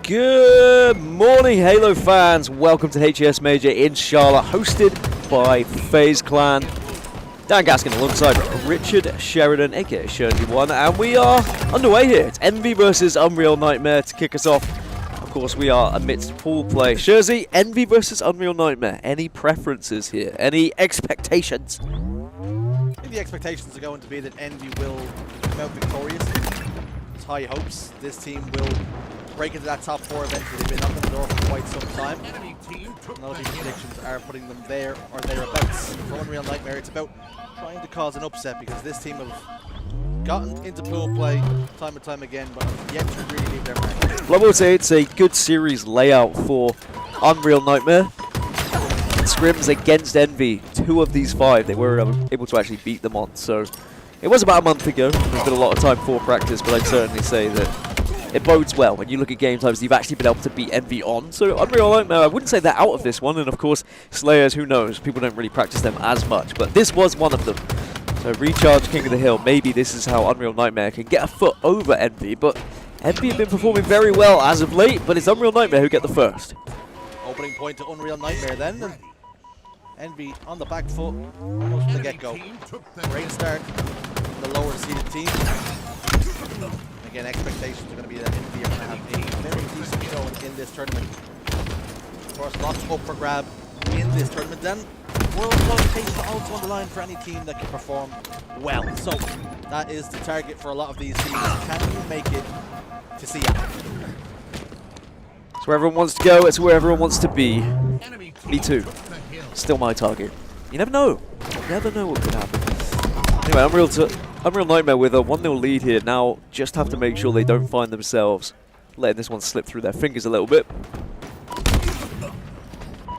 Good morning, Halo fans. Welcome to HCS Major in Charlotte, hosted by FaZe Clan. Dan Gaskin alongside Richard Sheridan, aka Shirley1, and we are underway here. It's Envy versus Unreal Nightmare to kick us off. Of course, we are amidst pool play. Jersey, Envy versus Unreal Nightmare. Any preferences here? Any expectations? I think the expectations are going to be that Envy will come out victorious. There's high hopes. This team will break into that top four eventually. They've been knocking the door for quite some time. None of these predictions are putting them there or thereabouts. For Unreal Nightmare, it's about trying to cause an upset because this team have gotten into pool play time and time again, but yet to really leave their mark. Well, I would say it's a good series layout for Unreal Nightmare. Scrims against Envy, 2 of these 5 they were able to actually beat them on. So it was about a month ago. There's been a lot of time for practice, but I'd certainly say that it bodes well when you look at game times you've actually been able to beat Envy on. So Unreal Nightmare, I wouldn't say they're out of this one, and of course Slayers, who knows, people don't really practice them as much, but this was one of them. So recharge King of the Hill, maybe this is how Unreal Nightmare can get a foot over Envy, but Envy have been performing very well as of late, but it's Unreal Nightmare who get the first. Opening point to Unreal Nightmare then, and Envy on the back foot almost from the get-go. Great start from the lower seeded team. Again, expectations are going to be that Envy are going to have a very decent showing in this tournament. Of course, lots up for grab in this tournament. Then, world qualification also on the line for any team that can perform well. So, that is the target for a lot of these teams. Can you make it to Seattle? It's where everyone wants to go, it's where everyone wants to be. Me too. Still my target. You never know. You never know what could happen. Anyway, Unreal Nightmare with a 1-0 lead here. Now, just have to make sure they don't find themselves letting this one slip through their fingers a little bit.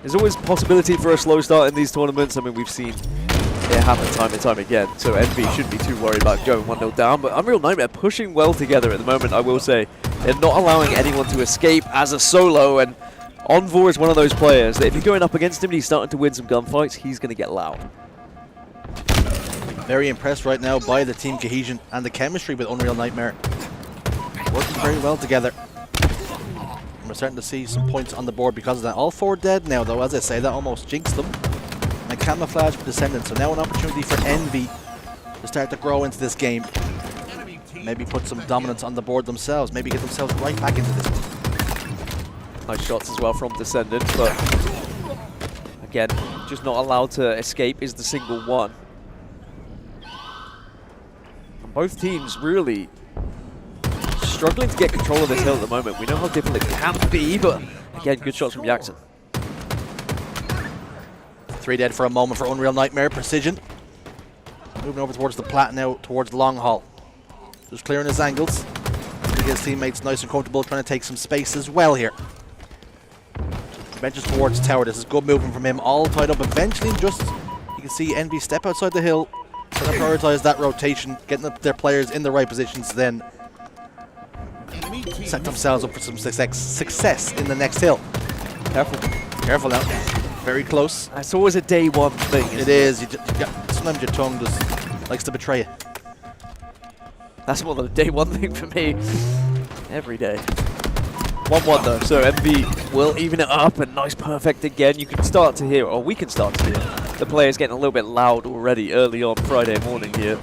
There's always possibility for a slow start in these tournaments. I mean, we've seen it happen time and time again. So Envy shouldn't be too worried about going 1-0 down. But Unreal Nightmare pushing well together at the moment, I will say. They're not allowing anyone to escape as a solo. And Envor is one of those players that if you're going up against him and he's starting to win some gunfights, he's going to get loud. Very impressed right now by the team cohesion and the chemistry with Unreal Nightmare. Working very well together. And we're starting to see some points on the board because of that. All 4 dead now, though. As I say, that almost jinxed them. And camouflage for Descendants. So now an opportunity for Envy to start to grow into this game. Maybe put some dominance on the board themselves. Maybe get themselves right back into this one. Nice shots as well from Descendant, but again, just not allowed to escape is the single one. And both teams really struggling to get control of this hill at the moment. We know how difficult it can be, but again, good shots from Jackson. 3 dead for a moment for Unreal Nightmare. Precision. Moving over towards the plat now, towards long haul. Just clearing his angles. His teammates nice and comfortable, trying to take some space as well here. Benches towards tower. This is good movement from him. All tied up. Eventually, just you can see Envy step outside the hill. Trying to prioritize that rotation, getting their players in the right positions, then set themselves up for some success in the next hill. Careful now. Very close. It's always a day one thing. It is. Sometimes your tongue just likes to betray you. That's more than a day one thing for me. Every day. 1-1 though, so Envy will even it up, and nice perfect again. You can start to hear, or we can start to hear, the players getting a little bit loud already early on Friday morning here.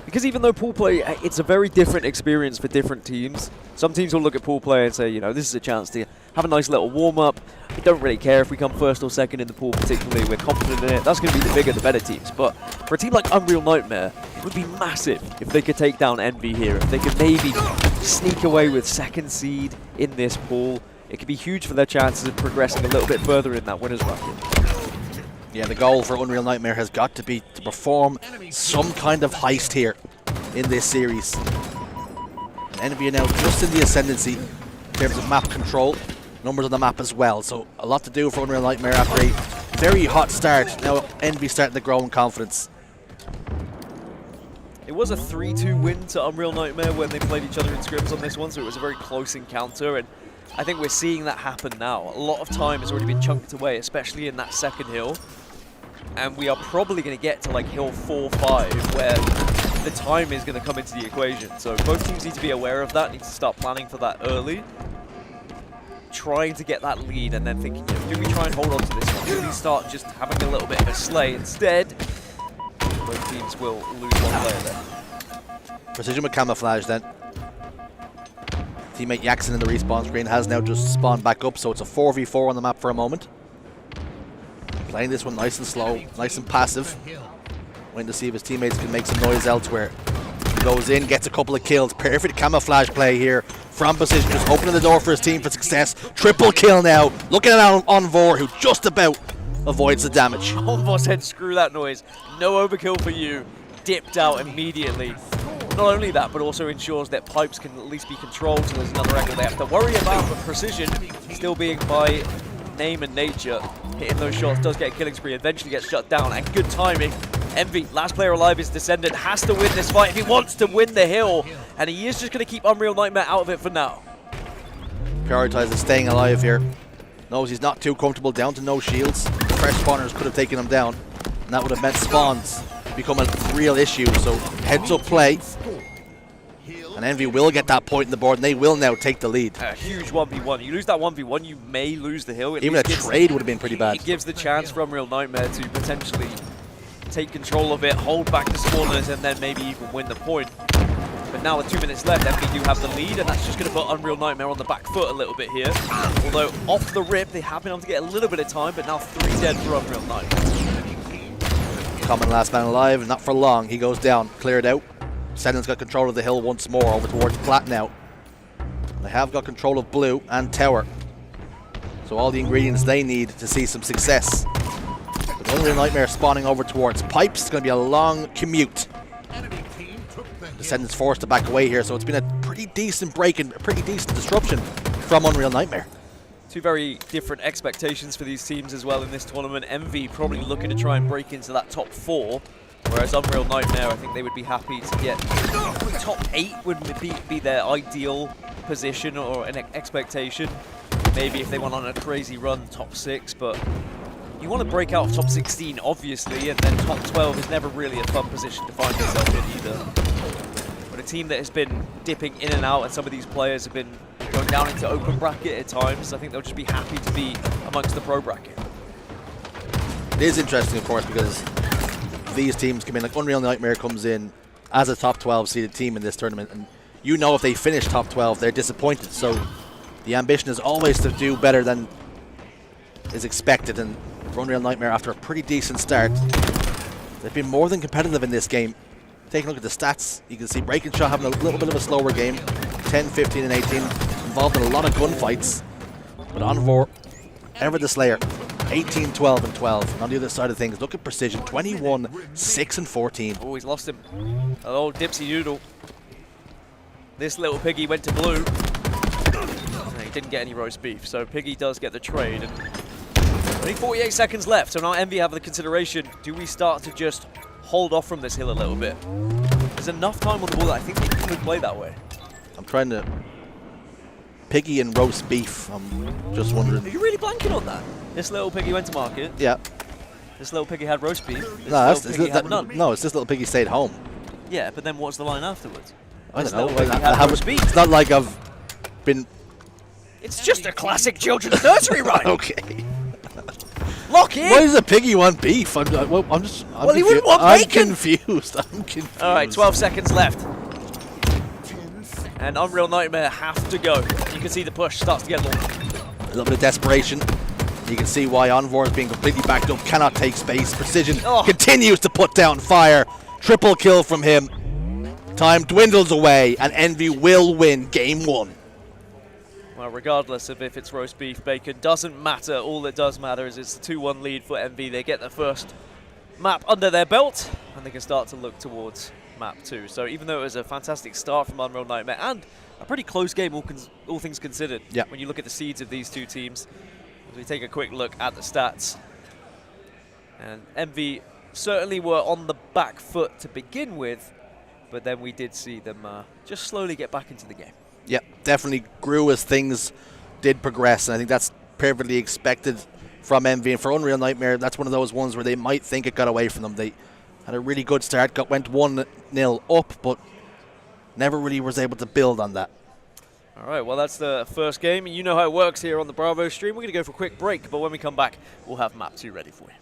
Because even though pool play, it's a very different experience for different teams. Some teams will look at pool play and say, you know, this is a chance to have a nice little warm-up. We don't really care if we come first or second in the pool particularly. We're confident in it. That's going to be the bigger, the better teams. But for a team like Unreal Nightmare, it would be massive if they could take down Envy here. If they could maybe sneak away with 2nd seed in this pool, it could be huge for their chances of progressing a little bit further in that winner's bracket. Yeah, the goal for Unreal Nightmare has got to be to perform some kind of heist here in this series. Envy are now just in the ascendancy in terms of map control, numbers on the map as well. So a lot to do for Unreal Nightmare after a very hot start. Now Envy starting to grow in confidence. It was a 3-2 win to Unreal Nightmare when they played each other in scrims on this one, so it was a very close encounter, and I think we're seeing that happen now. A lot of time has already been chunked away, especially in that 2nd hill. And we are probably going to get to like hill 4-5, where the time is going to come into the equation. So both teams need to be aware of that, need to start planning for that early. trying to get that lead and then thinking, you know, do we try and hold on to this one? Do we start just having a little bit of a slay instead? Both teams will lose one player there. Precision with camouflage then. Teammate Jackson in the respawn screen has now just spawned back up, so it's a 4v4 on the map for a moment. Playing this one nice and slow, nice and passive. Waiting to see if his teammates can make some noise elsewhere. He goes in, gets a couple of kills. Perfect camouflage play here from position, just opening the door for his team for success. Triple kill now. Looking at Onvor, who just about avoids the damage. Onvor said, screw that noise. No overkill for you. Dipped out immediately. Not only that, but also ensures that pipes can at least be controlled, so there's another angle they have to worry about, but Precision, still being by name and nature, hitting those shots, does get a killing spree, eventually gets shut down, and good timing. Envy, last player alive, is Descendant, has to win this fight if he wants to win the hill, and he is just going to keep Unreal Nightmare out of it for now. Prioritizes staying alive here. Knows he's not too comfortable, down to no shields. Fresh spawners could have taken him down, and that would have meant spawns become a real issue, so heads up play. And Envy will get that point in the board, and they will now take the lead. A huge 1v1. You lose that 1v1, you may lose the hill. Even a trade would have been pretty bad. It gives the chance for Unreal Nightmare to potentially take control of it, hold back the spawners, and then maybe even win the point. But now with 2 minutes left, Envy do have the lead, and that's just going to put Unreal Nightmare on the back foot a little bit here. Although off the rip, they have been able to get a little bit of time, but now 3 dead for Unreal Nightmare. Common last man alive, not for long. He goes down, cleared out. Descendant's got control of the hill once more, over towards Plat now. They have got control of Blue and Tower. So all the ingredients they need to see some success. With Unreal Nightmare spawning over towards Pipes, it's going to be a long commute. Descendant's forced to back away here, so it's been a pretty decent break and a pretty decent disruption from Unreal Nightmare. Two very different expectations for these teams as well in this tournament. Envy probably looking to try and break into that top 4. Whereas Unreal Nightmare, I think they would be happy to get top 8 would be their ideal position or an expectation. Maybe if they went on a crazy run, top 6, but you want to break out of top 16, obviously, and then top 12 is never really a fun position to find yourself in either. But a team that has been dipping in and out, and some of these players have been going down into open bracket at times, I think they'll just be happy to be amongst the pro bracket. It is interesting, of course, because these teams come in, like Unreal Nightmare comes in as a top 12 seeded team in this tournament, and you know if they finish top 12 they're disappointed, so the ambition is always to do better than is expected. And for Unreal Nightmare, after a pretty decent start, they've been more than competitive in this game. Taking a look at the stats, you can see Breaking Shot having a little bit of a slower game, 10, 15 and 18, involved in a lot of gunfights, but Onvor, ever the Slayer, 18, 12 and 12. And on the other side of things, look at Precision, 21, 6 and 14. Oh, he's lost him. Oh, Dipsy Doodle. This little piggy went to Blue. He didn't get any roast beef, so Piggy does get the trade. And only 48 seconds left, so now Envy have the consideration. Do we start to just hold off from this hill a little bit? There's enough time on the ball that I think they could play that way. I'm trying to... Piggy and roast beef, I'm just wondering. Are you really blanking on that? This little piggy went to market. Yeah. This little piggy had roast beef. No, it's this little piggy stayed home. Yeah, but then what's the line afterwards? I don't know. It's not like I've been... It's just a classic children's nursery rhyme. Okay. Lock in. Why does a piggy want beef? I'm just... Well, he wouldn't want bacon. I'm confused. All right, 12 seconds left. And Unreal Nightmare have to go. You can see the push starts to get long. A little bit of desperation. You can see why Onvor is being completely backed up, cannot take space. Precision continues to put down fire. Triple kill from him. Time dwindles away, and Envy will win game 1. Well, regardless of if it's roast beef, bacon, doesn't matter. All that does matter is it's a 2-1 lead for Envy. They get the first map under their belt, and they can start to look towards map 2. So even though it was a fantastic start from Unreal Nightmare, and a pretty close game, all things considered, when you look at the seeds of these two teams, as we take a quick look at the stats. And Envy certainly were on the back foot to begin with, but then we did see them just slowly get back into the game. Yeah, definitely grew as things did progress, and I think that's perfectly expected from Envy. And for Unreal Nightmare, that's one of those ones where they might think it got away from them. They had a really good start, went 1-0 up, but never really was able to build on that. All right, well, that's the first game. You know how it works here on the Bravo stream. We're going to go for a quick break, but when we come back, we'll have map 2 ready for you.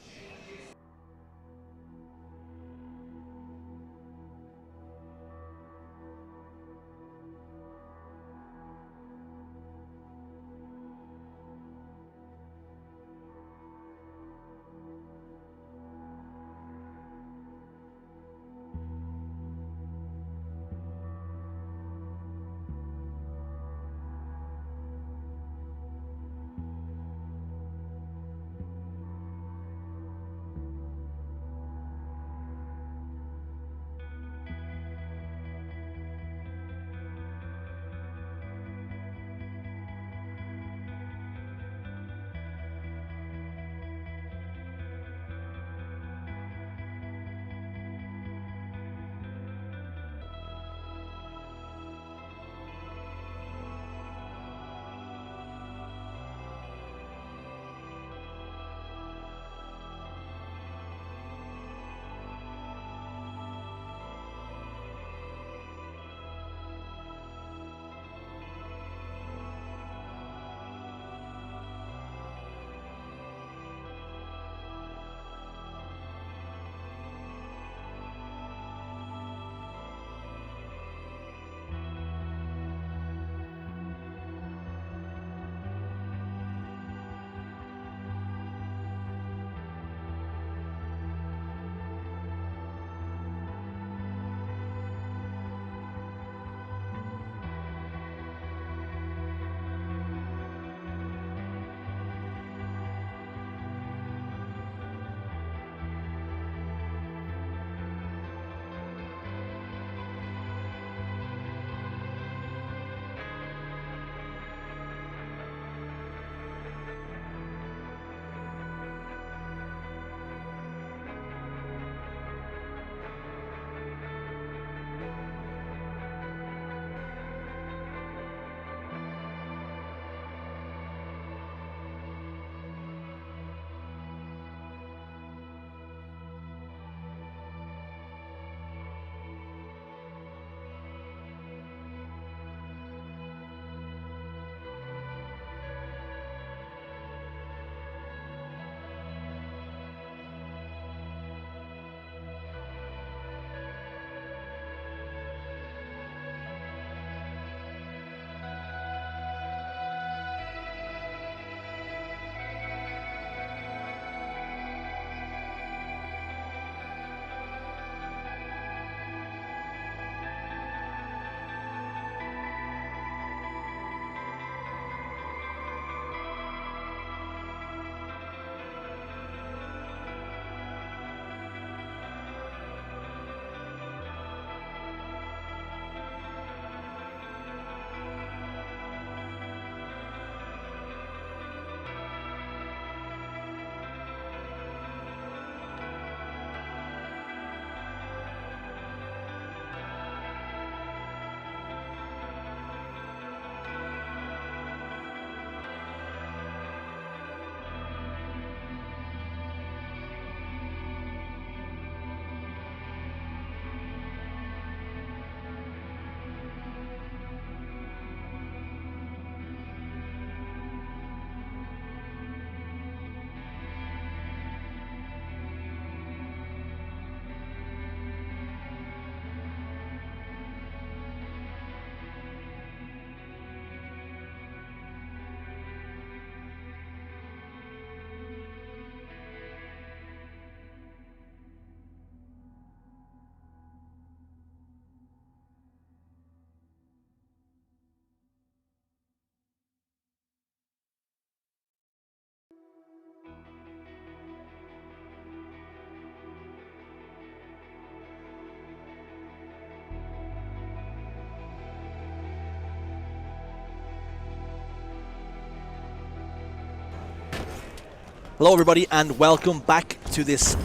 Hello everybody and welcome back to this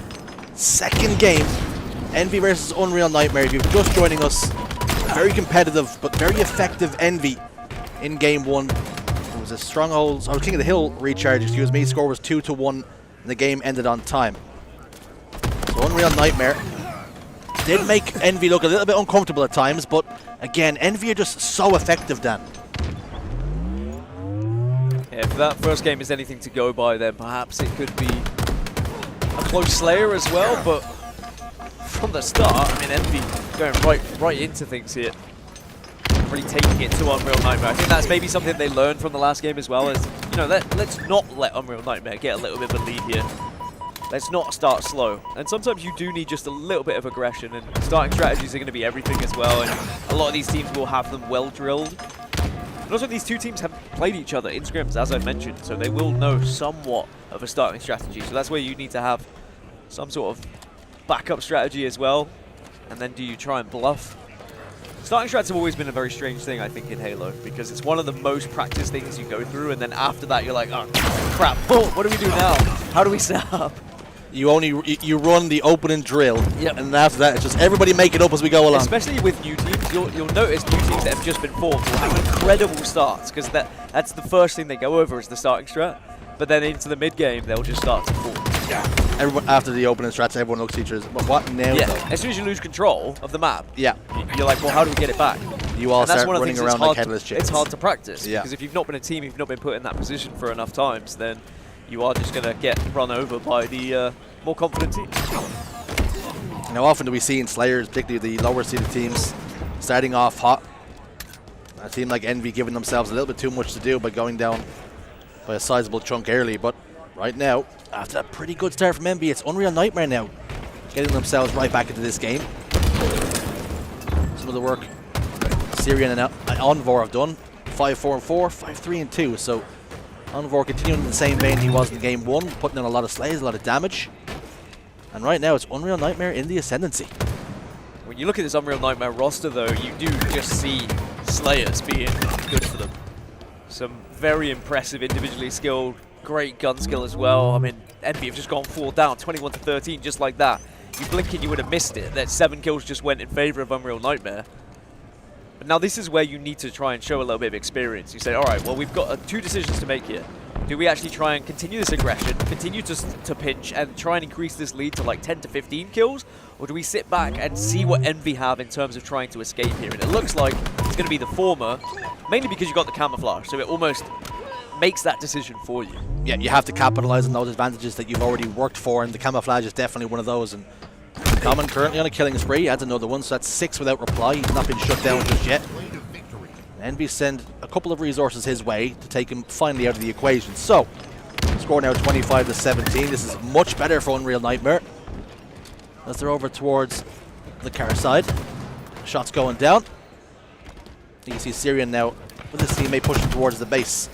second game, Envy versus Unreal Nightmare. If you're just joining us, very competitive but very effective Envy in game one. It was a Strongholds, or King of the Hill recharge, excuse me. Score was 2-1 and the game ended on time. So Unreal Nightmare did make Envy look a little bit uncomfortable at times, but again, Envy are just so effective, Dan. Yeah, if that first game is anything to go by, then perhaps it could be a close slayer as well, but from the start, I mean, Envy going right into things here. Really taking it to Unreal Nightmare. I think that's maybe something they learned from the last game as well, is, you know, let's not let Unreal Nightmare get a little bit of a lead here. Let's not start slow. And sometimes you do need just a little bit of aggression, and starting strategies are going to be everything as well, and a lot of these teams will have them well drilled. And also, these two teams have played each other in scrims, as I mentioned, so they will know somewhat of a starting strategy. So that's where you need to have some sort of backup strategy as well. And then do you try and bluff? Starting strats have always been a very strange thing, I think, in Halo, because it's one of the most practiced things you go through, and then after that you're like, oh crap, what do we do now? How do we set up? You run the opening drill, yep. And after that it's just everybody make it up as we go along. Especially with new teams, you'll notice new teams that have just been formed will have incredible starts, because that's the first thing they go over is the starting strat. But then into the mid game, they'll just start to form. Everyone after the opening strats, everyone looks at each other. But what now? Yeah. Though? As soon as you lose control of the map, yeah, you're like, well, how do we get it back? You all and that's start one of the running things around like headless chickens. It's hard to practice, yeah. Because if you've not been a team, you've not been put in that position for enough times, then you are just going to get run over by the more confident team. Now, often do we see in Slayers, particularly the lower seeded teams, starting off hot. A team like Envy giving themselves a little bit too much to do by going down by a sizable chunk early. But right now, after a pretty good start from Envy, it's Unreal Nightmare now, getting themselves right back into this game. Some of the work Syrian and Onvor have done, 5-4-4, 5-3-2. So Onvor continuing in the same vein he was in game 1, putting in a lot of slays, a lot of damage. And right now, it's Unreal Nightmare in the ascendancy. When you look at this Unreal Nightmare roster, though, you do just see Slayers being good for them. Some very impressive individually skilled, great gun skill as well. I mean, Envy have just gone 4 down, 21-13, just like that. You blink and you would have missed it. That 7 kills just went in favor of Unreal Nightmare. But now this is where you need to try and show a little bit of experience. You say, all right, well, we've got 2 decisions to make here. Do we actually try and continue this aggression, continue to pinch, and try and increase this lead to like 10 to 15 kills? Or do we sit back and see what Envy have in terms of trying to escape here? And it looks like it's going to be the former, mainly because you got the camouflage, so it almost makes that decision for you. Yeah, you have to capitalize on those advantages that you've already worked for, and the camouflage is definitely one of those. And Common currently on a killing spree, he adds another one, so that's 6 without reply. He's not been shut down just yet. Envy send a couple of resources his way to take him finally out of the equation. So, score now 25-17. This is much better for Unreal Nightmare, as they're over towards the car side. Shots going down. You can see Syrian now with his teammate pushing towards the base.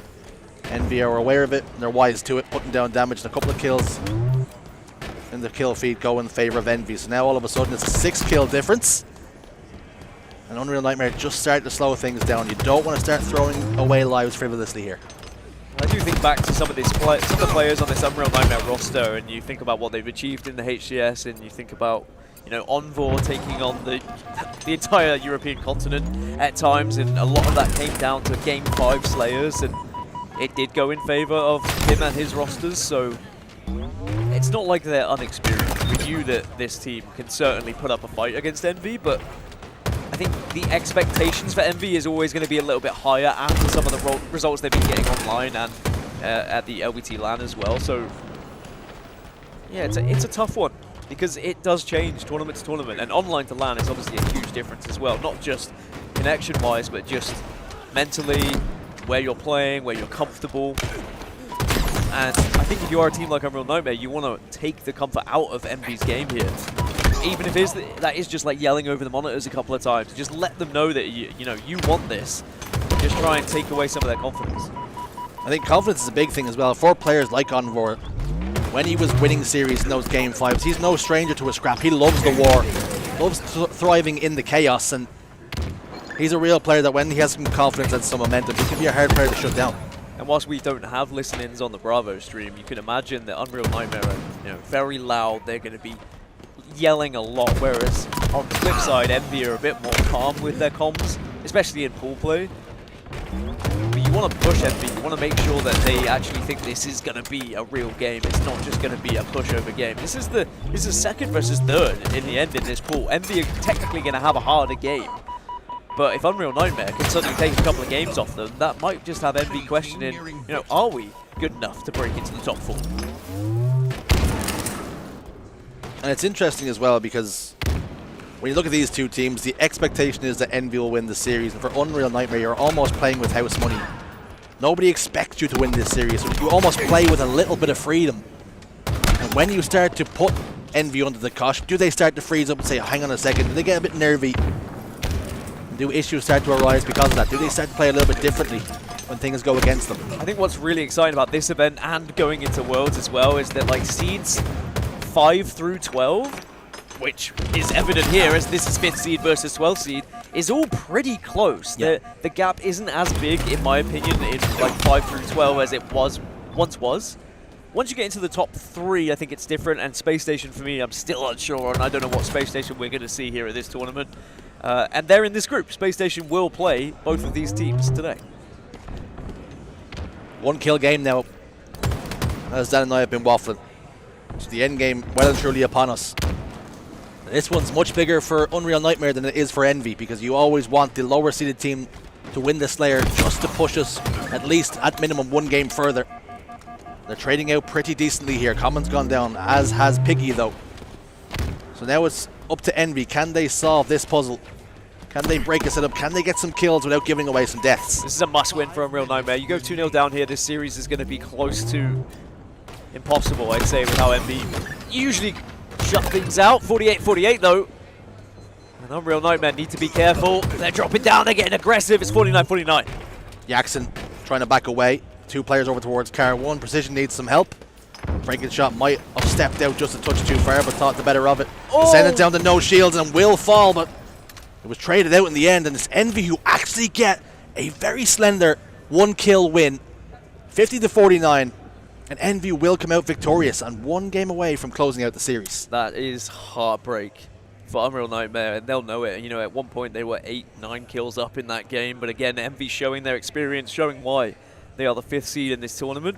Envy are aware of it, and they're wise to it, putting down damage and a couple of kills. And the kill feed go in favor of Envy. So now all of a sudden it's a 6-kill difference. And Unreal Nightmare just started to slow things down. You don't want to start throwing away lives frivolously here. I do think back to some of the players on this Unreal Nightmare roster, and you think about what they've achieved in the HCS, and you think about, you know, Onvor taking on the entire European continent at times, and a lot of that came down to Game 5 Slayers, and it did go in favor of him and his rosters, so it's not like they're unexperienced. We knew that this team can certainly put up a fight against Envy, but I think the expectations for Envy is always going to be a little bit higher after some of the results they've been getting online and at the LBT LAN as well. So yeah, it's a tough one because it does change tournament to tournament, and online to LAN is obviously a huge difference as well. Not just connection-wise, but just mentally, where you're playing, where you're comfortable. And I think if you are a team like Unreal Nightmare, you want to take the comfort out of Envy's game here. Even if that is just like yelling over the monitors a couple of times, just let them know that you know you want this. Just try and take away some of their confidence. I think confidence is a big thing as well for players like Onvor. When he was winning series in those game 5s, he's no stranger to a scrap. He loves the war, loves thriving in the chaos, and he's a real player that when he has some confidence and some momentum, he can be a hard player to shut down. And whilst we don't have listen-ins on the Bravo stream, you can imagine that Unreal Nightmare are, very loud. They're going to be yelling a lot, whereas on the flip side, Envy are a bit more calm with their comms, especially in pool play. But you want to push Envy, you want to make sure that they actually think this is going to be a real game. It's not just going to be a pushover game. This is second versus third in the end in this pool. Envy are technically going to have a harder game, But if Unreal Nightmare can suddenly take a couple of games off them, that might just have Envy questioning, you know, are we good enough to break into the top 4? And it's interesting as well because when you look at these two teams, the expectation is that Envy will win the series. And for Unreal Nightmare, you're almost playing with house money. Nobody expects you to win this series. So you almost play with a little bit of freedom. And when you start to put Envy under the cosh, do they start to freeze up and say, hang on a second, do they get a bit nervy? Do issues start to arise because of that? Do they start to play a little bit differently when things go against them? I think what's really exciting about this event and going into Worlds as well is that like seeds 5 through 12, which is evident here as this is 5th seed versus 12th seed, is all pretty close. Yeah. The gap isn't as big, in my opinion, in like 5 through 12 as it once was. Once you get into the top 3, I think it's different, and Space Station for me, I'm still unsure on. I don't know what Space Station we're going to see here at this tournament. And they're in this group. Space Station will play both of these teams today. 1 kill game now, as Dan and I have been waffling. So the end game well and truly upon us. This one's much bigger for Unreal Nightmare than it is for Envy, because you always want the lower seeded team to win the Slayer just to push us at least at minimum 1 game further. They're trading out pretty decently here. Common's gone down, as has Piggy though. So now it's up to Envy. Can they solve this puzzle? Can they break a setup? Can they get some kills without giving away some deaths? This is a must-win for Unreal Nightmare. You go 2-0 down here, this series is going to be close to impossible, I'd say, with how Envy usually shut things out. 48-48 though. And Unreal Nightmare need to be careful. They're dropping down, they're getting aggressive. It's 49-49. Jackson trying to back away. 2 players over towards Car 1. Precision needs some help. Breaking shot might have stepped out just a touch too far, but thought the better of it. Oh. Send it down to no shields and will fall, but it was traded out in the end, and it's Envy who actually get a very slender 1 kill win. 50-49, and Envy will come out victorious and 1 game away from closing out the series. That is heartbreak for Unreal Nightmare, and they'll know it. You know, at one point they were 8-9 kills up in that game, but again, Envy showing their experience, showing why they are the 5th seed in this tournament.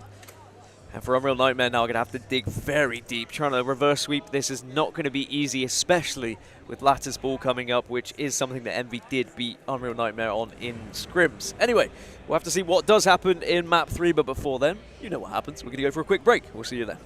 And for Unreal Nightmare now, going to have to dig very deep. Trying to reverse sweep this is not going to be easy, especially with Lattice Ball coming up, which is something that Envy did beat Unreal Nightmare on in scrims. Anyway, we'll have to see what does happen in Map 3, but before then, you know what happens. We're going to go for a quick break. We'll see you then.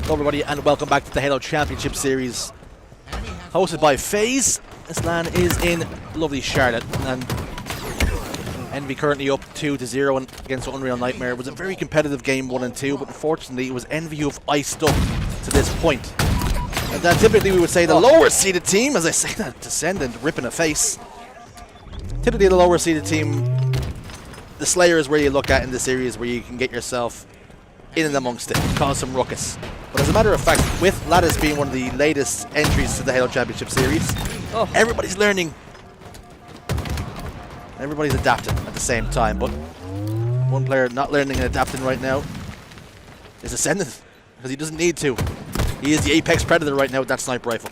Hello everybody and welcome back to the Halo Championship Series hosted by FaZe. This LAN is in lovely Charlotte and Envy currently up 2-0 against Unreal Nightmare. It was a very competitive game 1 and 2, but unfortunately it was Envy who have iced up to this point. And then typically we would say the lower seeded team, as I say that, Descendant ripping a face. Typically the lower seeded team, the Slayer is where you look at in the series where you can get yourself in and amongst it, cause some ruckus. But as a matter of fact, with Lattice being one of the latest entries to the Halo Championship Series, everybody's learning. Everybody's adapting at the same time, but one player not learning and adapting right now is Ascendant, because he doesn't need to. He is the apex predator right now with that sniper rifle.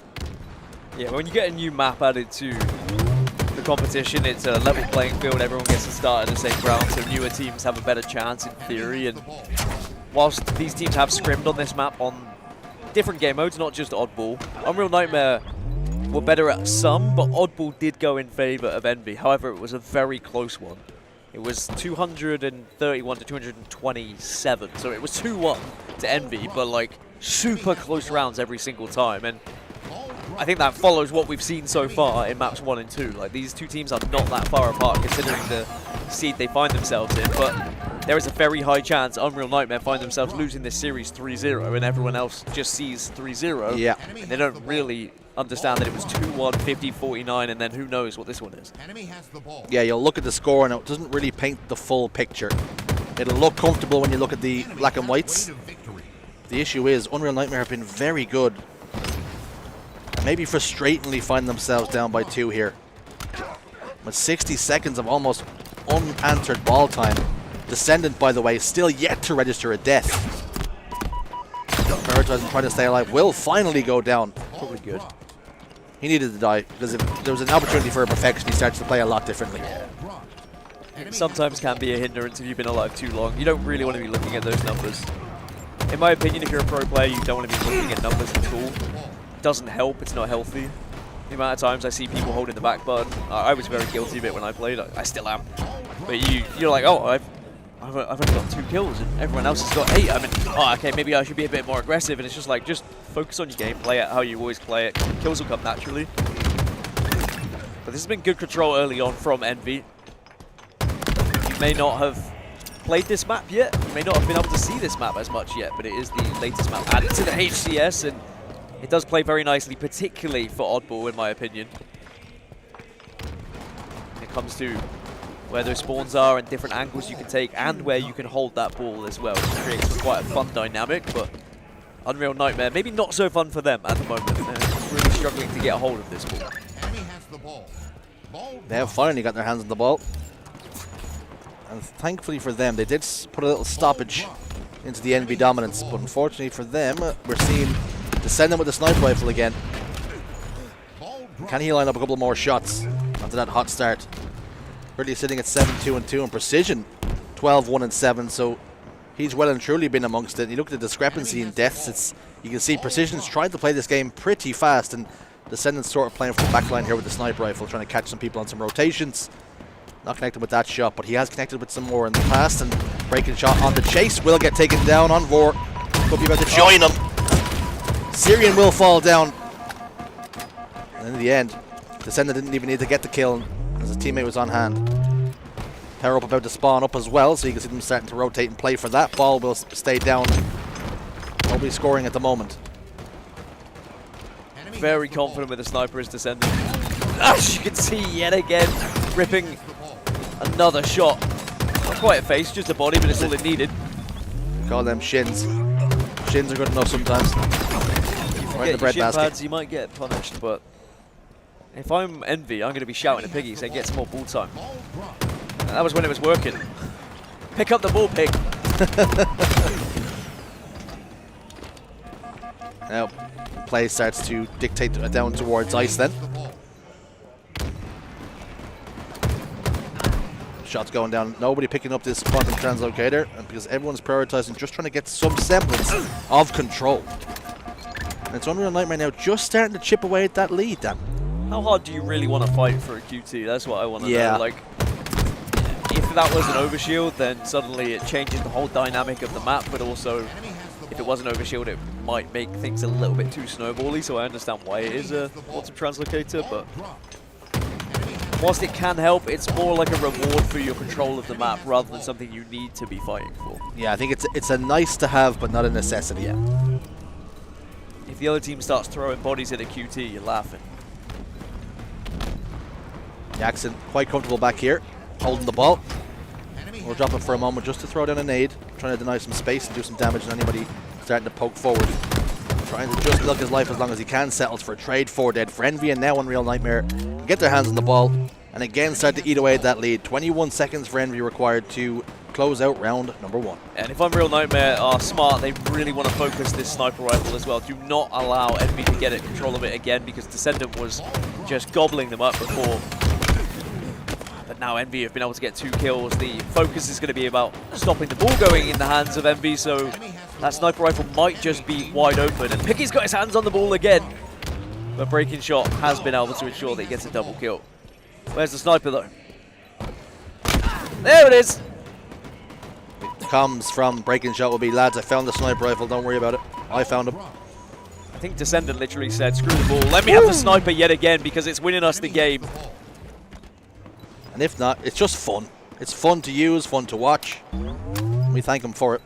Yeah, when you get a new map added to the competition, it's a level playing field. Everyone gets to start at the same ground, so newer teams have a better chance in theory. And whilst these teams have scrimmed on this map on different game modes, not just Oddball, Unreal Nightmare were better at some, but Oddball did go in favor of Envy. However, it was a very close one. It was 231 to 227, so it was 2-1 to Envy, but like super close rounds every single time. And I think that follows what we've seen so far in maps 1 and 2. Like, these two teams are not that far apart considering the seed they find themselves in, but there is a very high chance Unreal Nightmare find themselves losing this series 3-0 and everyone else just sees 3-0. Yeah. And they don't really understand that it was 2-1, 50-49, and then who knows what this one is. Yeah, you'll look at the score and it doesn't really paint the full picture. It'll look comfortable when you look at the black and whites. The issue is Unreal Nightmare have been very good. Maybe frustratingly find themselves down by 2 here. With 60 seconds of almost unanswered ball time. Descendant, by the way, still yet to register a death. Prioritizing trying to stay alive will finally go down. Probably good. He needed to die, because if there was an opportunity for a perfection, he starts to play a lot differently. Sometimes can be a hindrance if you've been alive too long. You don't really want to be looking at those numbers. In my opinion, if you're a pro player, you don't want to be looking at numbers at all. It doesn't help, it's not healthy. The amount of times I see people holding the back button, I was very guilty of it when I played, I still am. But you're like, oh, I've only got 2 kills and everyone else has got 8. I mean, oh, okay, maybe I should be a bit more aggressive. And it's just like, just focus on your game, play it how you always play it. Kills will come naturally. But this has been good control early on from Envy. You may not have played this map yet. You may not have been able to see this map as much yet, but it is the latest map added to the HCS, and it does play very nicely, particularly for Oddball, in my opinion. When it comes to where those spawns are and different angles you can take and where you can hold that ball as well, which creates quite a fun dynamic. But Unreal Nightmare, maybe not so fun for them at the moment. They're really struggling to get a hold of this ball. They have finally got their hands on the ball. And thankfully for them, they did put a little stoppage into the Envy dominance. But unfortunately for them, we're seeing Descendant with the sniper rifle again. Can he line up a couple more shots after that hot start? Currently sitting at 7-2-2 and Precision 12-1-7, so he's well and truly been amongst it. You look at the discrepancy in deaths, you can see Precision's trying to play this game pretty fast, and Descendant's sort of playing from the back line here with the sniper rifle, trying to catch some people on some rotations. Not connected with that shot, but he has connected with some more in the past, and breaking shot on the chase will get taken down on Vor. Could be about to join him. Syrian will fall down. And in the end, Descendant didn't even need to get the kill as his teammate was on hand. Power up about to spawn up as well, so you can see them starting to rotate and play for that. Ball will stay down. Nobody scoring at the moment. Very confident with the sniper is Descendant. As you can see yet again, ripping another shot. Not quite a face, just a body, but it's all it needed. Call them shins. Shins are good enough sometimes. Right in the bread basket. Pads, you might get punished, but if I'm Envy, I'm going to be shouting at Piggy saying get some more ball time. And that was when it was working. Pick up the ball, Pig. Now, play starts to dictate down towards ice then. Shots going down. Nobody picking up this quantum translocator, and because everyone's prioritizing just trying to get some semblance of control. And it's Unreal Nightmare now just starting to chip away at that lead, Dan. How hard do you really want to fight for a QT? That's what I want to know. Like, if that was an overshield, then suddenly it changes the whole dynamic of the map, but also if it wasn't overshield, it might make things a little bit too snowbally, so I understand why it is a auto translocator, but whilst it can help, it's more like a reward for your control of the map rather than something you need to be fighting for. Yeah, I think it's a nice to have, but not a necessity. Yeah. If the other team starts throwing bodies at a QT, you're laughing. Jackson quite comfortable back here, holding the ball. We'll drop it for a moment just to throw down a nade, trying to deny some space and do some damage on anybody starting to poke forward. Trying to just milk his life as long as he can, settles for a trade, 4 dead for Envy, and now Unreal Nightmare can get their hands on the ball and again start to eat away at that lead. 21 seconds for Envy required to close out round number 1. And if Unreal Nightmare are smart, they really want to focus this sniper rifle as well. Do not allow Envy to get control of it again, because Descendant was just gobbling them up before. But now Envy have been able to get 2 kills. The focus is going to be about stopping the ball going in the hands of Envy, so that sniper rifle might just be wide open. And Picky's got his hands on the ball again. But Breaking Shot has been able to ensure that he gets a double kill. Where's the sniper though? There it is! Comms from Breaking Shot will be, lads, I found the sniper rifle, don't worry about it. I found him. I think Descendant literally said, screw the ball, let me have the sniper yet again because it's winning us the game. And if not, it's just fun. It's fun to use, fun to watch. We thank him for it.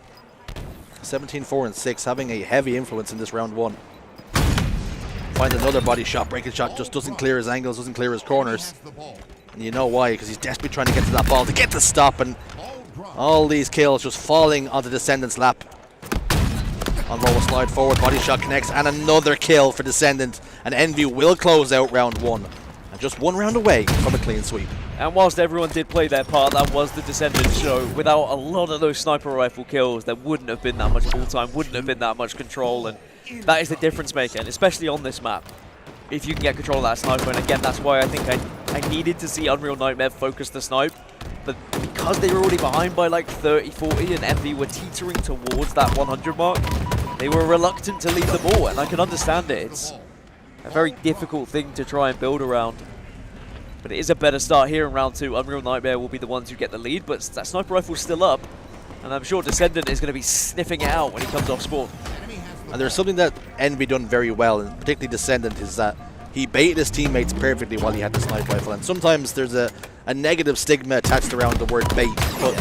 17, 4, and 6, having a heavy influence in this round 1. Find another body shot. Breaking Shot just doesn't clear his angles, doesn't clear his corners. And you know why, because he's desperately trying to get to that ball to get the stop, and all these kills just falling onto Descendant's lap. On roll, slide forward, body shot connects, and another kill for Descendant. And Envy will close out round 1. And just 1 round away from a clean sweep. And whilst everyone did play their part, that was the Descendant show. Without a lot of those sniper rifle kills, there wouldn't have been that much ball time, wouldn't have been that much control, and that is the difference maker, and especially on this map. If you can get control of that sniper, and again, that's why I think I needed to see Unreal Nightmare focus the snipe, but because they were already behind by like 30, 40, and Envy were teetering towards that 100 mark, they were reluctant to leave the ball, and I can understand it. It's a very difficult thing to try and build around. But it is a better start here in round 2. Unreal Nightmare will be the ones who get the lead, but that sniper rifle's still up. And I'm sure Descendant is going to be sniffing it out when he comes off spawn. And there's something that Envy done very well, and particularly Descendant, is that he baited his teammates perfectly while he had the sniper rifle. And sometimes there's a negative stigma attached around the word bait. But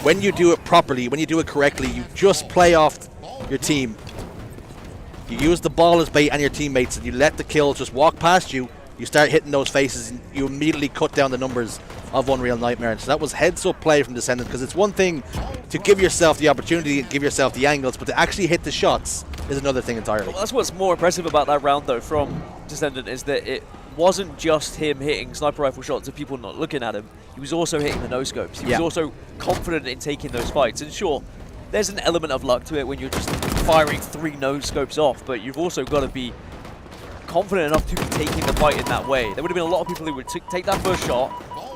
when you do it properly, when you do it correctly, you just play off your team. You use the ball as bait and your teammates, and you let the kills just walk past you. You start hitting those faces, and you immediately cut down the numbers of Unreal Nightmare. And so that was heads-up play from Descendant, because it's one thing to give yourself the opportunity, give yourself the angles, but to actually hit the shots is another thing entirely. Well, that's what's more impressive about that round, though, from Descendant, is that it wasn't just him hitting sniper rifle shots of people not looking at him. He was also hitting the no-scopes. He was also confident in taking those fights. And sure, there's an element of luck to it when you're just firing 3 no-scopes off, but you've also got to be confident enough to be taking the fight in that way. There would have been a lot of people who would take that first shot,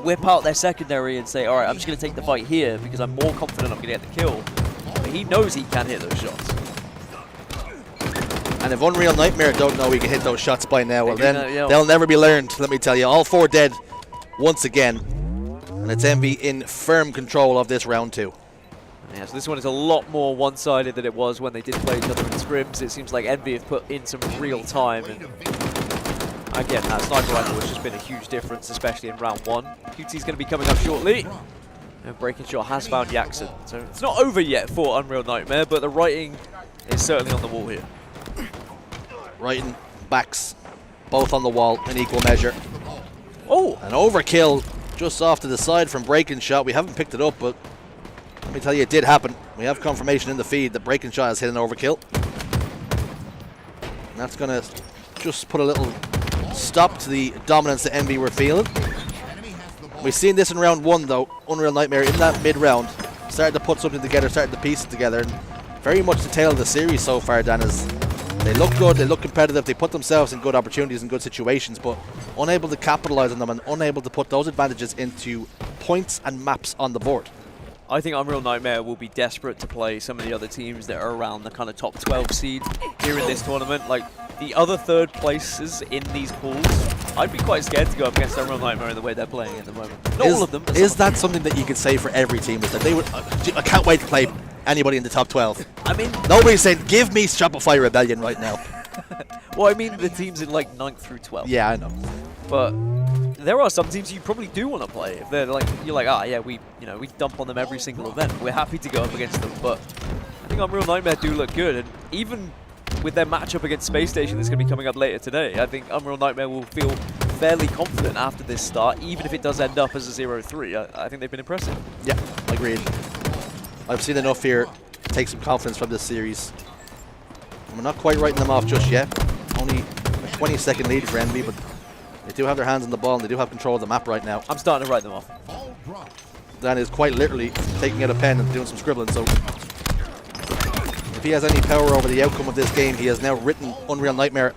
whip out their secondary and say, alright, I'm just going to take the fight here because I'm more confident I'm going to get the kill. But he knows he can hit those shots. And if Unreal Nightmare don't know he can hit those shots by now, well then they'll never be learned, let me tell you. All 4 dead once again. And it's Envy in firm control of this round 2. Yeah, so this one is a lot more one-sided than it was when they did play each other in scrims. It seems like Envy have put in some real time. And again, that sniper rifle has just been a huge difference, especially in round 1. QT's going to be coming up shortly. And Breaking Shot has found Jackson. So it's not over yet for Unreal Nightmare, but the writing is certainly on the wall here. Writing, backs, both on the wall in equal measure. Oh! An overkill just off to the side from Breaking Shot. We haven't picked it up, but let me tell you, it did happen. We have confirmation in the feed that Breaking Shot has hit an overkill. And that's going to just put a little stop to the dominance that Envy were feeling. We've seen this in round 1, though. Unreal Nightmare in that mid-round started to put something together, started to piece it together. And very much the tale of the series so far, Dan, is they look good, they look competitive, they put themselves in good opportunities and good situations, but unable to capitalize on them and unable to put those advantages into points and maps on the board. I think Unreal Nightmare will be desperate to play some of the other teams that are around the kind of top 12 seed here in this tournament. Like, the other third places in these pools, I'd be quite scared to go up against Unreal Nightmare in the way they're playing at the moment. Not all of them, but is that something that you could say for every team? Is that they would? I can't wait to play anybody in the top 12. I mean, Nobody's saying, give me Shopify Rebellion right now. well, I mean the teams in like 9th through 12th. Yeah, I know. But there are some teams you probably do want to play. If they're like, you're like, ah, yeah, we dump on them every single event. We're happy to go up against them. But I think Unreal Nightmare do look good, and even with their matchup against Space Station that's going to be coming up later today, I think Unreal Nightmare will feel fairly confident after this start, even if it does end up as a 0-3. I think they've been impressive. Yeah, agreed. I've seen enough here to take some confidence from this series. And we're not quite writing them off just yet. Only a 20-second lead for Envy, but they do have their hands on the ball and they do have control of the map right now. I'm starting to write them off. Dan is quite literally taking out a pen and doing some scribbling, so if he has any power over the outcome of this game, he has now written Unreal Nightmare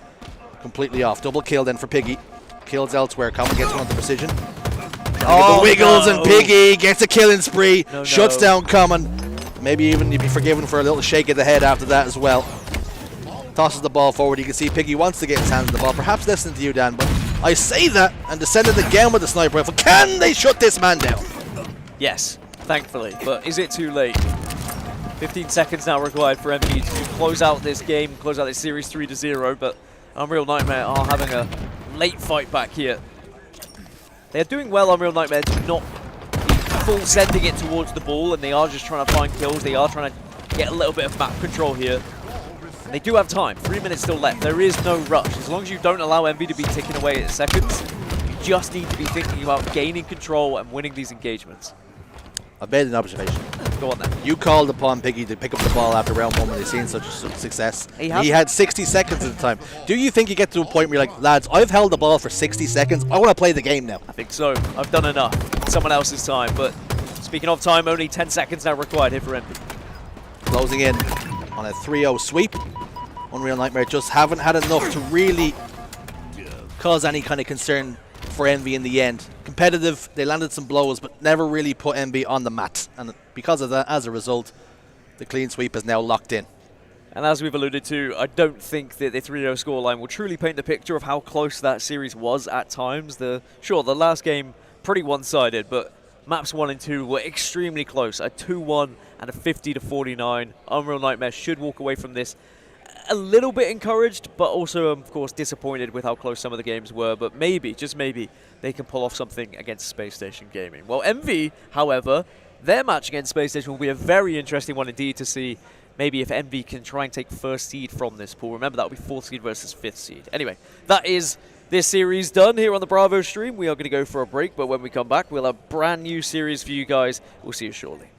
completely off. Double kill then for Piggy. Kills elsewhere. Common gets one on the precision. The Wiggles and Piggy gets a killing spree. Shuts down Common. Maybe even you'd be forgiven for a little shake of the head after that as well. Tosses the ball forward. You can see Piggy wants to get his hands on the ball. Perhaps listening to you, Dan, but I say that and descended again with the sniper rifle. Can they shut this man down? Yes, thankfully. But is it too late? 15 seconds now required for MV to close out this game, close out this series 3-0, but Unreal Nightmare are having a late fight back here. They're doing well, Unreal Nightmare, to not be full sending it towards the ball, and they are just trying to find kills. They are trying to get a little bit of map control here. And they do have time. 3 minutes still left. There is no rush. As long as you don't allow Envy to be ticking away at seconds, you just need to be thinking about gaining control and winning these engagements. I've made an observation. Go on then. You called upon Piggy to pick up the ball after round 1 when they've seen such success. He had 60 seconds at the time. Do you think you get to a point where you're like, lads, I've held the ball for 60 seconds. I want to play the game now. I think so. I've done enough. It's someone else's time. But speaking of time, only 10 seconds now required here for Envy. Closing in on a 3-0 sweep. Unreal Nightmare just haven't had enough to really cause any kind of concern for Envy in the end. Competitive, they landed some blows, but never really put Envy on the mat. And because of that, as a result, the clean sweep is now locked in. And as we've alluded to, I don't think that the 3-0 scoreline will truly paint the picture of how close that series was at times. Sure, the last game, pretty one-sided, but maps 1 and 2 were extremely close. A 2-1 and a 50-49. Unreal Nightmare should walk away from this a little bit encouraged, but also, of course, disappointed with how close some of the games were. But maybe, just maybe, they can pull off something against Space Station Gaming. Well, MV, however, their match against Space Station will be a very interesting one indeed to see maybe if MV can try and take first seed from this pool. Remember, that will be 4th seed versus 5th seed. Anyway, that is this series done here on the Bravo stream. We are going to go for a break, but when we come back, we'll have a brand new series for you guys. We'll see you shortly.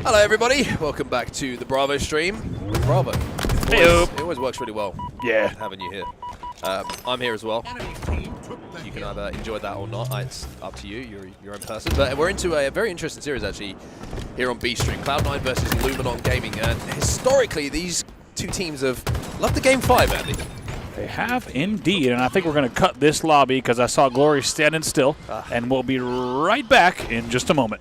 Hello everybody, welcome back to the Bravo stream with Bravo. It always works really well. Yeah. Having you here. I'm here as well. You can either enjoy that or not. It's up to you. You're your own person. But we're into a very interesting series actually here on B Stream. Cloud9 versus Luminon Gaming. And historically, these two teams have loved the Game 5, Andy. They have indeed, and I think we're going to cut this lobby because I saw Glory standing still, and we'll be right back in just a moment.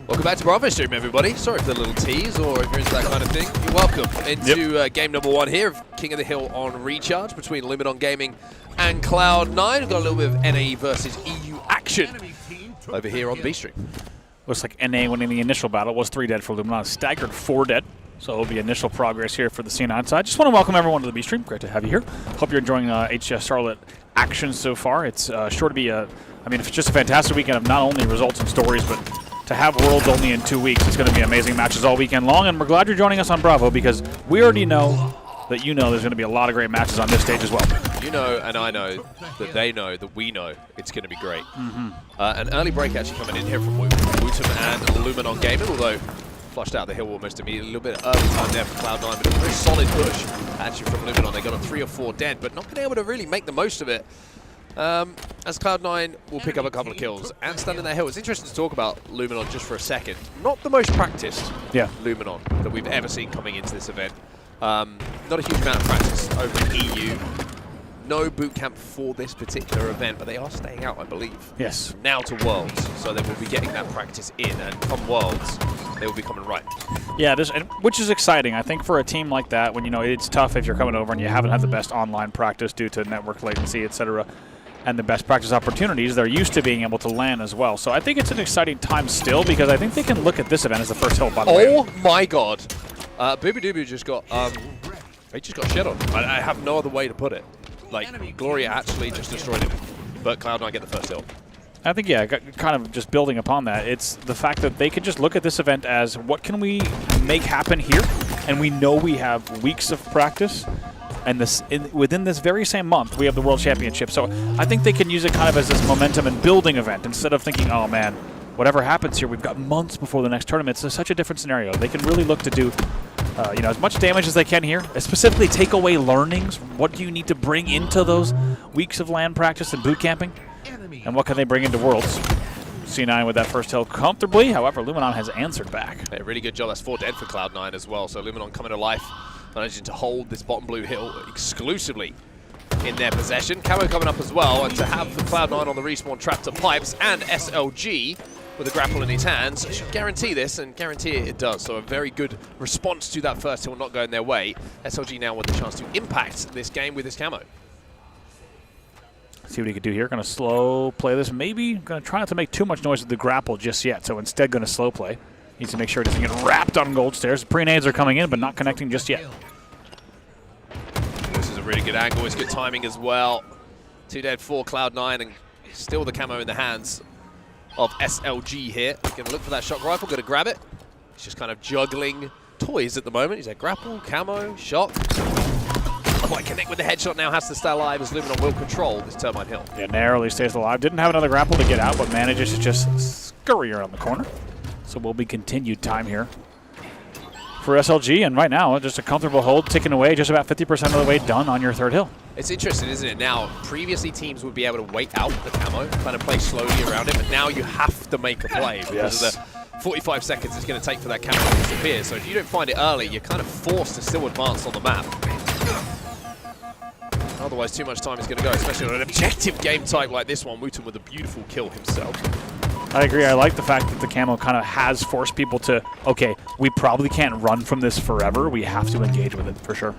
Welcome back to Bravo Stream, everybody. Sorry for the little tease, or if you're into that kind of thing, you're welcome into game number 1 here of King of the Hill on Recharge between Luminon Gaming and Cloud9. We've got a little bit of NA versus EU action over here on the B Stream. Looks like NA winning the initial battle. Was 3 dead for Luminon, staggered 4 dead. So it'll be initial progress here for the C9 side. Just want to welcome everyone to the B Stream. Great to have you here. Hope you're enjoying HCS Charlotte action so far. It's sure to be I mean, it's just a fantastic weekend of not only results and stories, but to have Worlds only in 2 weeks. It's going to be amazing matches all weekend long, and we're glad you're joining us on Bravo because we already know that you know there's going to be a lot of great matches on this stage as well. You know, and I know, that they know, that we know it's going to be great. An early break actually coming in here from Wootum and Luminon Gaming, although flushed out the hill almost immediately. A little bit early time there for Cloud9, but a very solid push actually from Luminon. They got on 3 or 4 dead, but not been able to really make the most of it. As Cloud9 will pick up a couple of kills and stand in that hill. It's interesting to talk about Luminon just for a second. Not the most practiced Luminon that we've ever seen coming into this event. Not a huge amount of practice over in EU. No boot camp for this particular event, but they are staying out, I believe. Yes. Now to Worlds, so they will be getting that practice in, and come Worlds, they will be coming right. Yeah, which is exciting. I think for a team like that, when you know it's tough if you're coming over and you haven't had the best online practice due to network latency, etc., and the best practice opportunities, they're used to being able to LAN as well. So I think it's an exciting time still because I think they can look at this event as the first hill, by the way. Oh my god. Booby Dooby just got, he just got shit on. I have no other way to put it. Like, Gloria actually just destroyed him, but Cloud9 get the first hill. I think, yeah, kind of just building upon that, it's the fact that they could just look at this event as what can we make happen here, and we know we have weeks of practice And within this very same month, we have the World Championship. So I think they can use it kind of as this momentum and building event instead of thinking, oh man, whatever happens here, we've got months before the next tournament. It's such a different scenario. They can really look to do as much damage as they can here, specifically take away learnings. What do you need to bring into those weeks of LAN practice and boot camping? And what can they bring into Worlds? C9 with that first hill comfortably. However, Luminon has answered back. A really good job. That's 4 dead for Cloud9 as well. So Luminon coming to life, managing to hold this bottom blue hill exclusively in their possession. Camo coming up as well, and to have Cloud9 on the respawn trapped to pipes and SLG with a grapple in his hands should guarantee this, and guarantee it does. So a very good response to that first hill not going their way. SLG now with the chance to impact this game with his camo. See what he could do here. Going to slow play this. Maybe going to try not to make too much noise with the grapple just yet. So instead going to slow play. Needs to make sure it doesn't get wrapped on gold stairs. Pre-nades are coming in, but not connecting just yet. This is a really good angle. It's good timing as well. 2 dead for Cloud9, and still the camo in the hands of SLG here. He's going to look for that shock rifle. Going to grab it. He's just kind of juggling toys at the moment. He's at grapple, camo, shock. Quite connect with the headshot now. Has to stay alive as Luminon will control this turbine hill. Yeah, narrowly stays alive. Didn't have another grapple to get out, but manages to just scurry around the corner. So will be continued time here for SLG, and right now just a comfortable hold, ticking away, just about 50% of the way done on your third hill. It's interesting, isn't it? Now, previously teams would be able to wait out the camo, kind of play slowly around it, but now you have to make a play because of the 45 seconds it's going to take for that camo to disappear. So if you don't find it early, you're kind of forced to still advance on the map. Otherwise, too much time is going to go, especially on an objective game type like this one. Wooten with a beautiful kill himself. I agree. I like the fact that the camo kind of has forced people to, okay, we probably can't run from this forever. We have to engage with it for sure.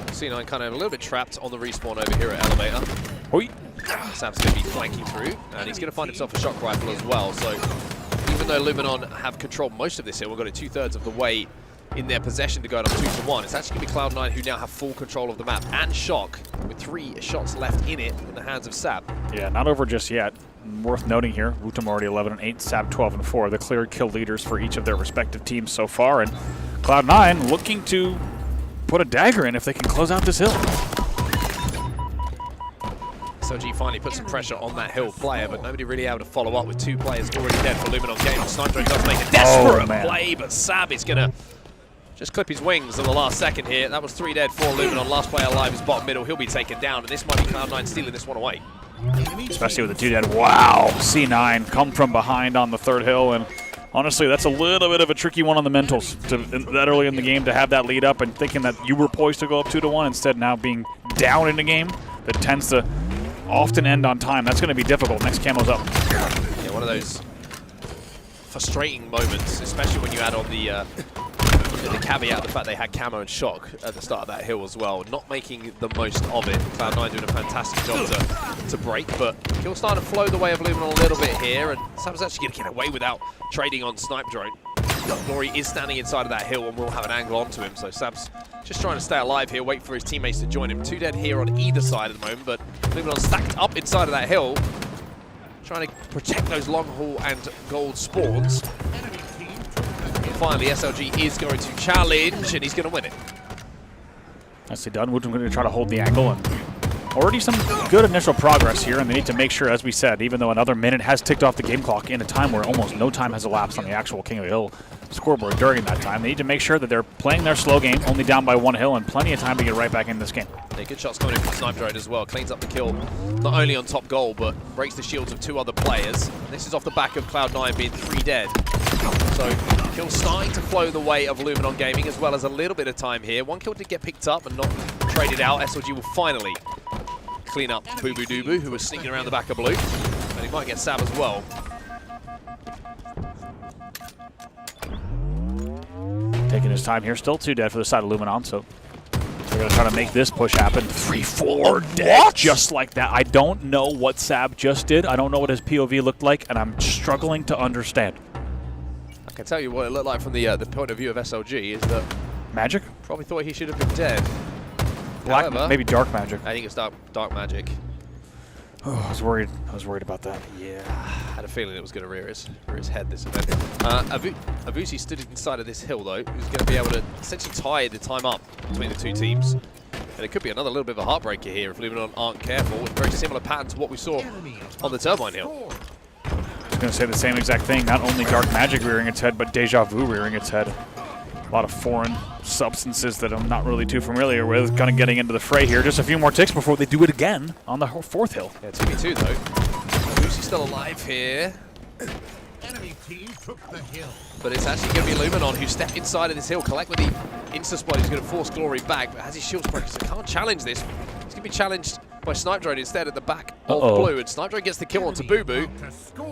C9 kind of a little bit trapped on the respawn over here at Elevator. Oi. Sam's going to be flanking through, and he's going to find himself a shock rifle as well. So even though Luminon have controlled most of this hill, we've got it 2/3 of the way in their possession to go up 2-1. It's actually going to be Cloud9 who now have full control of the map and shock, with 3 shots left in it in the hands of Sab. Yeah, not over just yet. Worth noting here, Wooten already 11-8, Sab 12-4, the clear kill leaders for each of their respective teams so far, and Cloud9 looking to put a dagger in if they can close out this hill. SLG finally put some pressure on that hill player, but nobody really able to follow up with 2 players already dead for Luminon game. Sniper does make a desperate play, but Sab is going to just clip his wings on the last second here. That was 3 dead for Luminon. Last player alive is bottom middle. He'll be taken down, and this might be Cloud9 stealing this one away. Especially with the 2 dead. Wow, C9 come from behind on the third hill, and honestly, that's a little bit of a tricky one on the mentals that early in the game to have that lead up and thinking that you were poised to go up 2-1, instead now being down in the game that tends to often end on time. That's going to be difficult. Next camo's up. Yeah, one of those frustrating moments, especially when you add on the caveat, the fact they had camo and shock at the start of that hill as well. Not making the most of it. Cloud9 doing a fantastic job to break, but he'll start to flow the way of Luminon a little bit here, and Sam's actually going to get away without trading on Snipe Drone. Glory is standing inside of that hill and will have an angle onto him, so Sam's just trying to stay alive here, wait for his teammates to join him. 2 dead here on either side at the moment, but Luminon stacked up inside of that hill, trying to protect those long haul and gold spawns. Finally, SLG is going to challenge, and he's going to win it. Nicely done. Wooten going to try to hold the angle, and already some good initial progress here, and they need to make sure, as we said, even though another minute has ticked off the game clock in a time where almost no time has elapsed on the actual King of the Hill scoreboard during that time, they need to make sure that they're playing their slow game, only down by 1 hill, and plenty of time to get right back in this game. Yeah, good shots coming in from Snipe Drone as well. Cleans up the kill, not only on top goal, but breaks the shields of 2 other players. And this is off the back of Cloud9 being 3 dead. So kill starting to flow the way of Luminon Gaming, as well as a little bit of time here. 1 kill did get picked up and not traded out. SLG will finally clean up Boo Boo Doo Boo, who was sneaking around the back of blue. And he might get Sab as well. Taking his time here, still 2 dead for the side of Luminon, so they're going to try to make this push happen. 3-4 dead, just like that. I don't know what Sab just did. I don't know what his POV looked like, and I'm struggling to understand. I can tell you what it looked like from the point of view of SLG is that Magic? probably thought he should have been dead. Black, However, maybe dark magic. I think it's dark magic. Oh, I was worried about that. Yeah, had a feeling it was going to rear his head this event. HaloWC stood inside of this hill though. He was going to be able to essentially tie the time up between the two teams. And it could be another little bit of a heartbreaker here if Luminon aren't careful. Very similar pattern to what we saw on the Turbine Hill. I was going to say the same exact thing. Not only Dark Magic rearing its head, but Deja Vu rearing its head. A lot of foreign substances that I'm not really too familiar with kind of getting into the fray here. Just a few more ticks before they do it again on the fourth hill. Yeah, 2v2 though. HaloWC still alive here. Enemy team took the hill. But it's actually going to be Luminon who step inside of this hill, collect with the insta-spot. He's going to force Glory back, but has his shields broken, so can't challenge this. He's going to be challenged by Snipe Drone instead at the back of Blue, and Snipe Drone gets the kill onto Boo Boo.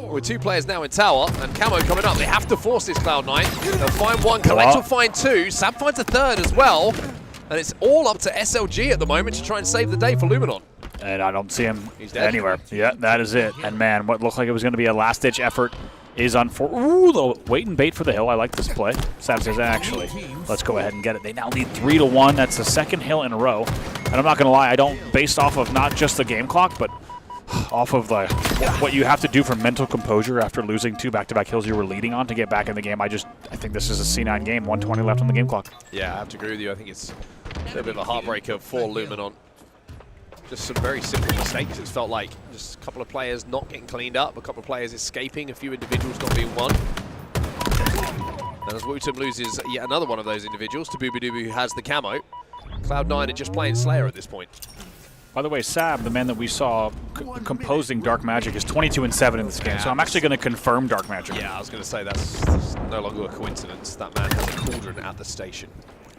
With 2 players now in tower, and Camo coming up. They have to force this Cloud9. They'll find 1, Collect will find 2, Sab finds a 3rd as well, and it's all up to SLG at the moment to try and save the day for Luminon. And I don't see him He's dead. anywhere. Yeah, that is it. And man, what looked like it was going to be a last-ditch effort is on for. Ooh, the wait and bait for the hill. I like this play. Sab says, actually, let's go ahead and get it. They now lead 3-1. That's the 2nd hill in a row. And I'm not going to lie, I don't, based off of not just the game clock, but off of the what you have to do for mental composure after losing 2 back-to-back hills you were leading on to get back in the game. I think this is a C9 game. 1:20 left on the game clock. Yeah, I have to agree with you. I think it's a little bit of a heartbreaker for Luminon. Just some very simple mistakes. It's felt like just a couple of players not getting cleaned up, a couple of players escaping, a few individuals not being won. And as Wootum loses yet another one of those individuals to Booby-Dooby, who has the camo, Cloud9 are just playing Slayer at this point. By the way, Sab, the man that we saw composing Dark Magic, is 22-7 in this game, so I'm actually going to confirm Dark Magic. Yeah, I was going to say that's no longer a coincidence. That man has a cauldron at the station.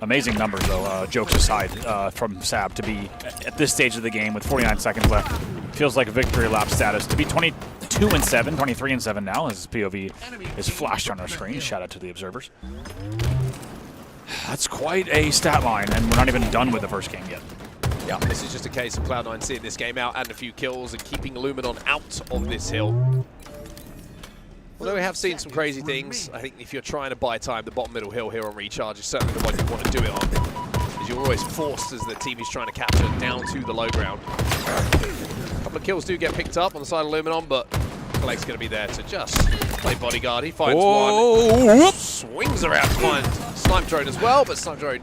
Amazing numbers, though, jokes aside, from Sab to be at this stage of the game with 49 seconds left. Feels like a victory lap status. To be 22-7, 23-7 now, as POV is flashed on our screen. Shout out to the observers. That's quite a stat line, and we're not even done with the first game yet. Yeah, this is just a case of Cloud9 seeing this game out and a few kills and keeping Luminon out of this hill. Although we have seen some crazy things, I think if you're trying to buy time, the bottom middle hill here on Recharge is certainly the one you want to do it on. As you're always forced as the team is trying to capture down to the low ground. A couple of kills do get picked up on the side of Luminon, but Collect's going to be there to just play bodyguard. He finds one, swings around to find Snipe Drone as well, but Snipe Drone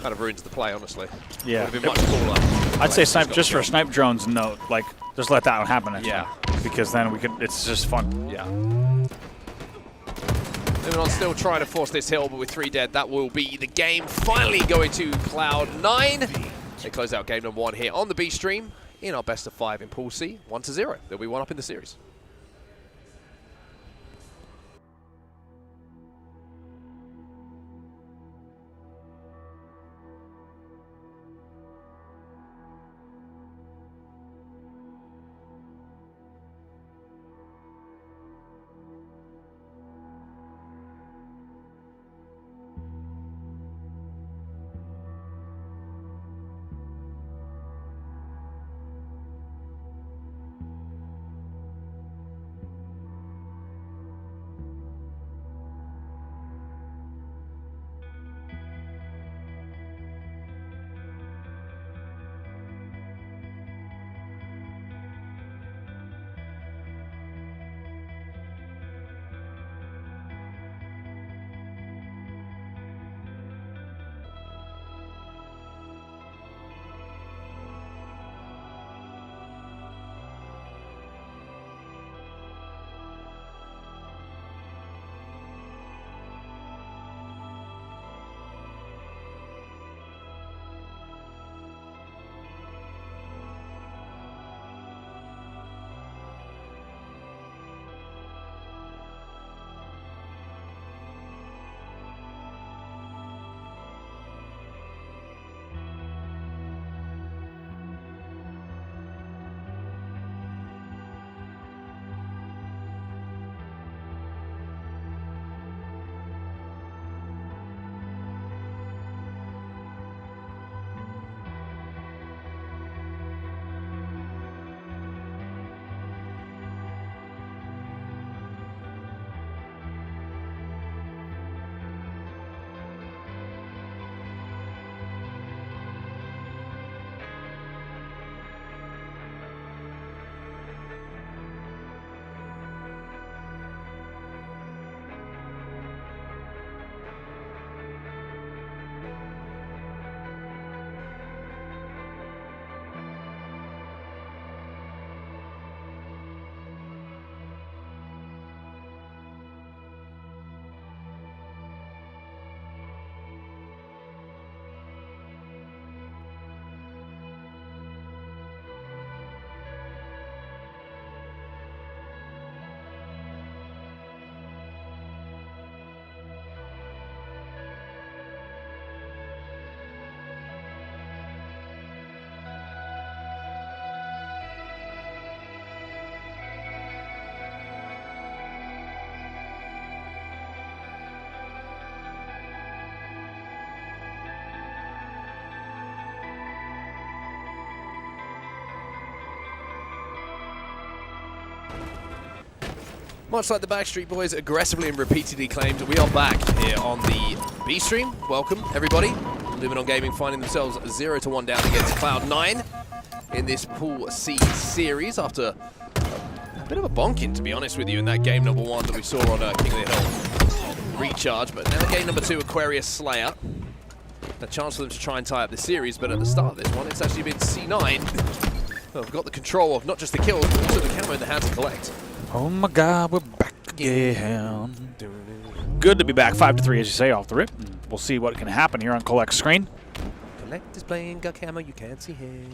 kind of ruins the play, honestly. Yeah. Would have been much cooler. I'd say Snipe, just for Snipe Drone's note, like, just let that one happen. Yeah. Because then it's just fun. Yeah. Luminon still trying to force this hill, but with 3 dead, that will be the game. Finally going to Cloud9. They close out game number 1 here on the B stream in our best of 5 in Pool C, 1-0. They'll be 1 up in the series. Much like the Backstreet Boys aggressively and repeatedly claimed, we are back here on the B stream. Welcome, everybody. Luminon Gaming finding themselves 0-1 down against Cloud9 in this Pool C series after a bit of a bonking, to be honest with you, in that game number 1 that we saw on King of the Hill recharge. But now game number 2, Aquarius Slayer. A chance for them to try and tie up the series, but at the start of this one, it's actually been C9. Well, we've got the control of not just the kills, but also the camo in the hand to collect. Oh my God, we're back again. Good to be back, 5-3, as you say, off the rip. And we'll see what can happen here on Collect's screen. Collect is playing, got camo, you can't see him.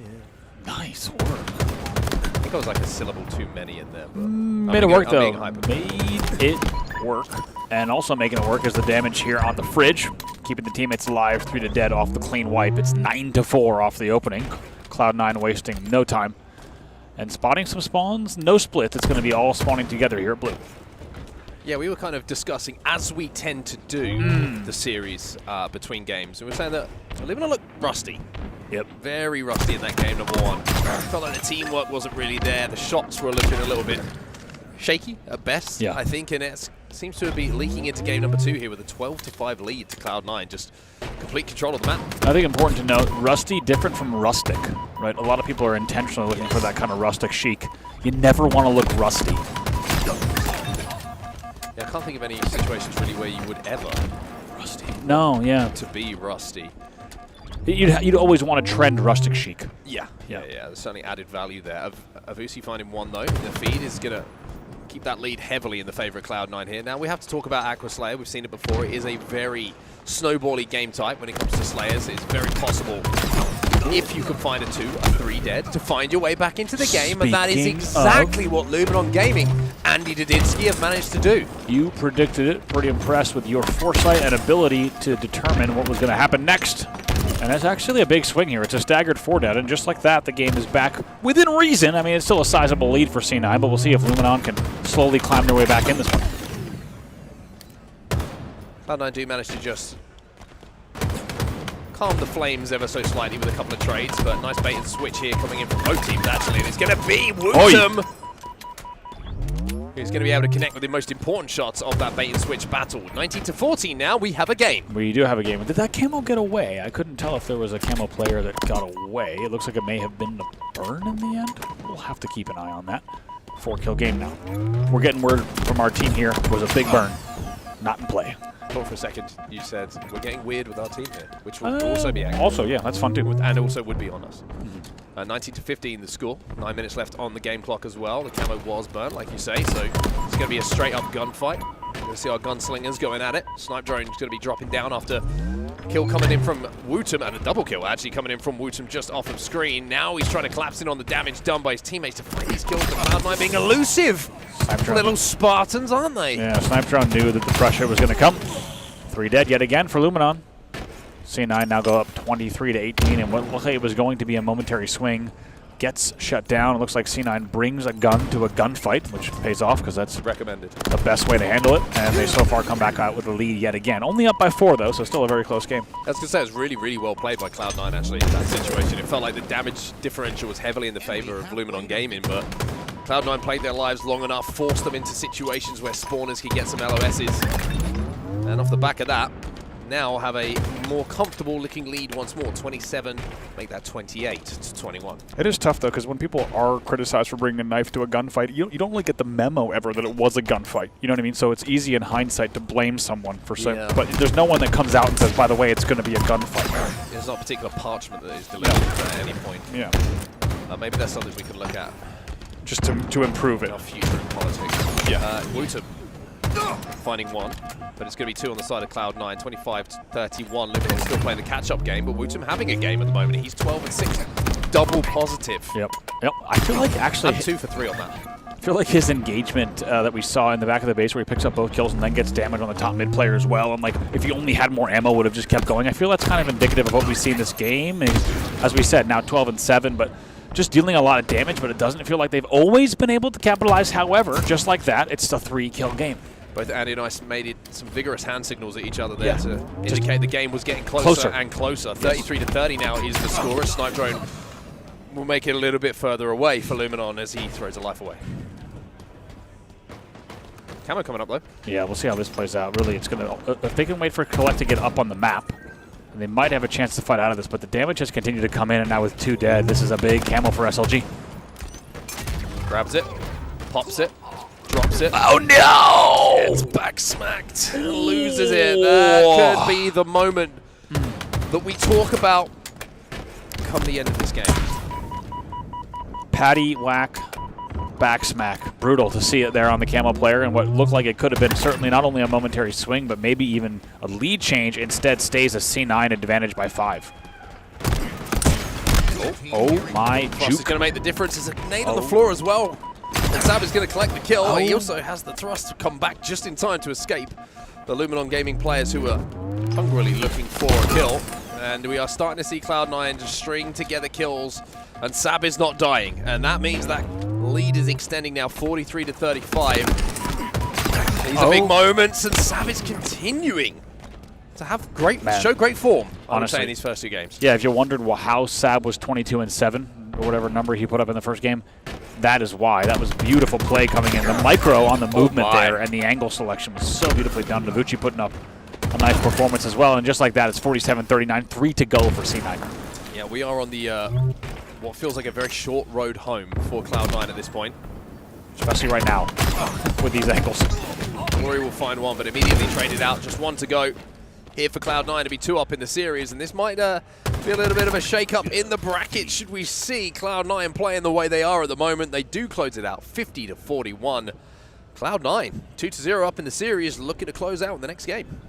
Nice work. I think I was like a syllable too many in there. But Made it work, though. Made it work. And also making it work is the damage here on the fridge, keeping the teammates alive, 3 dead off the clean wipe. It's 9-4 off the opening. Cloud9 wasting no time. And spotting some spawns, no split. It's going to be all spawning together here at Blue. Yeah, we were kind of discussing, as we tend to do, the series between games. And we were saying that Luminon looked rusty. Yep. Very rusty in that game number 1. Felt like the teamwork wasn't really there. The shots were looking a little bit shaky at best, I think. And it seems to be leaking into game number 2 here with a 12-5 lead to Cloud9. Just complete control of the map. I think important to note, rusty different from rustic, right? A lot of people are intentionally looking for that kind of rustic chic. You never want to look rusty. Yeah, I can't think of any situations really where you would ever rusty. No, yeah. To be rusty. You'd always want to trend rustic chic. Yeah. There's certainly added value there. HaloWC finding 1 though. The feed is going to keep that lead heavily in the favor of Cloud9 here. Now we have to talk about Aqua Slayer. We've seen it before. It is a very snowbally game type when it comes to Slayers. It's very possible, if you can find a 2, a 3 dead, to find your way back into the game. And that is exactly what Luminon Gaming, Andy Dudinsky, have managed to do. You predicted it. Pretty impressed with your foresight and ability to determine what was going to happen next. And that's actually a big swing here. It's a staggered 4 dead, and just like that, the game is back within reason. I mean, it's still a sizable lead for C9, but we'll see if Luminon can slowly climb their way back in this one. Cloud9 do manage to just calm the flames ever so slightly with a couple of trades, but nice bait and switch here coming in from both teams, actually. And it's going to be Wootum, who's going to be able to connect with the most important shots of that bait and switch battle. 19-14 now, we have a game. We do have a game. Did that camo get away? I couldn't tell if there was a camo player that got away. It looks like it may have been the burn in the end. We'll have to keep an eye on that. 4-kill game now. We're getting word from our team here. It was a big burn. Not in play. I thought for a second you said we're getting weird with our team here, which will also be accurate. Also, yeah, that's fun too. And also would be on us. 19-15 the score. 9 minutes left on the game clock as well. The camo was burnt, like you say, so it's going to be a straight-up gunfight. We're going to see our gunslingers going at it. Snipe drone is going to be dropping down after kill coming in from Wootum, and a double kill actually coming in from Wootum just off of screen. Now he's trying to collapse in on the damage done by his teammates to find these kills. But Cloud9 being elusive. Little Spartans, aren't they? Yeah, Snipe drone knew that the pressure was going to come. 3 dead yet again for Luminon. C9 now go up 23-18, and what looked like it was going to be a momentary swing gets shut down. It looks like C9 brings a gun to a gunfight, which pays off because that's recommended. The best way to handle it, and they so far come back out with a lead yet again. Only up by 4 though, so still a very close game. I was going to say, it was really, really well played by Cloud9 actually in that situation. It felt like the damage differential was heavily in the favor of Luminon Gaming, but Cloud9 played their lives long enough, forced them into situations where spawners could get some LOSs. And off the back of that, now have a more comfortable looking lead once more. 27, make that 28-21. It is tough though, because when people are criticized for bringing a knife to a gunfight, you don't really get the memo ever that it was a gunfight. You know what I mean? So it's easy in hindsight to blame someone for saying, but there's no one that comes out and says, by the way, it's going to be a gunfight. There's not a particular parchment that is delivered at any point. Yeah. Maybe that's something we could look at. Just to improve it. Our future in politics. Yeah. Wootum finding 1, but it's going to be 2 on the side of Cloud9. 25-31. Luminon still playing the catch-up game, but Wootum having a game at the moment. He's 12-6, double positive. Yep. I feel like actually... I'm 2 for 3 on that. I feel like his engagement that we saw in the back of the base where he picks up both kills and then gets damage on the top mid player as well, and like if he only had more ammo would have just kept going. I feel that's kind of indicative of what we see in this game. And as we said, now 12-7, but just dealing a lot of damage, but it doesn't feel like they've always been able to capitalize. However, just like that, it's a 3-kill game. Both Andy and I made some vigorous hand signals at each other there to indicate the game was getting closer and closer. 33-30 now is the score. As Snipe Drone will make it a little bit further away for Luminon as he throws a life away. Camo coming up, though. Yeah, we'll see how this plays out. Really, it's going to... if they can wait for Collect to get up on the map, and they might have a chance to fight out of this, but the damage has continued to come in, and now with 2 dead, this is a big camo for SLG. Grabs it, pops it, drops it. Oh no! Gets back smacked, loses it. That could be the moment that we talk about come the end of this game. Patty, whack, back smack. Brutal to see it there on the camo player, and what looked like it could have been certainly not only a momentary swing, but maybe even a lead change. Instead stays a C9 advantage by 5. Oh my Frost is juke. going to make the difference. There's a nade on the floor as well. And Sab is going to collect the kill. He also has the thrust to come back just in time to escape the Luminon Gaming players who are hungrily looking for a kill. And we are starting to see Cloud9 just string together kills. And Sab is not dying. And that means that lead is extending now 43 to 35. These are big moments, and Sab is continuing to have show great form, I would say, in these first 2 games. Yeah, if you wondered how Sab was 22-7, or whatever number he put up in the first game, that is why. That was beautiful play coming in. The micro on the movement there, and the angle selection was so beautifully done. Navucci putting up a nice performance as well, and just like that, it's 47-39, 3 to go for C9. Yeah, we are on the what feels like a very short road home for Cloud9 at this point. Especially right now with these angles. Glory will find one, but immediately traded out. Just 1 to go here for Cloud9 to be 2 up in the series, and this might be a little bit of a shake-up in the bracket should we see Cloud9 playing the way they are at the moment. They do close it out, 50 to 41. Cloud9, 2-0 up in the series, looking to close out in the next game.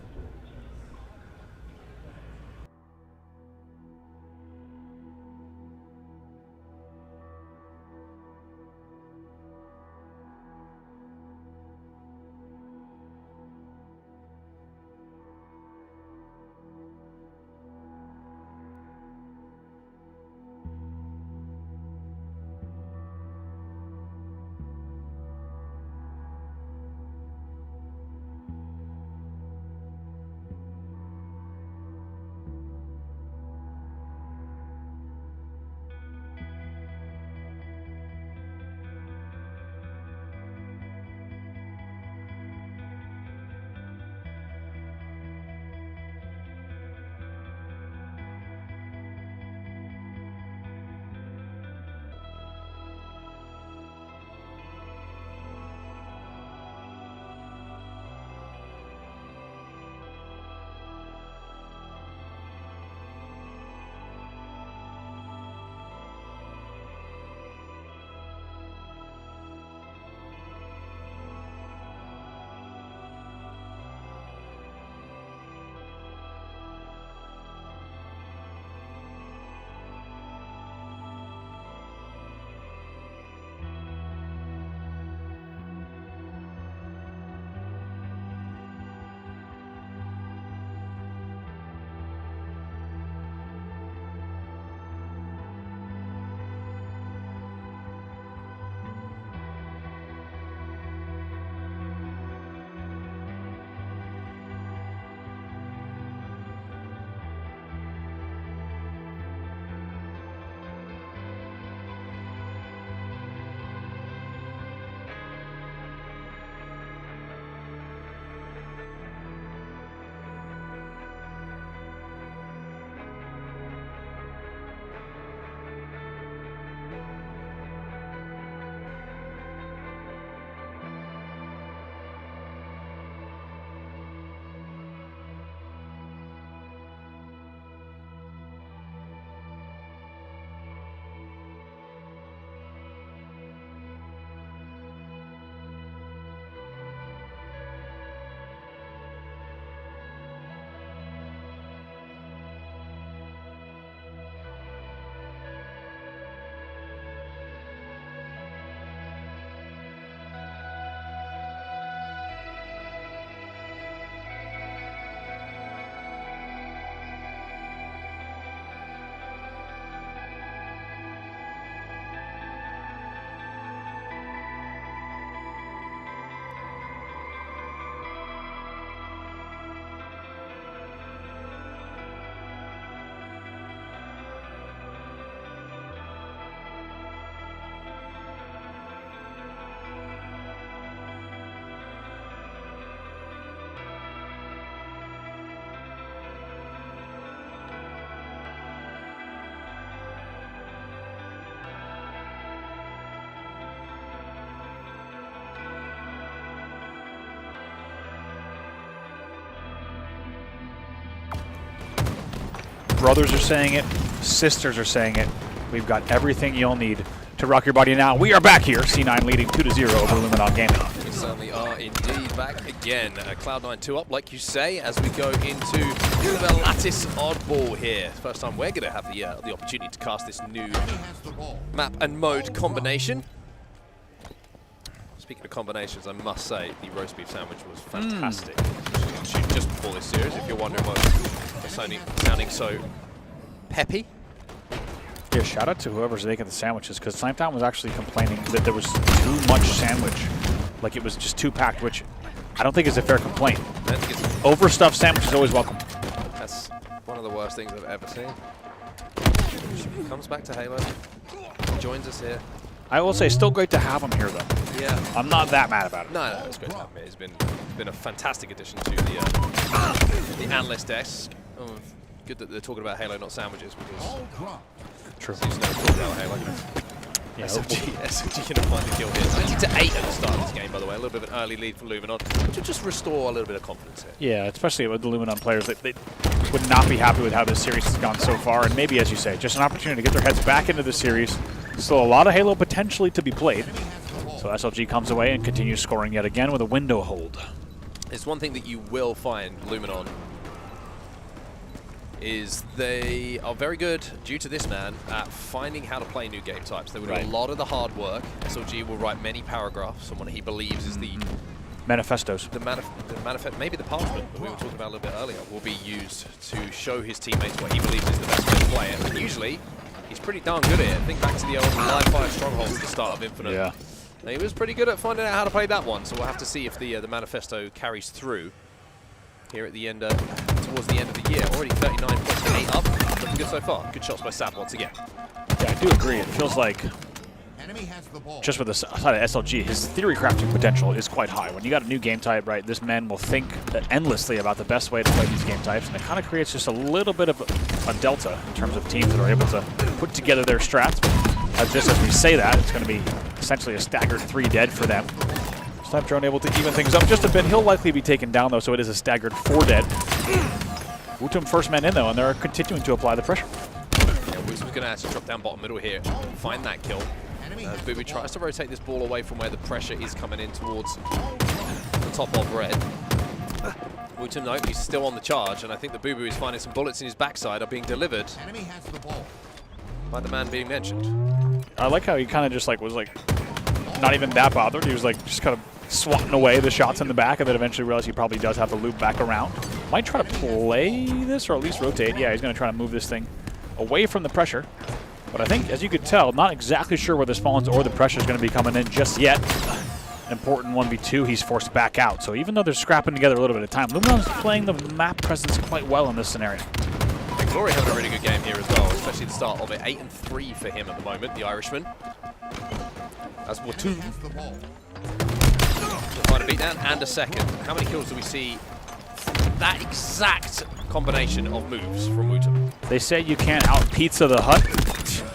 brothers are saying it, sisters are saying it. We've got everything you'll need to rock your body now. We are back here. C9 leading 2-0 over Luminon Gaming. We certainly are indeed back again. Cloud9 2 up, like you say, as we go into the Lattice oddball here. First time we're going to have the opportunity to cast this new map and mode combination. Speaking of combinations, I must say the roast beef sandwich was fantastic. Just before this series, if you're wondering why it's sounding so peppy. Yeah, shout out to whoever's making the sandwiches, because Slametown was actually complaining that there was too much sandwich. Like it was just too packed, which I don't think is a fair complaint. Overstuffed sandwich is always welcome. That's one of the worst things I've ever seen. Comes back to Halo, joins us here. I will say, still great to have him here, though. Yeah. I'm not that mad about it. No, it's great to have him. It's been a fantastic addition to the analyst desk. Oh, good that they're talking about Halo, not sandwiches, because True. it's never talked about Halo. Yeah, SMG gonna find the kill here. 20-8 at the start of this game, by the way. A little bit of an early lead for Luminon, which will just restore a little bit of confidence here. yeah, especially with the Luminon players, they would not be happy with how this series has gone so far, and maybe, as you say, just an opportunity to get their heads back into the series. Still a lot of Halo potentially to be played. So SLG comes away and continues scoring yet again with a window hold. It's one thing that you will find Luminon is they are very good, due to this man, at finding how to play new game types. They will do a lot of the hard work. SLG will write many paragraphs on what he believes is the manifestos. The manifest, maybe the parchment that we were talking about a little bit earlier, will be used to show his teammates what he believes is the best way to play it. And usually, he's pretty darn good at it. Think back to the old Live Fire Strongholds at the start of Infinite. Yeah. He was pretty good at finding out how to play that one, so we'll have to see if the manifesto carries through here at the end, towards the end of the year. Already 39 points to 8 up. Looking good so far. Good shots by Sab once again. Yeah, I do agree. It feels like, just with the side of SLG, his theory crafting potential is quite high. When you got a new game type, right, this man will think endlessly about the best way to play these game types, and it kind of creates just a little bit of a delta in terms of teams that are able to put together their strats. Just as we say that, it's going to be essentially a staggered 3 dead for them. Snapdragon able to even things up just a bit. He'll likely be taken down, though, so it is a staggered 4 dead. Wutum first man in, though, and they're continuing to apply the pressure. Yeah, Wutum's going to actually drop down bottom middle here, find that kill. Booby tries to rotate this ball away from where the pressure is coming in towards the top of red. Wutum, though, he's still on the charge, and I think the Boo Boo is finding some bullets in his backside are being delivered by the man being mentioned. I like how he kind of just was not even that bothered. He was just kind of swatting away the shots in the back, and then eventually realized he probably does have to loop back around. Might try to play this, or at least rotate. Yeah, he's going to try to move this thing away from the pressure. But I think, as you could tell, not exactly sure where the spawns or the pressure is going to be coming in just yet. An important 1v2, he's forced back out. So even though they're scrapping together a little bit of time, Luminon's playing the map presence quite well in this scenario. Glory having a really good game here as well, especially the start of it. 8-3 for him at the moment, the Irishman. As Wutum will find a beatdown and a second. How many kills do we see? That exact combination of moves from Wutum. They say you can't out Pizza the Hut.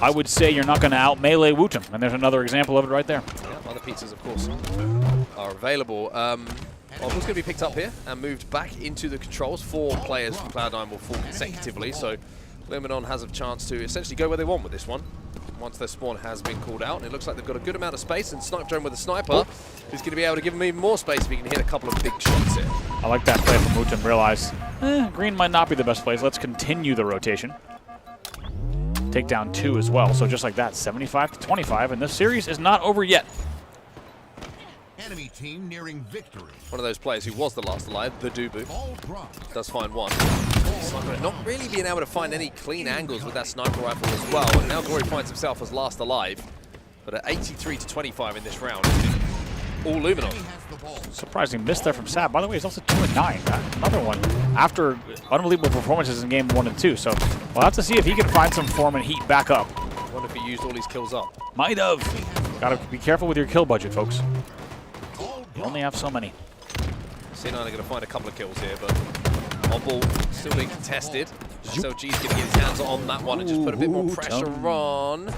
I would say you're not going to out melee Wutum, and there's another example of it right there. Yeah, other pizzas, of course, are available. Oddball's going to be picked up here and moved back into the controls. 4 players from Cloud9 will fall consecutively, so Luminon has a chance to essentially go where they want with this one. Once their spawn has been called out, and it looks like they've got a good amount of space, and Snipe Drone with a sniper is going to be able to give them even more space if he can hit a couple of big shots here. I like that play from Wutum. Realize green might not be the best place. Let's continue the rotation. Take down 2 as well, so just like that, 75-25, and this series is not over yet. Enemy team nearing victory. One of those players who was the last alive, the Dubu, does find one. Sniper not really being able to find any clean angles with that sniper rifle as well, and now Glory finds himself as last alive. But at 83-25 in this round, all Luminon. Surprising miss there from Sab. By the way, he's also 2-9. Another one after unbelievable performances in game 1 and 2. So we'll have to see if he can find some form and heat back up. I wonder if he used all his kills up. Might have. Gotta be careful with your kill budget, folks. You only have so many. C9 are going to find a couple of kills here, but Oddball still being contested. SLG's going to get his hands on that one and just put a bit more pressure on.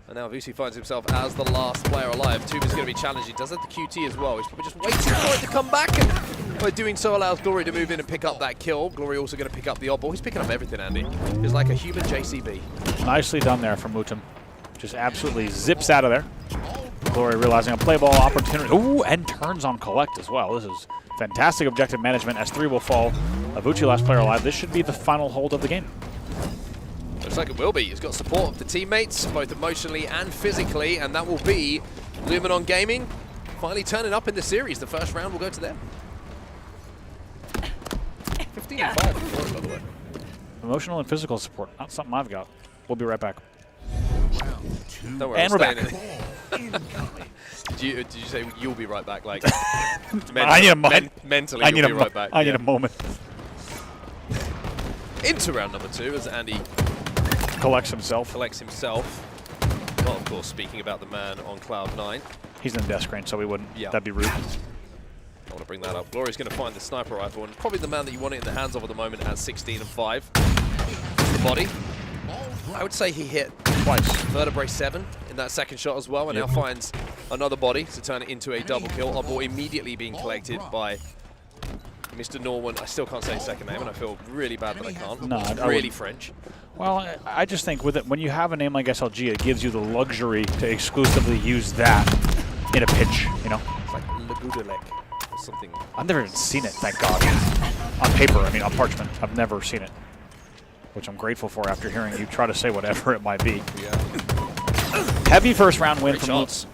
And now HaloWC finds himself as the last player alive. Tuba's going to be challenged. He does have the QT as well. He's probably just waiting for it to come back. And By doing so allows Glory to move in and pick up that kill. Glory also going to pick up the odd ball. He's picking up everything, Andy. He's like a human JCB. Nicely done there from Mutum. Just absolutely zips out of there. Glory realizing a play ball opportunity. Ooh, and turns on collect as well. This is fantastic objective management. S3 will fall. Avuchi, last player alive. This should be the final hold of the game. Looks like it will be. He's got support of the teammates, both emotionally and physically, and that will be Luminon Gaming finally turning up in the series. The first round will go to them. 15-5, by the way. Emotional and physical support. Not something I've got. We'll be right back. Don't worry, And we're back. Did you say you'll be right back? Like I need a mentally, I need you'll a be right back. I need a moment. Into round number 2 as Andy Collects himself. collects himself. Not, of course, speaking about the man on Cloud 9. He's in the death screen, so we wouldn't. Yeah. That'd be rude. I want to bring that up. Glory's going to find the sniper rifle, and probably the man that you want it in the hands of at the moment at 16-5. The body. I would say he hit Twice. vertebrae 7 in that second shot as well, and now finds another body to turn it into a double kill. Oddball immediately being collected by Mr. Norman. I still can't say his second name, and I feel really bad that I can't. No, It's I really wouldn't. French. Well, I just think with it, when you have a name like SLG, it gives you the luxury to exclusively use that in a pitch, you know? It's like Le Boudelec or something. I've never even seen it, thank God. On paper, I mean, on parchment. I've never seen it, which I'm grateful for after hearing you try to say whatever it might be. Yeah. Heavy first round win Great from shots.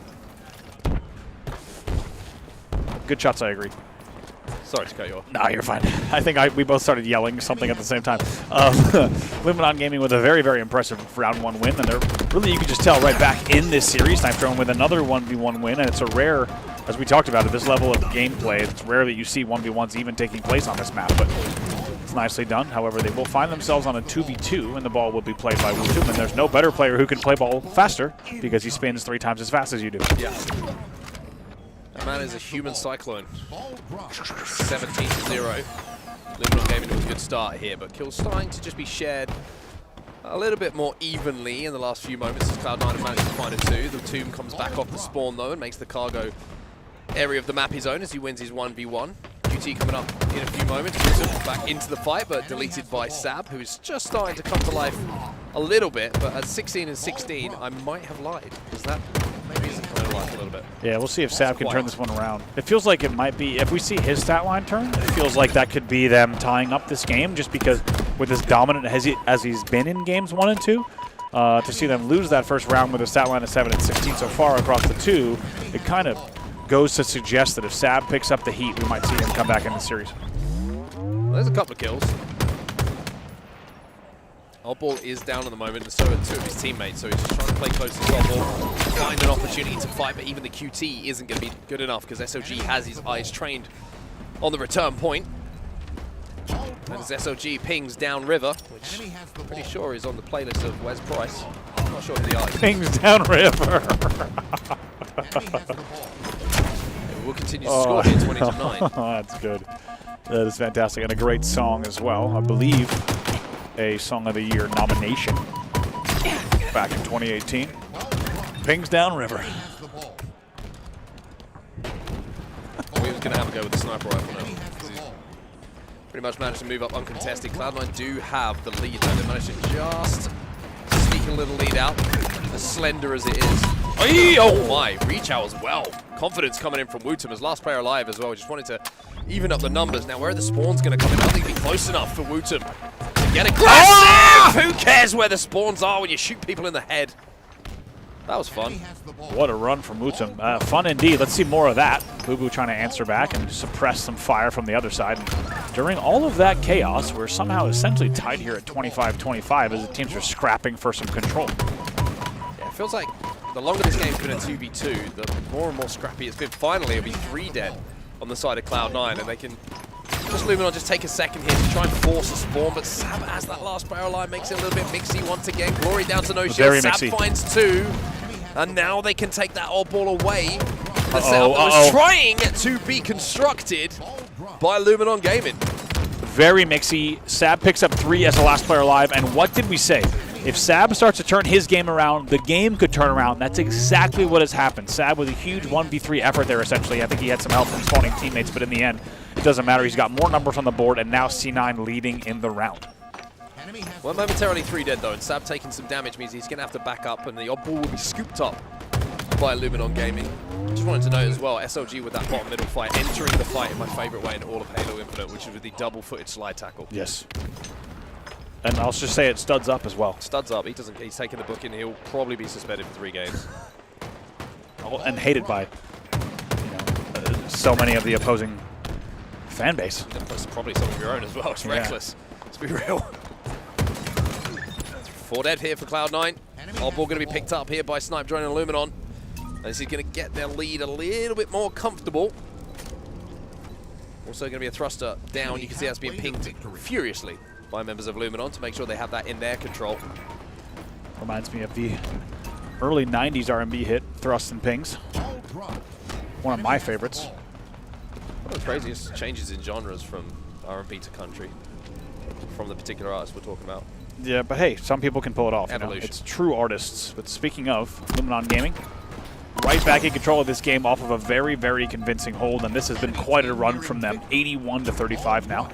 Good shots, I agree. Sorry to cut you off. No, you're fine. I think we both started yelling something at the same time. Luminon Gaming with a very, very impressive round 1 win, and they're really, you can just tell, right back in this series. Knife Throne with another 1v1 win, and it's a rare, as we talked about, at this level of gameplay, it's rare that you see 1v1s even taking place on this map, but it's nicely done. However, they will find themselves on a 2v2, and the ball will be played by Wutum, and there's no better player who can play ball faster because he spins 3 times as fast as you do. Yeah. That man is a human cyclone. 17-0. Luminon Gaming with a good start here, but kills starting to just be shared a little bit more evenly in the last few moments as Cloud9 have managed to find a 2. The Tomb comes back off the spawn though and makes the cargo area of the map his own as he wins his 1v1. QT coming up in a few moments. Back into the fight, but deleted by Sab, who is just starting to come to life a little bit. But at 16-16, I might have lied, because that maybe isn't coming to life a little bit. Yeah, we'll see if Sab can turn this one around. It feels like it might be, if we see his stat line turn, it feels like that could be them tying up this game, just because with as dominant as he's been in games 1 and 2, to see them lose that first round with a stat line of 7-16 so far across the 2, it kind of goes to suggest that if Sab picks up the heat, we might see him come back in the series. Well, there's a couple of kills. Oddball is down at the moment, and so are 2 of his teammates, so he's just trying to play close to Oddball, find an opportunity to fight, but even the QT isn't going to be good enough because SOG has his eyes trained on the return point. And as SOG pings downriver, which I'm pretty sure is on the playlist of Wes Price. I'm not sure who the artist. Things downriver. We'll continue to score here 20-9. That's good. That is fantastic, and a great song as well. I believe a Song of the Year nomination back in 2018. Pings downriver. He was going to have a go with the sniper rifle now. He's pretty much managed to move up uncontested. Cloud9 do have the lead though. They managed to just sneak a little lead out, as slender as it is. Oh my, reach out as well. Confidence coming in from Wutum as last player alive as well. Just wanted to even up the numbers. Now where are the spawns going to come in? I don't think it'll be close enough for Wutum to get aggressive. Who cares where the spawns are when you shoot people in the head? That was fun. What a run from Wutum. Fun indeed. Let's see more of that. Boo trying to answer back and suppress some fire from the other side. And during all of that chaos, we're somehow essentially tied here at 25-25 as the teams are scrapping for some control. Yeah, it feels like the longer this game's been a 2v2, the more and more scrappy it's been. Finally, it'll be 3 dead on the side of Cloud9, and they can just Luminon just take a second here to try and force a spawn, but Sab, as that last barrel line, makes it a little bit mixy once again. Glory down to no shield. Sab finds 2, and now they can take that oddball away. The setup that was trying to be constructed by Luminon Gaming. Very mixy. Sab picks up 3 as the last player alive, and what did we say? If Sab starts to turn his game around, the game could turn around. That's exactly what has happened. Sab with a huge 1v3 effort there, essentially. I think he had some help from spawning teammates, but in the end, it doesn't matter. He's got more numbers on the board, and now C9 leading in the round. Well, momentarily 3 dead though, and Sab taking some damage means he's going to have to back up, and the odd ball will be scooped up by Luminon Gaming. Just wanted to note as well, SLG with that bottom middle fight, entering the fight in my favorite way in all of Halo Infinite, which is with the double-footed slide tackle. Yes. And I'll just say it studs up as well. Studs up. He's taking the booking. He'll probably be suspended for 3 games. Oh, and hated by so many of the opposing fan base. Plus probably some of your own as well. It's reckless. Let's be real. 4 dead here for Cloud9. All ball going to be picked up here by Snipe joining Luminon. And this is going to get their lead a little bit more comfortable. Also going to be a thruster down. You can see that's being pinged furiously by members of Luminon to make sure they have that in their control. Reminds me of the early 90s R&B hit, Thrust and Pings. One of my favorites. One of the craziest changes in genres from R&B to country, from the particular artist we're talking about. Yeah, but hey, some people can pull it off. Evolution. You know? It's true artists. But speaking of, Luminon Gaming, right back in control of this game off of a very, very convincing hold, and this has been quite a run from them, 81-35 now.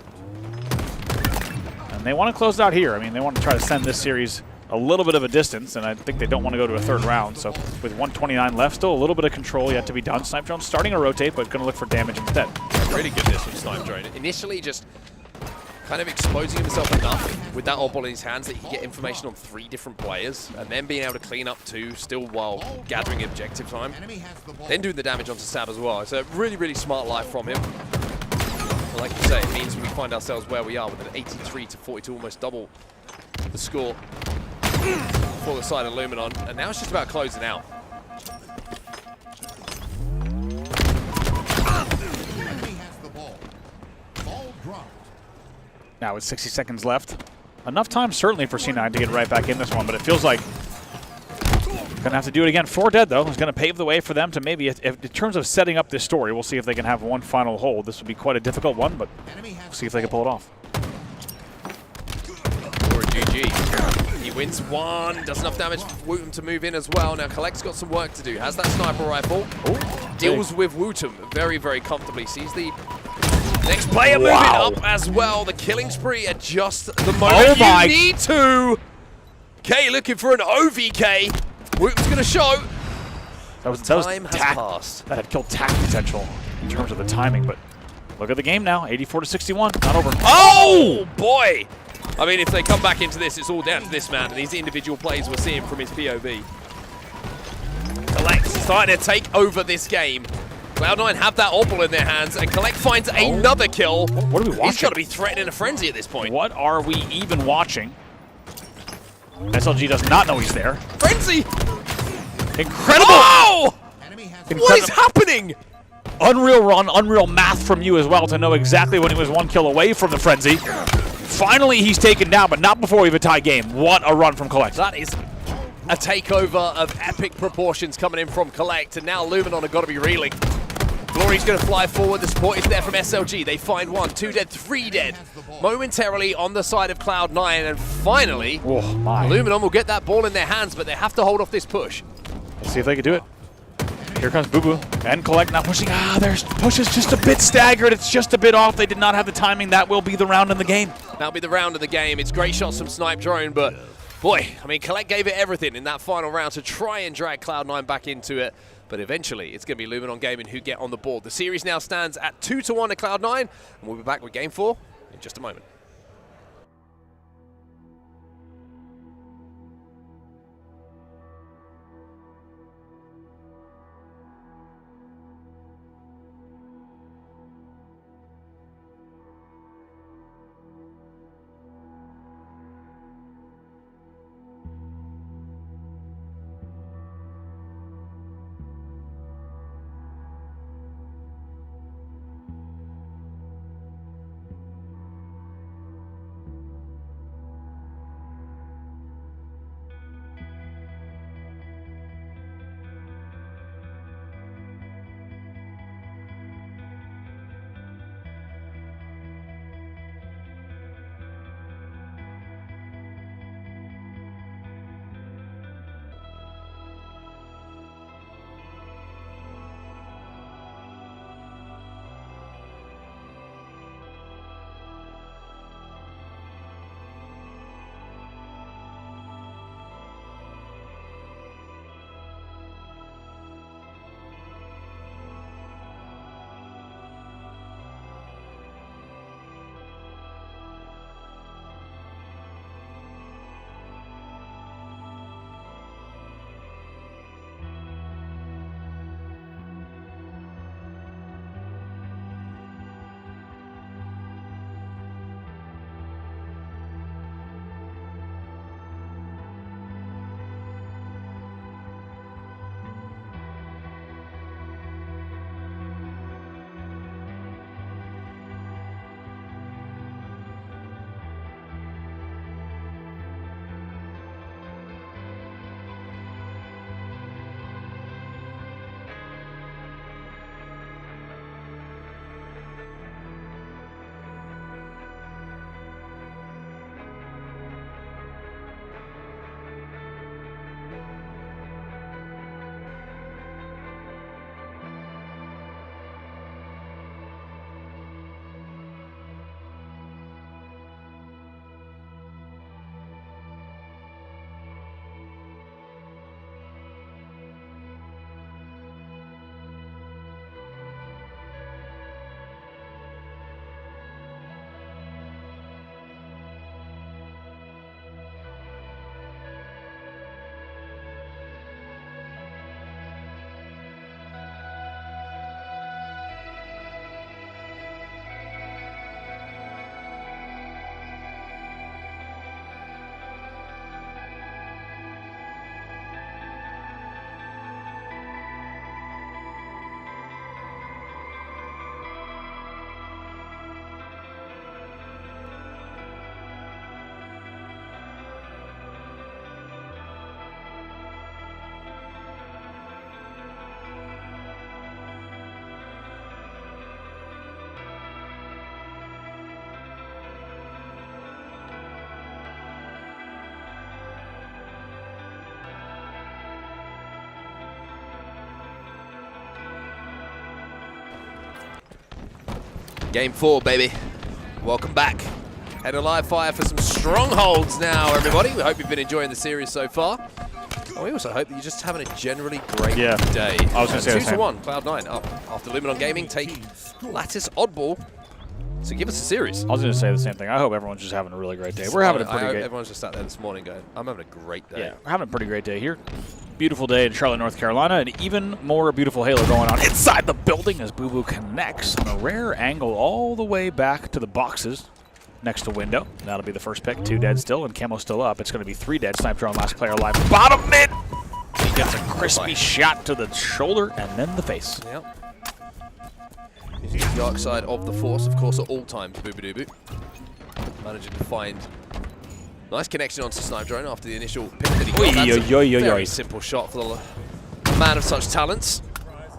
And they want to close it out here. I mean, they want to try to send this series a little bit of a distance, and I think they don't want to go to a 3rd round. So with 129 left, still a little bit of control yet to be done. Snipe Drone starting to rotate, but going to look for damage instead. Really good this from Snipe Drone. Initially just kind of exposing himself enough with that odd ball in his hands that he can get information on 3 different players, and then being able to clean up 2 still while gathering objective time. Then doing the damage onto Sab as well. It's a really, really smart life from him. But like you say, it means we find ourselves where we are with an 83-42, almost double the score for the side of Luminon. And now it's just about closing out. Now with 60 seconds left. Enough time certainly for C9 to get right back in this one, but it feels like going to have to do it again. 4 dead though is going to pave the way for them to maybe, if, in terms of setting up this story, we'll see if they can have one final hold. This would be quite a difficult one, but we'll see if they can pull it off. Or a GG. He wins 1, does enough damage for Wootum to move in as well. Now Collect's got some work to do. Has that sniper rifle. Deals with Wootum very, very comfortably. Sees the next player moving up as well. The killing spree at just the moment you need to. K looking for an OVK. Wootum's going to show. Time has passed. That had killed tack potential in terms of the timing, but look at the game now. 84-61. Not over. Oh, boy. I mean, if they come back into this, it's all down to this man and these individual plays we're seeing from his POV. Collect starting to take over this game. Cloud9 have that opal in their hands, and Collect finds another kill. What are we watching? He's got to be threatening a frenzy at this point. What are we even watching? SLG does not know he's there. Frenzy! Incredible! Oh! What is happening? Unreal run, unreal math from you as well to know exactly when he was 1 kill away from the frenzy. Finally, he's taken down, but not before we have a tie game. What a run from Collect. That is a takeover of epic proportions coming in from Collect, and now Luminon have got to be reeling. Glory's going to fly forward. The support is there from SLG. They find 1, 2 dead, 3 dead. Momentarily on the side of Cloud9, and finally, Luminon will get that ball in their hands, but they have to hold off this push. Let's see if they can do it. Here comes Boo Boo and Collect now pushing. Their push is just a bit staggered. It's just a bit off. They did not have the timing. That will be the round in the game. That'll be the round of the game. It's great shots from Snipe Drone, but boy, I mean, Collect gave it everything in that final round to try and drag Cloud9 back into it. But eventually, it's going to be Luminon Gaming who get on the board. The series now stands at 2-1 to Cloud9, and we'll be back with Game 4 in just a moment. Game 4, baby. Welcome back. Head a live fire for some strongholds now, everybody. We hope you've been enjoying the series so far. And we also hope that you're just having a generally great day. I was going to say the same. 2-1, Cloud9 up after Luminon Gaming take Lattice Oddball. So give us a series. I was going to say the same thing. I hope everyone's just having a really great day. We're having a pretty great day. Everyone's just sat there this morning going, I'm having a great day. Yeah, we're having a pretty great day here. Beautiful day in Charlotte, North Carolina, and even more beautiful Halo going on inside the building as Boo Boo connects on a rare angle all the way back to the boxes next to window. That'll be the first pick. 2 dead still, and Camo still up. It's going to be 3 dead. Sniper on last player alive. Bottom mid! He gets a crispy shot to the shoulder and then the face. Yep. Using the dark side of the force, of course, at all times, Boo-Boo-Doo-Boo. Managing to find nice connection onto Snipe Drone after the initial pick that he got. That's a very simple shot for the man of such talents.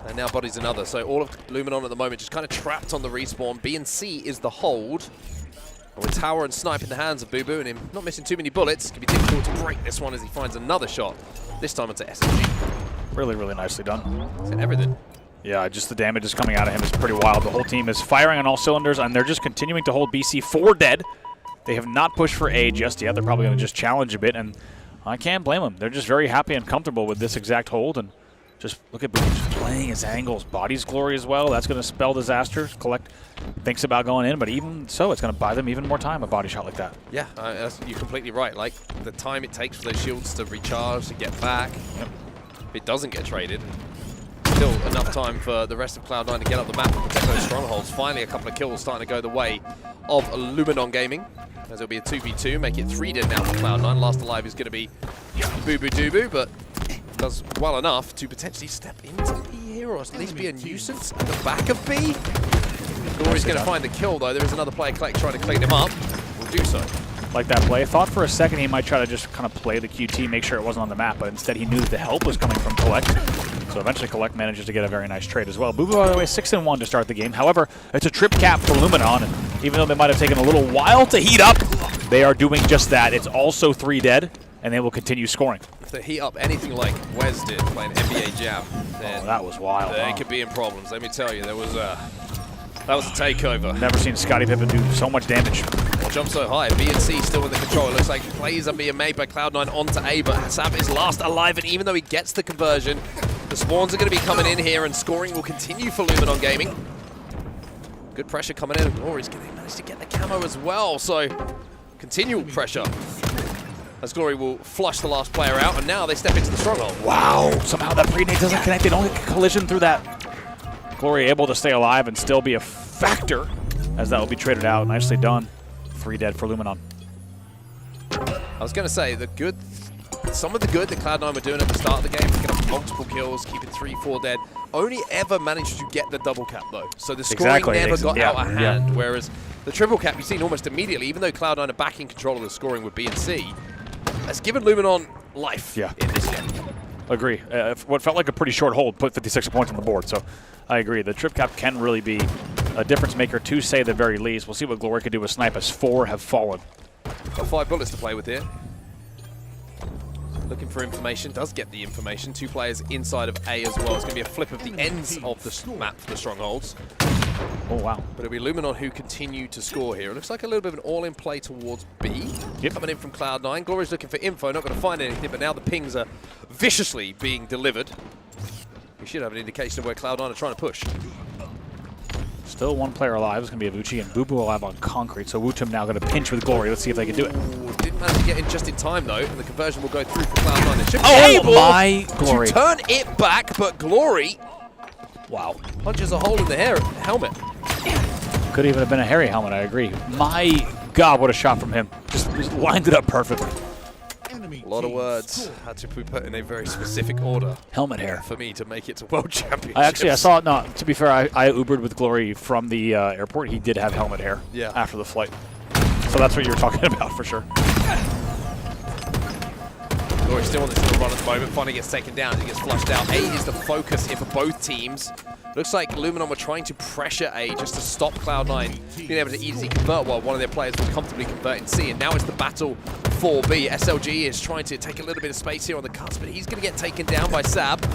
And now bodies another. So all of Luminon at the moment just kind of trapped on the respawn. B and C is the hold. And with Tower and Snipe in the hands of Boo Boo and him not missing too many bullets, it can be difficult to break this one as he finds another shot. This time onto SMG. Really, really nicely done. It's everything. Yeah, just the damage is coming out of him is pretty wild. The whole team is firing on all cylinders, and they're just continuing to hold BC 4 dead. They have not pushed for A just yet. They're probably going to just challenge a bit, and I can't blame them. They're just very happy and comfortable with this exact hold, and just look at Boo just playing his angles. Body's glory as well. That's going to spell disaster. Collect thinks about going in, but even so, it's going to buy them even more time, a body shot like that. Yeah, you're completely right. Like, the time it takes for those shields to recharge, to get back, if it doesn't get traded, still enough time for the rest of Cloud9 to get up the map and protect those strongholds. Finally, a couple of kills starting to go the way of Luminon Gaming, as it'll be a 2v2, make it 3 dead now for Cloud9. Last alive is going to be Boo-Boo-Doo-Boo, but does well enough to potentially step into B here, or at least be a nuisance at the back of B. Glory's going to find the kill, though. There is another player trying to clean him up. Will do so. Like that play. Thought for a second he might try to just kind of play the QT, make sure it wasn't on the map, but instead he knew that the help was coming from Collect. So eventually Collect manages to get a very nice trade as well. Boo Boo, by the way, 6-1 to start the game. However, it's a trip cap for Luminon, and even though they might have taken a little while to heat up, they are doing just that. It's also 3 dead, and they will continue scoring. If they heat up anything like Wes did playing NBA Jam, then that was wild. They could be in problems. Let me tell you, that was a takeover. Never seen Scottie Pippen do so much damage. Jump so high. B and C still in the control. It looks like plays are being made by Cloud9 onto A, but Sab is last alive, and even though he gets the conversion, the spawns are going to be coming in here, and scoring will continue for Luminon Gaming. Good pressure coming in, and Glory's going to manage to get the camo as well, so continual pressure. As Glory will flush the last player out, and now they step into the stronghold. Wow! Somehow that pre-nade doesn't connect. They don't get collision through that. Glory able to stay alive and still be a factor, as that will be traded out. Nicely done. 3 dead for Luminon. I was going to say, some of the good that Cloud9 were doing at the start of the game, picking up multiple kills, keeping 3-4 dead, only ever managed to get the double cap, though. So the scoring never got out of hand, whereas the triple cap you've seen almost immediately, even though Cloud9 are back in control of the scoring with B and C, has given Luminon life in this game. Agree. What felt like a pretty short hold put 56 points on the board, so I agree. The trip cap can really be a difference maker, to say the very least. We'll see what Glory could do with Snipe as 4 have fallen. Got 5 bullets to play with here. Looking for information, does get the information. 2 players inside of A as well. It's going to be a flip of the ends of the map for the strongholds. Oh, wow. But it'll be Luminon who continue to score here. It looks like a little bit of an all-in play towards B. Coming in from Cloud9. Glory's looking for info, not going to find anything, but now the pings are viciously being delivered. We should have an indication of where Cloud9 are trying to push. Still 1 player alive. It's going to be a Vucci and Boo Boo alive on concrete. So Wutum now going to pinch with Glory. Let's see if they can do it. Ooh, didn't manage to get in just in time, though, and the conversion will go through for Cloud9. They should be able my Glory to turn it back, but Glory, wow, punches a hole in the helmet. Could even have been a hairy helmet, I agree. My God, what a shot from him. Just lined it up perfectly. A lot of words had to be put in a very specific order. Helmet hair. For me to make it to World Championships. Actually, I saw it. No, to be fair, I Ubered with Glory from the airport. He did have helmet hair after the flight. So that's what you're talking about for sure. Glory's still on this little run at the moment. Finally gets taken down. He gets flushed out. A is the focus here for both teams. Looks like Luminon were trying to pressure A just to stop Cloud9 being able to easily convert while one of their players will comfortably convert in C. And now it's the battle for B. SLG is trying to take a little bit of space here on the cusp, but he's going to get taken down by Sab.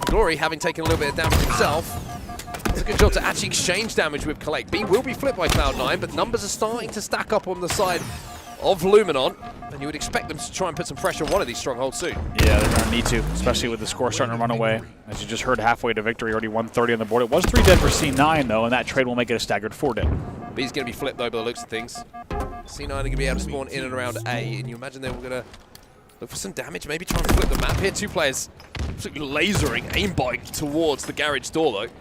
Glory, having taken a little bit of damage himself, Does a good job to actually exchange damage with Collect. B will be flipped by Cloud9, but numbers are starting to stack up on the side of Luminon, and you would expect them to try and put some pressure on one of these strongholds soon. Yeah, they're going to need to, especially with the score starting to run away. As you just heard, halfway to victory, already 130 on the board. It was 3 dead for C9, though, and that trade will make it a staggered 4 dead. B's going to be flipped, though, by the looks of things. C9 are going to be able to spawn in and around A, and you imagine they were going to look for some damage, maybe try and flip the map here. 2 players absolutely lasering, aimbot towards the garage door, though.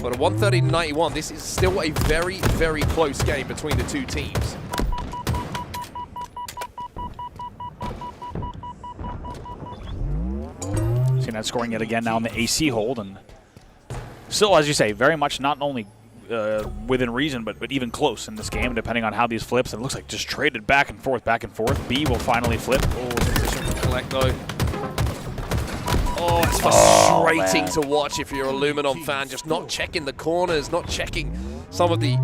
But a 130-91, this is still a very, very close game between the two teams. Seeing that scoring yet again now in the AC hold, and still, as you say, very much not only within reason, but even close in this game, depending on how these flips. And it looks like just traded back and forth, back and forth. B will finally flip. Oh, position for Collect, though. Oh, it's frustrating to watch if you're a Luminon fan, just not checking the corners, not checking some of the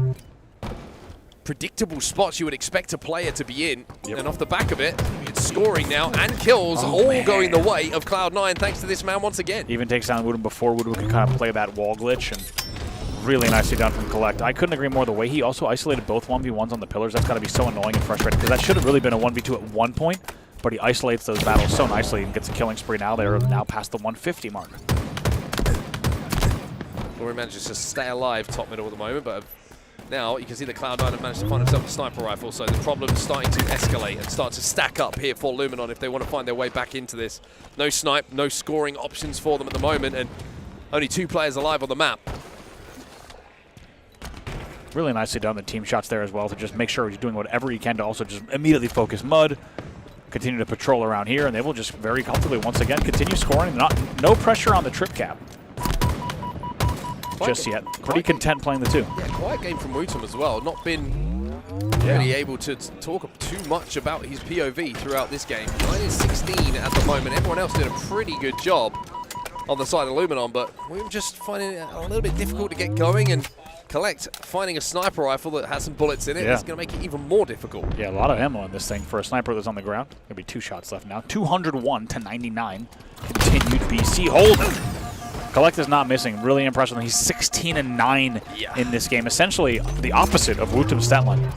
predictable spots you would expect a player to be in. And off the back of it, it's scoring now and kills, all going the way of Cloud9 thanks to this man once again. Even takes down Woodham before Woodham could kind of play that wall glitch, and really nicely done from Collect. I couldn't agree more. The way he also isolated both 1v1s on the pillars, that's got to be so annoying and frustrating, because that should have really been a 1v2 at one point, but he isolates those battles so nicely and gets a killing spree now. They're now past the 150 mark. Laurie manages to stay alive top middle at the moment, but now you can see the Cloud9 have managed to find himself a sniper rifle, so the problem's starting to escalate and start to stack up here for Luminon if they want to find their way back into this. No snipe, no scoring options for them at the moment, and only 2 players alive on the map. Really nicely done, the team shots there as well, to just make sure he's doing whatever he can to also just immediately focus Mud, continue to patrol around here, and they will just very comfortably once again continue scoring. No pressure on the trip cap just yet. Pretty content playing the 2. Yeah, quiet game from Wutum as well. Not been really able to talk too much about his POV throughout this game. 9-16 at the moment. Everyone else did a pretty good job on the side of Luminon, but we were just finding it a little bit difficult to get going, and Collect finding a sniper rifle that has some bullets in it is going to make it even more difficult. Yeah, a lot of ammo in this thing for a sniper that's on the ground. Going to be 2 shots left now. 201 to 99. Continued BC hold. Collect is not missing. Really impressive. He's 16-9 in this game. Essentially the opposite of Wutum's stat line.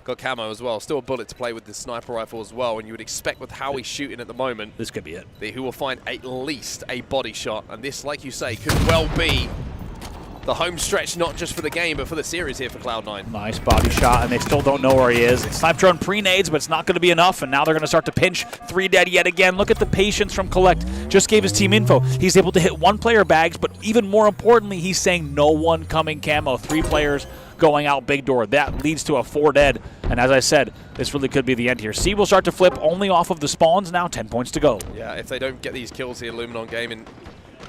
Got camo as well. Still a bullet to play with the sniper rifle as well, and you would expect with how he's shooting at the moment, this could be it. That he will find at least a body shot, and this, like you say, could well be the home stretch, not just for the game, but for the series here for Cloud9. Nice body shot, and they still don't know where he is. Snipe drone pre-nades, but it's not going to be enough, and now they're going to start to pinch. 3 dead yet again. Look at the patience from Collect. Just gave his team info. He's able to hit 1 player bags, but even more importantly, he's saying no one coming camo. 3 players going out big door. That leads to a 4 dead, and as I said, this really could be the end here. C will start to flip only off of the spawns now. 10 points to go. Yeah, if they don't get these kills here, Luminon Gaming,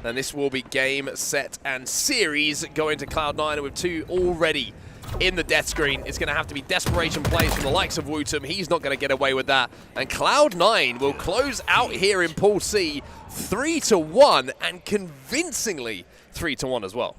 then this will be game, set, and series going to Cloud9, and with 2 already in the death screen. It's going to have to be desperation plays from the likes of Wutum. He's not going to get away with that. And Cloud9 will close out here in Pool C 3-1, and convincingly 3-1 as well.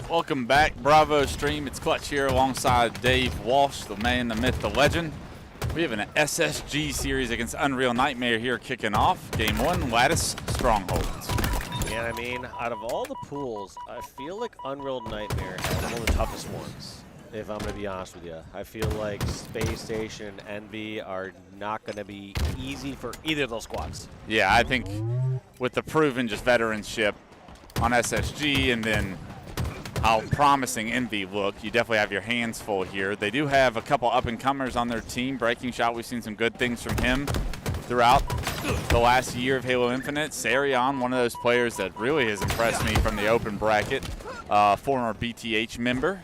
Welcome back, Bravo Stream. It's Clutch here alongside Dave Walsh, the man, the myth, the legend. We have an SSG series against Unreal Nightmare here kicking off. Game 1, Lattice Strongholds. Yeah, I mean, out of all the pools, I feel like Unreal Nightmare is one of the toughest ones, if I'm going to be honest with you. I feel like Space Station and Envy are not going to be easy for either of those squads. Yeah, I think with the proven just veteranship on SSG and then how promising Envy look, you definitely have your hands full here. They do have a couple up-and-comers on their team. Breaking Shot, we've seen some good things from him throughout the last year of Halo Infinite. Sarion, one of those players that really has impressed me from the open bracket, former BTH member.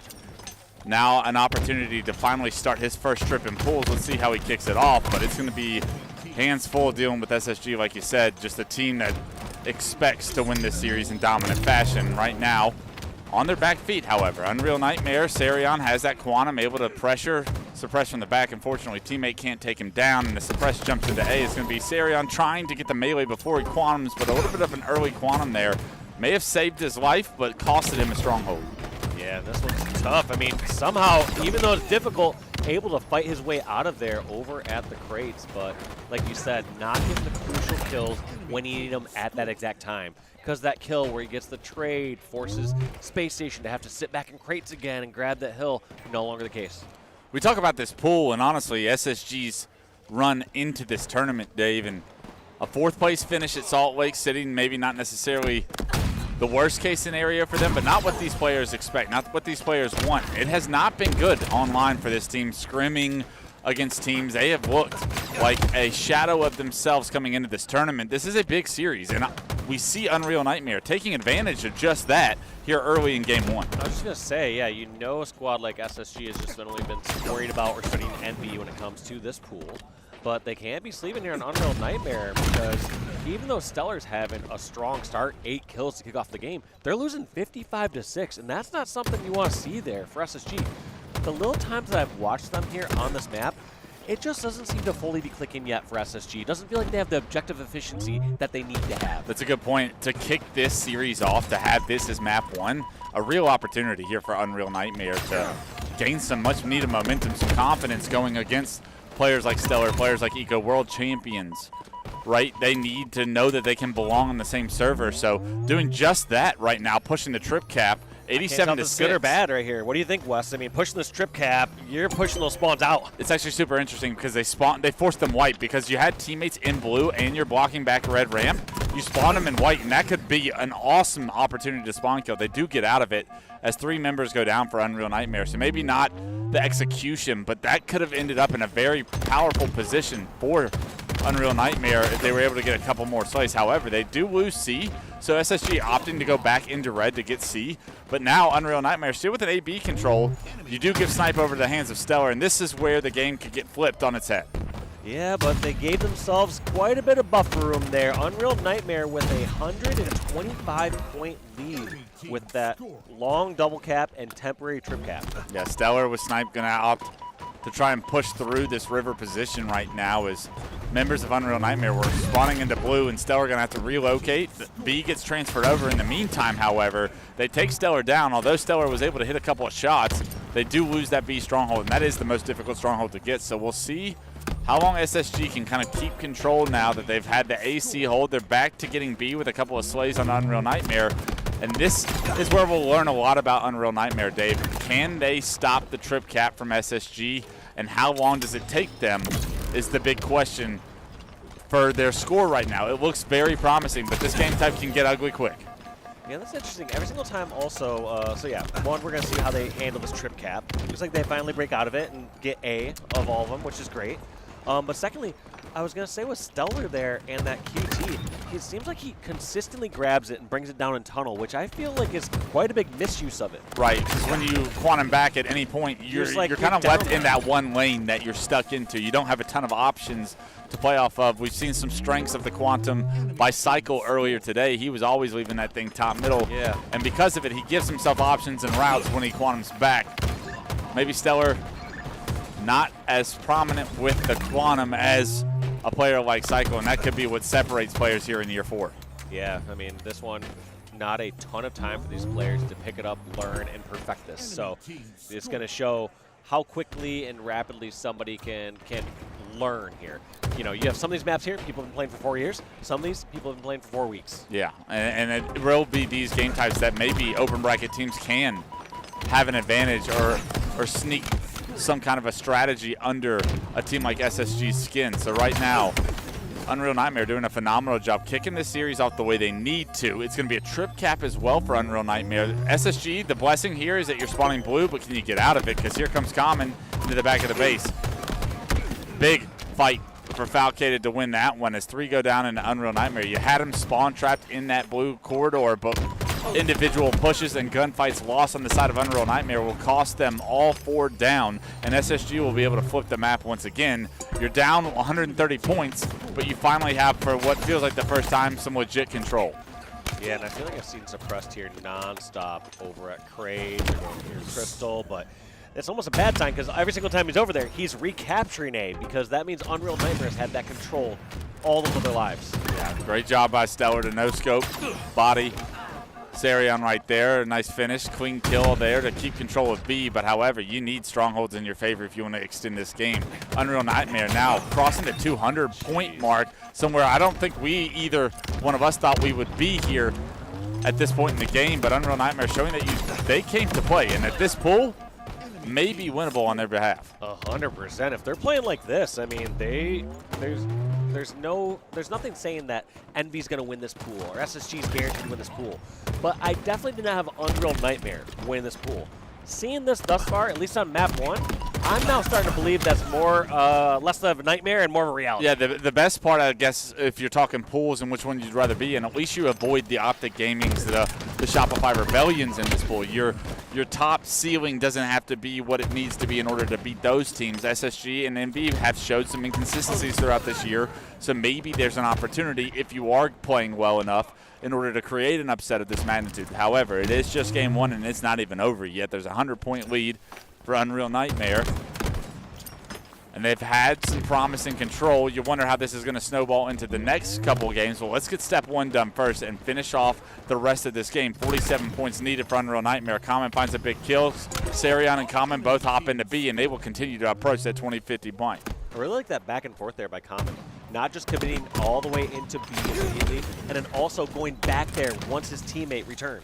Now an opportunity to finally start his first trip in pools. Let's see how he kicks it off, but it's going to be hands full dealing with SSG, like you said, just a team that expects to win this series in dominant fashion right now. On their back feet, however. Unreal Nightmare, Sarion has that Quantum, able to suppress from the back. Unfortunately, teammate can't take him down, and the suppress jumps into A. It's going to be Sarion trying to get the melee before he Quantums, but a little bit of an early Quantum there. May have saved his life, but costed him a stronghold. Yeah, this one's tough. I mean, somehow, even though it's difficult, able to fight his way out of there over at the crates. But like you said, not getting the crucial kills when you need them at that exact time. Because that kill where he gets the trade forces Space Station to have to sit back in crates again and grab that hill. No longer the case. We talk about this pool, and honestly, SSG's run into this tournament, Dave, and a 4th place finish at Salt Lake City, maybe not necessarily the worst case scenario for them, but not what these players expect, not what these players want. It has not been good online for this team, scrimming against teams. They have looked like a shadow of themselves coming into this tournament. This is a big series, and we see Unreal Nightmare taking advantage of just that here early in Game 1. I was just going to say, yeah, you know a squad like SSG has just only been worried about or studying Envy when it comes to this pool. But they can't be sleeping here on Unreal Nightmare because even though Stellar's having a strong start, 8 kills to kick off the game, they're losing 55-6, and that's not something you want to see there for SSG. The little times that I've watched them here on this map, it just doesn't seem to fully be clicking yet for SSG. It doesn't feel like they have the objective efficiency that they need to have. That's a good point. To kick this series off, to have this as map 1, a real opportunity here for Unreal Nightmare to gain some much needed momentum, some confidence going against players like Stellar, players like Eco, world champions, right? They need to know that they can belong on the same server. So doing just that right now, pushing the trip cap, 87-6. Good or bad right here. What do you think, Wes? I mean, pushing this trip cap, you're pushing those spawns out. It's actually super interesting because they forced them white because you had teammates in blue and you're blocking back red ramp. You spawn them in white, and that could be an awesome opportunity to spawn kill. They do get out of it as 3 members go down for Unreal Nightmare. So maybe not the execution, but that could have ended up in a very powerful position for Unreal Nightmare if they were able to get a couple more slays. However, they do lose C, so SSG opting to go back into red to get C. But now Unreal Nightmare still with an AB control. You do give Snipe over to the hands of Stellar, and this is where the game could get flipped on its head. Yeah, but they gave themselves quite a bit of buffer room there. Unreal Nightmare with a 125-point lead with that long double cap and temporary trip cap. Yeah, Stellar with Snipe going to opt to try and push through this river position right now as members of Unreal Nightmare were spawning into blue, and Stellar going to have to relocate. B gets transferred over. In the meantime, however, they take Stellar down. Although Stellar was able to hit a couple of shots, they do lose that B stronghold, and that is the most difficult stronghold to get. So we'll see how long SSG can kind of keep control now that they've had the AC hold. They're back to getting B with a couple of slays on Unreal Nightmare. And this is where we'll learn a lot about Unreal Nightmare, Dave. Can they stop the trip cap from SSG? And how long does it take them is the big question for their score right now. It looks very promising, but this game type can get ugly quick. Yeah, that's interesting. Every single time also, so yeah, one, we're going to see how they handle this trip cap. Looks like they finally break out of it and get A of all of them, which is great. But secondly, I was going to say with Stellar there and that QT, it seems like he consistently grabs it and brings it down in tunnel, which I feel like is quite a big misuse of it. Right, because when you quantum back at any point, you're kind of left in that one lane that you're stuck into. You don't have a ton of options to play off of. We've seen some strengths of the quantum by Cycle earlier today. He was always leaving that thing top middle. Yeah. And because of it, he gives himself options and routes when he quantums back. Maybe Stellar not as prominent with the quantum as a player like Cycle, and that could be what separates players here in year 4. Yeah, I mean, this one not a ton of time for these players to pick it up, learn, and perfect this. So it's going to show how quickly and rapidly somebody can learn here. You know, you have some of these maps here, people have been playing for 4 years. Some of these, people have been playing for 4 weeks. Yeah, and it will be these game types that maybe open bracket teams can have an advantage or sneak some kind of a strategy under a team like SSG's skin. So right now, Unreal Nightmare doing a phenomenal job kicking this series off the way they need to. It's going to be a trip cap as well for Unreal Nightmare. SSG, the blessing here is that you're spawning blue, but can you get out of it? Because here comes Common into the back of the base. Big fight for Falcated to win that one as 3 go down into Unreal Nightmare. You had him spawn trapped in that blue corridor, but individual pushes and gunfights lost on the side of Unreal Nightmare will cost them all 4 down, and SSG will be able to flip the map once again. You're down 130 points, but you finally have, for what feels like the first time, some legit control. Yeah, and I feel like I've seen Suppressed here nonstop over at Crave, or going here Crystal, but it's almost a bad sign because every single time he's over there, he's recapturing A, because that means Unreal Nightmares had that control all of their lives. Yeah, great job by Stellar to no-scope, body. Sarion right there, a nice finish, clean kill there to keep control of B, but however, you need strongholds in your favor if you want to extend this game. Unreal Nightmare now crossing the 200-point mark, somewhere I don't think either one of us thought we would be here at this point in the game, but Unreal Nightmare showing that they came to play, and at this pool, may be winnable on their behalf. 100%. If they're playing like this, I mean, there's nothing saying that Envy's going to win this pool or SSG's guaranteed to win this pool. But I definitely did not have Unreal Nightmare win this pool. Seeing this thus far, at least on map 1, I'm now starting to believe that's more less of a nightmare and more of a reality. Yeah, the best part, I guess, if you're talking pools and which one you'd rather be in, at least you avoid the Optic Gamings, the Shopify Rebellions in this pool. Your top ceiling doesn't have to be what it needs to be in order to beat those teams. SSG and NB have showed some inconsistencies throughout this year, so maybe there's an opportunity if you are playing well enough in order to create an upset of this magnitude. However, it is just game 1 and it's not even over yet. There's a 100-point lead for Unreal Nightmare, and they've had some promising control. You wonder how this is going to snowball into the next couple of games. Well, let's get step 1 done first and finish off the rest of this game. 47 points needed for Unreal Nightmare. Common finds a big kill. Sarion and Common both hop into B, and they will continue to approach that 2050 point. I really like that back and forth there by Common. Not just committing all the way into B immediately, and then also going back there once his teammate returned.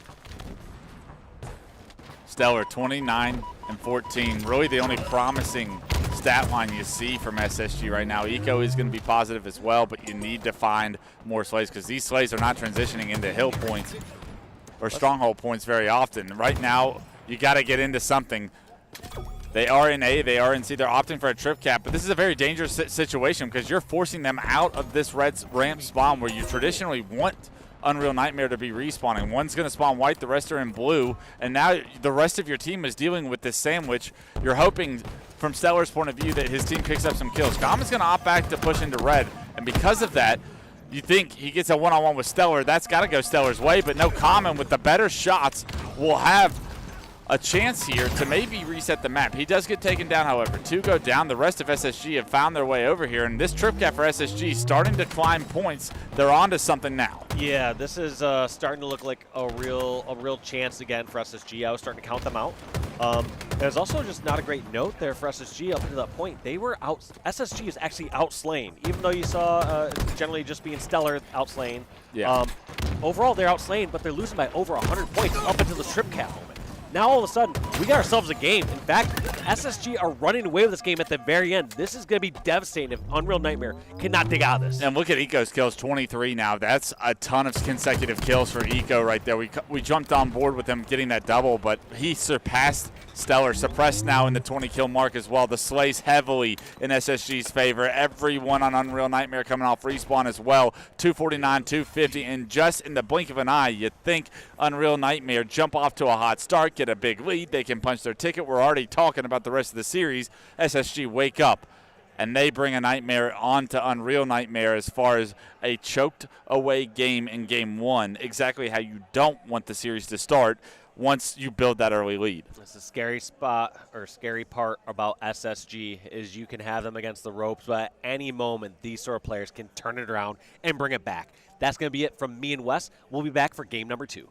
Stellar, 29 and 14. Really the only promising stat line you see from SSG right now. Eco is going to be positive as well, but you need to find more slays because these slays are not transitioning into hill points or stronghold points very often. Right now, you got to get into something. They are in A, they are in C, they're opting for a trip cap, but this is a very dangerous situation because you're forcing them out of this red ramp spawn where you traditionally want Unreal Nightmare to be respawning. One's going to spawn white, the rest are in blue, and now the rest of your team is dealing with this sandwich. You're hoping, from Stellar's point of view, that his team picks up some kills. Common's going to opt back to push into red, and because of that, you think he gets a one-on-one with Stellar. That's got to go Stellar's way, but no, Common with the better shots will have a chance here to maybe reset the map. He does get taken down, however. 2 go down. The rest of SSG have found their way over here, and this trip cap for SSG starting to climb points. They're on to something now. Yeah, this is starting to look like a real chance again for SSG. I was starting to count them out. There's also just not a great note there for SSG up to that point. They were out. SSG is actually outslain, even though you saw generally just being Stellar outslain. Yeah. Overall, they're outslain, but they're losing by over 100 points up until the trip cap moment. Now all of a sudden, we got ourselves a game. In fact, SSG are running away with this game at the very end. This is going to be devastating if Unreal Nightmare cannot dig out of this. And look at Eco's kills, 23 now. That's a ton of consecutive kills for Eco right there. We jumped on board with him getting that double, but he surpassed Stellar, suppressed now in the 20-kill mark as well. The slays heavily in SSG's favor. Everyone on Unreal Nightmare coming off respawn as well. 249, 250, and just in the blink of an eye, you'd think Unreal Nightmare jump off to a hot start, get a big lead, they can punch their ticket. We're already talking about the rest of the series. SSG wake up, and they bring a Nightmare onto Unreal Nightmare as far as a choked away game in game 1. Exactly how you don't want the series to start once you build that early lead. It's a scary spot or scary part about SSG is you can have them against the ropes, but at any moment these sort of players can turn it around and bring it back. That's going to be it from me and Wes. We'll be back for game number 2.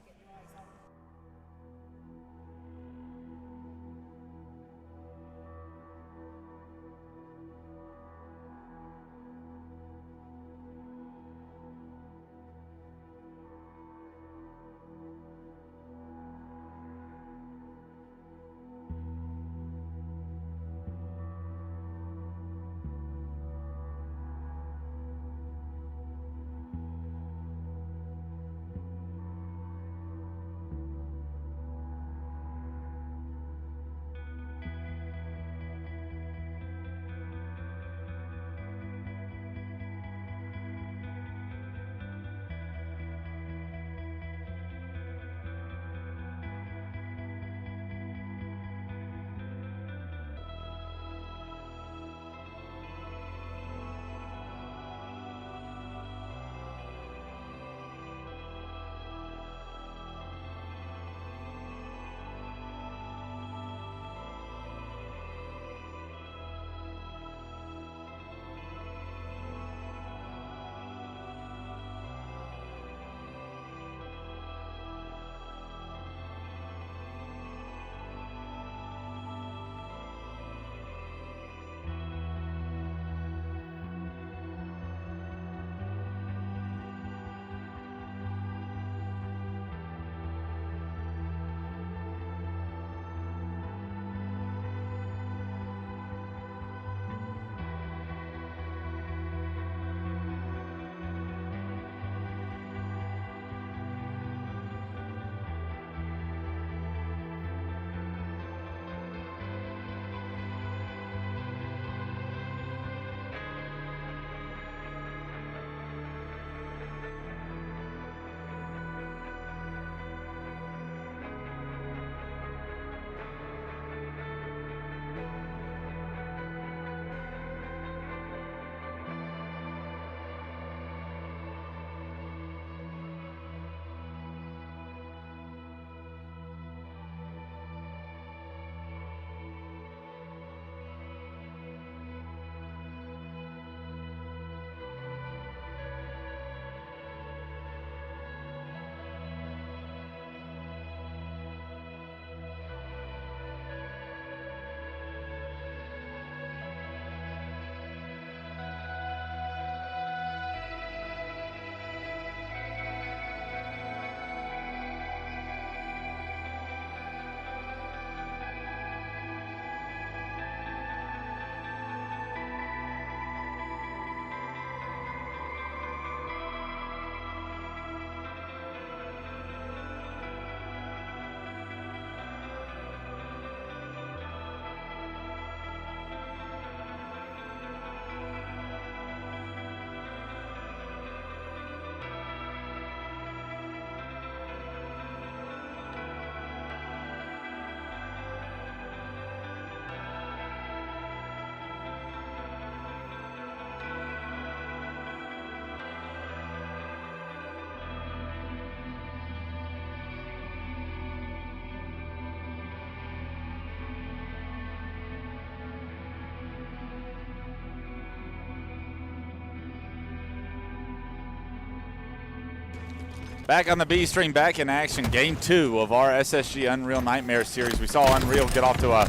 Back on the B stream, back in action. Game 2 of our SSG Unreal Nightmare series. We saw Unreal get off to a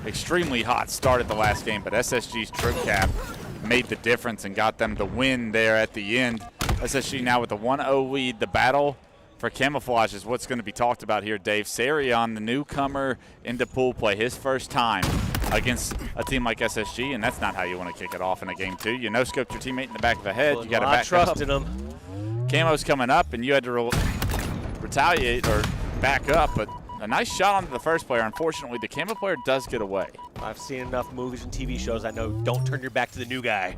extremely hot start at the last game, but SSG's trip cap made the difference and got them the win there at the end. SSG now with a 1-0 lead. The battle for camouflage is what's going to be talked about here, Dave. Sarion, the newcomer into pool play, his first time against a team like SSG, and that's not how you want to kick it off in a game 2. You no-scoped your teammate in the back of the head. You got to back trust in him. Camo's coming up, and you had to retaliate or back up, but a nice shot onto the first player. Unfortunately, the Camo player does get away. I've seen enough movies and TV shows. I know don't turn your back to the new guy.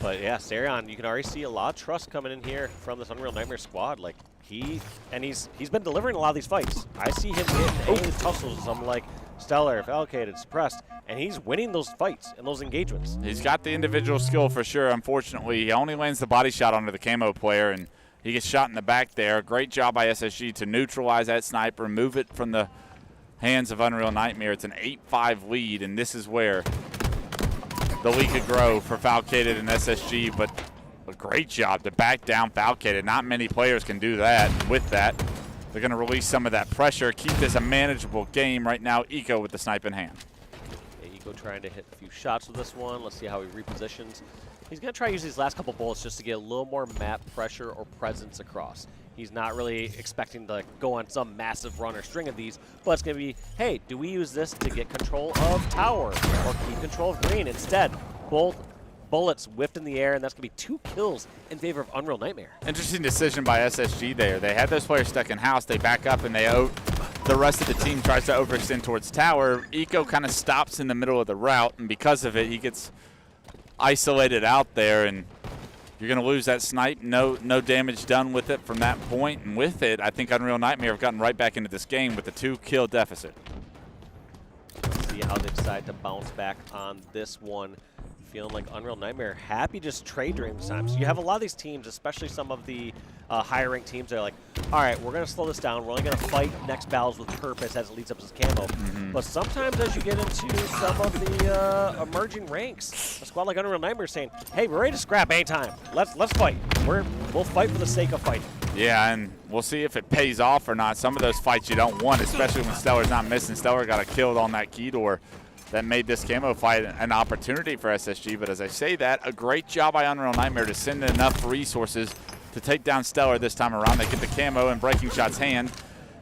But yeah, Sarion, you can already see a lot of trust coming in here from this Unreal Nightmare squad. Like he's been delivering a lot of these fights. I see him getting tussles. I'm like, Stellar, if allocated, suppressed, and he's winning those fights and those engagements. He's got the individual skill for sure. Unfortunately, he only lands the body shot onto the Camo player, and he gets shot in the back there. Great job by SSG to neutralize that sniper, move it from the hands of Unreal Nightmare. It's an 8-5 lead, and this is where the lead could grow for Falcated and SSG, but a great job to back down Falcated. Not many players can do that. With that, they're going to release some of that pressure, keep this a manageable game. Right now, Eco with the snipe in hand. Yeah, Eco trying to hit a few shots with this one. Let's see how he repositions. He's going to try to use these last couple bullets just to get a little more map pressure or presence across. He's not really expecting to go on some massive run or string of these, but it's going to be, hey, do we use this to get control of tower or keep control of green? Instead, both bullets whiffed in the air, and that's going to be 2 kills in favor of Unreal Nightmare. Interesting decision by SSG there. They had those players stuck in house. They back up, and the rest of the team tries to overextend towards tower. Eco kind of stops in the middle of the route, and because of it, he gets isolated out there, and you're going to lose that snipe. No damage done with it from that point, and with it, I think Unreal Nightmare have gotten right back into this game with a 2-kill deficit. Let's see how they decide to bounce back on this one. Feeling like Unreal Nightmare happy just trade during this time. So you have a lot of these teams, especially some of the higher ranked teams, they're like, all right, we're going to slow this down. We're only going to fight next battles with purpose as it leads up to this camo. But sometimes as you get into some of the emerging ranks, a squad like Unreal Nightmare is saying, hey, we're ready to scrap anytime. Let's fight. We'll fight for the sake of fighting. Yeah, and we'll see if it pays off or not. Some of those fights you don't want, especially when Stellar's not missing. Stellar got a kill on that key door that made this camo fight an opportunity for SSG. But as I say that, a great job by Unreal Nightmare to send enough resources to take down Stellar this time around. They get the camo in Breaking Shot's hand.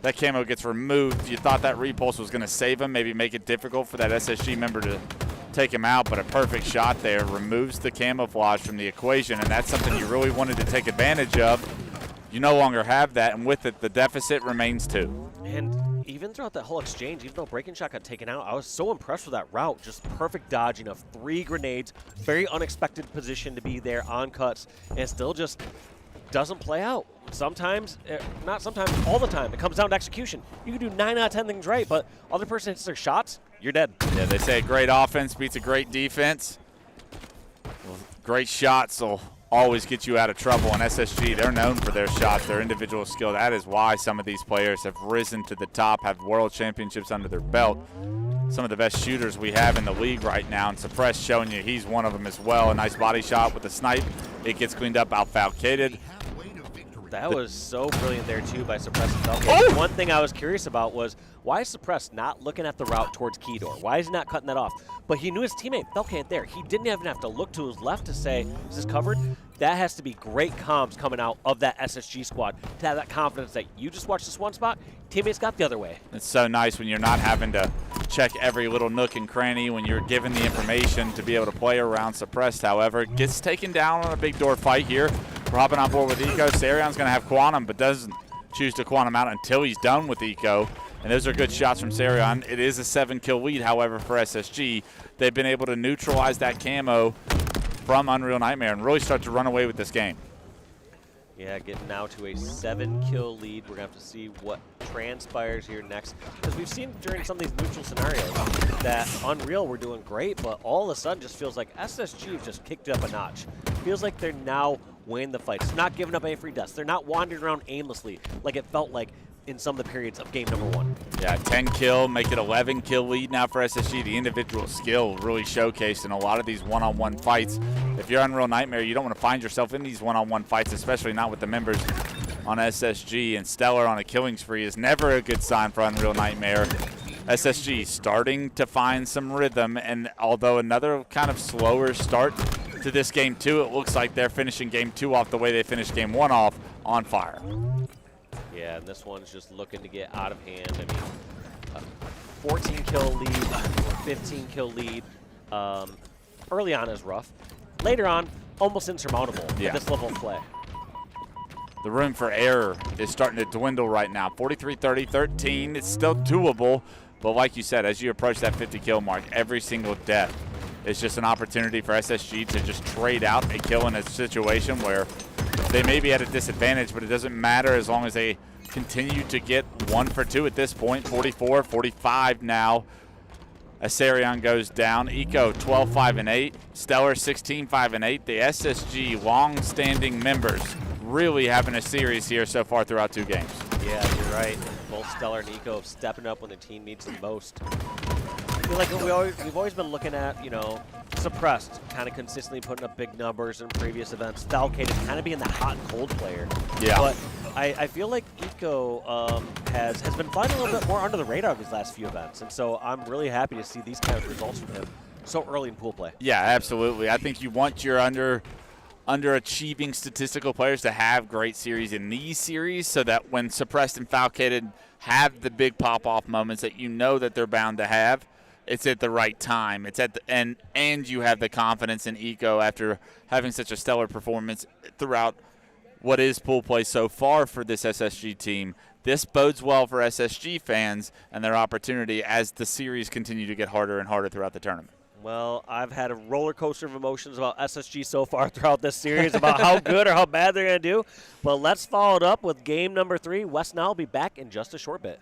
That camo gets removed. You thought that repulse was going to save him, maybe make it difficult for that SSG member to take him out, but a perfect shot there removes the camouflage from the equation, and that's something you really wanted to take advantage of. You no longer have that, and with it, the deficit remains 2. And even throughout that whole exchange, even though Breaking Shot got taken out, I was so impressed with that route. Just perfect dodging of 3 grenades, very unexpected position to be there on cuts, and it still just doesn't play out. Sometimes, not sometimes, all the time, it comes down to execution. You can do 9 out of 10 things right, but other person hits their shots, you're dead. Yeah, they say great offense beats a great defense. Well, great shots will always get you out of trouble. And SSG, they're known for their shots, their individual skill. That is why some of these players have risen to the top, have world championships under their belt. Some of the best shooters we have in the league right now, and Suppress showing you he's one of them as well. A nice body shot with the snipe. It gets cleaned up, out-falcated. That was so brilliant there, too, by Suppress and Falcate. One thing I was curious about was, why is Suppress not looking at the route towards Key Door? Why is he not cutting that off? But he knew his teammate, Falcate, there. He didn't even have to look to his left to say, is this covered? That has to be great comms coming out of that SSG squad to have that confidence that you just watched this one spot, teammates got the other way. It's so nice when you're not having to check every little nook and cranny, when you're given the information to be able to play around. Suppressed, however, gets taken down on a big door fight here. We're hopping on board with Eco. Sarion's going to have Quantum, but doesn't choose to Quantum out until he's done with Eco. And those are good shots from Sarion. It is a 7-kill lead, however, for SSG. They've been able to neutralize that camo from Unreal Nightmare and really start to run away with this game. Yeah, getting now to a 7-kill lead. We're going to have to see what transpires here next. Because we've seen during some of these neutral scenarios that Unreal were doing great, but all of a sudden just feels like SSG have just kicked it up a notch. Feels like they're now winning the fights. They're not giving up any free deaths. They're not wandering around aimlessly like it felt like in some of the periods of game number 1. Yeah, 10 kill, make it 11 kill lead now for SSG. The individual skill really showcased in a lot of these one-on-one fights. If you're Unreal Nightmare, you don't want to find yourself in these one-on-one fights, especially not with the members on SSG. And Stellar on a killing spree is never a good sign for Unreal Nightmare. SSG starting to find some rhythm, and although another kind of slower start to this game 2, it looks like they're finishing game 2 off the way they finished game 1 off, on fire. Yeah, and this one's just looking to get out of hand. I mean, a 14 kill lead, 15 kill lead. Early on is rough. Later on, almost insurmountable at this level of play. The room for error is starting to dwindle right now. 43-30, 13. It's still doable, but like you said, as you approach that 50 kill mark, every single death is just an opportunity for SSG to just trade out a kill in a situation where they may be at a disadvantage, but it doesn't matter as long as they continue to get 1 for 2 at this point. 44, 45 now. Asarion goes down. Eco 12-5-8. Stellar 16-5-8. The SSG long-standing members really having a series here so far throughout 2 games. Yeah, you're right. Both Stellar and Eco stepping up when the team needs them most. I feel like we've always been looking at, you know, Suppressed kind of consistently putting up big numbers in previous events. Falcated kind of being that hot and cold player. Yeah. But I feel like Eco has been flying a little bit more under the radar of these last few events. And so I'm really happy to see these kind of results from him so early in pool play. Yeah, absolutely. I think you want your underachieving statistical players to have great series in these series so that when Suppressed and Falcated have the big pop-off moments that you know that they're bound to have, it's at the right time. It's at the and you have the confidence in Eco after having such a stellar performance throughout what is pool play so far for this SSG team. This bodes well for SSG fans and their opportunity as the series continue to get harder and harder throughout the tournament. Well, I've had a roller coaster of emotions about SSG so far throughout this series about how good or how bad they're going to do. But let's follow it up with game number 3. Wes and I will be back in just a short bit.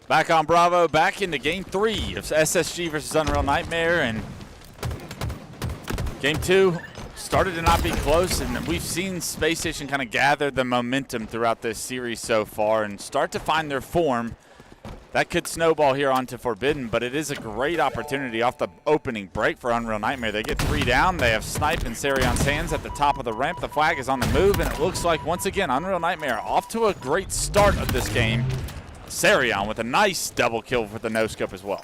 Back on Bravo, back into Game 3 of SSG versus Unreal Nightmare, and Game 2 started to not be close, and we've seen Space Station kind of gather the momentum throughout this series so far and start to find their form. That could snowball here onto Forbidden, but it is a great opportunity off the opening break for Unreal Nightmare. They get 3 down. They have Snipe and Sarion's hands at the top of the ramp. The flag is on the move, and it looks like, once again, Unreal Nightmare off to a great start of this game. Sarion with a nice double kill for the no-scope as well.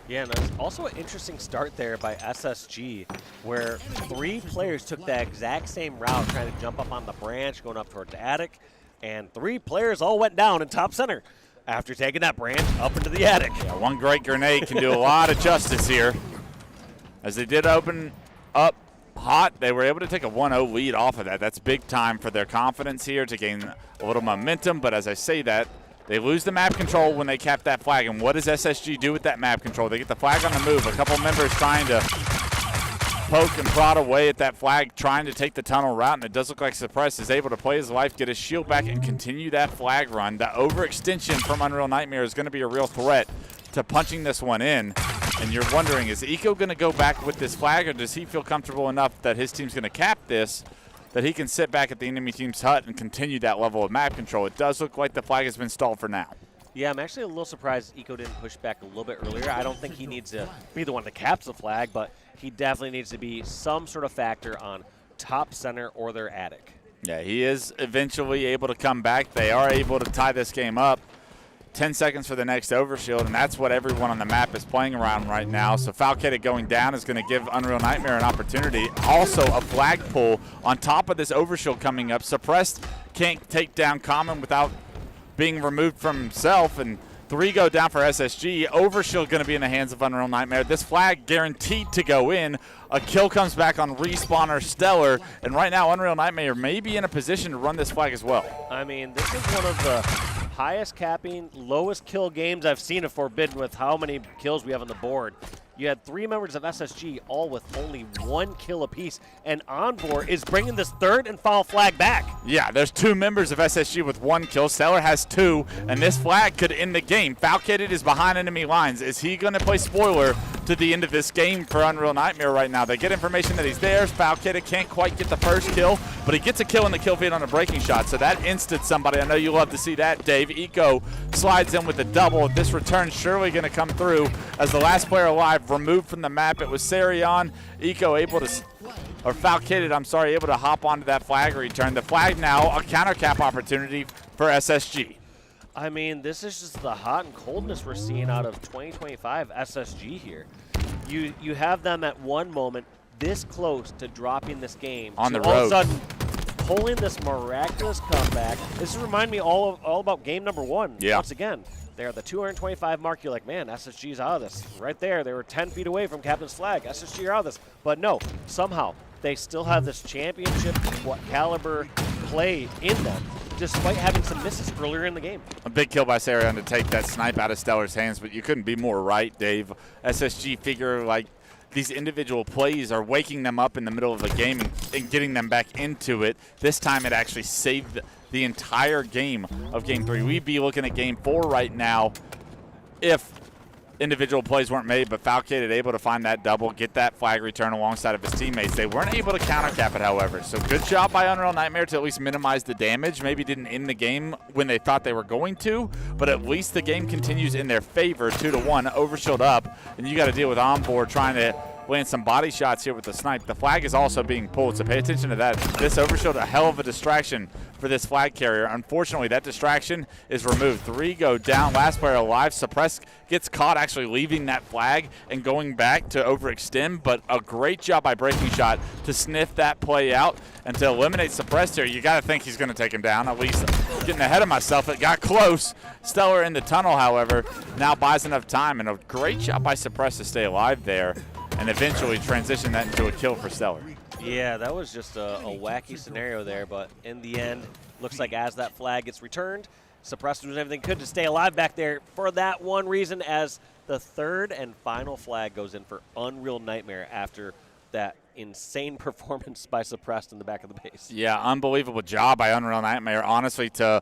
Yeah, and there's also an interesting start there by SSG, where 3 players took that exact same route, trying to jump up on the branch, going up towards the attic, and 3 players all went down in top center after taking that branch up into the attic. Yeah, one great grenade can do a lot of justice here. As they did open up hot, they were able to take a 1-0 lead off of that. That's big time for their confidence here to gain a little momentum, but as I say that, they lose the map control when they cap that flag, and what does SSG do with that map control? They get the flag on the move. A couple members trying to poke and prod away at that flag, trying to take the tunnel route, and it does look like Suppress is able to play his life, get his shield back, and continue that flag run. The overextension from Unreal Nightmare is going to be a real threat to punching this one in, and you're wondering, is Eco going to go back with this flag, or does he feel comfortable enough that his team's going to cap this, that he can sit back at the enemy team's hut and continue that level of map control? It does look like the flag has been stalled for now. Yeah, I'm actually a little surprised Eco didn't push back a little bit earlier. I don't think he needs to be the one that caps the flag, but he definitely needs to be some sort of factor on top center or their attic. Yeah, he is eventually able to come back. They are able to tie this game up. 10 seconds for the next overshield, and that's what everyone on the map is playing around right now. So Falcated going down is going to give Unreal Nightmare an opportunity. Also a flag pull on top of this overshield coming up. Suppressed can't take down Common without being removed from himself, and 3 go down for SSG. Overshield going to be in the hands of Unreal Nightmare. This flag guaranteed to go in. A kill comes back on respawner Stellar, and right now Unreal Nightmare may be in a position to run this flag as well. I mean, this is one of the highest capping, lowest kill games I've seen of Forbidden with how many kills we have on the board. You had 3 members of SSG, all with only 1 kill apiece, and Onboard is bringing this 3rd and final flag back. Yeah, there's 2 members of SSG with 1 kill. Stellar has 2, and this flag could end the game. Falcated is behind enemy lines. Is he going to play spoiler to the end of this game for Unreal Nightmare right now? They get information that he's there. Falcated can't quite get the first kill, but he gets a kill in the kill feed on a breaking shot, so that instant somebody. I know you love to see that, Dave. Eco slides in with the double. This return surely going to come through as the last player alive removed from the map. It was Sarion. Eco able to, or Falcated, I'm sorry, able to hop onto that flag return. The flag now a counter cap opportunity for SSG. I mean, this is just the hot and coldness we're seeing out of 2025 SSG here. You have them at one moment this close to dropping this game. On the road. All of a sudden, pulling this miraculous comeback. This reminds me all about game number 1. Yeah. Once again, they're at the 225 mark. You're like, man, SSG's out of this. Right there, they were 10 feet away from Captain's flag. SSG are out of this. But no, somehow they still have this championship caliber play in them, despite having some misses earlier in the game. A big kill by Sarion to take that snipe out of Stellar's hands, but you couldn't be more right, Dave. SSG figure like these individual plays are waking them up in the middle of the game and getting them back into it. This time it actually saved the entire game of Game 3. We'd be looking at Game 4 right now if individual plays weren't made, but Falcated able to find that double, get that flag return alongside of his teammates. They weren't able to counter cap it, however. So good job by Unreal Nightmare to at least minimize the damage. Maybe didn't end the game when they thought they were going to, but at least the game continues in their favor, 2-1, overshield up, and you got to deal with Onboard trying to land some body shots here with the snipe. The flag is also being pulled, so pay attention to that. This overshield, a hell of a distraction for this flag carrier. Unfortunately, that distraction is removed. 3 go down, last player alive. Suppress gets caught actually leaving that flag and going back to overextend, but a great job by Breaking Shot to sniff that play out and to eliminate Suppressed here. You got to think he's going to take him down. At least getting ahead of myself. It got close. Stellar in the tunnel, however, now buys enough time, and a great job by Suppress to stay alive there and eventually transition that into a kill for Stellar. Yeah, that was just a wacky scenario there, but in the end, looks like as that flag gets returned, Suppressed doing everything could to stay alive back there for that one reason, as the 3rd and final flag goes in for Unreal Nightmare after that insane performance by Suppressed in the back of the base. Yeah, unbelievable job by Unreal Nightmare, honestly, to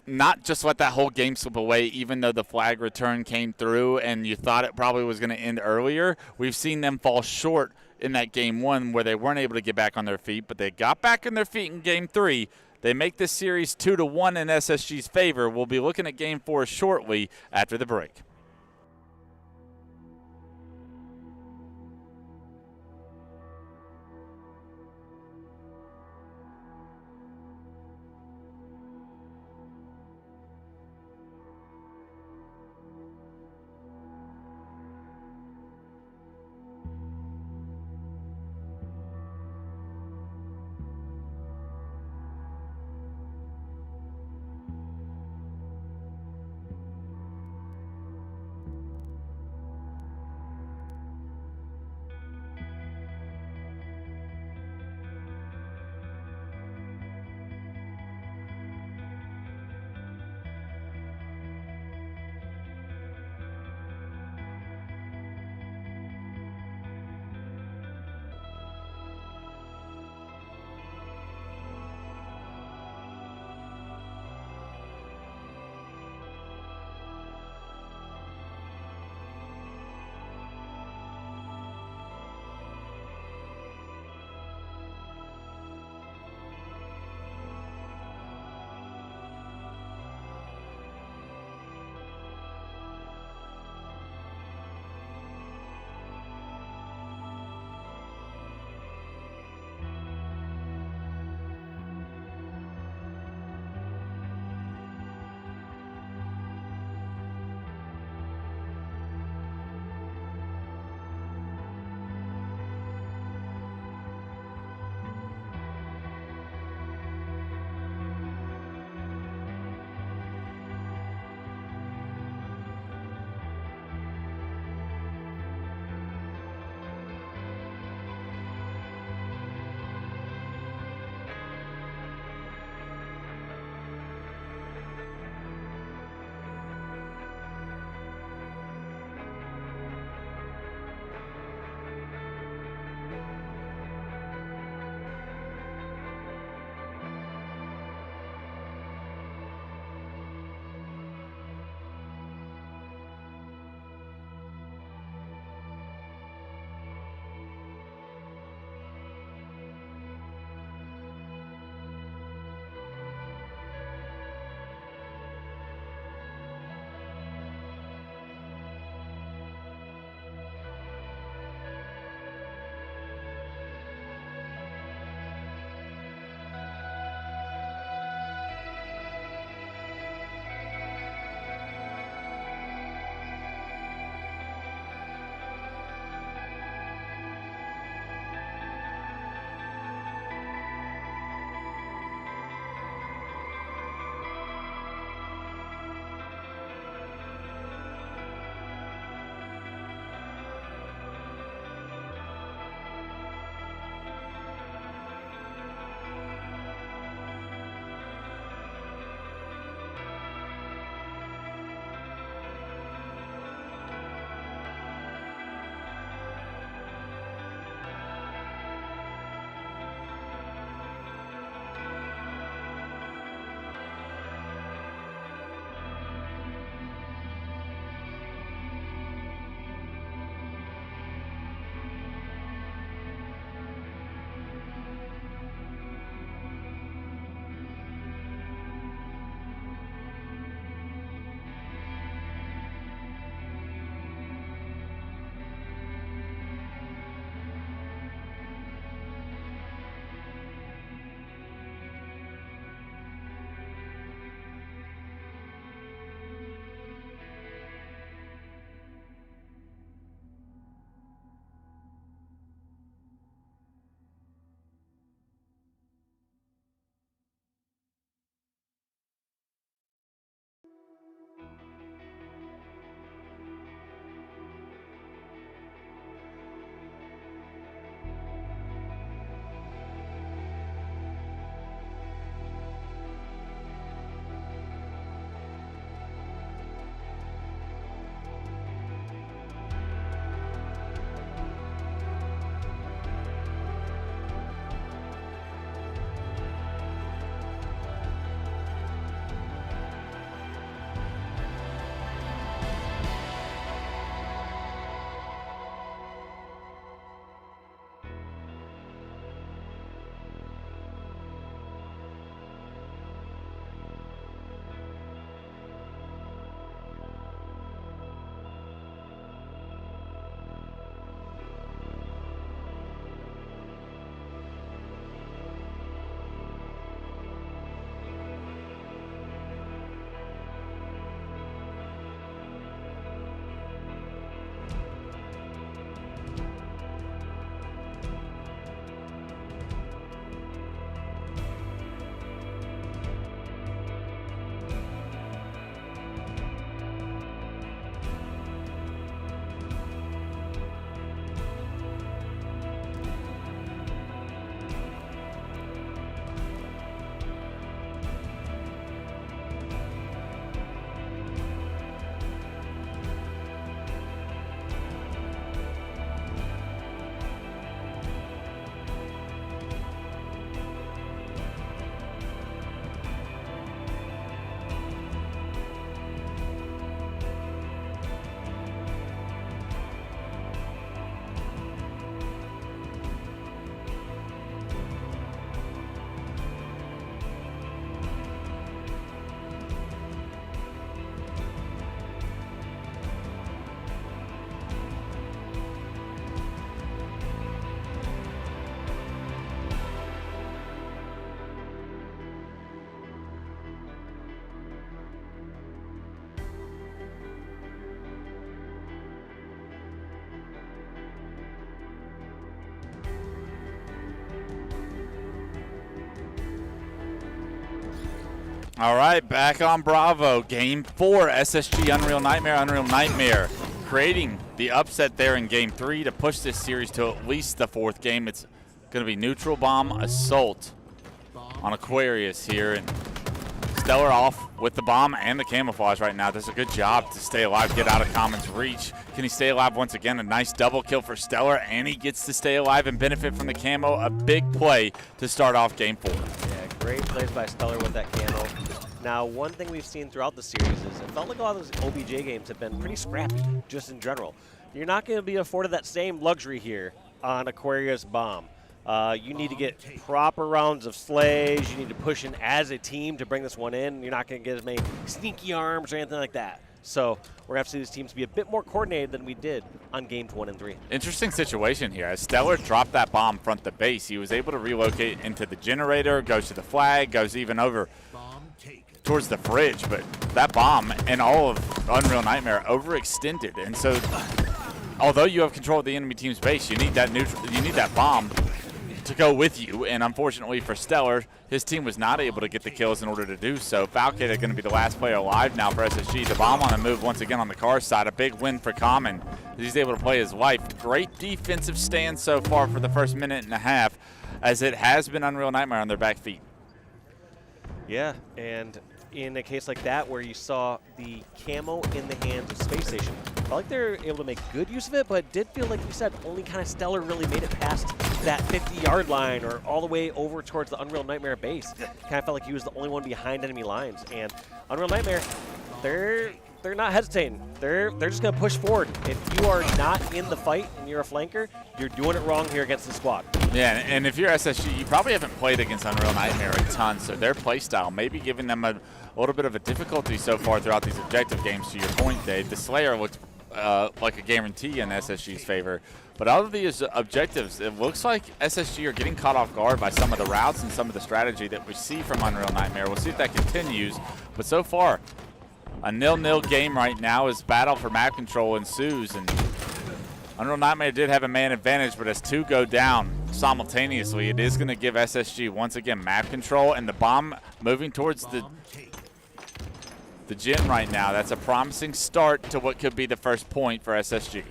not just let that whole game slip away, even though the flag return came through and you thought it probably was going to end earlier. We've seen them fall short in that game 1 where they weren't able to get back on their feet, but they got back on their feet in game 3. They make this series 2-1 in SSG's favor. We'll be looking at game 4 shortly after the break. All right, back on Bravo. Game 4, SSG Unreal Nightmare creating the upset there in Game 3 to push this series to at least the 4th game. It's going to be Neutral Bomb Assault on Aquarius here. And Stellar off with the bomb and the camouflage right now. Does a good job to stay alive, get out of Common's reach. Can he stay alive once again? A nice double kill for Stellar, and he gets to stay alive and benefit from the camo. A big play to start off Game 4. Yeah, great plays by Stellar with that camo. Now, one thing we've seen throughout the series is it felt like a lot of those OBJ games have been pretty scrappy, just in general. You're not going to be afforded that same luxury here on Aquarius Bomb. You need to get proper rounds of slays. You need to push in as a team to bring this one in. You're not going to get as many sneaky arms or anything like that. So we're going to have to see these teams be a bit more coordinated than we did on games 1 and 3. Interesting situation here. As Stellar dropped that bomb front the base, he was able to relocate into the generator, goes to the flag, goes even over towards the fridge. But that bomb and all of Unreal Nightmare overextended. And so although you have control of the enemy team's base, you need that bomb to go with you, and unfortunately for Stellar, his team was not able to get the kills in order to do so. Falcade are going to be the last player alive now for SSG. The bomb on the move once again on the car side. A big win for Common. He's able to play his life. Great defensive stand so far for the first minute and a half, as it has been Unreal Nightmare on their back feet. Yeah, and in a case like that where you saw the camo in the hands of Space Station, I felt like they're able to make good use of it, but it did feel like you said only kind of Stellar really made it past that 50-yard line or all the way over towards the Unreal Nightmare base. Kind of felt like he was the only one behind enemy lines. And Unreal Nightmare, they're not hesitating. They're just going to push forward. If you are not in the fight and you're a flanker, you're doing it wrong here against the squad. Yeah, and if you're SSG, you probably haven't played against Unreal Nightmare a ton, so their play style may be giving them a little bit of a difficulty so far throughout these objective games. To your point, Dave, the Slayer looked like a guarantee in SSG's favor. But out of these objectives, it looks like SSG are getting caught off guard by some of the routes and some of the strategy that we see from Unreal Nightmare. We'll see if that continues. But so far, a 0-0 game right now as battle for map control ensues. And Unreal Nightmare did have a man advantage, but as two go down simultaneously, it is going to give SSG once again map control, and the bomb moving towards the gen right now. That's a promising start to what could be the first point for SSG.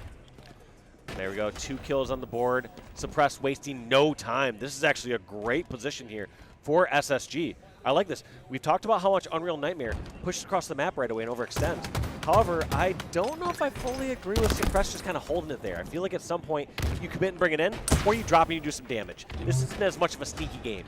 There we go, 2 kills on the board. Suppressed, wasting no time. This is actually a great position here for SSG. I like this. We've talked about how much Unreal Nightmare pushes across the map right away and overextends. However, I don't know if I fully agree with Suppress just kind of holding it there. I feel like at some point you commit and bring it in, or you drop and you do some damage. This isn't as much of a sneaky game.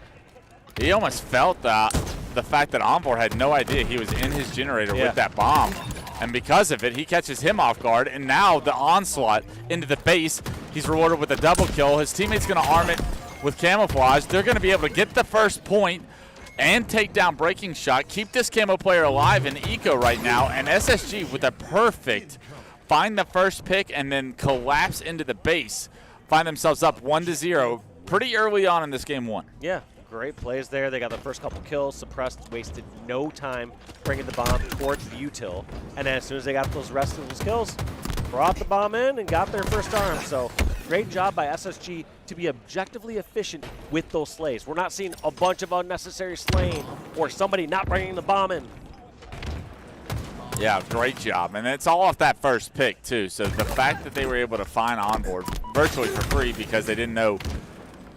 He almost felt the fact that Envor had no idea he was in his generator with that bomb. And because of it, he catches him off guard, and now the onslaught into the base. He's rewarded with a double kill. His teammate's going to arm it with camouflage. They're going to be able to get the first point and take down Breaking Shot, keep this camo player alive in eco right now, and SSG with a perfect find the first pick and then collapse into the base, find themselves up 1-0 pretty early on in this game 1. Yeah. Great plays there. They got the first couple kills. Suppressed, wasted no time bringing the bomb towards the util. And then as soon as they got those rest of those kills, brought the bomb in and got their first arm. So great job by SSG to be objectively efficient with those slays. We're not seeing a bunch of unnecessary slaying or somebody not bringing the bomb in. Yeah, great job. And it's all off that first pick, too. So the fact that they were able to find onboard virtually for free because they didn't know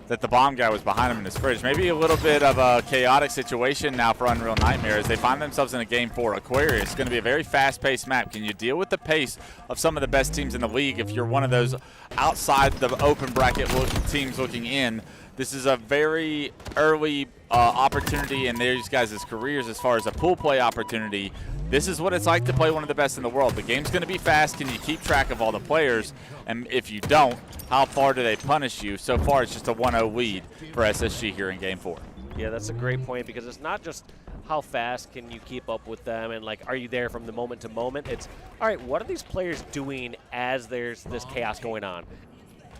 that the bomb guy was behind him in his fridge. Maybe a little bit of a chaotic situation now for Unreal Nightmare as they find themselves in a game 4. Aquarius, it's going to be a very fast-paced map. Can you deal with the pace of some of the best teams in the league if you're one of those outside the open bracket teams looking in? This is a very early opportunity in these guys' careers as far as a pool play opportunity. This is what it's like to play one of the best in the world. The game's going to be fast. Can you keep track of all the players? And if you don't, how far do they punish you? So far, it's just a 1-0 lead for SSG here in Game 4. Yeah, that's a great point because it's not just how fast can you keep up with them and, like, are you there from the moment to moment? It's, all right, what are these players doing as there's this chaos going on?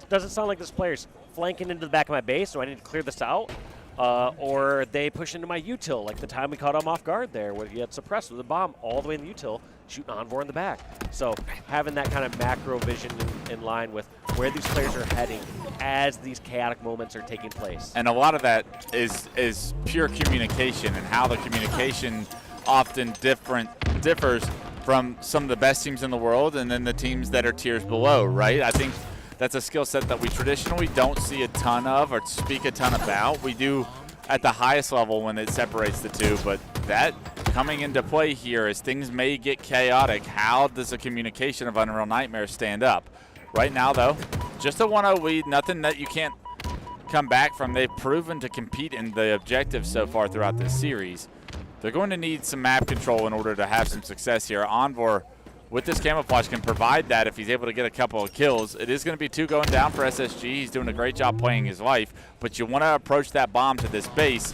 Does it sound like this player's flanking into the back of my base, so I need to clear this out? Or they push into my util, like the time we caught them off guard there, where you had Suppressed with a bomb all the way in the util, shooting Envor in the back. So having that kind of macro vision in line with where these players are heading as these chaotic moments are taking place. And a lot of that is pure communication, and how the communication often differs from some of the best teams in the world and then the teams that are tiers below, right? I think that's a skill set that we traditionally don't see a ton of or speak a ton about. We do at the highest level when it separates the two, but that coming into play here as things may get chaotic, how does the communication of Unreal Nightmare stand up? Right now, though, just a 1-0 lead, nothing that you can't come back from. They've proven to compete in the objectives so far throughout this series. They're going to need some map control in order to have some success here. Envor, with this camouflage, can provide that if he's able to get a couple of kills. It is going to be 2 going down for SSG. He's doing a great job playing his life, but you want to approach that bomb to this base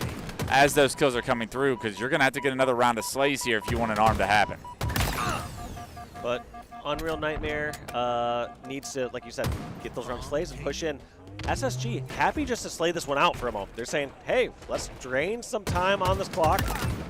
as those kills are coming through, because you're going to have to get another round of slays here if you want an arm to happen. But Unreal Nightmare needs to, like you said, get those round slays and push in. SSG happy just to slay this one out for a moment. They're saying, hey, let's drain some time on this clock,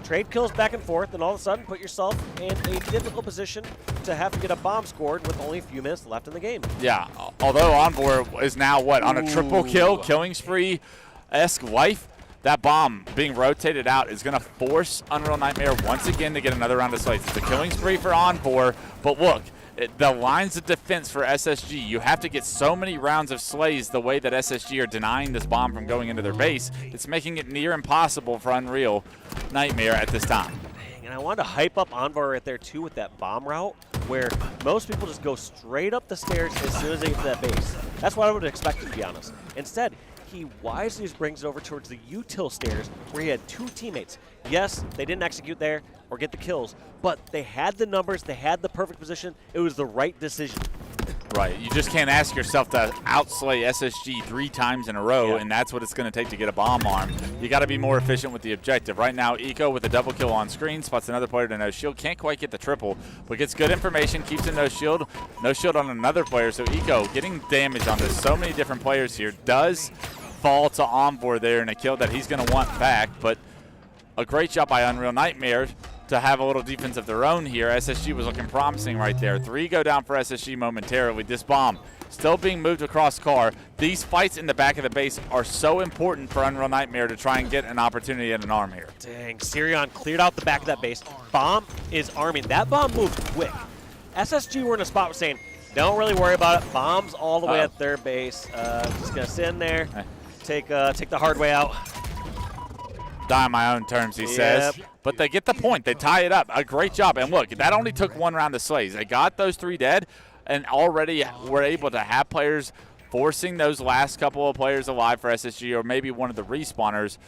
trade kills back and forth, and all of a sudden put yourself in a difficult position to have to get a bomb scored with only a few minutes left in the game. Yeah, although Envor is now, what, on a triple kill, killing spree-esque life, that bomb being rotated out is going to force Unreal Nightmare once again to get another round of slays. It's a killing spree for Envor, but look, the lines of defense for SSG, you have to get so many rounds of slays the way that SSG are denying this bomb from going into their base. It's making it near impossible for Unreal Nightmare at this time. Dang, and I wanted to hype up Envor right there too with that bomb route, where most people just go straight up the stairs as soon as they get to that base. That's what I would expect, to be honest. Instead, he wisely just brings it over towards the util stairs where he had 2 teammates. Yes, they didn't execute there or get the kills, but they had the numbers, they had the perfect position. It was the right decision. Right, you just can't ask yourself to outslay SSG 3 times in a row, and that's what it's going to take to get a bomb arm. You got to be more efficient with the objective. Right now, Eco with a double kill on screen, spots another player to no shield. Can't quite get the triple, but gets good information, keeps a no shield on another player. So Eco getting damage onto so many different players here. Does fall to Envor there in a kill that he's going to want back, but a great job by Unreal Nightmare to have a little defense of their own here. SSG was looking promising right there. 3 go down for SSG momentarily. This bomb still being moved across car. These fights in the back of the base are so important for Unreal Nightmare to try and get an opportunity at an arm here. Dang, Sirion cleared out the back of that base. Bomb is arming. That bomb moved quick. SSG were in a spot where saying, don't really worry about it. Bomb's all the way at their base. Just going to sit in there, take the hard way out. Die on my own terms, he says. But they get the point. They tie it up. A great job. And look, that only took 1 round of slays. They got those 3 dead and already were able to have players forcing those last couple of players alive for SSG, or maybe one of the respawners.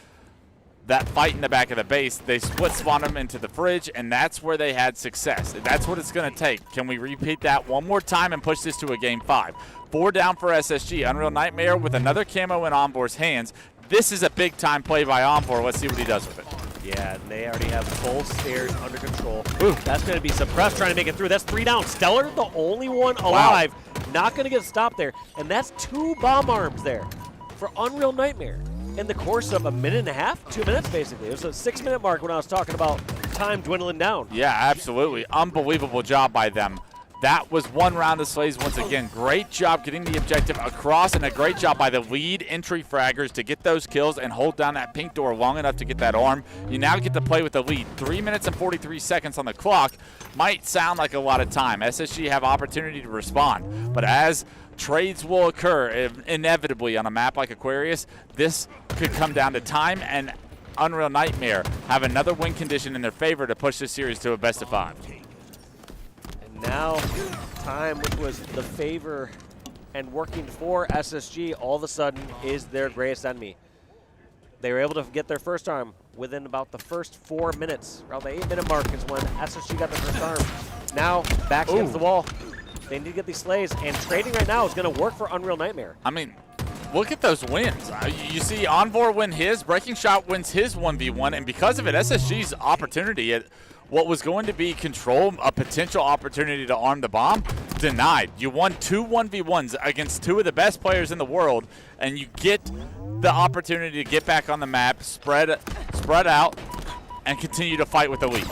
That fight in the back of the base, they split spawn them into the fridge, and that's where they had success. That's what it's going to take. Can we repeat that one more time and push this to a game 5? 4 down for SSG. Unreal Nightmare with another camo in Envor's hands. This is a big-time play by Envor. Let's see what he does with it. Yeah, they already have both stairs under control. Ooh. That's going to be suppressed trying to make it through. That's 3 down. Stellar, the only one alive. Wow. Not going to get stopped there. And that's 2 bomb arms there for Unreal Nightmare in the course of a minute and a half, 2 minutes basically. It was a 6-minute mark when I was talking about time dwindling down. Yeah, absolutely. Unbelievable job by them. That was 1 round of slays once again. Great job getting the objective across, and a great job by the lead entry fraggers to get those kills and hold down that pink door long enough to get that arm. You now get to play with the lead. 3 minutes and 43 seconds on the clock. Might sound like a lot of time. SSG have opportunity to respond, but as trades will occur inevitably on a map like Aquarius, this could come down to time, and Unreal Nightmare have another win condition in their favor to push this series to a best of 5. Now, time, which was the favor and working for SSG, all of a sudden is their greatest enemy. They were able to get their first arm within about the first 4 minutes. Around the 8-minute mark is when SSG got their first arm. Now, back against the wall. They need to get these slays, and trading right now is going to work for Unreal Nightmare. I mean, look at those wins. You see Envor win his, Breaking Shot wins his 1v1, and because of it, SSG's opportunity at what was going to be control, a potential opportunity to arm the bomb, denied. You won 2 1v1s against 2 of the best players in the world, and you get the opportunity to get back on the map, spread out, and continue to fight with the lead.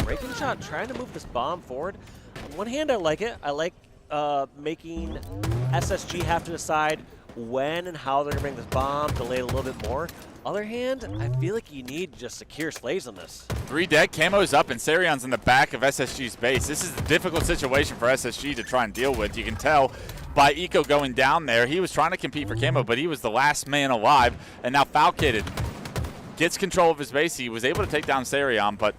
Breaking Shot trying to move this bomb forward. On one hand, I like it. I like making SSG have to decide when and how they're going to bring this bomb, delay it a little bit more. Other hand, I feel like you need to just secure slaves on this. 3 dead, Camo's up, and Sarion's in the back of SSG's base. This is a difficult situation for SSG to try and deal with. You can tell by Eco going down there. He was trying to compete for Camo, but he was the last man alive, and now Falcated gets control of his base. He was able to take down Sarion, but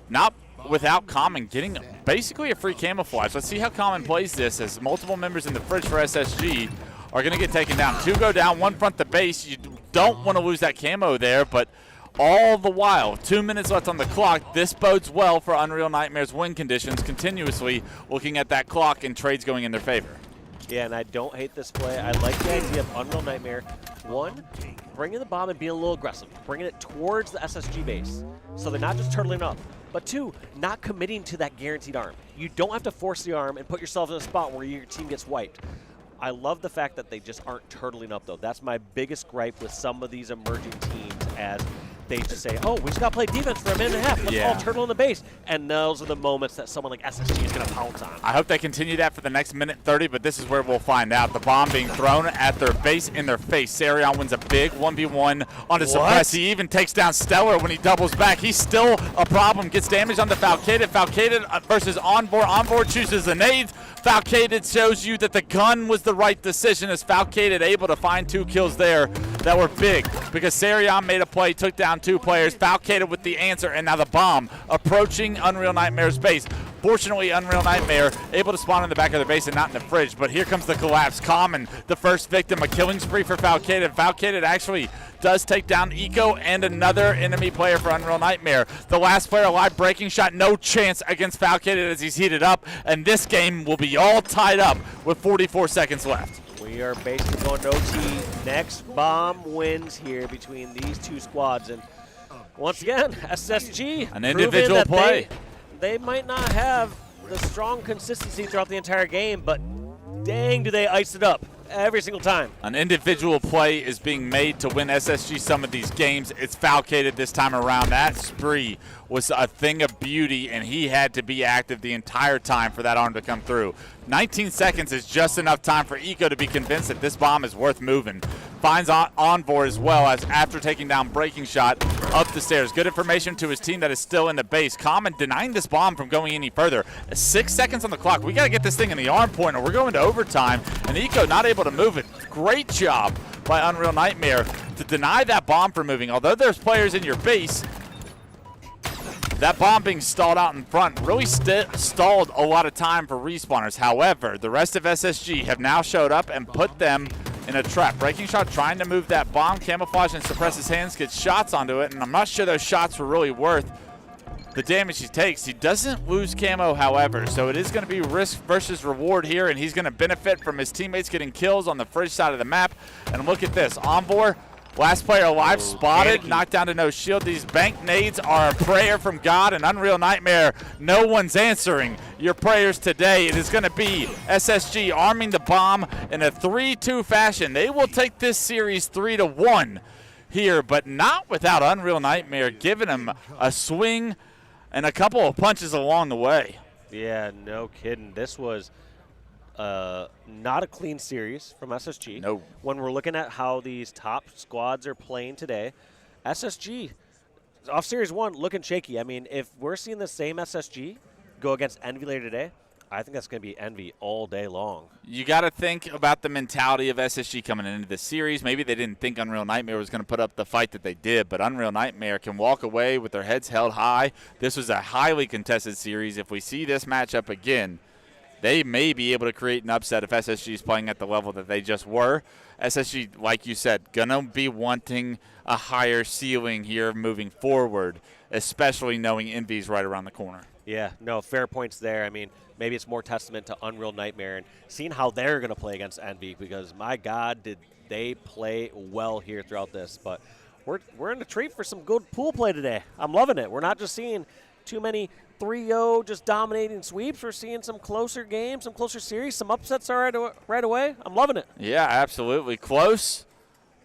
not without Common getting basically a free camouflage. Let's see how Common plays this as multiple members in the fridge for SSG are going to get taken down. 2 go down, 1 front the base. You don't want to lose that camo there, but all the while, 2 minutes left on the clock. This bodes well for Unreal Nightmare's win conditions, continuously looking at that clock and trades going in their favor. Yeah, and I don't hate this play. I like the idea of Unreal Nightmare. 1, bringing the bomb and being a little aggressive, bringing it towards the SSG base, so they're not just turtling up. But 2, not committing to that guaranteed arm. You don't have to force the arm and put yourself in a spot where your team gets wiped. I love the fact that they just aren't turtling up, though. That's my biggest gripe with some of these emerging teams, as they just say, oh, we just got to play defense for a minute and a half. Let's all turtle in the base. And those are the moments that someone like SSG is going to pounce on. I hope they continue that for the next minute 30, but this is where we'll find out. The bomb being thrown at their base in their face. Sarion wins a big 1v1 on a suppress. He even takes down Stellar when he doubles back. He's still a problem. Gets damage on the Falcated. Falcated versus Envor. Envor chooses the nades. Falcated shows you that the gun was the right decision, as Falcated able to find 2 kills there that were big, because Sarion made a play, took down 2 players. Falcated with the answer, and now the bomb approaching Unreal Nightmare's base. Fortunately, Unreal Nightmare able to spawn in the back of their base and not in the fridge, but here comes the collapse. Common, the first victim, a killing spree for Falcated. Falcated actually does take down Eco and another enemy player for Unreal Nightmare. The last player alive, breaking shot, no chance against Falcated as he's heated up, and this game will be all tied up with 44 seconds left. We are basically going to OT. Next bomb wins here between these 2 squads, and once again, SSG, an individual play. They might not have the strong consistency throughout the entire game, but dang, do they ice it up every single time. An individual play is being made to win SSG some of these games. It's Falcated this time around. That spree was a thing of beauty, and he had to be active the entire time for that arm to come through. 19 seconds is just enough time for Eco to be convinced that this bomb is worth moving. Finds Envor as well, as after taking down breaking shot up the stairs. Good information to his team that is still in the base. Common denying this bomb from going any further. 6 seconds on the clock. We got to get this thing in the arm point, or we're going to overtime, and Eco not able to move it. Great job by Unreal Nightmare to deny that bomb from moving. Although there's players in your base, that bomb being stalled out in front really stalled a lot of time for respawners. However, the rest of SSG have now showed up and put them in a trap. Breaking shot trying to move that bomb, camouflage and suppress his hands, gets shots onto it, and I'm not sure those shots were really worth the damage he takes. He doesn't lose camo, however, so it is going to be risk versus reward here, and he's going to benefit from his teammates getting kills on the fridge side of the map. And look at this, Envor, last player alive, spotted, knocked down to no shield. These bank nades are a prayer from God, and Unreal Nightmare, no one's answering your prayers today. It is going to be SSG arming the bomb in a 3-2 fashion. They will take this series 3-1 here, but not without Unreal Nightmare giving him a swing and a couple of punches along the way. Yeah, no kidding. This was not a clean series from SSG. No. When we're looking at how these top squads are playing today, SSG, off Series 1, looking shaky. I mean, if we're seeing the same SSG go against Envy later today, I think that's going to be Envy all day long. You got to think about the mentality of SSG coming into the series. Maybe they didn't think Unreal Nightmare was going to put up the fight that they did, but Unreal Nightmare can walk away with their heads held high. This was a highly contested series. If we see this matchup again, they may be able to create an upset if SSG is playing at the level that they just were. SSG, like you said, going to be wanting a higher ceiling here moving forward, especially knowing Envy's right around the corner. Yeah, no, fair points there. I mean, maybe it's more testament to Unreal Nightmare and seeing how they're going to play against Envy, because, my God, did they play well here throughout this. But we're in a treat for some good pool play today. I'm loving it. We're not just seeing too many 3-0 just dominating sweeps. We're seeing some closer games, some closer series, some upsets right away. I'm loving it. Yeah, absolutely. Close,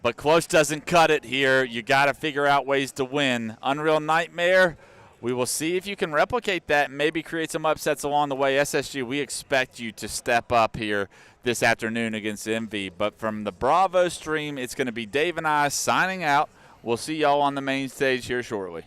but close doesn't cut it here. You got to figure out ways to win. Unreal Nightmare We will see if you can replicate that and maybe create some upsets along the way. SSG, we expect you to step up here this afternoon against MV. But from the Bravo stream, it's going to be Dave and I signing out. We'll see y'all on the main stage here shortly.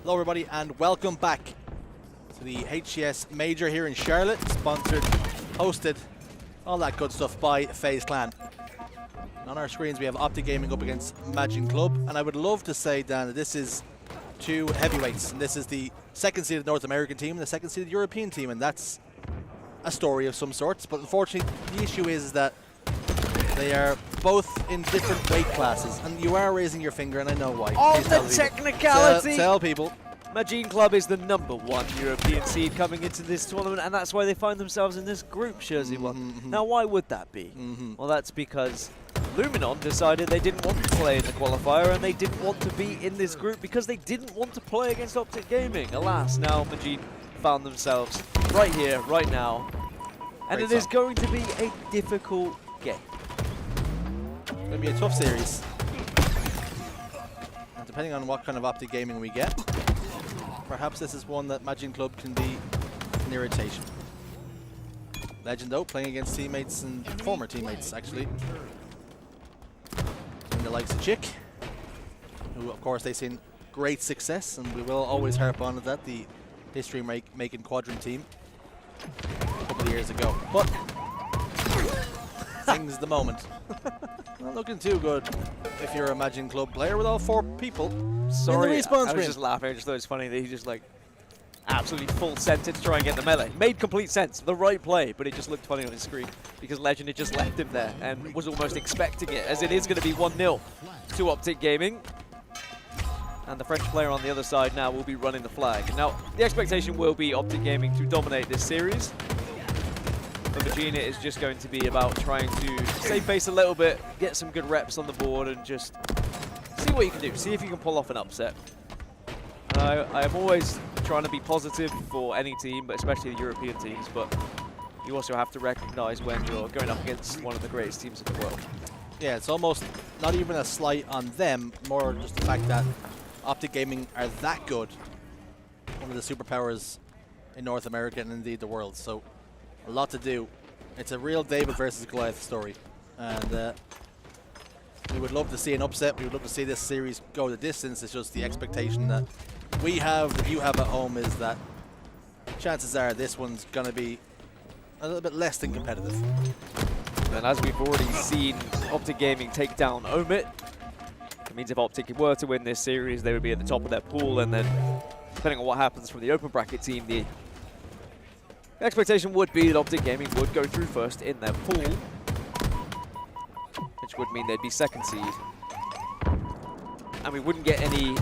Hello everybody and welcome back to the HCS Major here in Charlotte, sponsored, hosted, all that good stuff by FaZe Clan. And on our screens we have Optic Gaming up against Imagine Club, and I would love to say, Dan, that this is two heavyweights, and this is the second seeded North American team and the second seeded European team, and that's a story of some sorts. But unfortunately the issue is that they are both in different weight classes, and you are raising your finger, and I know why. Oh, Please tell the people. technicality! Tell people. Imagine Club is the #1 European seed coming into this tournament, and that's why they find themselves in this group, Jersey one. Now, why would that be? Well, that's because Luminon decided they didn't want to play in the qualifier, and they didn't want to be in this group because they didn't want to play against Optic Gaming. Alas, now Imagine found themselves right here, right now, and it is going to be a difficult game. It's going to be a tough series. And depending on what kind of Optic Gaming we get, perhaps this is one that Imagine Club can be an irritation. Legend, though, playing against teammates and former teammates, actually. And the likes of Chick, who, of course, they've seen great success, and we will always harp on that, the history-making Quadrant team a couple of years ago. But things at the moment. Not looking too good if you're a Imagine Club player with all 4 people. Sorry, in the respawn I was screen. just laughing. I just thought it was funny that he just like absolutely full sent it to try and get the melee. Made complete sense, the right play, but it just looked funny on his screen because Legend had just left him there and was almost expecting it, as it is going to be 1-0 to Optic Gaming. And the French player on the other side now will be running the flag. Now, the expectation will be Optic Gaming to dominate this series. For Vegeta, it is just going to be about trying to save face a little bit, get some good reps on the board, and just see what you can do. See if you can pull off an upset. I am always trying to be positive for any team, but especially the European teams. But you also have to recognize when you're going up against one of the greatest teams in the world. Yeah, it's almost not even a slight on them, more just the fact that Optic Gaming are that good. One of the superpowers in North America and indeed the world. So a lot to do. It's a real David versus Goliath story. And we would love to see an upset. We would love to see this series go the distance. It's just the expectation that we have, that you have at home, is that chances are this one's going to be a little bit less than competitive. And as we've already seen Optic Gaming take down Omit, it means if Optic were to win this series, they would be at the top of their pool, and then depending on what happens from the open bracket team, the expectation would be that Optic Gaming would go through first in their pool, which would mean they'd be second seed. And we wouldn't get any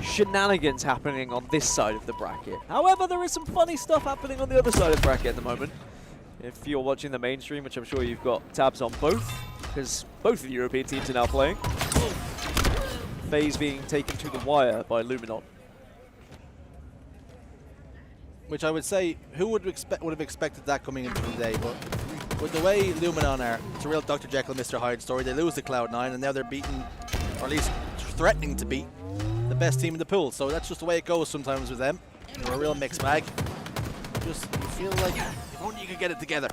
shenanigans happening on this side of the bracket. However, there is some funny stuff happening on the other side of the bracket at the moment. If you're watching the mainstream, which I'm sure you've got tabs on both, because both of the European teams are now playing. FaZe being taken to the wire by Luminon. Which I would say, who would have expected that coming into the day? But with the way Luminon are, it's a real Dr. Jekyll and Mr. Hyde story. They lose to Cloud9, and now they're beating, or at least threatening to beat, the best team in the pool. So that's just the way it goes sometimes with them. They're a real mixed bag. Just you feel like if only you could get it together.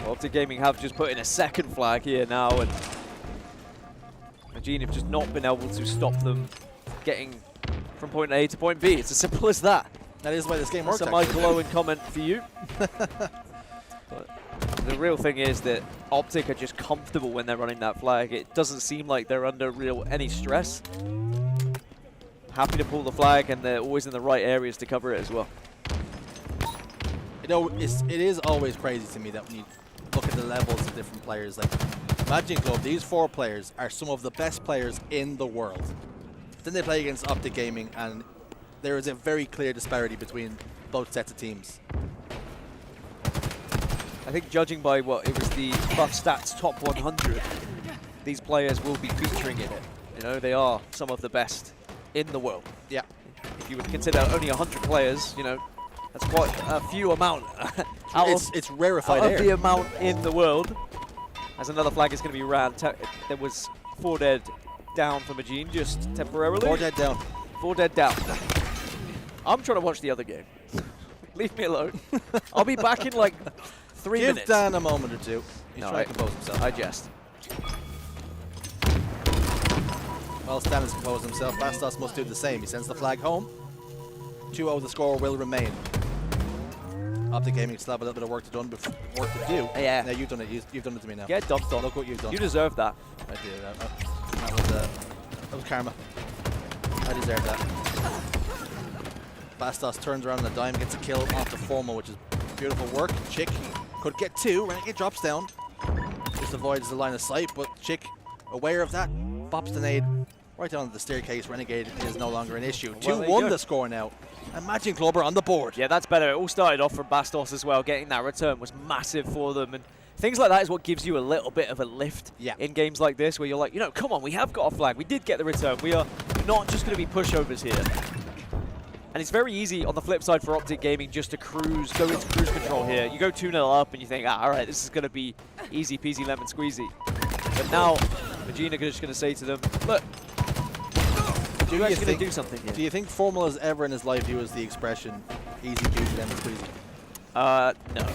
Optic Gaming have just put in a second flag here now, and Imagine have just not been able to stop them getting from point A to point B. It's as simple as that. That is why this game works. That's my glowing comment for you. But the real thing is that Optic are just comfortable when they're running that flag. It doesn't seem like they're under any stress. Happy to pull the flag, and they're always in the right areas to cover it as well. You know, it is always crazy to me that when you look at the levels of different players, like Imagine Club, these 4 players are some of the best players in the world. Then they play against Optic Gaming, and there is a very clear disparity between both sets of teams. I think judging by what it was the Buff Stats Top 100, these players will be featuring in it. You know, they are some of the best in the world. Yeah. If you would consider only 100 players, you know, that's quite a few amount. It's rarefied out air. of the amount in the world. As another flag is going to be ran. There was 4 dead down for Majin just temporarily. 4 dead down. 4 dead down. I'm trying to watch the other game. Leave me alone. I'll be back in like 3 minutes. Give Dan a moment or two. He's No, trying to compose himself. I jest. While Stan has composed himself, Bastos must do the same. He sends the flag home. 2-0 the score will remain. Optic Gaming still have a little bit of work to do. Yeah. Now you've done it. You've done it to me now. Get dumped on. Look what you've done. You deserve that. I did. That was karma. I deserve that. Bastos turns around on a dime, gets a kill off the Formal, which is beautiful work. Chick could get 2. Renegade drops down. Just avoids the line of sight, but Chick, aware of that, bops the nade right down the staircase. Renegade is no longer an issue. Well, 2-1 the score now. And Magic Club are on the board. Yeah, that's better. It all started off from Bastos as well. Getting that return was massive for them. And things like that is what gives you a little bit of a lift in games like this, where you're like, you know, come on, we have got a flag. We did get the return. We are not just going to be pushovers here. And it's very easy on the flip side for Optic Gaming just to go into cruise control here. You go 2-0 up and you think, all right, this is going to be easy peasy lemon squeezy. But now, Vegeta is just going to say to them, look, you're actually going to do something here. Do you think Formal has ever in his life used the expression easy peasy lemon squeezy? No.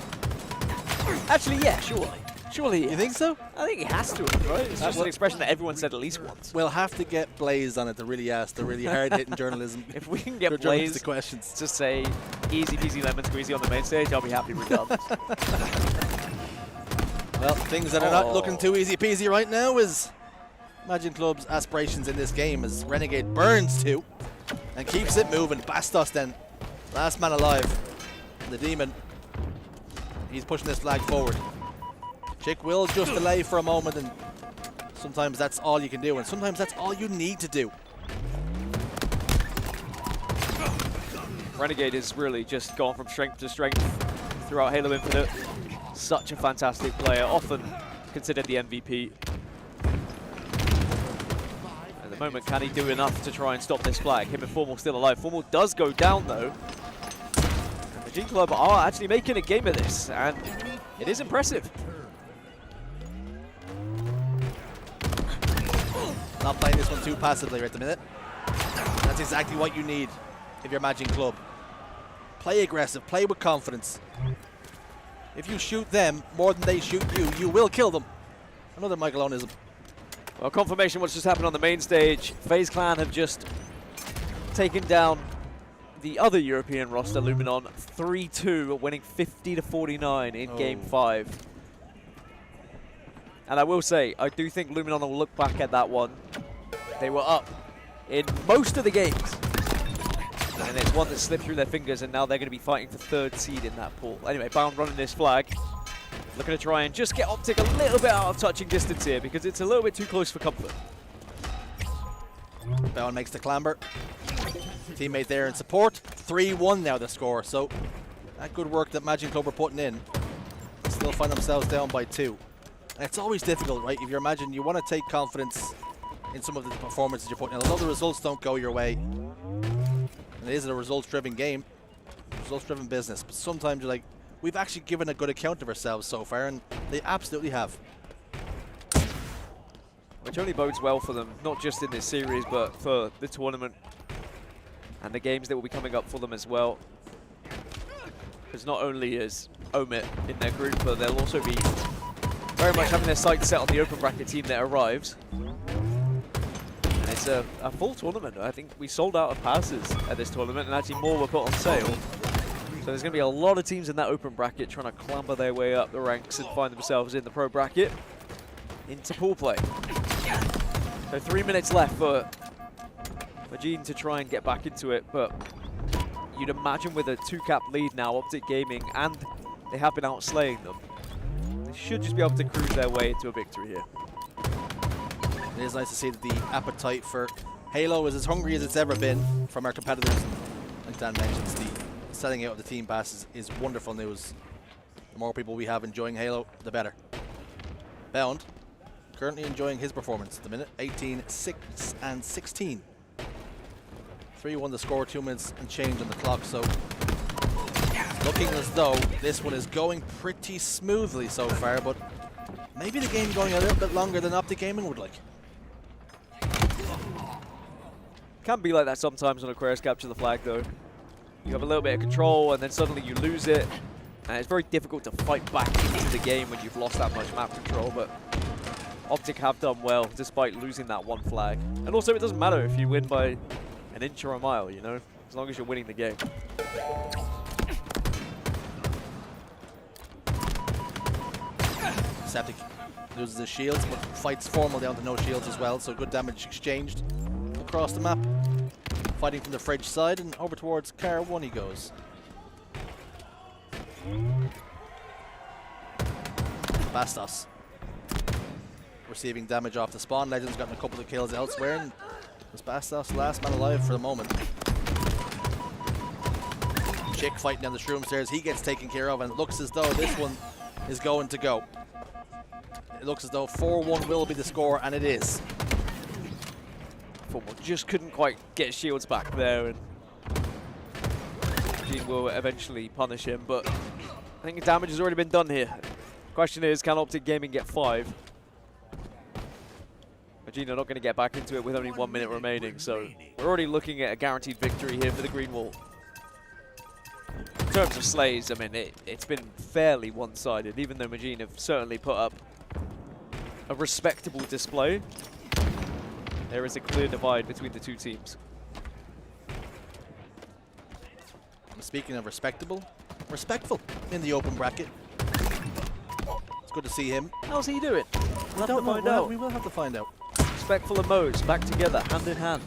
Actually, yeah, surely. Surely. You think so? I think he has to, right? It's just an expression that everyone said at least once. We'll have to get Blaze on it to really ask the really hard-hitting journalism. If we can get Blaze the questions to say easy peasy lemon squeezy on the main stage, I'll be happy regardless. Well, things that are not looking too easy peasy right now is Magic Club's aspirations in this game, as Renegade burns 2 and keeps it moving. Bastos then, last man alive. The Demon, he's pushing this flag forward. Chick will just delay for a moment, and sometimes that's all you can do, and sometimes that's all you need to do. Renegade is really just gone from strength to strength throughout Halo Infinite. Such a fantastic player, often considered the MVP. At the moment, can he do enough to try and stop this flag? Him and Formal still alive. Formal does go down though. And the G Club are actually making a game of this, and it is impressive. Not playing this one too passively at the minute. That's exactly what you need if you're Magic Club. Play aggressive, play with confidence. If you shoot them more than they shoot you, you will kill them. Another Michaelonism. Well, confirmation what's just happened on the main stage. FaZe Clan have just taken down the other European roster, Luminon, 3-2, winning 50-49 in Game 5. And I will say, I do think Luminon will look back at that one. They were up in most of the games. And it's one that slipped through their fingers, and now they're going to be fighting for 3rd seed in that pool. Anyway, Bound running this flag. Looking to try and just get Optic a little bit out of touching distance here, because it's a little bit too close for comfort. Bound makes the clamber. Teammate there in support. 3-1 now the score. So that good work that Magic Club are putting in. Still find themselves down by 2. And it's always difficult, right? If you imagine you want to take confidence in some of the performances you're putting in. Although the results don't go your way. And it is a results-driven game. Results-driven business. But sometimes you're like, we've actually given a good account of ourselves so far, and they absolutely have. Which only bodes well for them, not just in this series, but for the tournament and the games that will be coming up for them as well. Because not only is Omit in their group, but they'll also be very much having their sights set on the open bracket team that arrives. And it's a full tournament. I think we sold out of passes at this tournament, and actually more were put on sale. So there's going to be a lot of teams in that open bracket trying to clamber their way up the ranks and find themselves in the pro bracket into pool play. So 3 minutes left for Majin to try and get back into it, but you'd imagine with a 2-cap lead now, Optic Gaming, and they have been outslaying them, they should just be able to cruise their way into a victory here. It is nice to see that the appetite for Halo is as hungry as it's ever been from our competitors. Like Dan mentions, the selling out of the team passes is wonderful news. The more people we have enjoying Halo, the better. Bound, currently enjoying his performance at the minute, 18, 6, and 16. 3-1 the score, 2 minutes and change on the clock, so looking as though this one is going pretty smoothly so far, but maybe the game going a little bit longer than Optic Gaming would like. Can be like that sometimes on Aquarius Capture the Flag though. You have a little bit of control and then suddenly you lose it, and it's very difficult to fight back into the game when you've lost that much map control, but Optic have done well despite losing that one flag. And also it doesn't matter if you win by an inch or a mile, you know? as long as you're winning the game. Septic loses his shields, but fights Formal down to no shields as well, so good damage exchanged across the map. Fighting from the fridge side, and over towards Car 1 he goes. Bastos receiving damage off the spawn. Legend's gotten a couple of kills elsewhere, and was Bastos last man alive for the moment. Chick fighting down the shroom stairs, he gets taken care of, and it looks as though this one is going to go. It looks as though 4-1 will be the score, and it is. Formal just couldn't quite get shields back there, and Gene will eventually punish him, but I think the damage has already been done here. Question is, can Optic Gaming get 5? Magina not going to get back into it with only 1 minute remaining, so we're already looking at a guaranteed victory here for the Green Wall. In terms of slays, I mean, it's been fairly one-sided, even though Magina have certainly put up a respectable display. There is a clear divide between the two teams. Speaking of respectable, respectful in the open bracket. It's good to see him. How's he doing? We'll have to find out. We will have to find out. Respectful and Moes back together, hand in hand.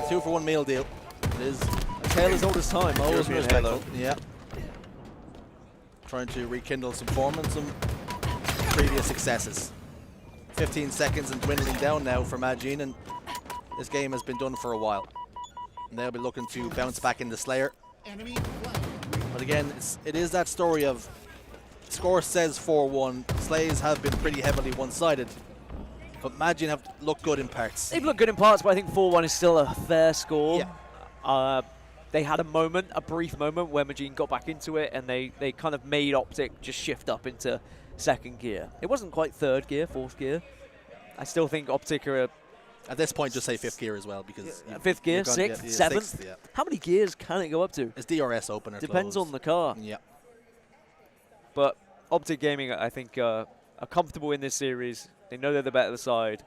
2-for-1 meal deal. It is A tale as old as time. always European respectful. Halo. Yeah. Trying to rekindle some form and some previous successes. 15 seconds and dwindling down now for Magine, and this game has been done for a while. And they'll be looking to bounce back in the Slayer. Enemy flag. But again, it is that story of score says 4-1. Slays have been pretty heavily one-sided, but Magine have looked good in parts. They've looked good in parts, but I think 4-1 is still a fair score. Yeah. They had a brief moment where Magine got back into it, and they kind of made Optic just shift up into second gear. It wasn't quite third gear, fourth gear. I still think Optic are At this point, just say fifth gear as well, because fifth gear, you've gone- sixth, yeah, seventh. sixth, yeah. How many gears can it go up to? It's DRS open or Depends closed. on the car. Yeah. But Optic Gaming, I think, are comfortable in this series. They know they're the better side.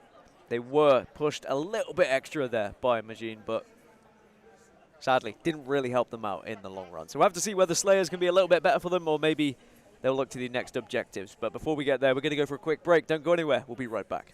They were pushed a little bit extra there by Magine, but sadly, didn't really help them out in the long run. So we'll have to see whether Slayers can be a little bit better for them, or maybe they'll look to the next objectives. But before we get there, we're going to go for a quick break. Don't go anywhere. We'll be right back.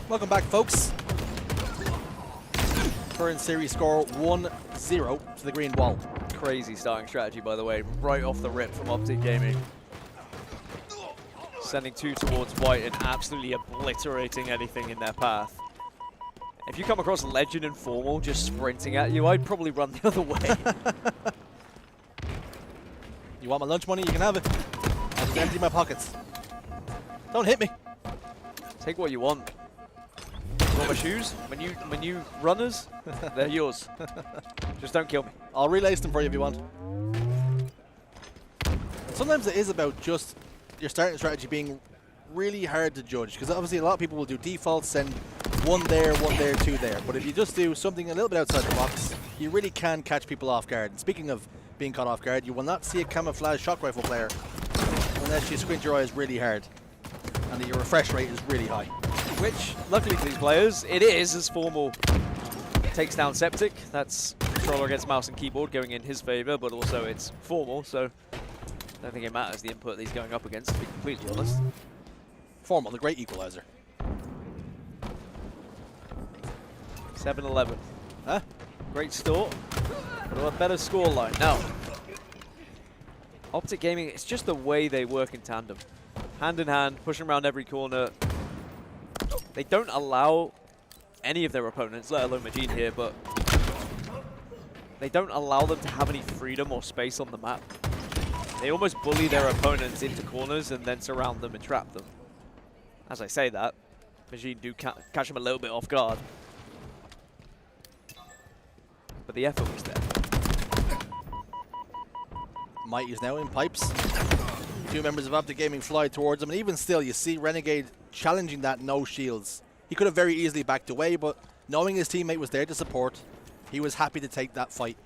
Welcome back, folks. Current series score 1-0 to the green wall. Crazy starting strategy, by the way, right off the rip from Optic Gaming. Sending 2 towards white and absolutely obliterating anything in their path. If you come across Legend and Formal just sprinting at you, I'd probably run the other way. You want my lunch money? You can have it. I'll just empty my pockets. Don't hit me. Take what you want. You want my shoes? When you runners, they're yours. Just don't kill me. I'll relace them for you if you want. Sometimes it is about just your starting strategy being really hard to judge, because obviously a lot of people will do defaults, send 1 there, 2 there. But if you just do something a little bit outside the box, you really can catch people off guard. And speaking of being caught off guard, you will not see a camouflage shock rifle player unless you squint your eyes really hard and your refresh rate is really high. Which, luckily for these players, it is as Formal takes down Septic. That's controller against mouse and keyboard going in his favor, but also it's Formal, so I don't think it matters the input that he's going up against, to be completely honest. Formal, the great equalizer. 7-11. Huh? Great start, but a better scoreline. Now, Optic Gaming, it's just the way they work in tandem. Hand in hand, pushing around every corner. They don't allow any of their opponents, let alone Majin here, but they don't allow them to have any freedom or space on the map. They almost bully their opponents into corners and then surround them and trap them. As I say that, Majin do catch them a little bit off guard. But the effort was there. Mighty is now in pipes. 2 members of Optic Gaming fly towards him, and even still, you see Renegade challenging that no shields. He could have very easily backed away, but knowing his teammate was there to support, he was happy to take that fight.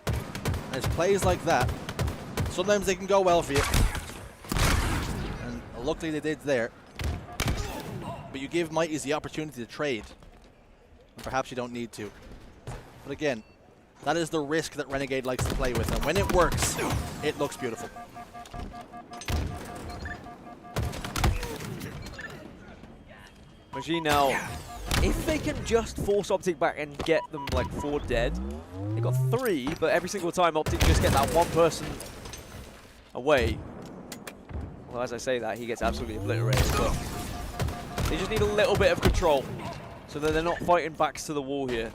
And it's plays like that, sometimes they can go well for you. And luckily they did there. But you give Mighties the opportunity to trade, and perhaps you don't need to. But again, that is the risk that Renegade likes to play with, and when it works, it looks beautiful. Majin now, if they can just force Optic back and get them like 4 dead, they got 3, but every single time Optic just get that one person away. Well, as I say that, he gets absolutely obliterated, but they just need a little bit of control so that they're not fighting backs to the wall here.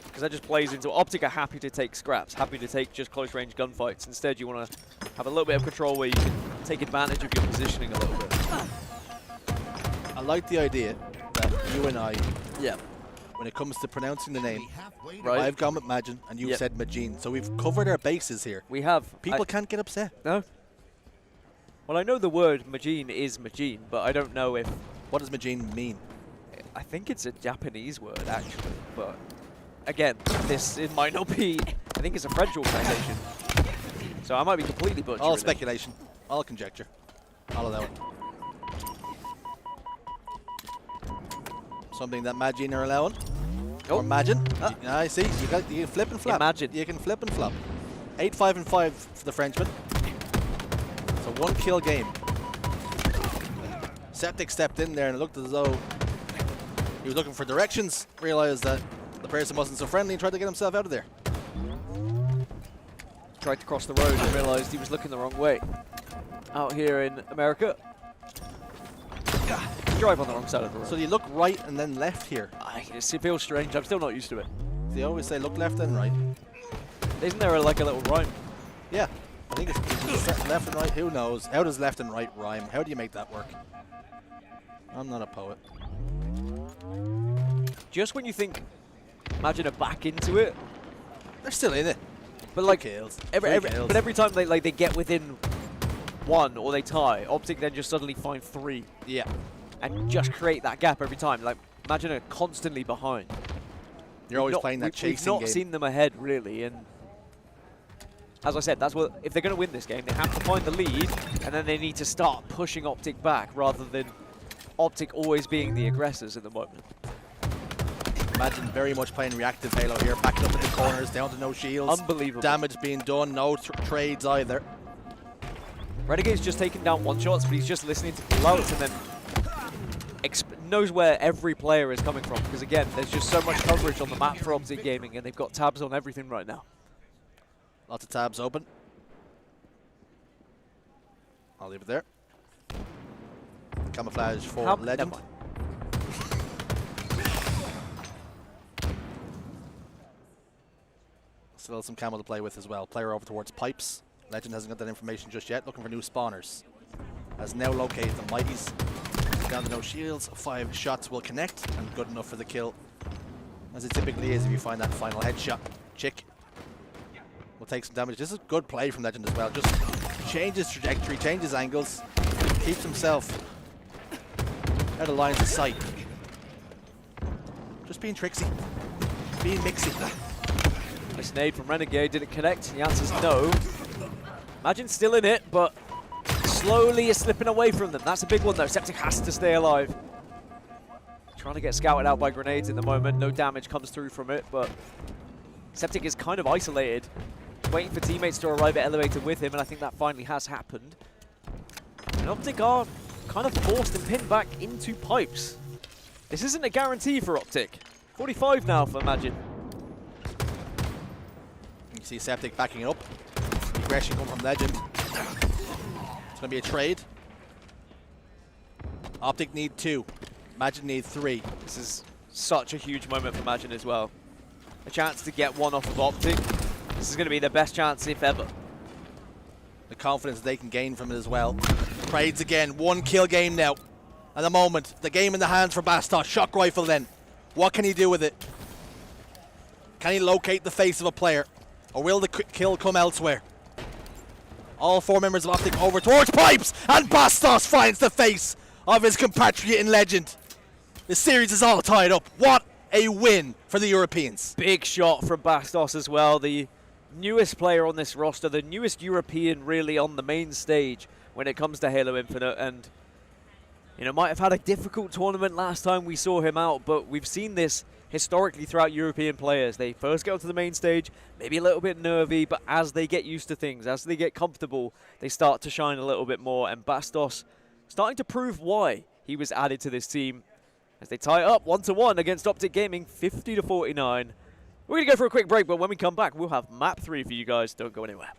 Because that just plays into Optic are happy to take scraps, happy to take just close range gunfights. Instead, you want to have a little bit of control where you can take advantage of your positioning a little bit. I like the idea that you and I, Yeah. when it comes to pronouncing the name, Right. I've gone with Majin and you've Yep. said Majin. So we've covered our bases here. We have. People can't get upset. No? Well, I know the word Majin is Majin, but I don't know if... What does Majin mean? I think it's a Japanese word, actually, but... Again, it might not be... I think it's a French organization. So I might be completely butchering All it. speculation. All conjecture. I'll allow it. Something that Majin are allowing. Oh. Or Majin. I see. You can flip and flap. Imagine. You can flip and flop. 8-5-5 for the Frenchman. It's a 1-kill game. Septic stepped in there and it looked as though he was looking for directions. Realized that the person wasn't so friendly and tried to get himself out of there. Tried to cross the road and realized he was looking the wrong way. Out here in America. Drive on the wrong side of the road. So you look right and then left here. It feels strange. I'm still not used to it. They always say look left and right. Isn't there like a little rhyme? Yeah, I think it's left and right. Who knows? How does left and right rhyme? How do you make that work? I'm not a poet. Just when you think, imagine a back into it, They're still in it. but like Kills. every time they get within 1 or they tie, Optic then just suddenly find 3 Yeah. and just create that gap every time. Like imagine a constantly behind. You're always playing that chasing We've not game. seen them ahead really, and as I said, that's what if they're going to win this game, they have to find the lead, and then they need to start pushing Optic back rather than Optic always being the aggressors at the moment. Imagine very much playing reactive Halo here, backed up in the corners, down to no shields. Unbelievable. Damage being done, no trades either. Renegade's just taking down 1-shots, but he's just listening to pullouts and then knows where every player is coming from, because again, there's just so much coverage on the map for Optic Gaming, and they've got tabs on everything right now. Lots of tabs open. I'll leave it there. Camouflage for Legend. Never mind. Still some camo to play with as well. Player over towards pipes. Legend hasn't got that information just yet. Looking for new spawners. Has now located the Mighties. Down to no shields. 5 shots will connect and good enough for the kill. As it typically is if you find that final headshot. Chick will take some damage. This is good play from Legend as well. Just changes trajectory, changes angles, keeps himself out of lines of sight. Just being tricksy, being mixy. Nice nade from Renegade. Did it connect? The answer's no. Imagine still in it, but slowly is slipping away from them. That's a big one though. Septic has to stay alive. Trying to get scouted out by grenades at the moment. No damage comes through from it, but Septic is kind of isolated. Waiting for teammates to arrive at elevator with him, and I think that finally has happened. And Optic are kind of forced and pinned back into pipes. This isn't a guarantee for Optic. 45 now for Imagine. You can see Septic backing it up. Aggression coming from Legend. It's going to be a trade. Optic need 2. Imagine need 3. This is such a huge moment for Imagine as well. A chance to get one off of Optic. This is going to be their best chance, if ever. The confidence they can gain from it as well. Trades again. 1 kill game now. At the moment, the game in the hands for Bastos. Shock rifle then. What can he do with it? Can he locate the face of a player? Or will the kill come elsewhere? All 4 members of Optic over towards pipes. And Bastos finds the face of his compatriot in Legend. The series is all tied up. What a win for the Europeans. Big shot from Bastos as well. The newest player on this roster, the newest European really on the main stage when it comes to Halo Infinite, and you know, might have had a difficult tournament last time we saw him out, but we've seen this historically throughout European players. They first get onto the main stage, maybe a little bit nervy, but as they get used to things, as they get comfortable, they start to shine a little bit more, and Bastos starting to prove why he was added to this team as they tie it up 1-1 against Optic Gaming, 50-49. We're going to go for a quick break, but when we come back, we'll have map 3 for you guys. Don't go anywhere.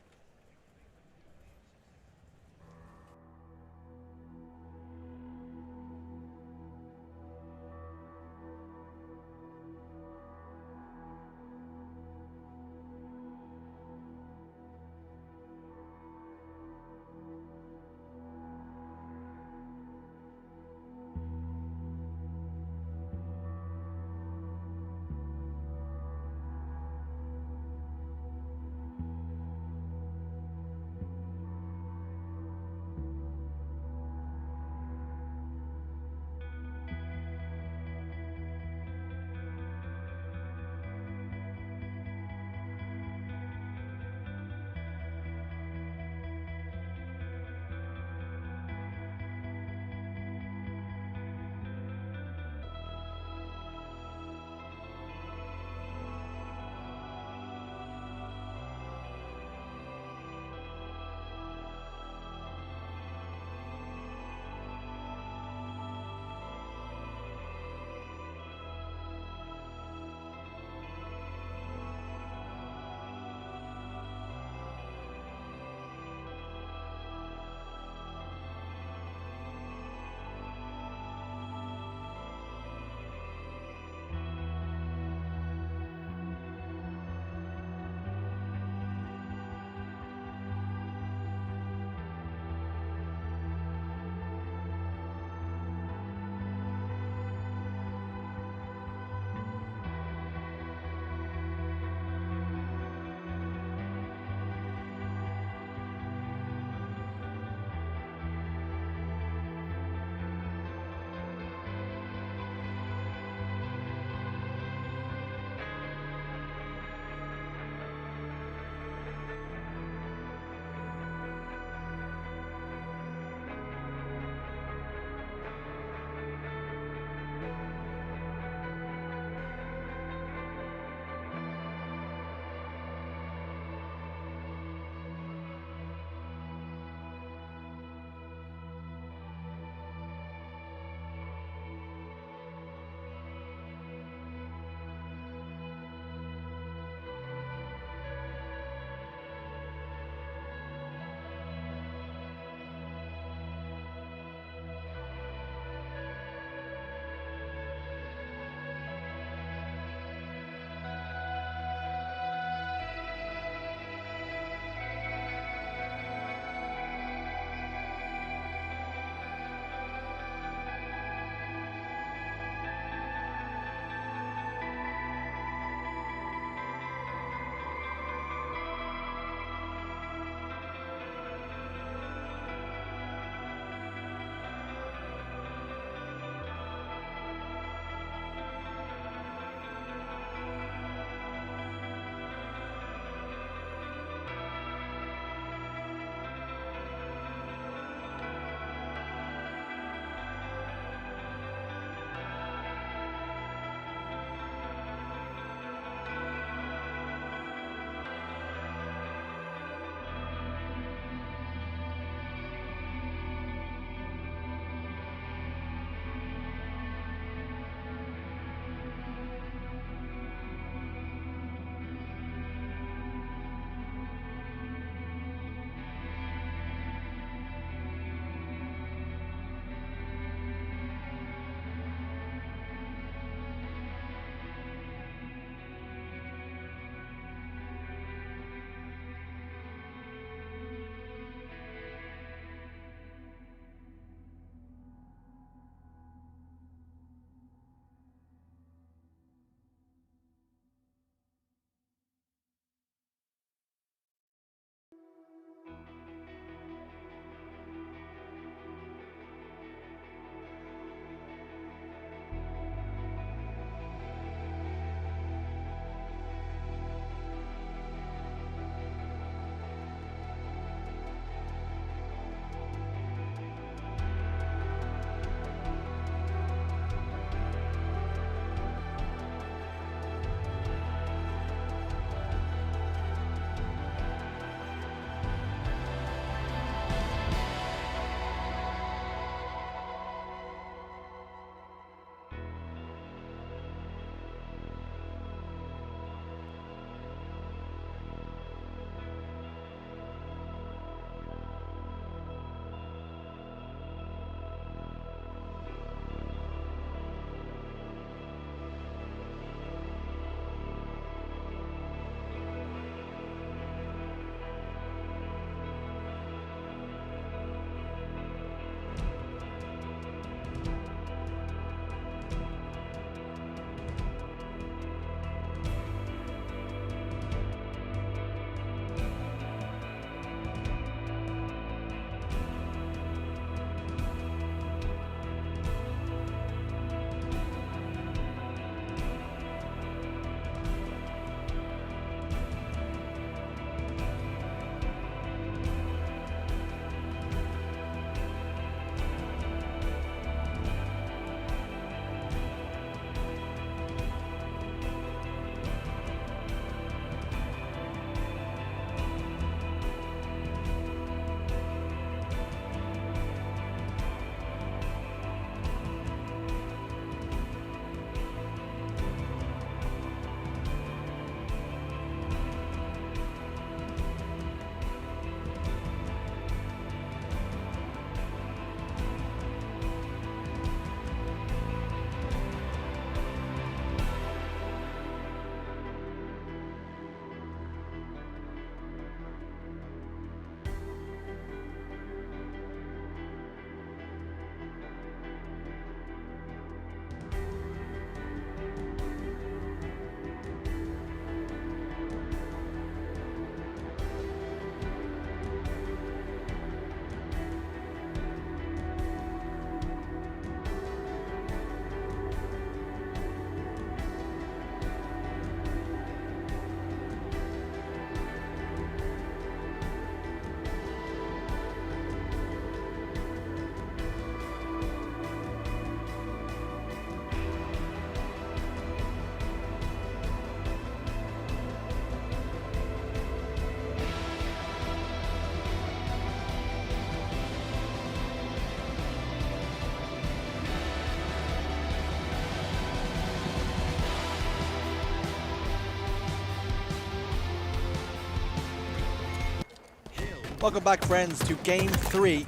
Welcome back, friends, to Game 3.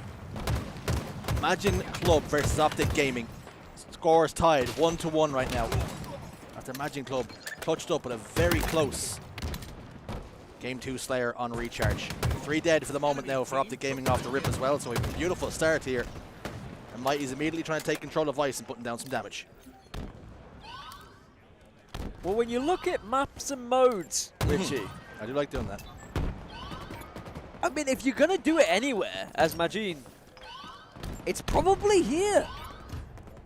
Imagine Club versus Optic Gaming. Score is tied 1-1 right now. After Imagine Club touched up with a very close Game 2 Slayer on recharge. 3 dead for the moment now for Optic Gaming off the rip as well, so a beautiful start here. And Mighty's immediately trying to take control of Ice and putting down some damage. Well, when you look at maps and modes, Richie, I do like doing that. I mean, if you're going to do it anywhere as Majin, it's probably here.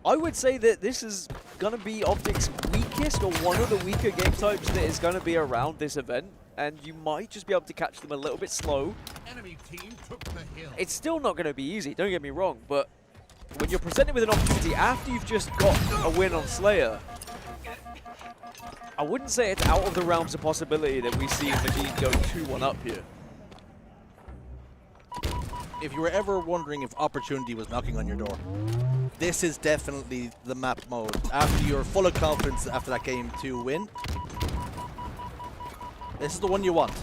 I would say that this is going to be Optic's weakest or one of the weaker game types that is going to be around this event, and you might just be able to catch them a little bit slow. Enemy team took the hill. It's still not going to be easy, don't get me wrong, but when you're presented with an opportunity after you've just got a win on Slayer, I wouldn't say it's out of the realms of possibility that we see Majin go 2-1 up here. If you were ever wondering if opportunity was knocking on your door, this is definitely the map mode. After you're full of confidence after that Game 2 win, this is the one you want.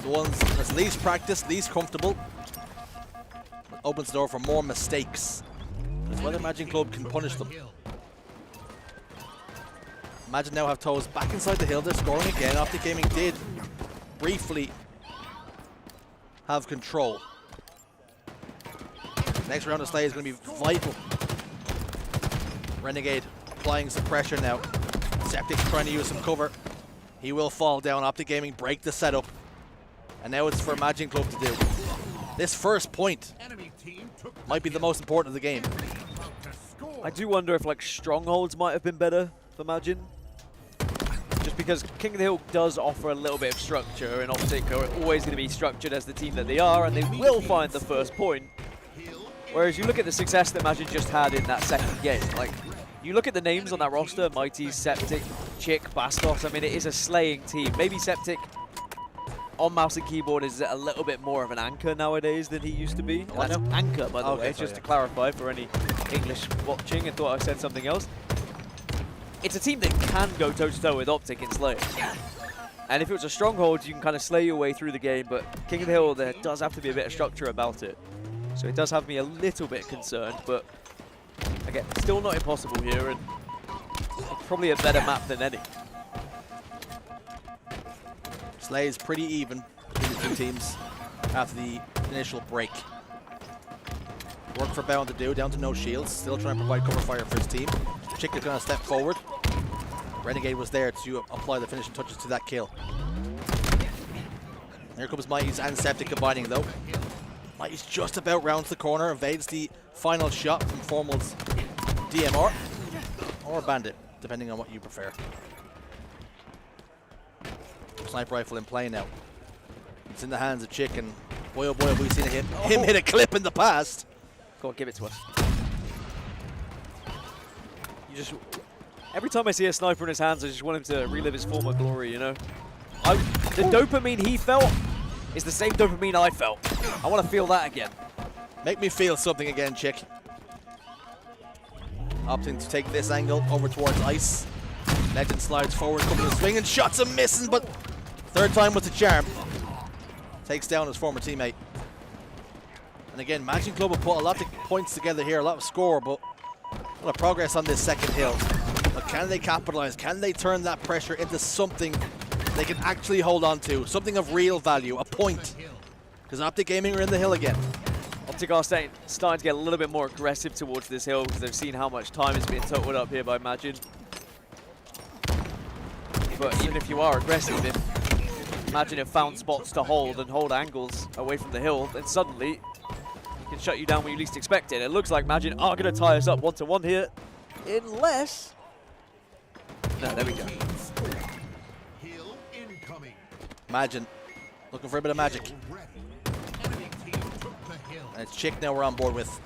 The ones that's least practiced, least comfortable. It opens the door for more mistakes. It's whether Imagine Club can punish them. Imagine now have toes back inside the hill. They're scoring again. Optic Gaming did briefly have control. Next round of Slay is going to be vital. Renegade applying some pressure now. Septic trying to use some cover. He will fall down. Optic Gaming break the setup. And now it's for Imagine Club to do. This first point might be the most important of the game. I do wonder if like strongholds might have been better for Imagine. Just because King of the Hill does offer a little bit of structure, and Optic are always going to be structured as the team that they are, and they will find the first point. Whereas you look at the success that Imagine just had in that second game, like, you look at the names on that roster, Mighty, Septic, Chick, Bastos, I mean, it is a slaying team. Maybe Septic on mouse and keyboard is a little bit more of an anchor nowadays than he used to be. And that's anchor, by the way, just to clarify for any English watching and thought I said something else. It's a team that can go toe-to-toe with Optic in Slay. And if it was a stronghold, you can kind of slay your way through the game, but King of the Hill, there does have to be a bit of structure about it. So it does have me a little bit concerned, but again, still not impossible here, and probably a better map than any. Slay is pretty even between the two teams after the initial break. Work for Bound to do, down to no shields, still trying to provide cover fire for his team. Chick is going to step forward. Renegade was there to apply the finishing touches to that kill. Here comes Mighty's and Septic combining though. Mighty's just about rounds the corner, evades the final shot from Formal's DMR or Bandit, depending on what you prefer. Sniper rifle in play now. It's in the hands of Chick, and boy oh boy have we seen him hit a clip in the past. Go on, give it to us. You just, every time I see a sniper in his hands, I just want him to relive his former glory, you know? The dopamine he felt is the same dopamine I felt. I want to feel that again. Make me feel something again, Chick. Opting to take this angle over towards Ice. Legend slides forward, coming to swing, and shots him missing, but third time was the charm. Takes down his former teammate. And again, Imagine Club will put a lot of points together here, a lot of score, but a lot of progress on this second hill. But can they capitalize? Can they turn that pressure into something they can actually hold on to? Something of real value, a point. Because Optic Gaming are in the hill again. Optic are starting to get a little bit more aggressive towards this hill because they've seen how much time is being totaled up here by Imagine. But even if you are aggressive, if Imagine have found spots to hold and hold angles away from the hill, then suddenly it can shut you down when you least expect it. It looks like Imagine are going to tie us up 1-1 here, unless... No, there we go. Imagine looking for a bit of magic. And it's Chick now we're on board with.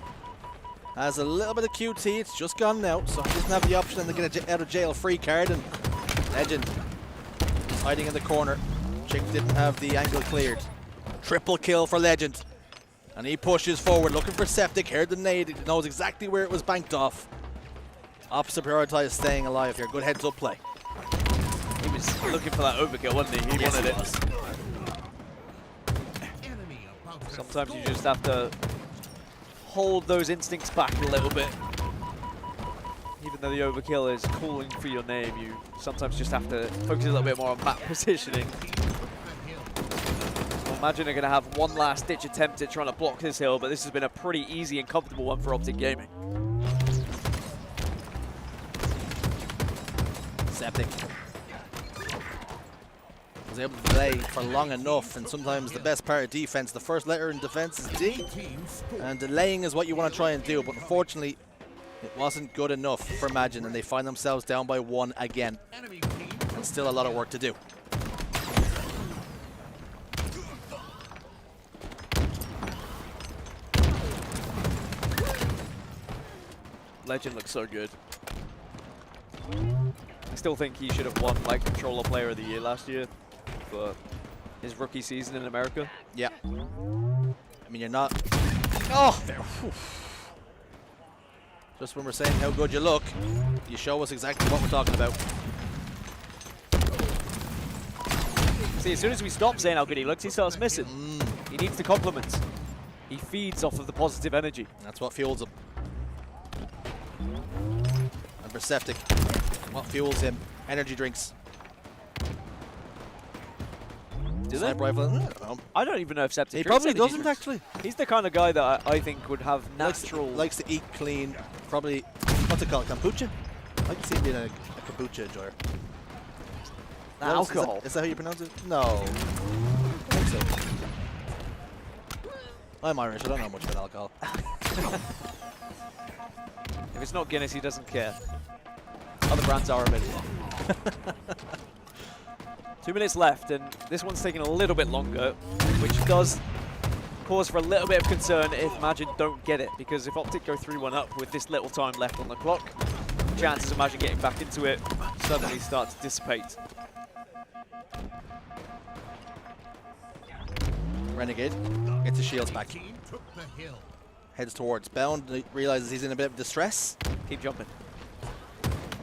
Has a little bit of QT, it's just gone now, so he doesn't have the option to get a out of jail free card, and Legend is hiding in the corner. Chick didn't have the angle cleared. Triple kill for Legend. And he pushes forward, looking for Septic, heard the nade, he knows exactly where it was banked off. Opposite prioritized staying alive here, good heads up play. He was looking for that overkill, wasn't he? He wanted it. Sometimes you just have to hold those instincts back a little bit. Even though the overkill is calling for your name, you sometimes just have to focus a little bit more on map positioning. Imagine they're going to have one last ditch attempt at trying to block this hill, but this has been a pretty easy and comfortable one for Optic Gaming. Septic was able to delay for long enough, and sometimes the best part of defense, the first letter in defense is D, and delaying is what you want to try and do, but unfortunately it wasn't good enough for Imagine, and they find themselves down by 1 again, and still a lot of work to do. Legend looks so good. I still think he should have won like Controller Player of the Year last year for his rookie season in America. Yeah. I mean, you're not... Oh! Just when we're saying how good you look, you show us exactly what we're talking about. See, as soon as we stop saying how good he looks, he starts missing. He needs the compliments. He feeds off of the positive energy. That's what fuels him. And for Septic, what fuels him? Energy drinks. Do they? Sniper rifle? I don't even know if Septic He drinks probably energy doesn't, drinks. actually. He's the kind of guy that I think would have Likes natural... to eat clean, probably, what's it called, kombucha? I can see him being a kombucha enjoyer. alcohol. Is that how you pronounce it? No. I think so. I'm Irish, I don't know much about alcohol. If it's not Guinness, he doesn't care. Other brands are available. 2 minutes left, and this one's taking a little bit longer, which does cause for a little bit of concern if Imagine don't get it, because if Optic go 3-1 up with this little time left on the clock, chances of Imagine getting back into it suddenly start to dissipate. Renegade gets his shields back. Heads towards Bound, realizes he's in a bit of distress. Keep jumping.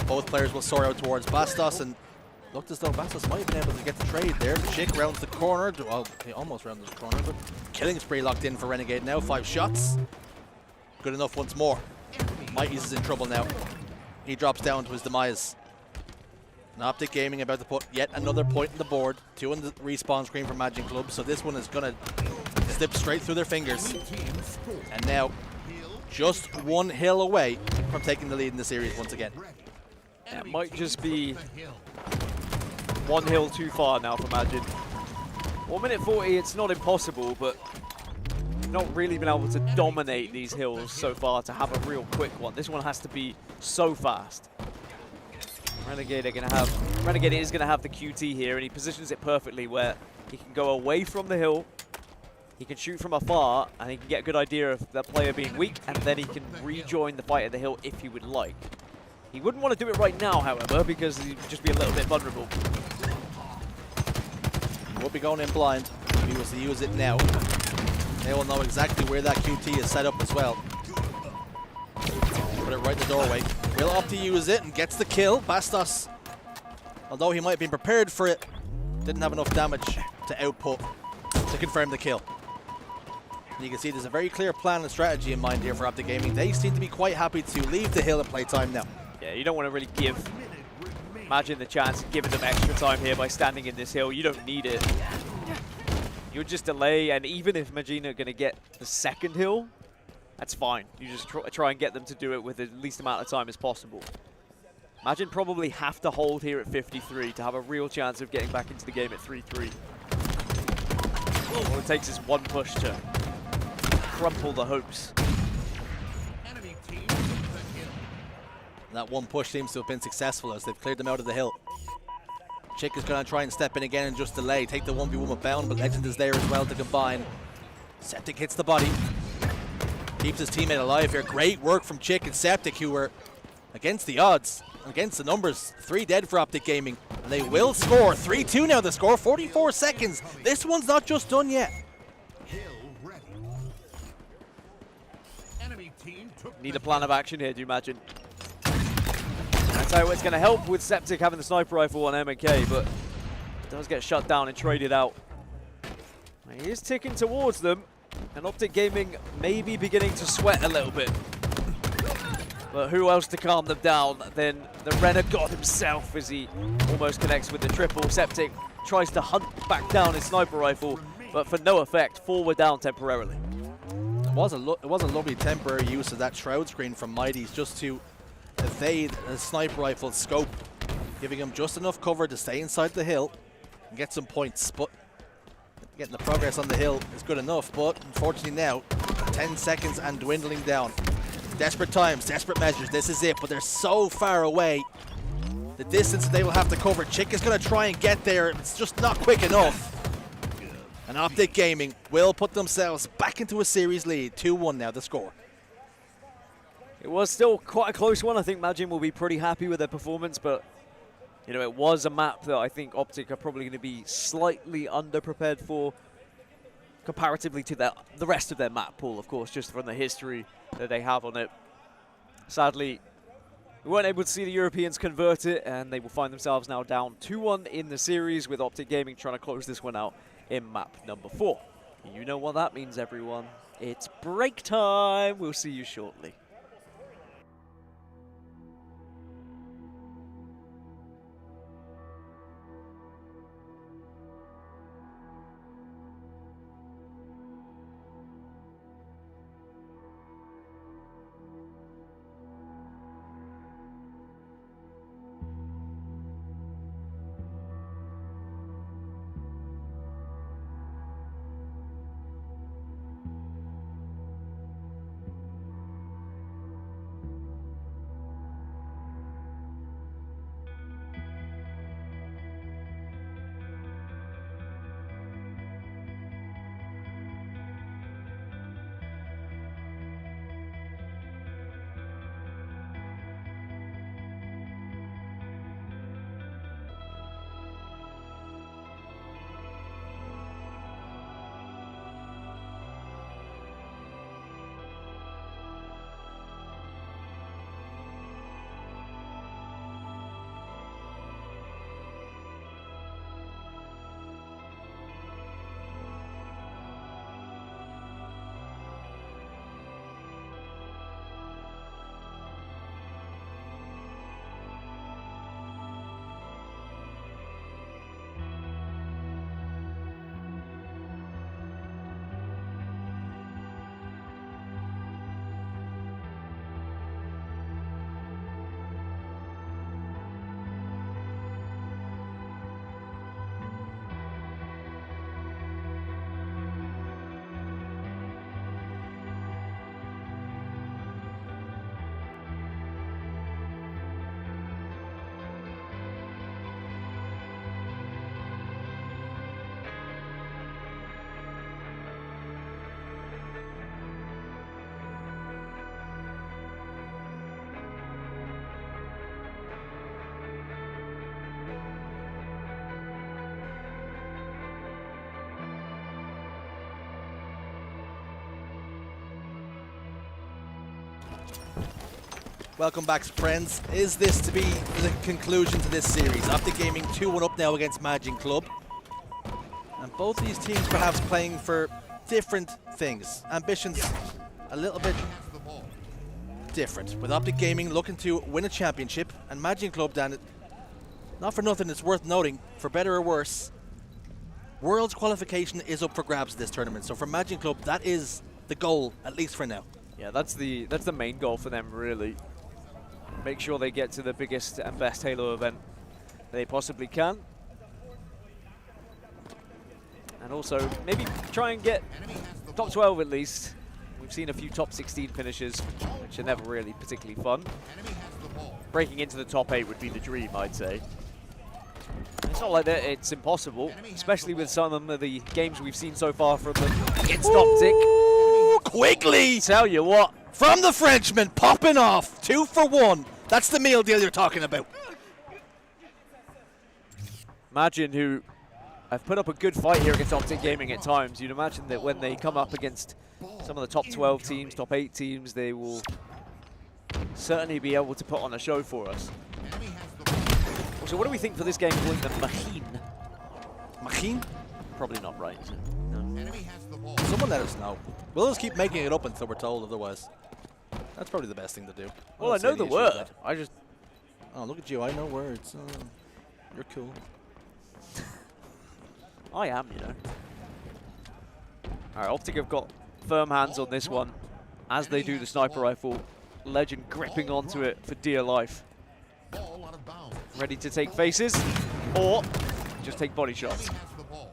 Both players will soar out towards Bastos, and looked as though Bastos might have been able to get the trade there. Chick rounds the corner. Well, he almost rounded the corner, but killing spree locked in for Renegade now. 5 shots. Good enough once more. Mighty's is in trouble now. He drops down to his demise. And Optic Gaming about to put yet another point on the board. 2 on the respawn screen for Magic Club, so this one is going to slip straight through their fingers. And now, just 1 hill away from taking the lead in the series once again. Yeah, it might just be 1 hill too far now for Imagine. 1 minute 40, it's not impossible, but not really been able to dominate these hills so far to have a real quick one. This one has to be so fast. Renegade is going to have the QT here, and he positions it perfectly where he can go away from the hill, he can shoot from afar, and he can get a good idea of that player being weak, and then he can rejoin the fight at the hill if he would like. He wouldn't want to do it right now, however, because he'd just be a little bit vulnerable. He will be going in blind if he was to use it now. They will know exactly where that QT is set up as well. Put it right in the doorway. Will opt to use it and gets the kill. Bastos, although he might have been prepared for it, didn't have enough damage to output to confirm the kill. And you can see there's a very clear plan and strategy in mind here for Optic Gaming. They seem to be quite happy to leave the hill at playtime now. Yeah, you don't want to really give Imagine the chance of giving them extra time here by standing in this hill. You don't need it. You would just delay, and even if Imagine are going to get the second hill, that's fine. You just try and get them to do it with the least amount of time as possible. Imagine probably have to hold here at 53 to have a real chance of getting back into the game at 3-3. All it takes is 1 push to crumple the hopes. And that 1 push seems to have been successful as they've cleared them out of the hill. Chick is going to try and step in again and just delay, take the 1v1 with Bound, but Legend is there as well to combine. Septic hits the body. Keeps his teammate alive here. Great work from Chick and Septic, who were against the odds, against the numbers. 3 dead for Optic Gaming, and they will score. 3-2 now the score, 44 seconds. This one's not just done yet. Need a plan of action here, do you imagine? I tell you what's going to help with Septic having the sniper rifle on MK, but it does get shut down and traded out. He is ticking towards them. And Optic Gaming may be beginning to sweat a little bit. But who else to calm them down than the Renegade himself as he almost connects with the triple. Septic tries to hunt back down his sniper rifle, but for no effect. 4 were down temporarily. It was a lovely temporary use of that shroud screen from Mighty's just to evade a sniper rifle scope, giving him just enough cover to stay inside the hill and get some points. But getting the progress on the hill is good enough, but unfortunately now, 10 seconds and dwindling down. Desperate times, desperate measures, this is it, but they're so far away. The distance they will have to cover, Chick is going to try and get there, it's just not quick enough. And Optic Gaming will put themselves back into a series lead, 2-1 now the score. It was still quite a close one. I think Majin will be pretty happy with their performance, but you know, it was a map that I think Optic are probably going to be slightly underprepared for comparatively to the rest of their map pool, of course, just from the history that they have on it. Sadly, we weren't able to see the Europeans convert it, and they will find themselves now down 2-1 in the series, with Optic Gaming trying to close this one out in map number 4. You know what that means, everyone. It's break time. We'll see you shortly. Welcome back, friends. Is this to be the conclusion to this series? Optic Gaming 2-1 up now against Majin Club. And both these teams perhaps playing for different things. Ambitions a little bit different. With Optic Gaming looking to win a championship, and Majin Club, Dan, not for nothing, it's worth noting, for better or worse, Worlds qualification is up for grabs this tournament. So for Majin Club, that is the goal, at least for now. Yeah, that's the main goal for them, really. Make sure they get to the biggest and best Halo event they possibly can. And also, maybe try and get top 12 at least. We've seen a few top 16 finishes, which are never really particularly fun. Breaking into the top 8 would be the dream, I'd say. It's not like that it's impossible, especially with some of the games we've seen so far from them against Optic. Quickly! Tell you what. From the Frenchman, popping off. 2 for 1. That's the meal deal you're talking about. Majin, who have put up a good fight here against Optic Gaming at times. You'd imagine that when they come up against some of the top 12 teams, top 8 teams, they will certainly be able to put on a show for us. So what do we think for this game calling them Machin? Machin? probably not right, is it? No. Enemy has the ball. Someone let us know. We'll just keep making it up until we're told otherwise. That's probably the best thing to do. Well, I don't see know the any issue with word. that. I just... Oh, look at you. I know words. Oh, you're cool. I am, you know. Alright, Optic have got firm hands on this one as they do the sniper rifle. Legend gripping onto it for dear life. Ball out of bounds. Ready to take faces or just take body shots. Enemy has the ball.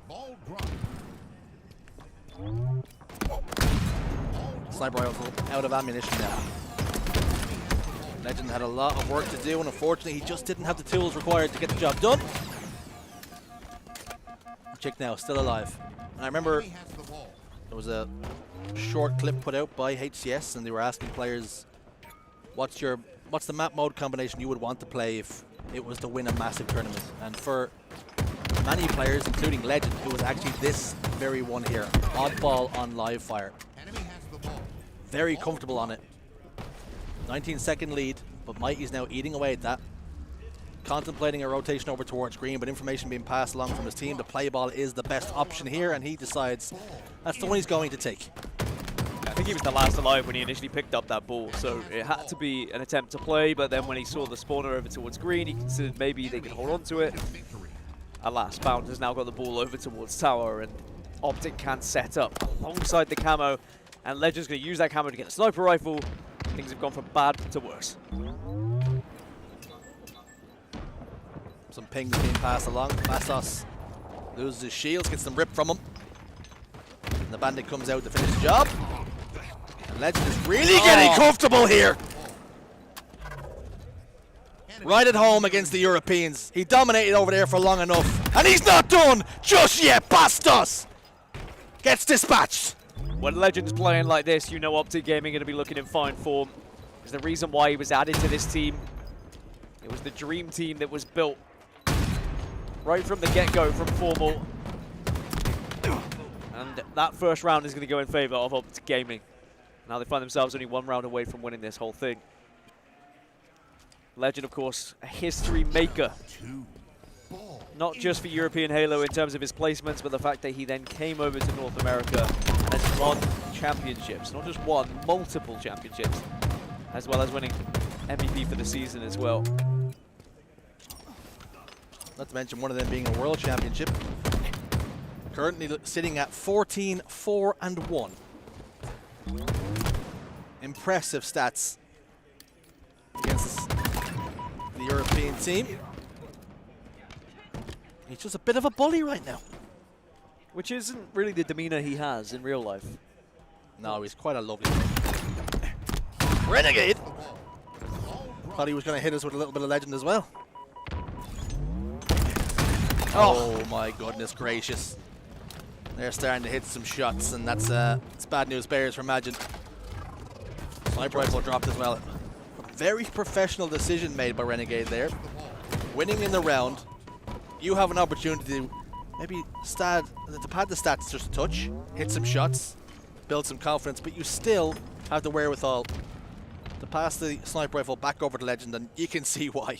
Ball drop. Sniper rifle out of ammunition now. Legend had a lot of work to do, and unfortunately, he just didn't have the tools required to get the job done. Chick now, still alive. And I remember Enemy has the ball. there was a short clip put out by HCS, and they were asking players, what's the map mode combination you would want to play if it was to win a massive tournament? And for many players, including Legend, who was actually this very one here, oddball on live fire. Enemy has the ball. Very comfortable on it. 19-second lead, but Mighty's now eating away at that. Contemplating a rotation over towards green, but information being passed along from his team. The play ball is the best option here, and he decides that's the one he's going to take. I think he was the last alive when he initially picked up that ball, so it had to be an attempt to play, but then when he saw the spawner over towards green, he considered maybe they could hold on to it. Alas, Bound has now got the ball over towards tower, and Optic can set up alongside the camo, and Legend's going to use that camo to get a sniper rifle. Things have gone from bad to worse. Some pings being passed along. Bastos loses his shields, gets them ripped from him. And the bandit comes out to finish the job. And Legend is really getting comfortable here. Right at home against the Europeans. He dominated over there for long enough. And he's not done just yet. Bastos gets dispatched. When Legend's playing like this, you know Optic Gaming are going to be looking in fine form. It's the reason why he was added to this team. It was the dream team that was built right from the get-go from Formal. And that first round is going to go in favor of Optic Gaming. Now they find themselves only one round away from winning this whole thing. Legend, of course, a history maker. Not just for European Halo in terms of his placements, but the fact that he then came over to North America and has won championships. Not just one, multiple championships. As well as winning MVP for the season as well. Not to mention one of them being a world championship. Currently sitting at 14-4-1. Impressive stats against the European team. He's just a bit of a bully right now. Which isn't really the demeanor he has in real life. No, he's quite a lovely man. Renegade! Thought he was going to hit us with a little bit of Legend as well. Oh my goodness gracious. They're starting to hit some shots, and that's it's bad news bears for Imagine. Sniper rifle dropped as well. Very professional decision made by Renegade there. Winning in the round. You have an opportunity to maybe pad the stats just a touch, hit some shots, build some confidence, but you still have the wherewithal to pass the sniper rifle back over to Legend, and you can see why.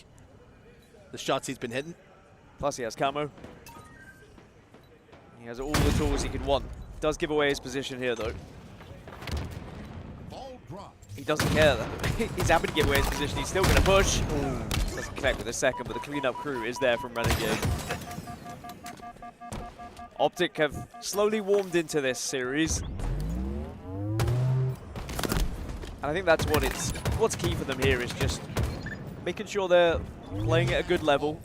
The shots he's been hitting. Plus he has camo. He has all the tools he could want. Does give away his position here though. He doesn't care that he's happy to give away his position. He's still going to push. Ooh, doesn't connect with the second, but the cleanup crew is there from Renegade. Optic have slowly warmed into this series. And I think that's what's key for them here is just making sure they're playing at a good level,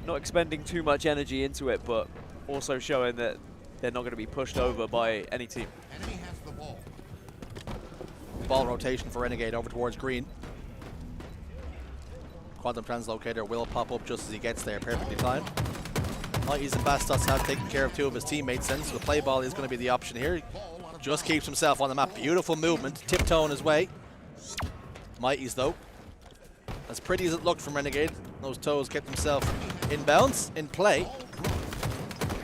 not expending too much energy into it, but also showing that they're not going to be pushed over by any team. Enemy has the ball. Ball rotation for Renegade over towards green. Quantum translocator will pop up just as he gets there, perfectly timed. Mighties and Bastos have taken care of two of his teammates then, so the play ball is going to be the option here. Just keeps himself on the map. Beautiful movement, tiptoeing his way. Mighties though, as pretty as it looked from Renegade, those toes kept himself in bounds, in play.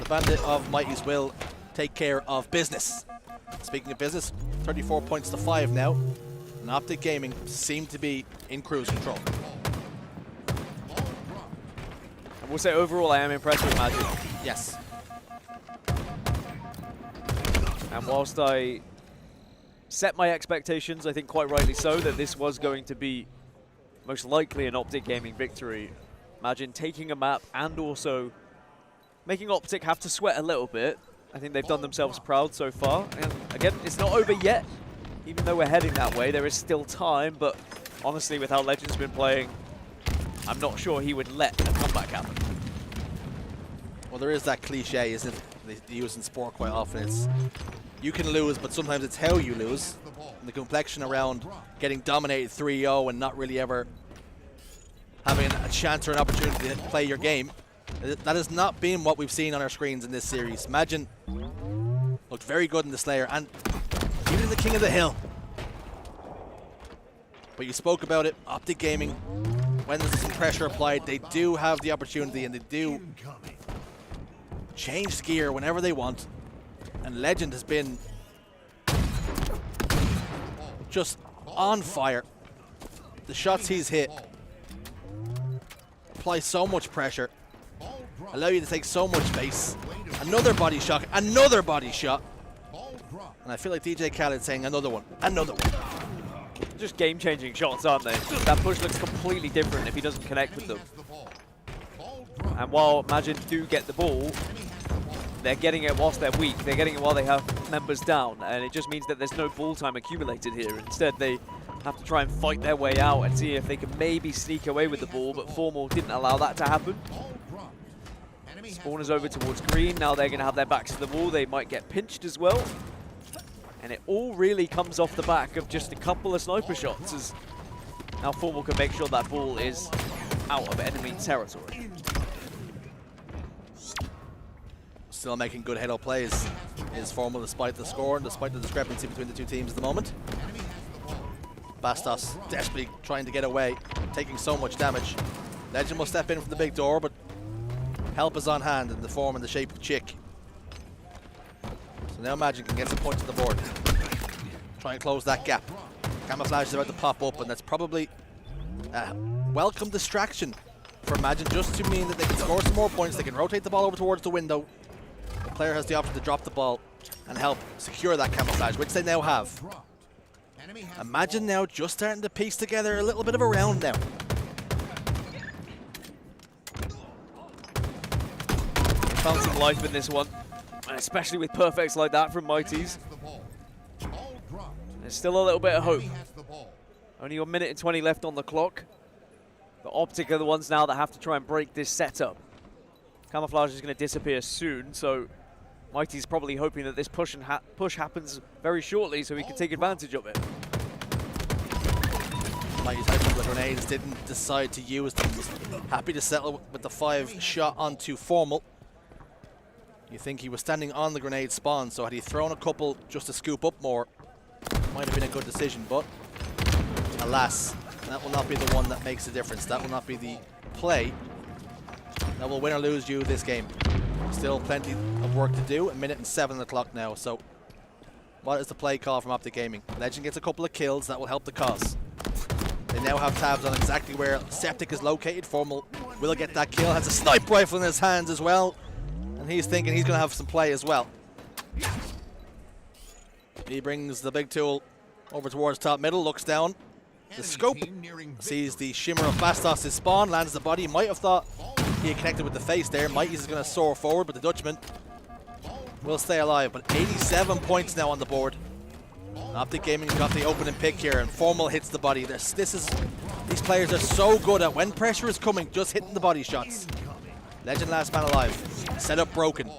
The bandit of Mighties will take care of business. Speaking of business, 34 points to 5 now. And Optic Gaming seem to be in cruise control. I will say overall I am impressed with Magic. Yes. And whilst I set my expectations, I think quite rightly so, that this was going to be most likely an Optic Gaming victory, imagine taking a map and also making Optic have to sweat a little bit. I think they've done themselves proud so far. And again, it's not over yet. Even though we're heading that way, there is still time, but honestly, with how Legend's been playing, I'm not sure he would let a comeback happen. Well, there is that cliche, isn't it? They use in sport quite often. It's you can lose, but sometimes it's how you lose. And the complexion around getting dominated 3-0 and not really ever having a chance or an opportunity to play your game. That has not been what we've seen on our screens in this series. Imagine looked very good in the Slayer and even in the King of the Hill. But you spoke about it, Optic Gaming, when there's some pressure applied, they do have the opportunity and they do change gear whenever they want. And Legend has been just on fire. The shots he's hit apply so much pressure, allow you to take so much space. Another body shot, another body shot. And I feel like DJ Khaled saying another one, another one. Just game-changing shots, aren't they? That push looks completely different if he doesn't connect with them. And while Imagine do get the ball, they're getting it whilst they're weak. They're getting it while they have members down. And it just means that there's no ball time accumulated here. Instead, they have to try and fight their way out and see if they can maybe sneak away with the ball. But Formal didn't allow that to happen. Spawners over towards green. Now they're going to have their backs to the wall. They might get pinched as well. And it all really comes off the back of just a couple of sniper shots, as now Formal can make sure that ball is out of enemy territory. Still making good Halo plays is Formal despite the score and despite the discrepancy between the two teams at the moment. Bastos desperately trying to get away, taking so much damage. Legend will step in from the big door, but help is on hand in the form and the shape of Chick. So now Magic can get some points on the board. Try and close that gap. Camouflage is about to pop up, and that's probably a welcome distraction for Imagine, just to mean that they can score some more points. They can rotate the ball over towards the window. The player has the option to drop the ball and help secure that camouflage, which they now have. Imagine now just starting to piece together a little bit of a round now. Found some life in this one, especially with perfects like that from Mighties. There's still a little bit of hope. Only a minute and 20 left on the clock. The Optic are the ones now that have to try and break this setup. Camouflage is going to disappear soon, so Mighty's probably hoping that this push happens very shortly so he can take advantage of it. Mighty's out with the grenades, didn't decide to use them. Was happy to settle with the 5-shot onto Formal. You think he was standing on the grenade spawn, so had he thrown a couple just to scoop up more, might have been a good decision, but alas, that will not be the one that makes a difference. That will not be the play that will win or lose you this game. Still plenty of work to do. A minute and 7 on the clock now. So what is the play call from Optic Gaming? Legend gets a couple of kills. That will help the cause. They now have tabs on exactly where Septic is located. Formal will get that kill. Has a sniper rifle in his hands as well. And he's thinking he's going to have some play as well. He brings the big tool over towards top middle. Looks down. The scope sees the shimmer of Bastos' spawn. Lands the body. Might have thought he had connected with the face there. Mighty's is going to soar forward, but the Dutchman will stay alive. But 87 points now on the board. Optic Gaming got the opening pick here, and Formal hits the body. These players are so good at, when pressure is coming, just hitting the body shots. Legend last man alive. Setup broken.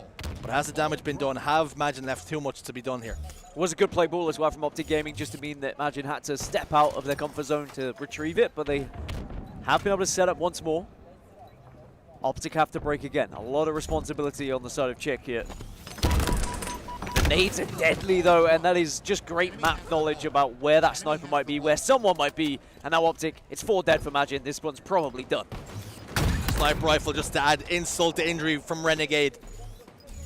But has the damage been done? Have Imagine left too much to be done here? It was a good play ball as well from Optic Gaming, just to mean that Imagine had to step out of their comfort zone to retrieve it, but they have been able to set up once more. Optic have to break again. A lot of responsibility on the side of Chick here. The nades are deadly though, and that is just great map knowledge about where that sniper might be, where someone might be, and now Optic, it's 4 dead for Imagine. This one's probably done. Sniper rifle just to add insult to injury from Renegade.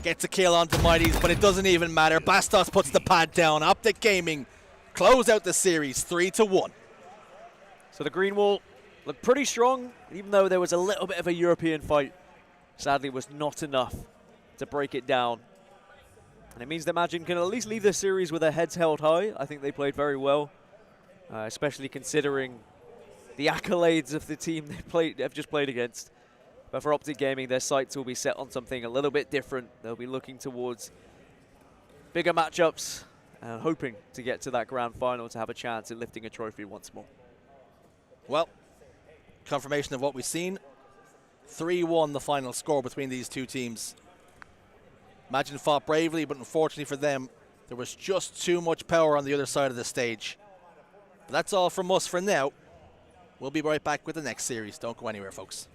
Gets a kill onto Mighties, but it doesn't even matter. Bastos puts the pad down. Optic Gaming close out the series 3-1. So the green wall looked pretty strong, even though there was a little bit of a European fight. Sadly, was not enough to break it down. And it means that Imagine can at least leave this series with their heads held high. I think they played very well, especially considering the accolades of the team they've just played against. But for Optic Gaming, their sights will be set on something a little bit different. They'll be looking towards bigger matchups and hoping to get to that grand final to have a chance at lifting a trophy once more. Well, confirmation of what we've seen. 3-1 the final score between these two teams. Imagine fought bravely, but unfortunately for them, there was just too much power on the other side of the stage. But that's all from us for now. We'll be right back with the next series. Don't go anywhere, folks.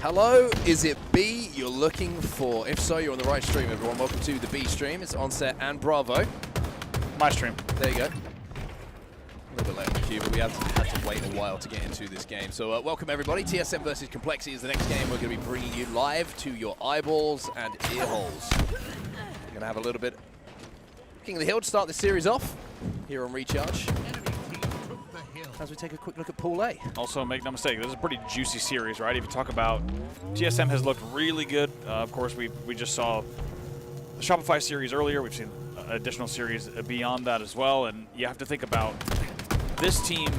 Hello, is it B you're looking for? If so, you're on the right stream, everyone. Welcome to the B stream. It's Onset and Bravo. My stream. There you go. A little bit late on the queue, but we had to wait a while to get into this game. So welcome everybody. TSM versus Complexity is the next game. We're going to be bringing you live to your eyeballs and ear holes. We're going to have a little bit King of the Hill to start this series off here on Recharge. As we take a quick look at Pool A. Also, make no mistake, this is a pretty juicy series, right? If you talk about TSM has looked really good. Of course, we just saw the Shopify series earlier. We've seen an additional series beyond that as well. And you have to think about this team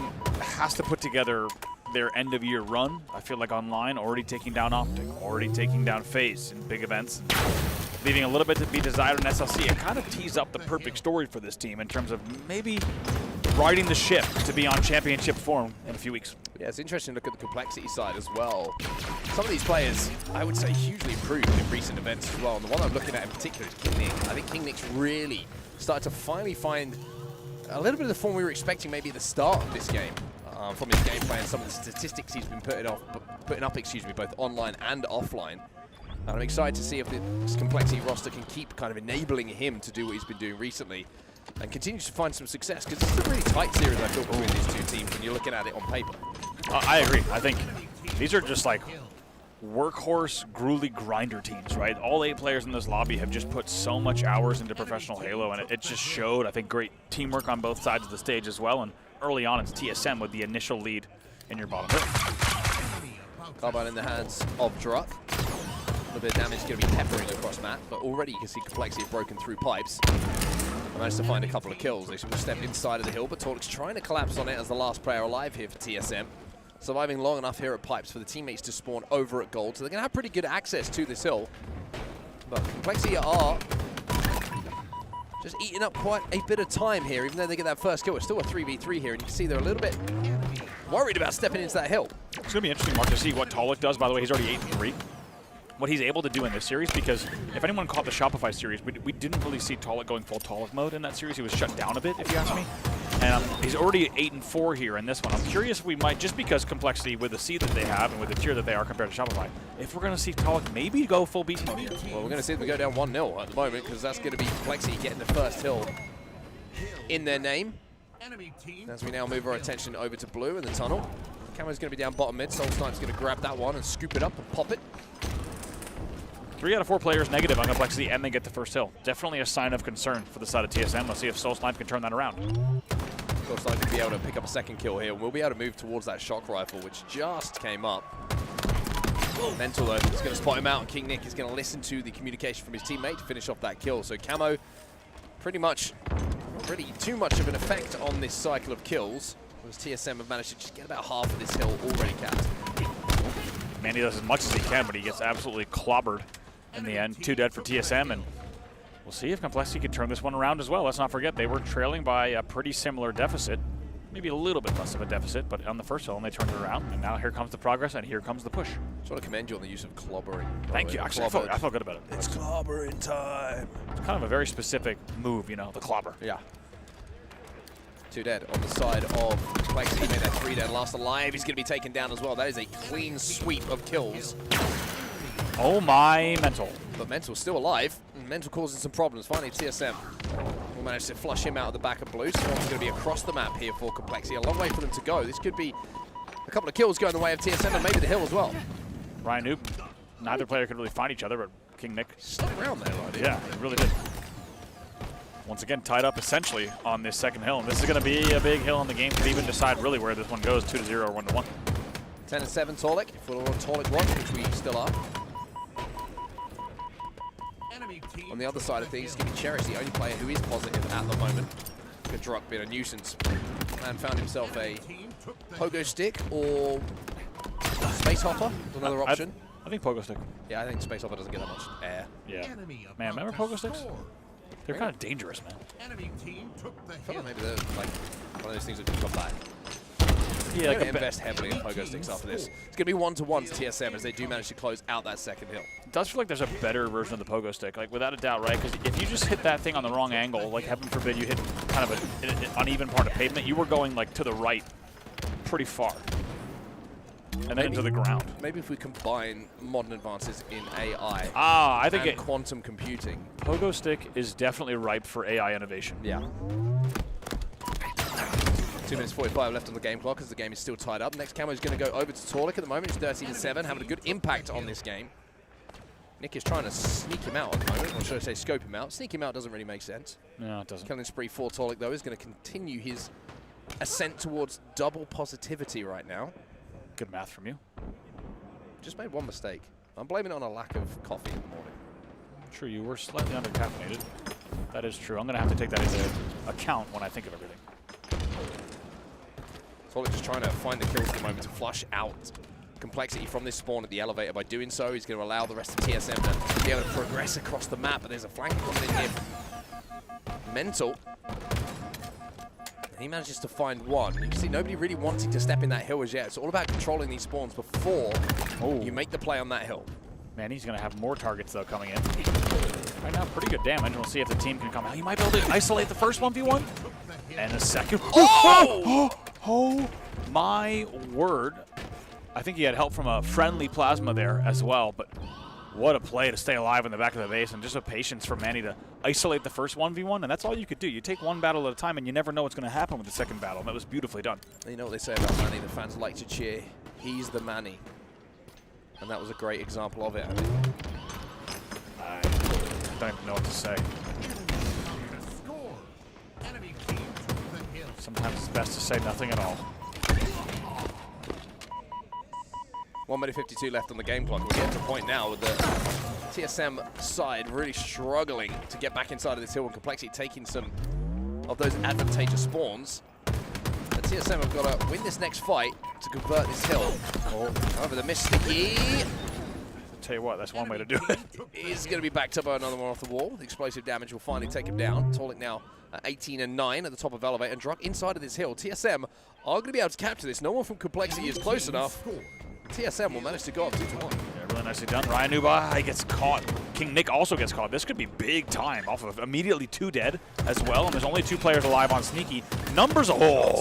has to put together their end-of-year run. I feel like online, already taking down Optic, already taking down FaZe in big events, leaving a little bit to be desired in SLC. It kind of tees up the perfect story for this team in terms of maybe riding the ship to be on championship form in a few weeks. Yeah, it's interesting to look at the Complexity side as well. Some of these players, I would say, hugely improved in recent events as well. And the one I'm looking at in particular is King Nick. I think King Nick's really started to finally find a little bit of the form we were expecting maybe at the start of this game. From his gameplay and some of the statistics he's been putting up, both online and offline. And I'm excited to see if this Complexity roster can keep kind of enabling him to do what he's been doing recently and continues to find some success, because it's a really tight series, I feel, between these two teams when you're looking at it on paper. I agree. I think these are just like workhorse, gruely grinder teams, right? All 8 players in this lobby have just put so much hours into professional Halo, and it just showed, I think, great teamwork on both sides of the stage as well. And early on, it's TSM with the initial lead in your bottom row. Carbine in the hands of Druck. A little bit of damage going to be peppering across map, but already you can see Complexity have broken through pipes. I managed to find a couple of kills. They sort of step inside of the hill, but Torlik's trying to collapse on it as the last player alive here for TSM. Surviving long enough here at pipes for the teammates to spawn over at gold, so they're going to have pretty good access to this hill. But Complexity are just eating up quite a bit of time here, even though they get that first kill. It's still a 3v3 here, and you can see they're a little bit worried about stepping into that hill. It's going to be interesting, Mark, to see what Tolik does. By the way, he's already 8-3. What he's able to do in this series, because if anyone caught the Shopify series, we didn't really see Tolik going full Tolik mode in that series. He was shut down a bit, if you ask me. And he's already 8-4 here in this one. I'm curious if we might, just because Complexity with the seed that they have and with the tier that they are compared to Shopify, if we're going to see Tolik maybe go full beast mode here. Well, we're going to see them go down 1-0 at the moment, because that's going to be Complexity getting the first hill in their name. As we now move our attention over to blue in the tunnel. Camo's going to be down bottom mid. Soul Snipe's going to grab that one and scoop it up and pop it. 3 out of 4 players negative on Complexity, and they get the first hill. Definitely a sign of concern for the side of TSM. Let's see if Soul Snipe can turn that around. Soul Snipe will be able to pick up a second kill here. We'll be able to move towards that shock rifle, which just came up. Mental, though, is going to spot him out, and King Nick is going to listen to the communication from his teammate to finish off that kill. So Camo, pretty much, not really too much of an effect on this cycle of kills, as TSM have managed to just get about half of this hill already capped. Man, he does as much as he can, but he gets absolutely clobbered in the end. 2 dead for TSM, and we'll see if Complexity can turn this one around as well. Let's not forget, they were trailing by a pretty similar deficit. Maybe a little bit less of a deficit, but on the first hill, and they turned it around. And now here comes the progress, and here comes the push. Just want to commend you on the use of clobbering. Thank you. Actually, I felt good about it. It's clobbering time. It's kind of a very specific move, you know, the clobber. Yeah. 2 dead on the side of Complexity. He made that 3 dead. Last alive. He's going to be taken down as well. That is a clean sweep of kills. Oh my, Mental. But Mental's still alive. Mental causing some problems. Finally, TSM will manage to flush him out of the back of blue. Swarm's going to be across the map here for Complexity. A long way for them to go. This could be a couple of kills going the way of TSM and maybe the hill as well. Ryan Noob. Neither player could really find each other, but King Nick stuck around there, right? Yeah, it really did. Once again, tied up essentially on this second hill. And this is going to be a big hill in the game. Could even decide really where this one goes, 2-0 or 1-1. 10-7 Torlik, if we're on Torlik 1, which we still are. On the other side of things, Skippy Cherish, the only player who is positive at the moment. Druck being a nuisance. And found himself a pogo stick or space hopper, another option. I think pogo stick. Yeah, I think space hopper doesn't get that much air. Yeah. Man, remember pogo sticks? They're kind of dangerous, man. I feel like maybe they're like one of those things that can come back. Yeah, like invest heavily in pogo sticks after this. It's going to be 1-1 to TSM as they do manage to close out that second hill. It does feel like there's a better version of the pogo stick, like without a doubt, right? Because if you just hit that thing on the wrong angle, like heaven forbid you hit kind of an uneven part of pavement, you were going like to the right pretty far. and then into the ground. Maybe if we combine modern advances in AI I think and quantum computing. Pogo Stick is definitely ripe for AI innovation. Yeah. 2 minutes 45 left on the game clock as the game is still tied up. Next camo is going to go over to Torlik at the moment. He's 13-7, having a good impact on this game. Nick is trying to sneak him out at the moment, or should I say scope him out. Sneak him out doesn't really make sense. No, it doesn't. Killing spree for Torlik, though, is going to continue his ascent towards double positivity right now. Good math from you. Just made one mistake. I'm blaming it on a lack of coffee in the morning. True, you were slightly undercaffeinated. That is true. I'm going to have to take that into account when I think of everything. Torlik just trying to find the kills at the moment to flush out Complexity from this spawn at the elevator. By doing so, he's going to allow the rest of TSM to be able to progress across the map. But there's a flank coming in here from Mental. He manages to find one. You can see nobody really wanting to step in that hill as yet. It's all about controlling these spawns before you make the play on that hill. Man, he's going to have more targets, though, coming in. Right now, pretty good damage. We'll see if the team can come out. He might be able to isolate the first 1v1. And the second. Oh my word. I think he had help from a friendly plasma there as well, but what a play to stay alive in the back of the base, and just a patience for Manny to isolate the first 1v1, and that's all you could do. You take one battle at a time, and you never know what's going to happen with the second battle, and that was beautifully done. You know what they say about Manny? The fans like to cheer. He's the Manny. And that was a great example of it, I think. I don't even know what to say. Score. Enemy team took the hill. Sometimes it's best to say nothing at all. 1 minute 52 left on the game clock. We're getting to a point now with the TSM side really struggling to get back inside of this hill, and Complexity taking some of those advantageous spawns. The TSM have got to win this next fight to convert this hill. However, the Mysticky I'll tell you what, that's one way to do it. is going to be backed up by another one off the wall. The explosive damage will finally take him down. Torlik now at 18-9 at the top of elevator, and Druck inside of this hill. TSM are going to be able to capture this. No one from Complexity is close enough. TSM will manage to go up 2-1. Yeah, really nicely done. Ryan Nuba gets caught. King Nick also gets caught. This could be big time off of immediately 2 dead as well, and there's only 2 players alive on Sneaky. Numbers,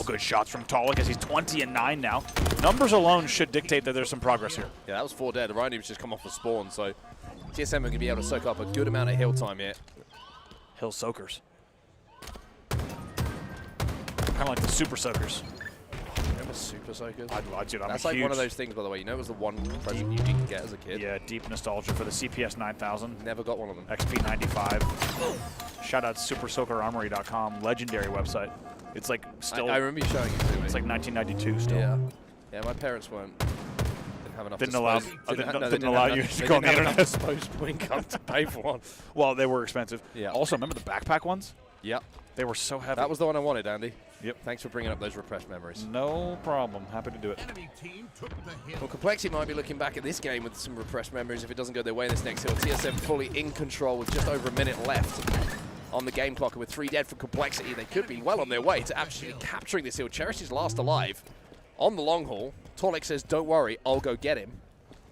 good shots from Torlik as he's 20-9 now. Numbers alone should dictate that there's some progress here. Yeah, that was 4 dead. Ryan was just come off the spawn, so TSM are going to be able to soak up a good amount of hill time here. Hill soakers. Kind of like the super soakers. Remember Super Soakers? Dude, That's like one of those things, by the way. You know, it was the one present you didn't get as a kid. Yeah, deep nostalgia for the CPS 9000. Never got one of them. XP 95. Shout out SuperSoakerArmory.com, legendary website. It's like still. I remember you showing it to me. It's like 1992 still. Yeah, my parents didn't have enough. Didn't allow you to they go on didn't the have internet. enough disposable income to pay for one. Well, they were expensive. Yeah. Also, remember the backpack ones? Yep. They were so heavy. That was the one I wanted, Andy. Yep. Thanks for bringing up those repressed memories. No problem. Happy to do it. Enemy team took the hill. Well, Complexity might be looking back at this game with some repressed memories if it doesn't go their way in this next hill. TSM fully in control with just over a minute left on the game clock, and with 3 dead for Complexity, they could be well on their way to actually capturing this hill. Cherish is last alive on the long haul. Torlik says, don't worry, I'll go get him.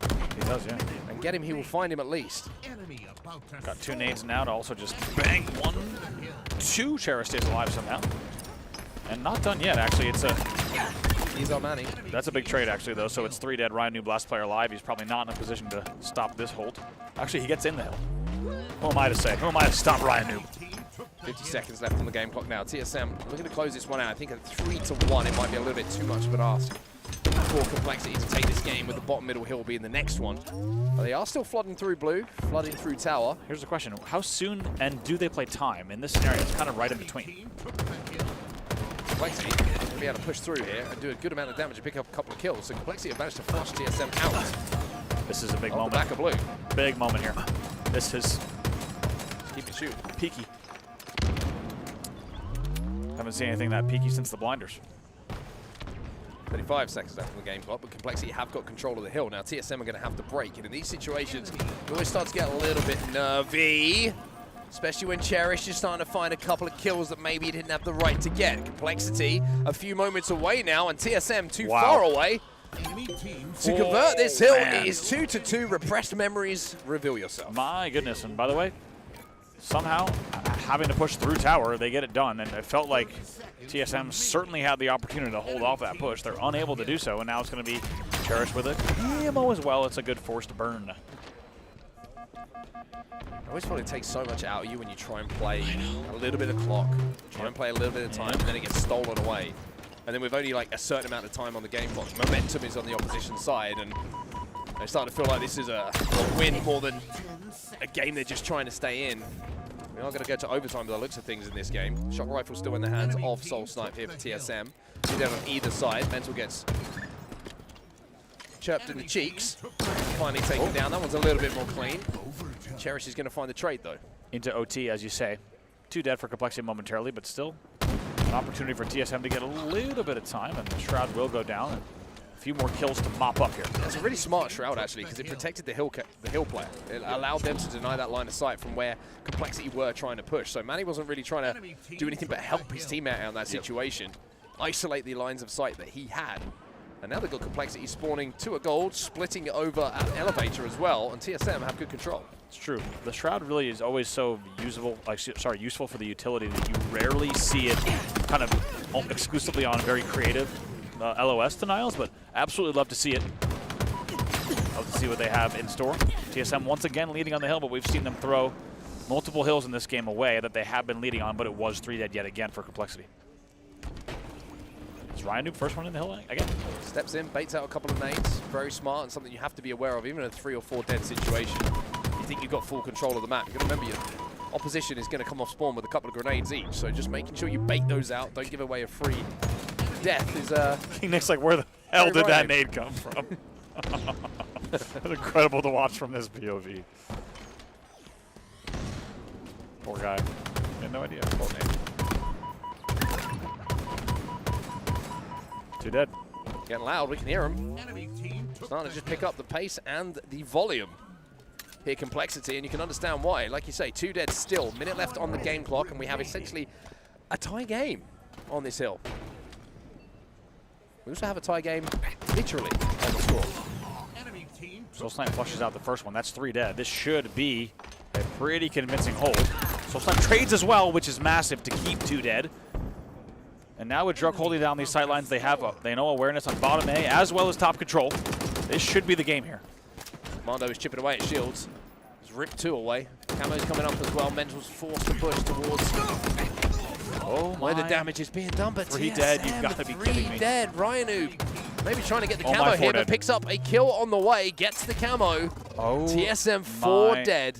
He does, yeah. And get him, he will find him at least. Enemy about to Got 2 nades now to also just bang 1, 2. Cherish stays alive somehow. And not done yet, actually. It's a. He's our Manny. That's a big trade, actually, though. So it's 3 dead. Ryan Noob, last player alive. He's probably not in a position to stop this hold. Actually, he gets in the hill. Who am I to say? Who am I to stop Ryan Noob? 50 seconds left on the game clock now. TSM looking to close this one out. I think at 3-1, it might be a little bit too much of an ask for Complexity to take this game, with the bottom middle hill being the next one. But they are still flooding through blue, flooding through tower. Here's the question. How soon and do they play time? In this scenario, it's kind of right in between. Complexity going to be able to push through here and do a good amount of damage and pick up a couple of kills. So Complexity have managed to flush TSM out. This is a big On moment. the back of blue. Big moment here. This is Keep it shooting. peaky. Haven't seen anything that peaky since the blinders. 35 seconds left on the game clock, but Complexity have got control of the hill. Now TSM are going to have to break, and in these situations, you always start to get a little bit nervy, especially when Cherish is starting to find a couple of kills that maybe he didn't have the right to get. Complexity a few moments away now, and TSM too far away. To convert this hill, man. it is 2-2. Repressed memories, reveal yourself. My goodness. And by the way, somehow, having to push through tower, they get it done. And it felt like TSM certainly had the opportunity to hold off that push. They're unable to do so, and now it's going to be Cherish with it. Ammo as well. It's a good forced burn. I always find it takes so much out of you when you try and play a little bit of clock, try and play a little bit of time, and then it gets stolen away. And then with only like a certain amount of time on the game clock, momentum is on the opposition side, and I start to feel like this is a win more than a game they're just trying to stay in. We are going to go to overtime by the looks of things in this game. Shock rifle still in the hands of Soul Snipe here for TSM. Two down on either side. Mental gets chirped in the cheeks. Finally taken down. That one's a little bit more clean. Cherish is going to find the trade though. Into OT, as you say. 2 dead for Complexity momentarily, but still an opportunity for TSM to get a little bit of time, and the Shroud will go down. And a few more kills to mop up here. That's a really smart Shroud actually, because it protected the hill player. It allowed them to deny that line of sight from where Complexity were trying to push. So Manny wasn't really trying to do anything but help his teammate out in that situation, isolate the lines of sight that he had. And now they've got Complexity spawning 2 a gold, splitting over at Elevator as well, and TSM have good control. It's true. The Shroud really is always so useful for the utility that you rarely see it kind of exclusively on very creative LOS denials, but absolutely love to see it. Love to see what they have in store. TSM once again leading on the hill, but we've seen them throw multiple hills in this game away that they have been leading on, but it was 3 dead yet again for Complexity. Is Ryan Noob first one in the hill again? Steps in, baits out a couple of nades. Very smart and something you have to be aware of, even in a 3 or 4 dead situation. You think you've got full control of the map. You've got to remember your opposition is going to come off spawn with a couple of grenades each, so just making sure you bait those out, don't give away a free death is King Nick's like, where the hell did that Ryan. nade come from? It's incredible to watch from this POV. Poor guy. He had no idea. Poor nade. 2 dead. getting loud. We can hear him. Enemy team took Starting to the just pick up the pace and the volume. Here, Complexity, and you can understand why. Like you say, 2 dead still. Minute left on the game clock, and we have essentially a tie game on this hill. We also have a tie game literally on the score. enemy team Soul took Snipe flushes out the first one. That's 3 dead. This should be a pretty convincing hold. Soul Snipe trades as well, which is massive to keep 2 dead. And now with Druk holding down these sight lines, they know awareness on bottom A as well as top control. This should be the game here. Mondo is chipping away at shields. He's ripped 2 away. Camo's coming up as well. Mental's forced to push towards where the damage is being done. But 3 TSM, dead, you've got to be kidding 3 me. dead. Ryanu maybe trying to get the Oh my, camo 4 here, but dead. picks up a kill on the way. Gets the camo. Oh, TSM 4 my. dead.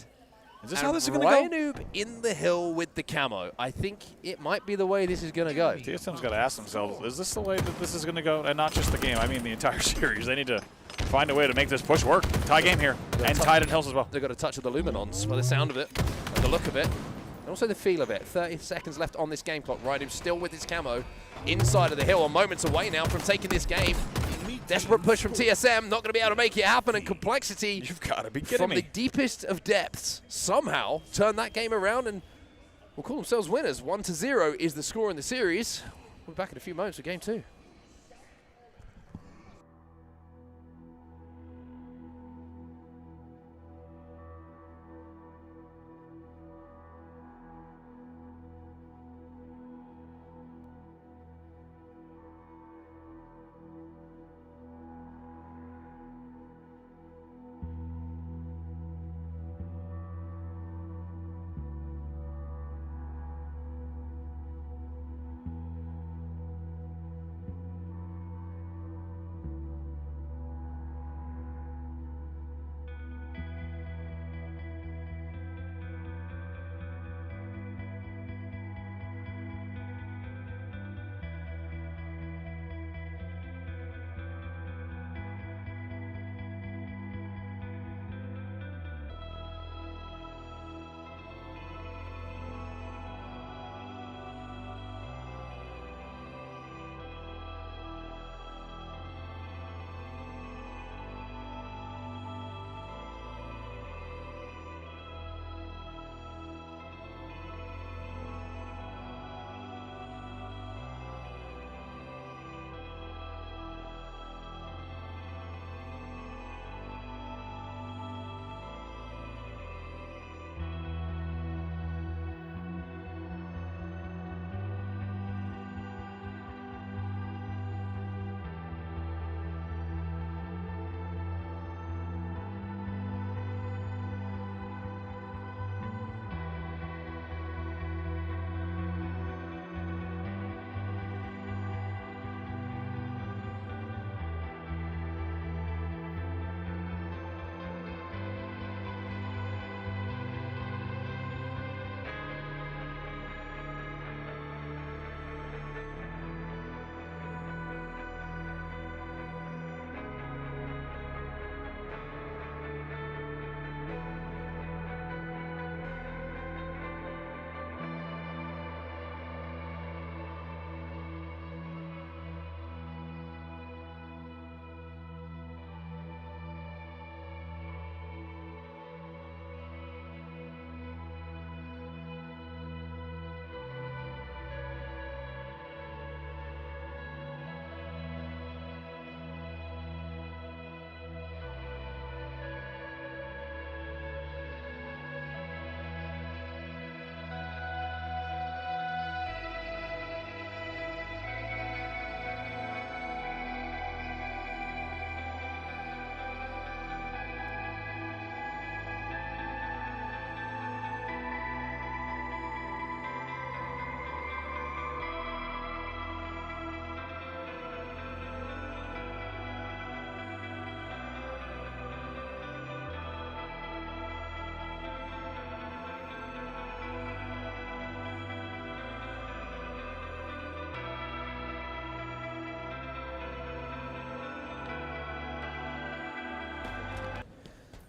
Is this And how this is going to go? Ryanu in the hill with the camo. I think it might be the way this is going to go. TSM's got to ask themselves, is this the way that this is going to go? And not just the game, I mean the entire series. They need to find a way to make this push work. Tie game here, and tied in hills as well. They've got a touch of the Luminons by the sound of it, and the look of it, and also the feel of it. 30 seconds left on this game clock. Ryanu still with his camo inside of the hill, a moments away now from taking this game. Desperate push from TSM, not going to be able to make it happen, and Complexity You've got to be kidding from me. the deepest of depths somehow turn that game around and will call themselves winners. 1-0 is the score in the series. We'll be back in a few moments for game 2.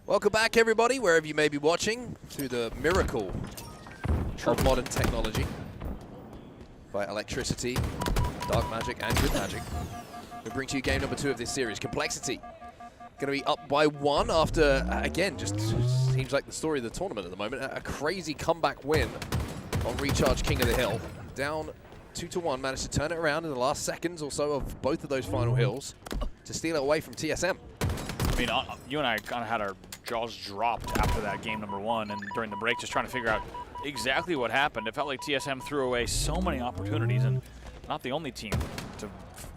Welcome back, everybody, wherever you may be watching, to the miracle of modern technology by electricity, dark magic, and good magic. We bring to you game number 2 of this series, Complexity. Going to be up by 1 after, again, just seems like the story of the tournament at the moment. A crazy comeback win on Recharge King of the Hill. Down 2-1, managed to turn it around in the last seconds or so of both of those final hills to steal it away from TSM. I mean, you and I kind of had our jaws dropped after that game number 1 and during the break, just trying to figure out exactly what happened. It felt like TSM threw away so many opportunities, and not the only team to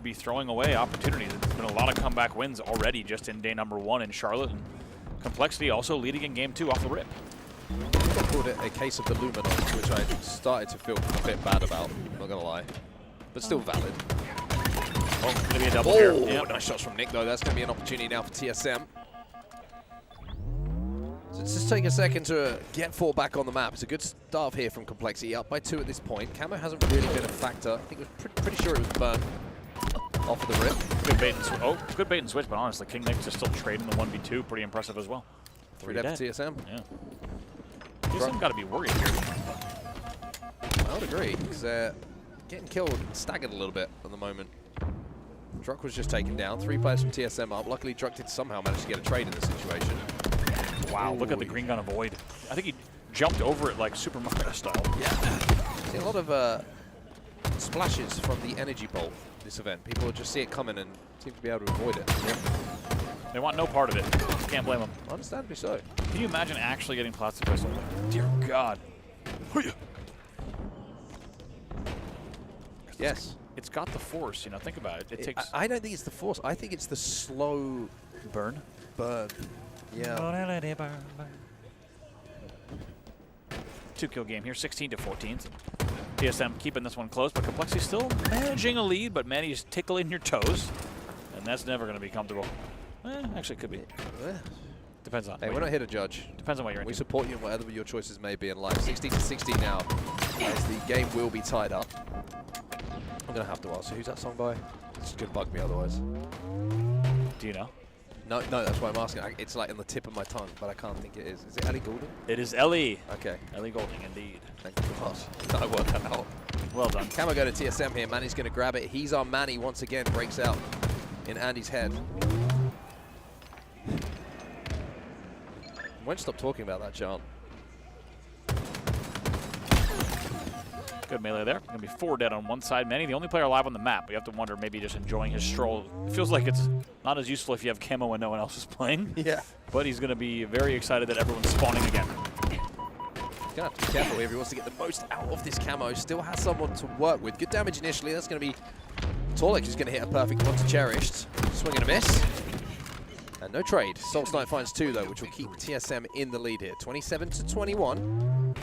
be throwing away opportunities. There's been a lot of comeback wins already just in day number 1 in Charlotte, and Complexity also leading in game 2 off the rip. I called it a case of the Luminons, which I started to feel a bit bad about, not gonna lie, but still valid. Oh, gonna be a double here. Yep. Nice shots from Nick, though. That's going to be an opportunity now for TSM. So let's just take a second to get 4 back on the map. It's a good start here from Complexity, up by 2 at this point. Camo hasn't really been a factor. I think it was pretty sure it was burnt off of the rip. Good bait and switch. Oh, good bait and switch, but honestly, King Nick's just still trading the 1v2. Pretty impressive as well. 3 dead for TSM. Yeah. TSM got to be worried here. I would agree, because they're getting killed and staggered a little bit at the moment. Druck was just taken down. 3 players from TSM up. Luckily, Druck did somehow manage to get a trade in this situation. Wow, look at the green gun avoid. I think he jumped over it like Super Mario style. Yeah. See a lot of splashes from the energy bolt this event. People will just see it coming and seem to be able to avoid it. Yep. They want no part of it. Can't blame them. Understandably so. Can you imagine actually getting plastic pistol? Dear God. Yes. It's got the force, you know, think about it. It takes... I don't think it's the force. I think it's the slow burn? Burn. Yeah. 2-kill game here, 16-14. TSM keeping this one close, but Complexity still managing a lead, but Manny's tickling your toes, and that's never going to be comfortable. Actually, it could be. Depends on. Hey, we're not here to judge. Depends on what you're into. We support you in whatever your choices may be in life. 16-16 now, as the game will be tied up. I'm going to have to ask you, who's that song by? It's going to bug me otherwise. Do you know? No, that's why I'm asking. It's like on the tip of my tongue, but I can't think it is. Is it Ellie Goulding? It is Ellie. Okay. Ellie Goulding, indeed. Thank you for that. I worked that out. Well done. Camo go to TSM here. Manny's going to grab it. He's our Manny once again. Breaks out in Andy's head. Won't stop talking about that, John. Good melee there. Going to be 4 dead on one side. Manny, the only player alive on the map. But you have to wonder, maybe just enjoying his stroll. It feels like it's not as useful if you have camo and no one else is playing. Yeah. But he's going to be very excited that everyone's spawning again. He's going to have to be careful here if he wants to get the most out of this camo. Still has someone to work with. Good damage initially. That's going to be Torlik, who's going to hit a perfect one to Cherished. Swing and a miss. And no trade. Salt Knight finds 2, though, which will keep TSM in the lead here. 27-21.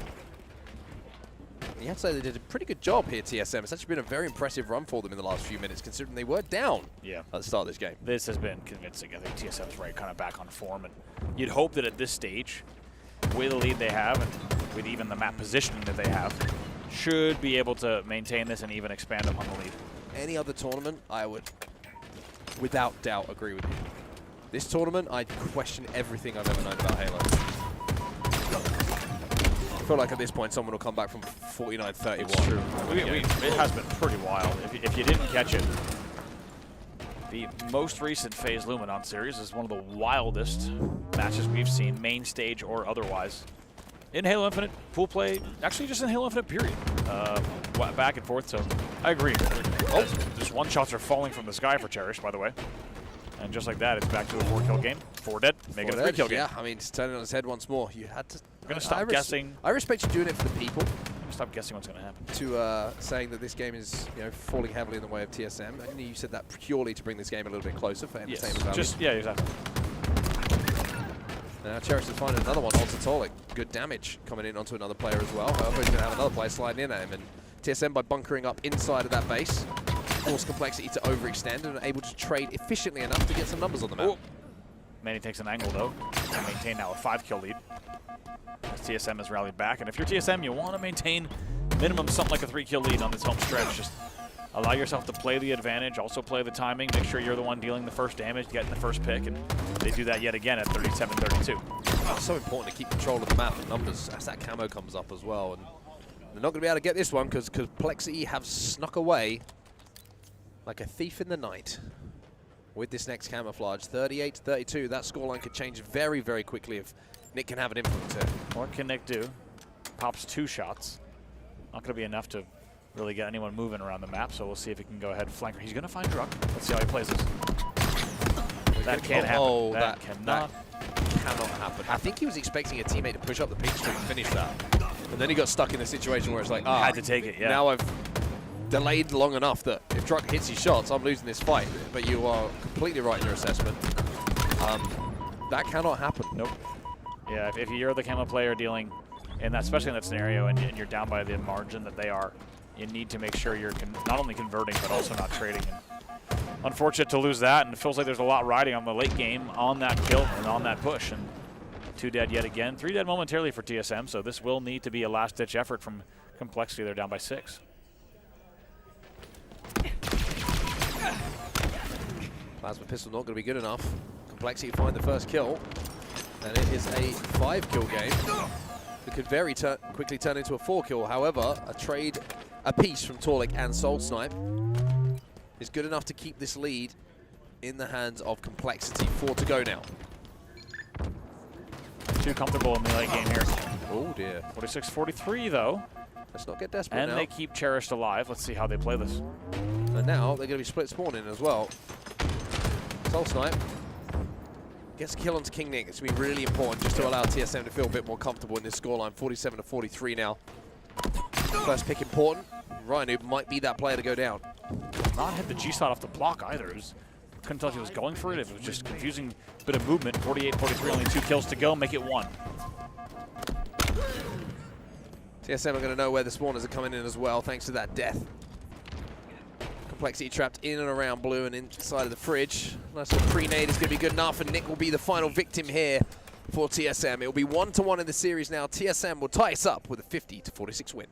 You have to say they did a pretty good job here, TSM. It's actually been a very impressive run for them in the last few minutes, considering they were down at the start of this game. This has been convincing. I think TSM's right, kind of back on form. And you'd hope that at this stage, with the lead they have, and with even the map positioning that they have, should be able to maintain this and even expand upon the lead. Any other tournament, I would, without doubt, agree with you. This tournament, I'd question everything I've ever known about Halo. I feel like at this point someone will come back from 49-31. It's true. It has been pretty wild. If you didn't catch it, the most recent FaZe Luminon series is one of the wildest matches we've seen, main stage or otherwise. In Halo Infinite, pool play, actually just in Halo Infinite, period. Back and forth, so I agree. Oh, just one-shots are falling from the sky for Cherish, by the way. And just like that, it's back to a 4-kill game. 4 dead, make it a 3-kill game. Yeah, I mean, it's turning on its head once more. You had to... I'm going to stop guessing. I respect you doing it for the people. I'm going to stop guessing what's going to happen. To saying that this game is, falling heavily in the way of TSM. I know you said that purely to bring this game a little bit closer for entertainment value. Yeah, exactly. Now Cherish is finding another one onto Torlik. Good damage coming in onto another player as well. However, he's going to have another player sliding in at him. And TSM, by bunkering up inside of that base, force Complexity to overextend and are able to trade efficiently enough to get some numbers on the map. Manny takes an angle, though, to maintain now a 5-kill lead. As TSM has rallied back. And if you're TSM, you want to maintain minimum something like a 3-kill lead on this home stretch. Just allow yourself to play the advantage, also play the timing, make sure you're the one dealing the first damage, getting the first pick, and they do that yet again at 37-32. It's so important to keep control of the map and numbers as that camo comes up as well. And they're not going to be able to get this one because Complexity have snuck away like a thief in the night with this next camouflage. 38-32, that scoreline could change very, very quickly if Nick can have an influence here. What can Nick do? Pops 2 shots. Not going to be enough to really get anyone moving around the map, so we'll see if he can go ahead and flank. He's going to find Druck. Let's see how he plays this. That can't happen. Oh, that cannot. Cannot happen. I think he was expecting a teammate to push up the pink streak and finish that. And then he got stuck in a situation where it's like, Had to take it, yeah. Now I've delayed long enough that if Druck hits his shots, I'm losing this fight. But you are completely right in your assessment. That cannot happen. Nope. Yeah, if you're the camo player dealing in that, especially in that scenario, and you're down by the margin that they are, you need to make sure you're not only converting but also not trading. And unfortunate to lose that, and it feels like there's a lot riding on the late game on that kill and on that push. And 2 dead yet again, 3 dead momentarily for TSM, so this will need to be a last-ditch effort from Complexity. They're down by 6. Plasma pistol not going to be good enough. Complexity find the first kill, and it is a 5-kill game. It could very quickly turn into a 4-kill. However, a piece from Torlik and Soul Snipe is good enough to keep this lead in the hands of Complexity. 4 to go now. Too comfortable in the late game here. Oh dear. 46-43 though. Let's not get desperate And now. they keep Cherished alive. Let's see how they play this. And now they're going to be split spawning as well. Soul Snipe gets a kill onto King Nick. It's going to be really important just to allow TSM to feel a bit more comfortable in this scoreline. 47-43 now. First pick important. Ryan might be that player to go down. Not hit the G-Slot off the block either. Couldn't tell if he was going for it. It was just confusing bit of movement. 48-43, only 2 kills to go. Make it 1. TSM are going to know where the spawners are coming in as well, thanks to that death. Complexity trapped in and around blue and inside of the fridge. Nice little pre-nade is going to be good enough, and Nick will be the final victim here for TSM. It will be 1-1 in the series now. TSM will tie us up with a 50-46 win.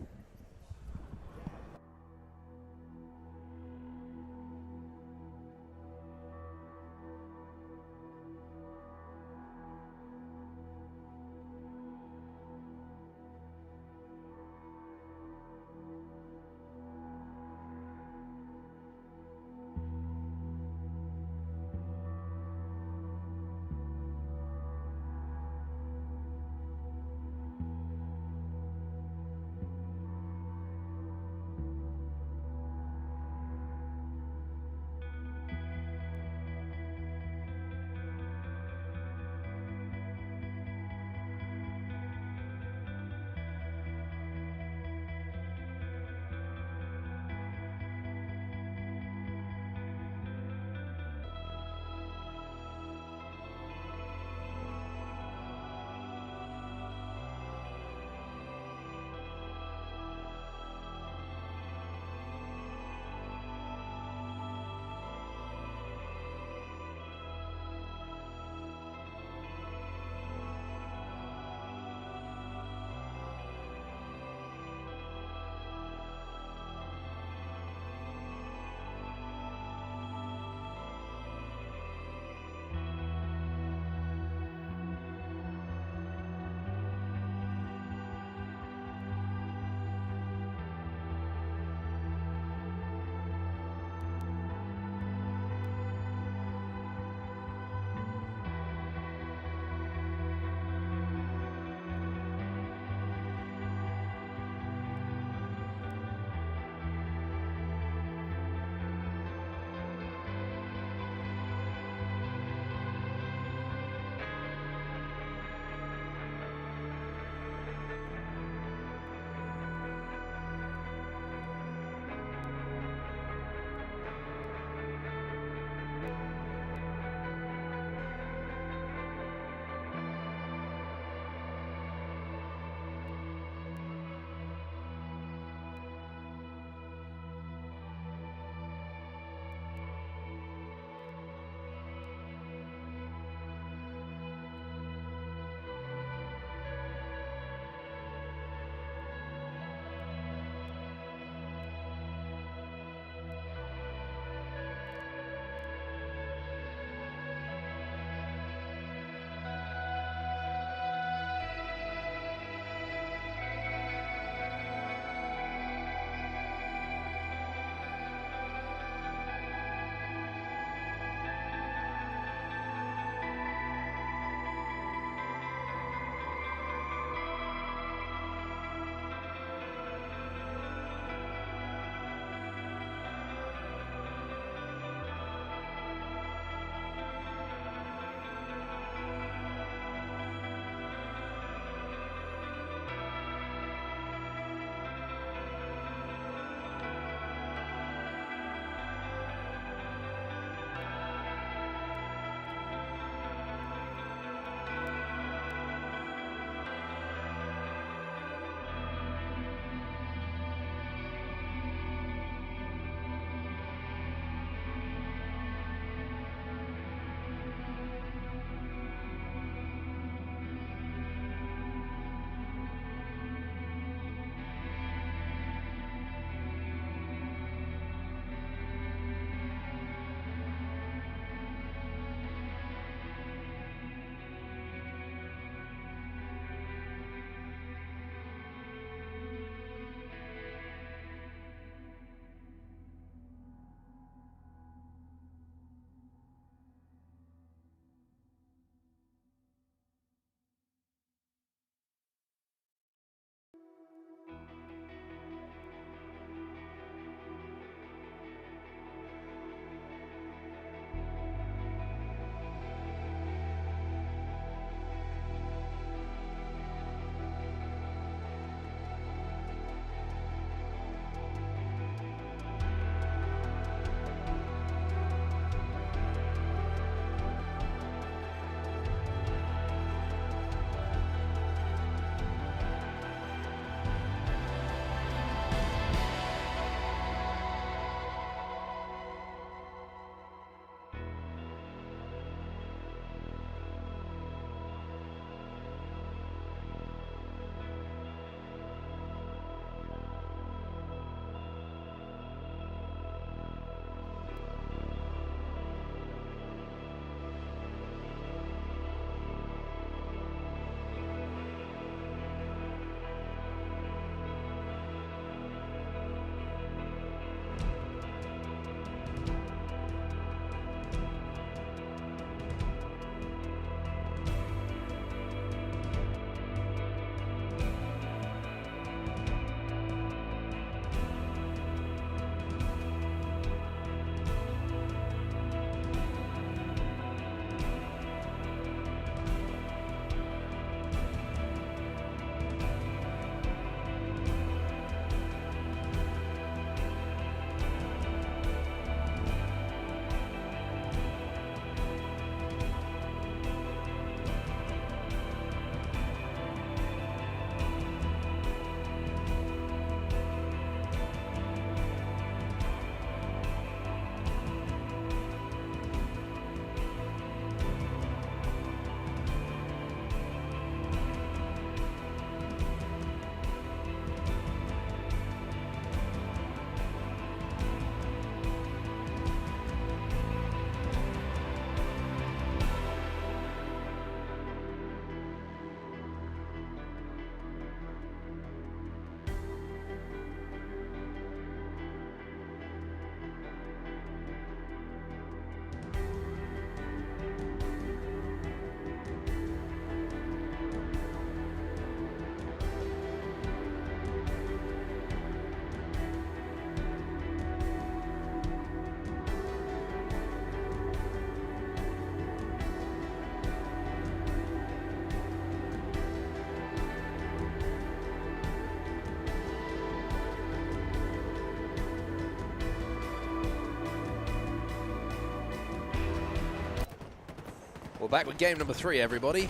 We're back with game number 3, everybody.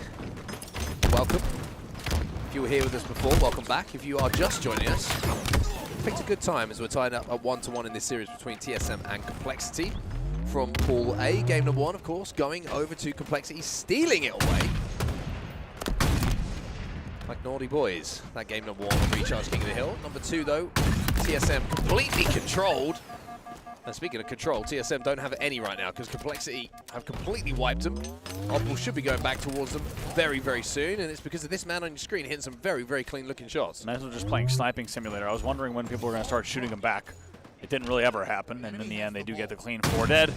Welcome. If you were here with us before, welcome back. If you are just joining us, picked a good time as we're tied up at 1-1 in this series between TSM and Complexity. From Pool A, game number 1, of course, going over to Complexity, stealing it away. Like naughty boys. That game number 1 on Recharge King of the Hill. Number 2, though, TSM completely controlled. And speaking of control, TSM don't have any right now because Complexity have completely wiped them. Opal should be going back towards them very, very soon, and it's because of this man on your screen hitting some very, very clean-looking shots. Might as well just playing Sniping Simulator. I was wondering when people were going to start shooting them back. It didn't really ever happen, and in the end, they do get the clean 4 dead.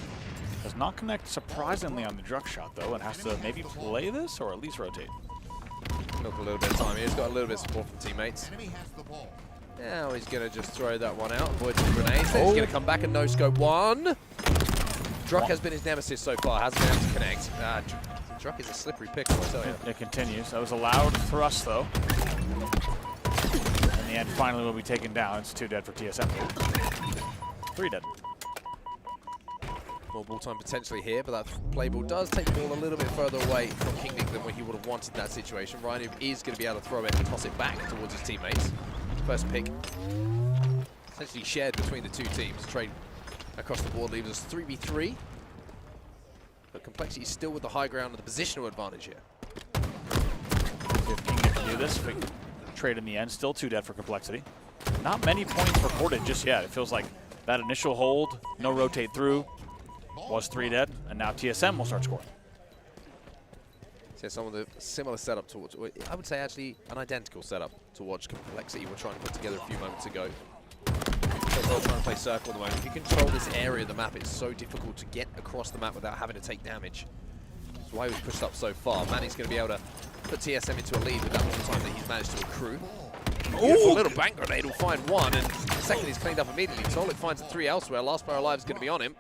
Does not connect surprisingly on the Druk shot, though, and has to maybe play this or at least rotate. Look, a little bit of time here. He's got a little bit of support from teammates. Now he's going to just throw that one out, avoid the grenades. Then he's going to come back and no-scope 1. Druk has been his nemesis so far, hasn't been able to connect. Druk is a slippery pickle, I tell you. It continues. That was a loud thrust, though. In the end, finally will be taken down. It's 2 dead for TSM. 3 dead. More ball time potentially here, but that play ball does take the ball a little bit further away from King Nick than what he would have wanted in that situation. Ryan is going to be able to throw it and toss it back towards his teammates. First pick essentially shared between the two teams. Trade across the board leaves us 3v3. But Complexity is still with the high ground and the positional advantage here. See if King Nick can do this. Big trade in the end. Still 2 dead for Complexity. Not many points recorded just yet. It feels like that initial hold, no rotate through, was 3 dead, and now TSM will start scoring. So some of the similar setup towards, I would say actually an identical setup to watch Complexity we're trying to put together a few moments ago. So they're trying to play circle at the moment. If you control this area of the map, it's so difficult to get across the map without having to take damage. That's why he was pushed up so far. Manny's going to be able to put TSM into a lead with that one time that he's managed to accrue. Beautiful little bank grenade will find 1, and the second he's cleaned up immediately. Solid finds a 3 elsewhere. Last player alive is going to be on him.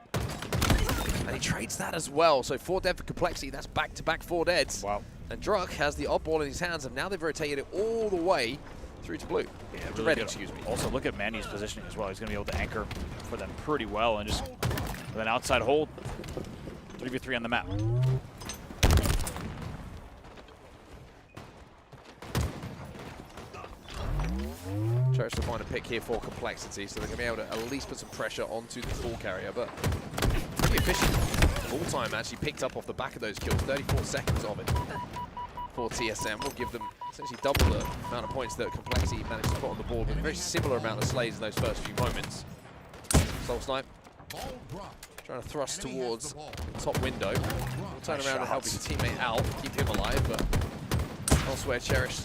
And he trades that as well. So 4 dead for Complexity. That's back-to-back 4 deads. Wow. And Druk has the odd ball in his hands, and now they've rotated it all the way through to blue. Yeah, to really red, good. excuse me. Also, look at Manny's positioning as well. He's going to be able to anchor for them pretty well, and just with an outside hold, 3v3 on the map. Cherish to find a pick here for Complexity, so they're going to be able to at least put some pressure onto the ball carrier, but pretty efficient. Ball time actually picked up off the back of those kills, 34 seconds of it for TSM. Will give them essentially double the amount of points that Complexity managed to put on the board with a very similar amount of slays in those first few moments. Soul Snipe trying to thrust towards the top window. Will turn around and help his teammate out, keep him alive, but elsewhere Cherish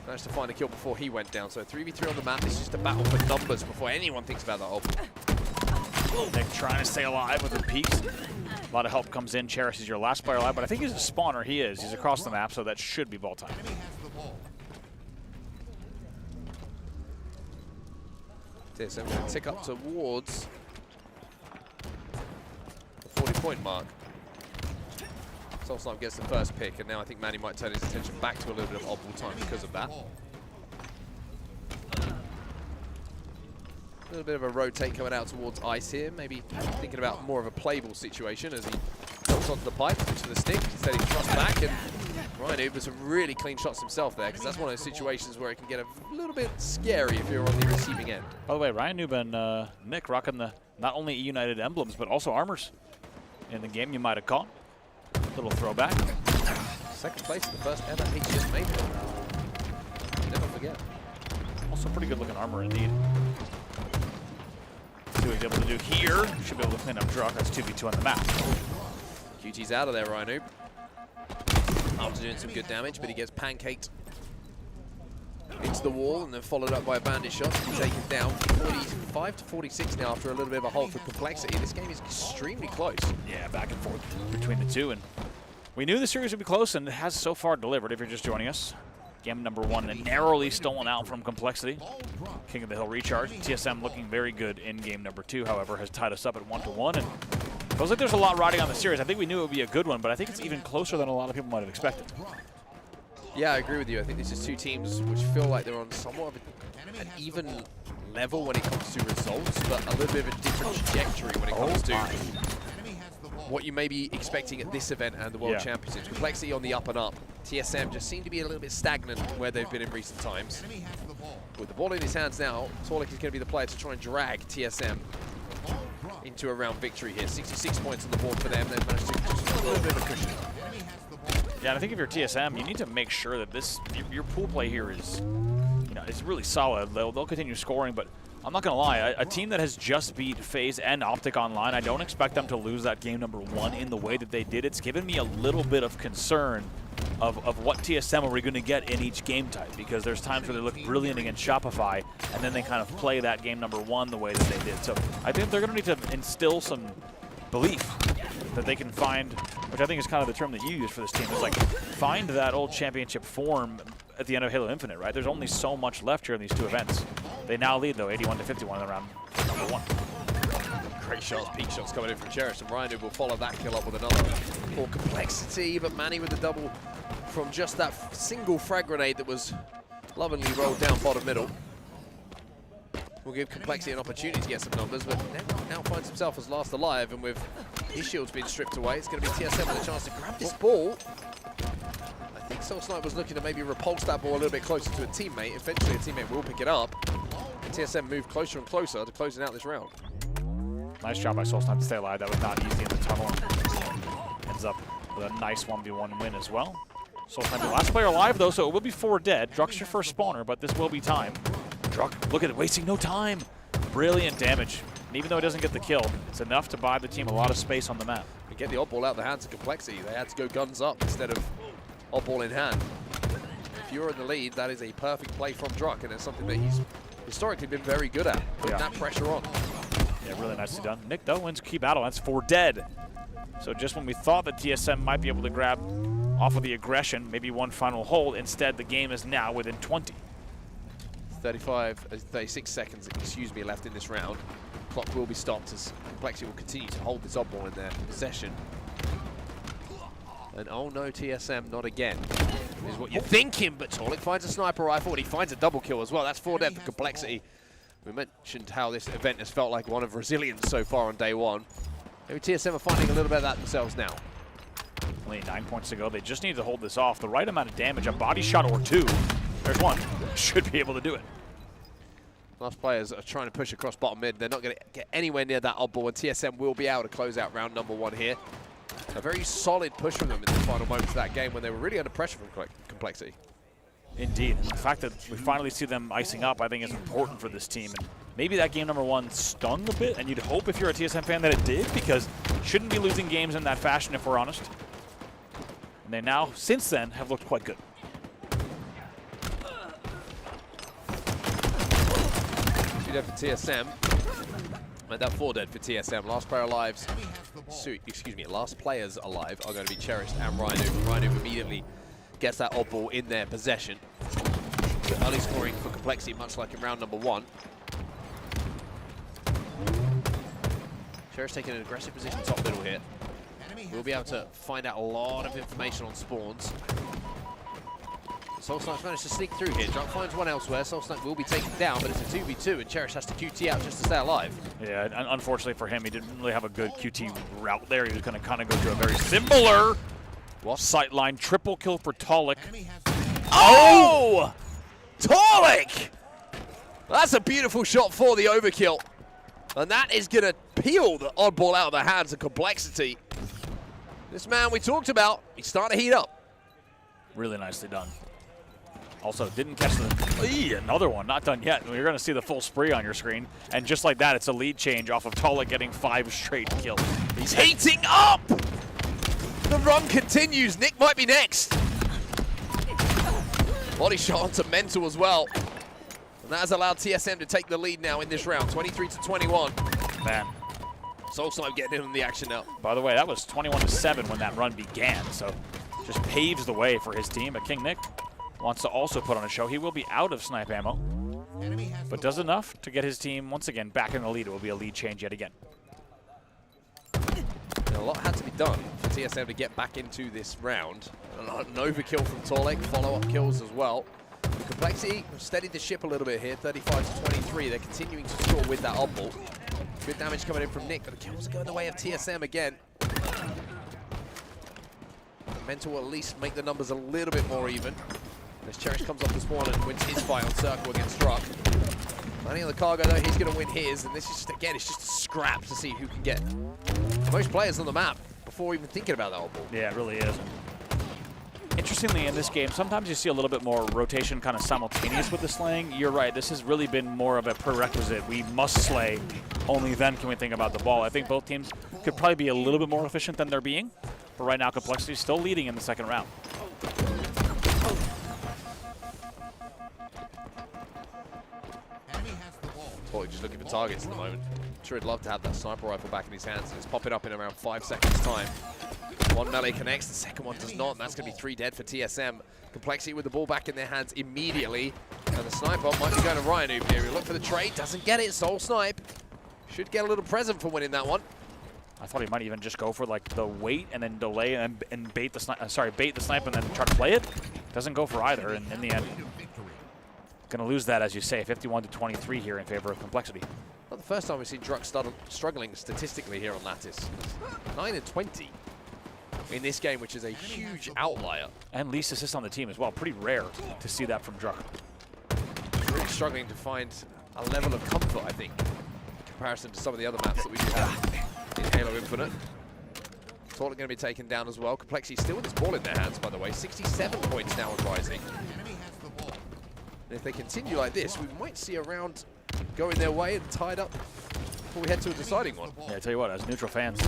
managed to find a kill before he went down. So 3v3 on the map. It's just a battle for numbers before anyone thinks about that ult. Nick trying to stay alive with the peaks. A lot of help comes in. Cherish is your last player alive, but I think he's a spawner. He is. He's across the map, so that should be ball time. TSM going to tick up towards the 40-point mark. Soul Snipe gets the first pick, and now I think Manny might turn his attention back to a little bit of odd-ball time because of that. A little bit of a rotate coming out towards Ice here, maybe thinking about more of a playable situation as he jumps onto the pipe, switches to the stick, instead he thrusts back, and Ryan with some really clean shots himself there, because that's one of those situations where it can get a little bit scary if you're on the receiving end. By the way, Ryan Noob and Nick rocking the not only United emblems, but also armors in the game you might have caught. Little throwback. Second place in the first ever HCS Major. Never forget. Also pretty good looking armor indeed. See what he's able to do here. Should be able to clean up Druk. That's 2v2 on the map. QT's out of there, Ryan Noob. After doing some good damage, but he gets pancaked into the wall and then followed up by a bandit shot to be taken down. 45 to 46 now after a little bit of a hold for Complexity. This game is extremely close. Yeah, back and forth between the two. And we knew the series would be close, and it has so far delivered if you're just joining us. Game number 1 and narrowly stolen out from Complexity. King of the Hill recharge. TSM looking very good in game number 2, however, has tied us up at 1-1. And feels like there's a lot riding on the series. I think we knew it would be a good one, but I think it's even closer than a lot of people might have expected. Yeah, I agree with you. I think this is two teams which feel like they're on somewhat of an even level when it comes to results, but a little bit of a different trajectory when it comes to what you may be expecting at this event and the World Championships. Complexity on the up and up. TSM just seem to be a little bit stagnant where they've been in recent times. With the ball in his hands now, Torlik is going to be the player to try and drag TSM into a round victory here. 66 points on the board for them. They've managed to just a little bit of a cushion. Yeah, and I think if you're TSM, you need to make sure that your pool play here is, is really solid. They'll continue scoring, but I'm not gonna lie, a team that has just beat FaZe and Optic online, I don't expect them to lose that game number 1 in the way that they did. It's given me a little bit of concern of what TSM are we going to get in each game type, because there's times where they look brilliant against Shopify, and then they kind of play that game number 1 the way that they did. So I think they're going to need to instill some belief that they can find, which I think is kind of the term that you use for this team, is like find that old championship form at the end of Halo Infinite, right? There's only so much left here in these 2 events. They now lead, though, 81-51 in the round number 1. Great shots, peak shots coming in from Cherish, and Ryan will follow that kill up with another. More complexity, but Manny with the double from just that single frag grenade that was lovingly rolled down bottom middle. Will give Complexity an opportunity to get some numbers, but now finds himself as last alive, and with his shield's being stripped away, it's going to be TSM with a chance to grab this ball. I think Soul Snipe was looking to maybe repulse that ball a little bit closer to a teammate. Eventually a teammate will pick it up, and TSM move closer and closer to closing out this round. Nice job by Soul Snipe to stay alive. That was not easy in the tunnel. Ends up with a nice 1v1 win as well. Soul Snipe, the last player alive, though, so it will be 4 dead. Druck's your first spawner, but this will be time. Druck, look at it, wasting no time. Brilliant damage. And even though he doesn't get the kill, it's enough to buy the team a lot of space on the map. To get the oddball out of the hands of Complexity, they had to go guns up instead of oddball in hand. If you're in the lead, that is a perfect play from Druck, and it's something that he's historically been very good at, putting that pressure on. Yeah, really nicely done. Nick, though, wins key battle. That's 4 dead. So just when we thought that TSM might be able to grab off of the aggression, maybe one final hold, instead the game is now within 20. 36 seconds, left in this round. Clock will be stopped as Complexity will continue to hold this oddball in their possession. And oh no, TSM, not again, is what you're thinking, but Torlik finds a sniper rifle and he finds a double kill as well. That's 4 dead for Complexity. We mentioned how this event has felt like one of resilience so far on day 1. Maybe TSM are finding a little bit of that themselves now. Only 9 points to go. They just need to hold this off. The right amount of damage, a body shot or 2. There's 1. Should be able to do it. Last players are trying to push across bottom mid. They're not going to get anywhere near that oddball, and TSM will be able to close out round number 1 here. A very solid push from them in the final moments of that game when they were really under pressure from Complexity. Indeed. The fact that we finally see them icing up, I think, is important for this team. And maybe that game number 1 stung a bit, and you'd hope if you're a TSM fan that it did, because shouldn't be losing games in that fashion if we're honest. And they now, since then, have looked quite good. 2 dead for TSM. And that 4 dead for TSM. Last player alive. Last players alive are going to be Cherished and Rhino. Rhino immediately gets that oddball in their possession. Early scoring for Complexity, much like in round number 1. Cherish taking an aggressive position top middle here. We'll be able to find out a lot of information on spawns. Soul Snipe's managed to sneak through here. Druck finds one elsewhere. Soul Snipe will be taken down, but it's a 2v2, and Cherish has to QT out just to stay alive. Yeah, unfortunately for him, he didn't really have a good QT route there. He was going to kind of go to a very similar sightline triple kill for Torlik. Oh! Torlik! That's a beautiful shot for the overkill. And that is going to peel the oddball out of the hands of Complexity. This man we talked about, he's starting to heat up. Really nicely done. Also, didn't catch the... Another one, not done yet. You're going to see the full spree on your screen. And just like that, it's a lead change off of Torlik getting 5 straight kills. He's heating up! The run continues. Nick might be next. Body shot onto Mental as well. And that has allowed TSM to take the lead now in this round, 23-21. Man. Soul Snipe getting in on the action now. By the way, that was 21-7 when that run began, so just paves the way for his team. But King Nick wants to also put on a show. He will be out of snipe ammo, but does enough to get his team once again back in the lead. It will be a lead change yet again. And a lot had to be done for TSM to get back into this round. An overkill from Torlik, follow-up kills as well. Complexity have steadied the ship a little bit here, 35-23. They're continuing to score with that oddball. Good damage coming in from Nick, but the kills are going the way of TSM again. Mental will at least make the numbers a little bit more even. As Cherish comes off the spawn and wins his fight on Circle against Struck. Landing on the cargo though, he's going to win his, and this is just, again, it's just a scrap to see who can get the most players on the map before even thinking about that old ball. Yeah, it really is. Interestingly, in this game, sometimes you see a little bit more rotation kind of simultaneous with the slaying. You're right, this has really been more of a prerequisite. We must slay, only then can we think about the ball. I think both teams could probably be a little bit more efficient than they're being, but right now Complexity is still leading in the second round. Totally just looking for targets at the moment. Sure, he'd love to have that sniper rifle back in his hands. It's popping up in around 5 seconds time. One melee connects, the second one does not, and that's going to be 3 dead for TSM. Complexity with the ball back in their hands immediately. And the sniper might be going to Ryan over here. He'll look for the trade, doesn't get it. Soul Snipe should get a little present for winning that one. I thought he might even just go for like the wait and then delay and bait the snipe. Bait the snipe and then try to play it. Doesn't go for either, and in the end, going to lose that, as you say, 51-23 here in favor of Complexity. Not the first time we've seen Druk struggling statistically here on Lattice. 9-20 in this game, which is a huge outlier. And least assist on the team as well. Pretty rare to see that from Druk. Really struggling to find a level of comfort, I think, in comparison to some of the other maps that we do have in Halo Infinite. Totally going to be taken down as well. Complexity still with this ball in their hands, by the way. 67 points now and rising. And if they continue like this, we might see a round going their way and tied up before we head to a deciding one. Yeah, I tell you what, as neutral fans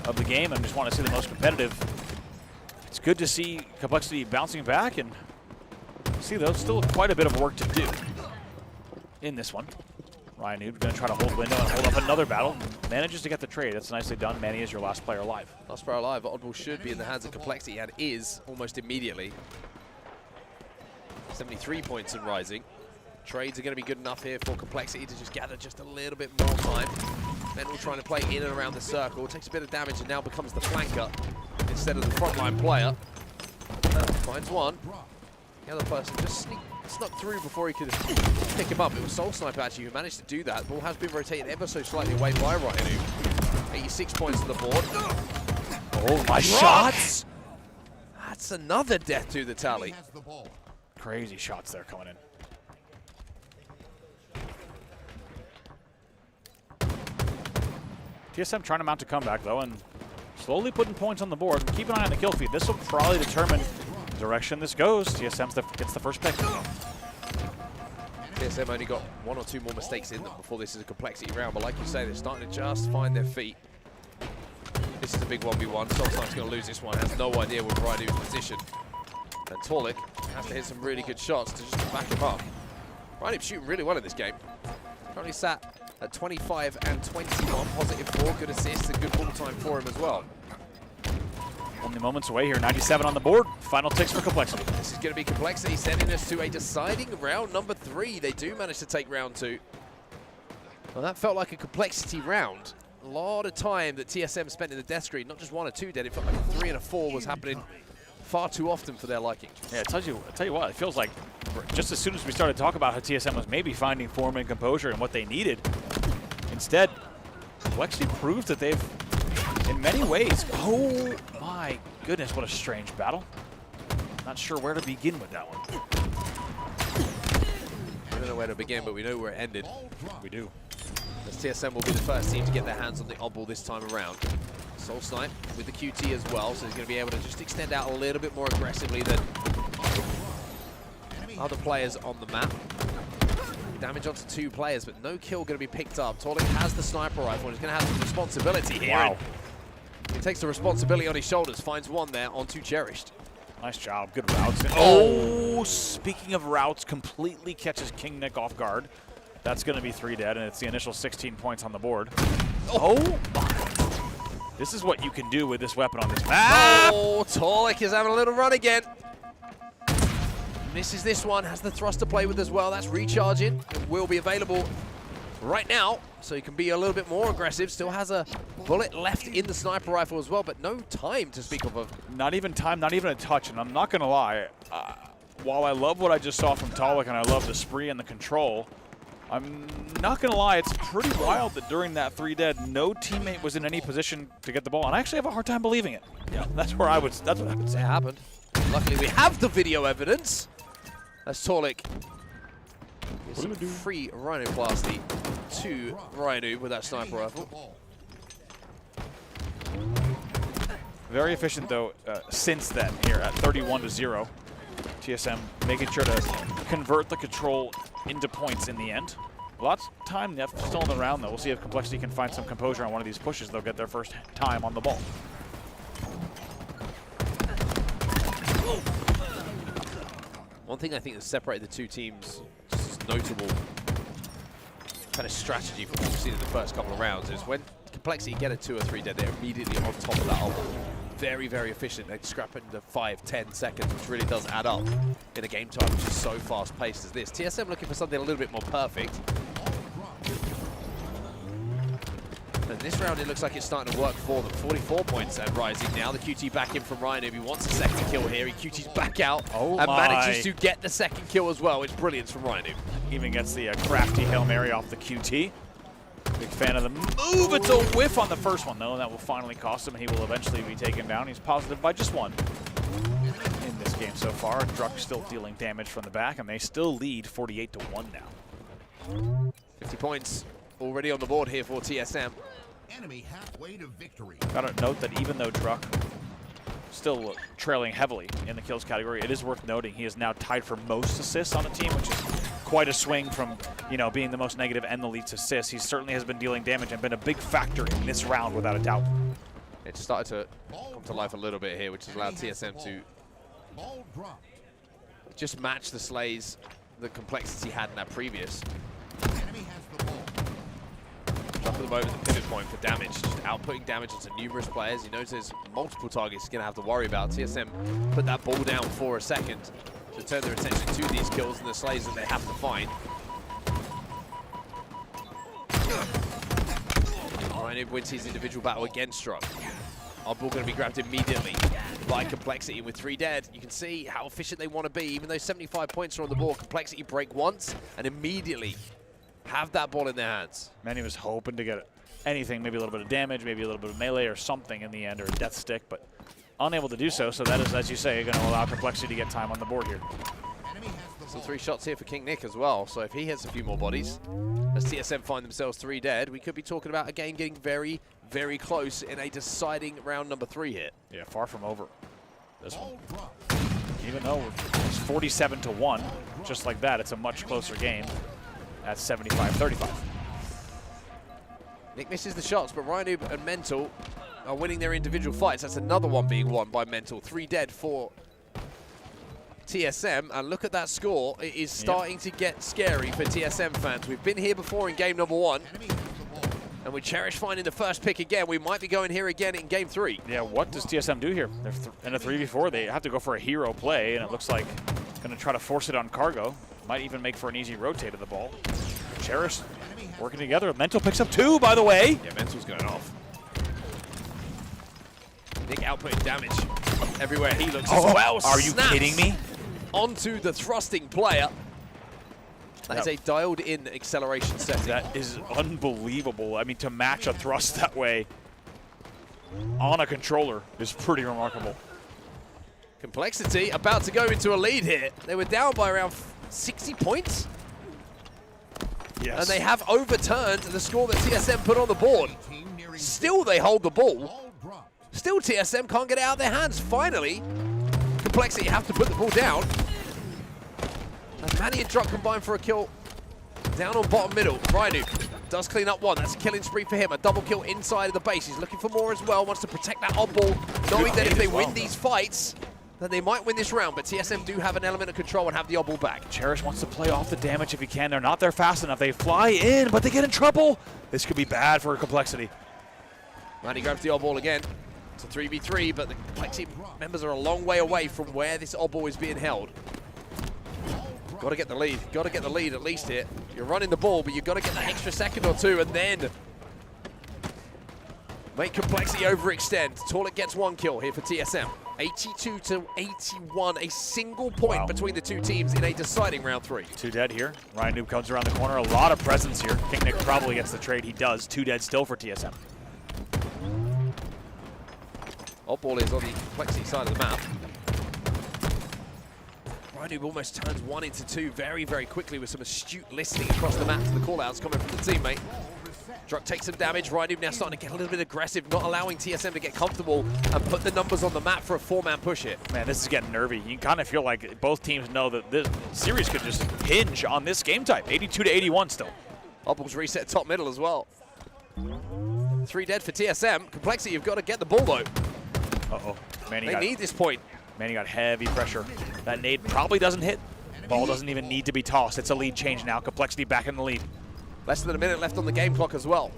of the game and just want to see the most competitive, it's good to see Complexity bouncing back and see though still quite a bit of work to do in this one. Ryan Noob going to try to hold window and hold up another battle. Manages to get the trade. That's nicely done. Manny is your last player alive. Last player alive. Oddball should be in the hands of Complexity and is almost immediately. 73 points and rising. Trades are going to be good enough here for Complexity to just gather just a little bit more time. Mental trying to play in and around the circle. Takes a bit of damage and now becomes the flanker instead of the frontline player. Finds one. The other person just snuck through before he could pick him up. It was Soul Sniper actually who managed to do that. Ball has been rotated ever so slightly away by Ryan. 86 points on the board. Oh, my shots! That's another death to the tally. Crazy shots there coming in. TSM trying to mount a comeback though and slowly putting points on the board. Keep an eye on the kill feed. This will probably determine the direction this goes. TSM gets the first pick. TSM only got 1 or 2 more mistakes in them before this is a Complexity round, but like you say, they're starting to just find their feet. This is a big 1v1. Soul Snipe's going to lose this one. Has no idea what Raidu's position. And Torlik has to hit some really good shots to just back him up. Raidu's shooting really well in this game. Currently sat at 25 and 21, positive 4, good assists and good ball time for him as well. Only moments away here, 97 on the board. Final ticks for Complexity. This is going to be Complexity sending us to a deciding round number 3. They do manage to take round 2. Well, that felt like a Complexity round. A lot of time that TSM spent in the death screen, not just 1 or 2 dead, it felt like a 3 and a 4 was happening far too often for their liking. Yeah, I tell you what, it feels like just as soon as we started to talk about how TSM was maybe finding form and composure and what they needed, instead, Complexity proved that they've, in many ways, oh my goodness, what a strange battle. Not sure where to begin with that one. We don't know where to begin, but we know where it ended. We do. As TSM will be the first team to get their hands on the oddball this time around. Soul Snipe with the QT as well, so he's going to be able to just extend out a little bit more aggressively than other players on the map. Damage onto 2 players, but no kill going to be picked up. Torlik has the sniper rifle and he's going to have some responsibility here. Wow. He takes the responsibility on his shoulders, finds one there onto Cherished. Nice job, good routes. Oh, speaking of routes, completely catches King Nick off guard. That's going to be 3 dead, and it's the initial 16 points on the board. Oh my. This is what you can do with this weapon on this map. Oh, Torlik is having a little run again. Misses this one, has the thrust to play with as well. That's recharging. It will be available right now, so he can be a little bit more aggressive. Still has a bullet left in the sniper rifle as well, but no time to speak of. Not even time, not even a touch, and I'm not going to lie. While I love what I just saw from Torlik and I love the spree and the control, I'm not going to lie, it's pretty wild that during that 3 dead, no teammate was in any position to get the ball. And I actually have a hard time believing it. Yeah, that's what I would say. It happened. Luckily, we have the video evidence. As Torlik gets some free rhinoplasty to Rhino with that sniper rifle. Very efficient, though, since then here at 31-0. TSM making sure to convert the control into points in the end. Lots of time left still in the round, though. We'll see if Complexity can find some composure on one of these pushes. They'll get their first time on the ball. One thing I think that separated the two teams, just notable kind of strategy from what we've seen in the first couple of rounds, is when Complexity get a 2 or 3 dead, they're immediately on top of that ult. Very, very efficient. They scrap it into 5-10 seconds, which really does add up in a game time which is so fast-paced as this. TSM looking for something a little bit more perfect. And this round, it looks like it's starting to work for them. 44 points and rising now. The QT back in from Ryan. If he wants a second kill here, he QT's back out and manages to get the second kill as well. It's brilliance from Ryan. Even gets the crafty Hail Mary off the QT. Big fan of the move. It's a whiff on the first one, though, and that will finally cost him. He will eventually be taken down. He's positive by just 1 in this game so far. Druck still dealing damage from the back, and they still lead 48-1 now. 50 points already on the board here for TSM. Enemy halfway to victory. Gotta note that even though Druck still trailing heavily in the kills category, it is worth noting he is now tied for most assists on the team, which is quite a swing from, you know, being the most negative and the least assists. He certainly has been dealing damage and been a big factor in this round without a doubt. It started to come to life a little bit here, which has allowed TSM to just match the slays that Complexity had in that previous. Enemy has the ball. Drop at the moment, the pivot point for damage, just outputting damage onto numerous players. He knows there's multiple targets he's going to have to worry about. TSM put that ball down for a second to turn their attention to these kills and the slays that they have to find. Ryan wins his individual battle against Druck. Our ball going to be grabbed immediately by Complexity. With 3 dead, you can see how efficient they want to be. Even though 75 points are on the board, Complexity break once and immediately have that ball in their hands. Manny was hoping to get anything, maybe a little bit of damage, maybe a little bit of melee or something in the end, or a death stick, but unable to do so. So that is, as you say, going to allow Complexity to get time on the board here. Still 3 shots here for King Nick as well. So if he hits a few more bodies, as TSM find themselves 3 dead, we could be talking about a game getting very, very close in a deciding round number 3 here. Yeah, far from over. This one. Even though it's 47-1, just like that, it's a much closer game at 75-35. Nick misses the shots, but Rhinoob and Mental are winning their individual fights. That's another one being won by Mental. 3 dead for TSM, and look at that score. It is starting to get scary for TSM fans. We've been here before in game number 1, and we cherish finding the first pick again. We might be going here again in game 3. Yeah, what does TSM do here? They're in a 3v4. They have to go for a hero play, and it looks like going to try to force it on Cargo. Might even make for an easy rotate of the ball. Cherish working together. Mental picks up 2, by the way. Yeah, Mental's going off. Nick outputting damage everywhere he looks as well. Are you kidding me? Onto the thrusting player. That is a dialed-in acceleration setting. That is unbelievable. I mean, to match a thrust that way on a controller is pretty remarkable. Complexity about to go into a lead here. They were down by around 60 points. Yes. And they have overturned the score that TSM put on the board. Still they hold the ball. Still TSM can't get it out of their hands. Finally, Complexity have to put the ball down. And Manny and Druck combine for a kill down on bottom middle. Rhino does clean up 1. That's a killing spree for him. A double kill inside of the base. He's looking for more as well. Wants to protect that odd ball, knowing that if they win these fights, then they might win this round. But TSM do have an element of control and have the odd ball back. Cherish wants to play off the damage if he can. They're not there fast enough. They fly in, but they get in trouble. This could be bad for Complexity. Manny grabs the odd ball again. It's a 3v3, but the Complexity members are a long way away from where this odd ball is being held. Got to get the lead. Got to get the lead at least here. You're running the ball, but you've got to get that extra second or 2 and then make Complexity overextend. Torlik gets 1 kill here for TSM. 82 to 81, a single point between the two teams in a deciding round 3. 2 dead here. Ryan Noob comes around the corner. A lot of presence here. King Nick probably gets the trade. He does. 2 dead still for TSM. Oddball is on the complexity side of the map. Ryan Noob almost turns 1 into 2 very, very quickly with some astute listening across the map to the callouts coming from the teammate. Druck takes some damage. Ryan Noob now starting to get a little bit aggressive, not allowing TSM to get comfortable and put the numbers on the map for a 4-man push hit. Man, this is getting nervy. You kind of feel like both teams know that this series could just hinge on this game type. 82 to 81 still. Oddball's reset top middle as well. 3 dead for TSM. Complexity, you've got to get the ball though. Uh-oh. Manny They need this point. Manny got heavy pressure. That nade probably doesn't hit. Ball doesn't even need to be tossed. It's a lead change now. Complexity back in the lead. Less than a minute left on the game clock as well.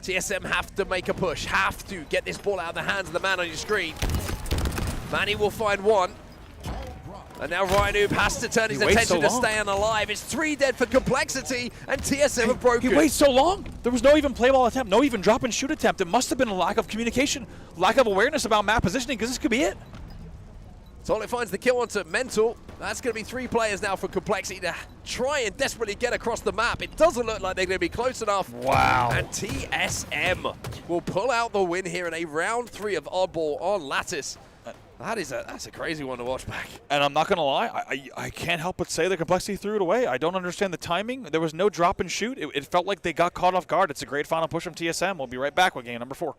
TSM have to make a push, have to get this ball out of the hands of the man on your screen. Manny will find one. And now Ryan Noob has to turn his attention to staying alive. It's 3 dead for Complexity, and TSM have broken. He waits so long. There was no even play ball attempt, no even drop and shoot attempt. It must have been a lack of communication, lack of awareness about map positioning, because this could be it. So it finds the kill onto Mental. That's going to be 3 players now for Complexity to try and desperately get across the map. It doesn't look like they're going to be close enough. Wow. And TSM will pull out the win here in a round 3 of Oddball on Lattice. That's a crazy one to watch back. And I'm not going to lie, I can't help but say the Complexity threw it away. I don't understand the timing. There was no drop and shoot. It felt like they got caught off guard. It's a great final push from TSM. We'll be right back with game number 4.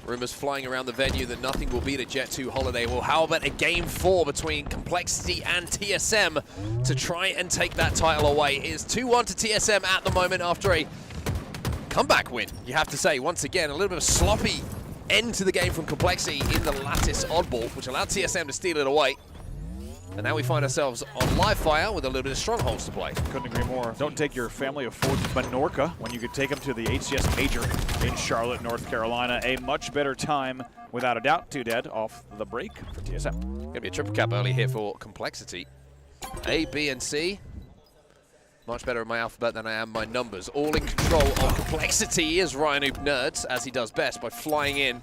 Rumors flying around the venue that nothing will beat a Jet 2 holiday. Well, how about a Game 4 between Complexity and TSM to try and take that title away? It is 2-1 to TSM at the moment after a comeback win, you have to say. Once again, a little bit of a sloppy end to the game from Complexity in the Lattice oddball, which allowed TSM to steal it away. And now we find ourselves on live fire with a little bit of strongholds to play. Couldn't agree more. Don't take your family of four to Menorca when you could take them to the HCS Major in Charlotte, North Carolina. A much better time, without a doubt. 2 dead off the break for TSM. Gonna be a triple cap early here for Complexity. A, B, and C. Much better in my alphabet than I am my numbers. All in control of Complexity is RyanNoob Nerds, as he does best by flying in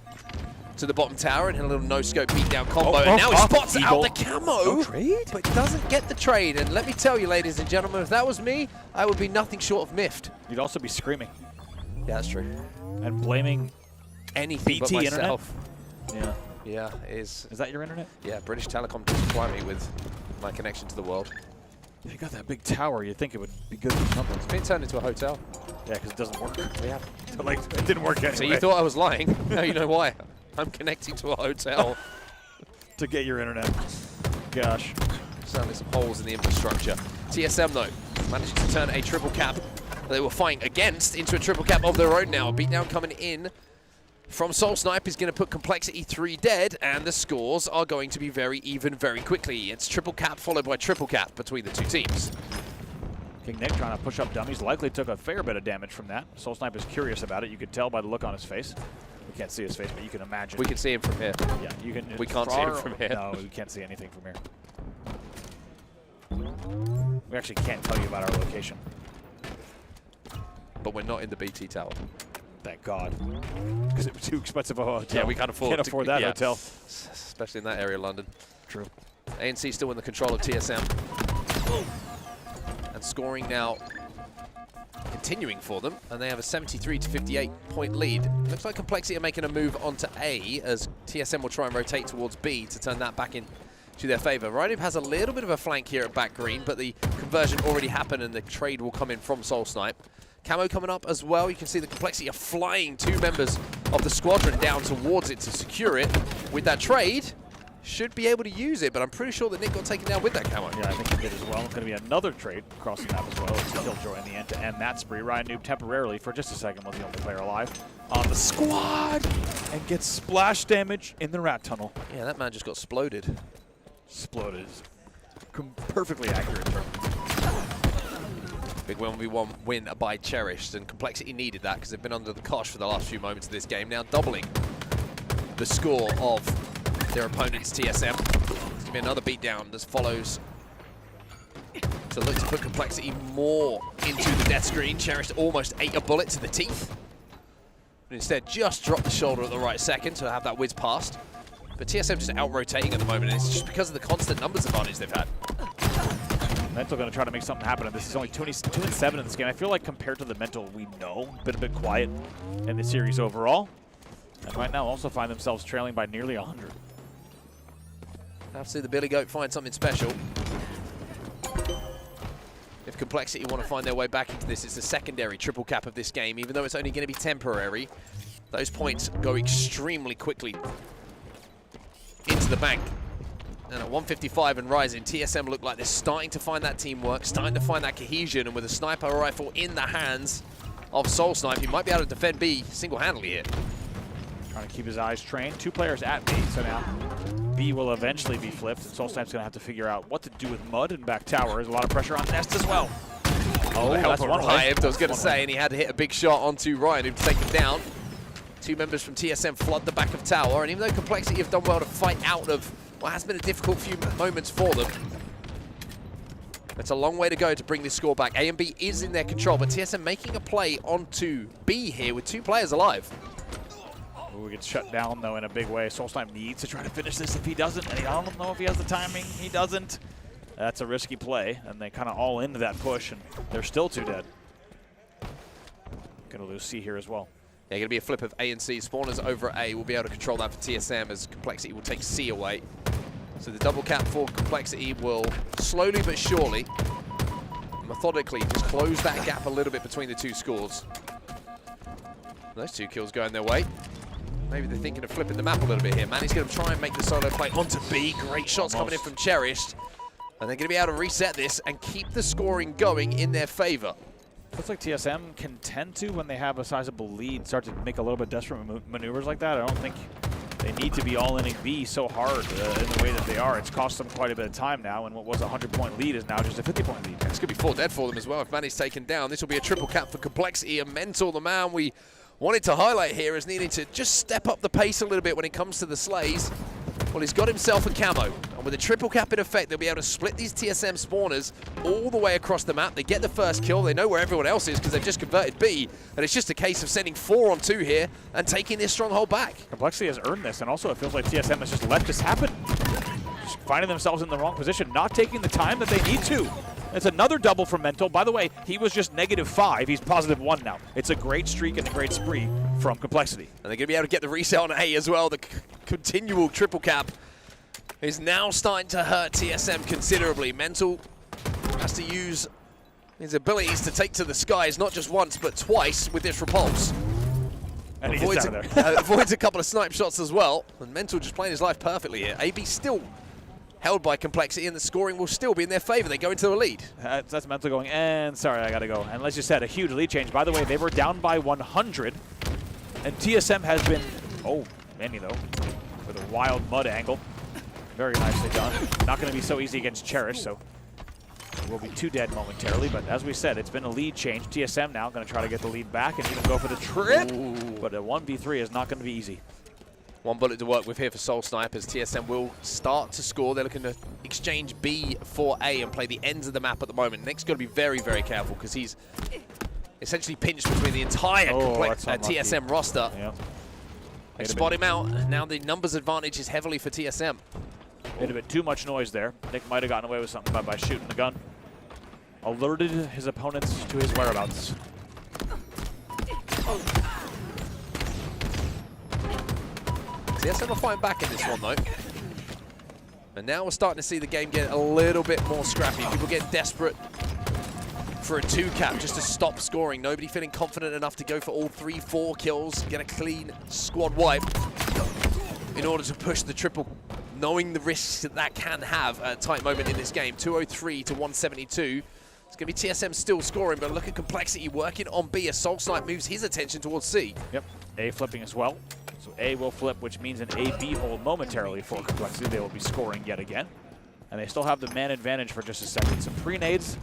to the bottom tower and hit a little no-scope beat-down combo. And now he spots out the camo, but doesn't get the trade. And let me tell you, ladies and gentlemen, if that was me, I would be nothing short of miffed. You'd also be screaming. Yeah, that's true. And blaming anything BT but myself. Internet? Yeah, is that your internet? Yeah, British Telecom does supply me with my connection to the world. If you got that big tower, you'd think it would be good for something. It's been turned into a hotel. Yeah, because it doesn't work. Yeah. But, like, it didn't work anyway. So you thought I was lying? Now you know why. I'm connecting to a hotel. To get your internet. Gosh. Certainly some holes in the infrastructure. TSM, though, managing to turn a triple cap that they were fighting against into a triple cap of their own now. A beatdown coming in from Soul Snipe is going to put Complexity 3 dead, and the scores are going to be very even very quickly. It's triple cap followed by triple cap between the two teams. King Nick trying to push up dummies, likely took a fair bit of damage from that. Soul Snipe is curious about it. You could tell by the look on his face. We can't see his face, but you can imagine. We can see him from here. Yeah, you can. We can't see him from here. No, we can't see anything from here. We actually can't tell you about our location. But we're not in the BT tower. Thank God. Because it was too expensive a hotel. Yeah, we can't afford that hotel. Especially in that area of London. True. ANC still in the control of TSM. And scoring now continuing for them, and they have a 73 to 58 point lead. Looks like Complexity are making a move onto A as TSM will try and rotate towards B to turn that back in to their favor. RyanNoob has a little bit of a flank here at back green, but the conversion already happened and the trade will come in from Soul Snipe. Camo coming up as well. You can see the Complexity are flying 2 members of the squadron down towards it to secure it. With that trade, should be able to use it, but I'm pretty sure that Nick got taken down with that camo. Yeah, I think he did as well. It's going to be another trade across the map as well. It's a killjoy in the end to end that spree. RyanNoob temporarily, for just a second, was the only player alive on the squad and gets splash damage in the rat tunnel. Yeah, that man just got exploded. Exploded. Perfectly accurate term. Big 1v1 win by Cherished, and Complexity needed that because they've been under the cosh for the last few moments of this game. Now doubling the score of their opponents, TSM. It's going to be another beatdown that follows to look to put Complexity more into the death screen. Cherished almost ate a bullet to the teeth, but instead just dropped the shoulder at the right second to have that whiz past. But TSM just out-rotating at the moment, and it's just because of the constant numbers advantage they've had. Mental going to try to make something happen, and this is only 2-7 in this game. I feel like compared to the Mental we know, been a bit quiet in the series overall. And right now also find themselves trailing by nearly 100. Have to see the Billy Goat find something special. If Complexity want to find their way back into this, it's the secondary triple cap of this game. Even though it's only going to be temporary, those points go extremely quickly into the bank. And at 155 and rising, TSM look like they're starting to find that teamwork, starting to find that cohesion, and with a sniper rifle in the hands of Soul Snipe, he might be able to defend B single-handedly here. Trying to keep his eyes trained. 2 players at B, so now B will eventually be flipped, and Soul Snipe's going to have to figure out what to do with Mud and back tower. There's a lot of pressure on Nest as well. Oh, that's one way. I was going to say, and he had to hit a big shot onto RyanNoob to take him down. 2 members from TSM flood the back of tower, and even though Complexity have done well to fight out of what has been a difficult few moments for them, it's a long way to go to bring this score back. A and B is in their control, but TSM making a play onto B here with 2 players alive. Ooh, gets shut down, though, in a big way. Soul Snipe needs to try to finish this if he doesn't, and I don't know if he has the timing. He doesn't. That's a risky play, and they kind of all into that push, and they're still 2 dead. Going to lose C here as well. Yeah, going to be a flip of A and C. Spawners over at A will be able to control that for TSM as Complexity will take C away. So the double cap for Complexity will slowly but surely, methodically, just close that gap a little bit between the 2 scores. Those 2 kills going their way. maybe they're thinking of flipping the map a little bit here. Manny's going to try and make the solo play onto B. Great shots coming in from Cherished. And they're going to be able to reset this and keep the scoring going in their favor. Looks like TSM can tend to, when they have a sizable lead, start to make a little bit desperate maneuvers like that. I don't think they need to be all-inning B so hard in the way that they are. It's cost them quite a bit of time now, and what was a 100-point lead is now just a 50-point lead. It's going to be 4 dead for them as well if Manny's taken down. This will be a triple cap for Complexity, and Mental, the man we wanted to highlight here, is needing to just step up the pace a little bit when it comes to the slays. Well, he's got himself a camo, and with a triple cap in effect, they'll be able to split these TSM spawners all the way across the map. They get the first kill, they know where everyone else is because they've just converted B, and it's just a case of sending 4 on 2 here and taking this stronghold back. Complexity has earned this, and also it feels like TSM has just let this happen. Just finding themselves in the wrong position, not taking the time that they need to. It's another double from Mental. By the way, he was just -5. He's +1 now. It's a great streak and a great spree from Complexity. And they're going to be able to get the reset on A as well. The continual triple cap is now starting to hurt TSM considerably. Mental has to use his abilities to take to the skies, not just once, but twice with this repulse. And he gets out of there. Avoids a couple of snipe shots as well. And Mental just playing his life perfectly here. AB still held by Complexity, and the scoring will still be in their favor. They go into the lead. That's Mental going, and sorry, I gotta go. And let's just said a huge lead change. By the way, they were down by 100, and TSM has been, oh, Manny though, with a wild mud angle. Very nicely done. Not gonna be so easy against Cherish, so it will be 2 dead momentarily, but as we said, it's been a lead change. TSM now gonna try to get the lead back and even go for the trip, but a 1v3 is not gonna be easy. 1 bullet to work with here for Soul Snipe as TSM will start to score. They're looking to exchange B for A and play the ends of the map at the moment. Nick's got to be very, very careful because he's essentially pinched between the entire TSM roster. Yeah. They spot him out. Now the numbers advantage is heavily for TSM. Made a bit too much noise there. Nick might have gotten away with something by shooting the gun. Alerted his opponents to his whereabouts. TSM are fighting back in this one though. And now we're starting to see the game get a little bit more scrappy. People get desperate for a 2-cap just to stop scoring. Nobody feeling confident enough to go for all 3-4 kills, get a clean squad wipe in order to push the triple, knowing the risks that that can have at a tight moment in this game. 203 to 172. It's going to be TSM still scoring, but look at Complexity working on B as Soul Snipe moves his attention towards C. Yep, A flipping as well. So A will flip, which means an A-B hold momentarily for Complexity. They will be scoring yet again. And they still have the man advantage for just a second. Some pre-nades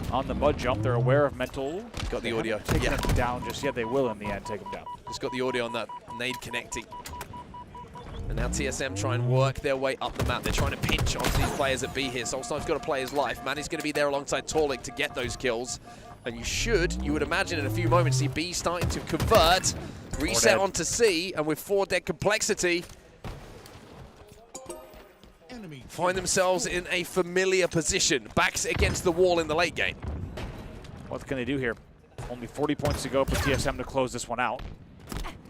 on the mud jump. They're aware of Mental. Got the audio. Taking him down just yet. They will in the end take him down. Just got the audio on that nade connecting. And now TSM try and work their way up the map. They're trying to pinch onto these players at B here. Soul Snipe's got to play his life. Manny's going to be there alongside Torlik to get those kills. And you would imagine in a few moments, see B starting to convert. Reset onto C, and with 4 dead Complexity, find themselves in a familiar position. Backs against the wall in the late game. What can they do here? Only 40 points to go for TSM to close this one out.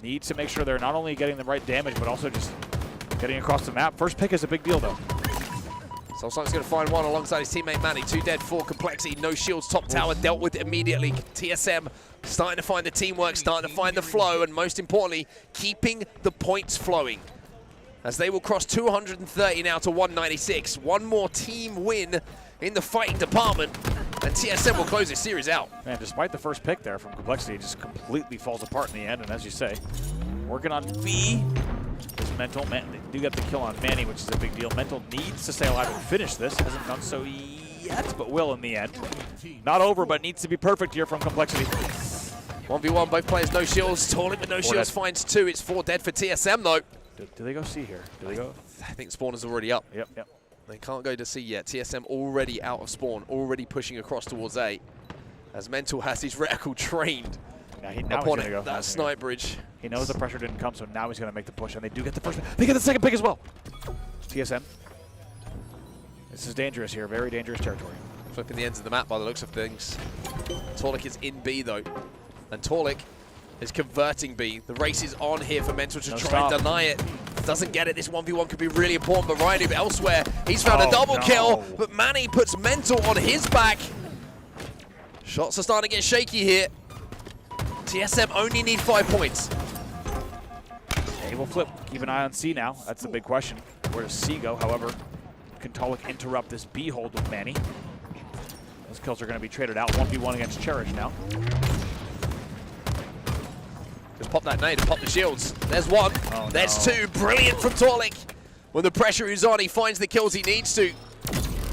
Needs to make sure they're not only getting the right damage, but also just getting across the map. First pick is a big deal, though. Soul Snipe's going to find one alongside his teammate Manny. 2 dead, 4 Complexity, no shields, top tower dealt with immediately. TSM starting to find the teamwork, starting to find the flow, and most importantly, keeping the points flowing. As they will cross 230 now to 196. One more team win in the fighting department, and TSM will close this series out. Man, despite the first pick there from Complexity, it just completely falls apart in the end, and as you say, working on B. Is Mental. They do get the kill on Manny, which is a big deal. Mental needs to stay alive and finish this. Hasn't done so yet, but will in the end. Not over, but needs to be perfect here from Complexity. 1v1, both players no shields. Torlik with no shields finds 2. It's 4 dead for TSM though. Do they go C here? Do they go? I think spawn is already up. Yep. They can't go to C yet. TSM already out of spawn, already pushing across towards A. As Mental has his reticle trained upon it, that snipe bridge. He knows the pressure didn't come, so now he's going to make the push, and they do get the first pick. They get the second pick as well. TSM. This is dangerous here, very dangerous territory. Flipping the ends of the map by the looks of things. Torlik is in B though, and Torlik is converting B. The race is on here for Mental to try and deny it. Doesn't get it. This 1v1 could be really important, but Riley elsewhere. He's found a double kill, but Manny puts Mental on his back. Shots are starting to get shaky here. TSM only need 5 points. Table flip. Keep an eye on C now. That's the big question. Where does C go? However, can Tolik interrupt this B hold with Manny? Those kills are going to be traded out. 1v1 against Cherish now. Just pop that nade and pop the shields. There's one. Oh, There's no. two. Brilliant from Torlik. When the pressure is on, he finds the kills he needs to.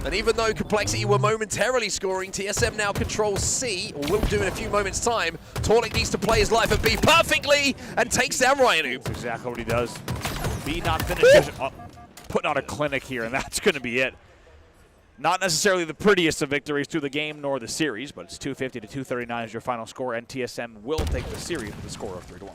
And even though Complexity were momentarily scoring, TSM now controls C, or will do in a few moments' time. Torlik needs to play his life at B perfectly and takes down Ryanu. That's exactly what he does. B not finished. Putting on a clinic here, and that's going to be it. Not necessarily the prettiest of victories to the game nor the series, but it's 250 to 239 is your final score, and TSM will take the series with a score of 3-1.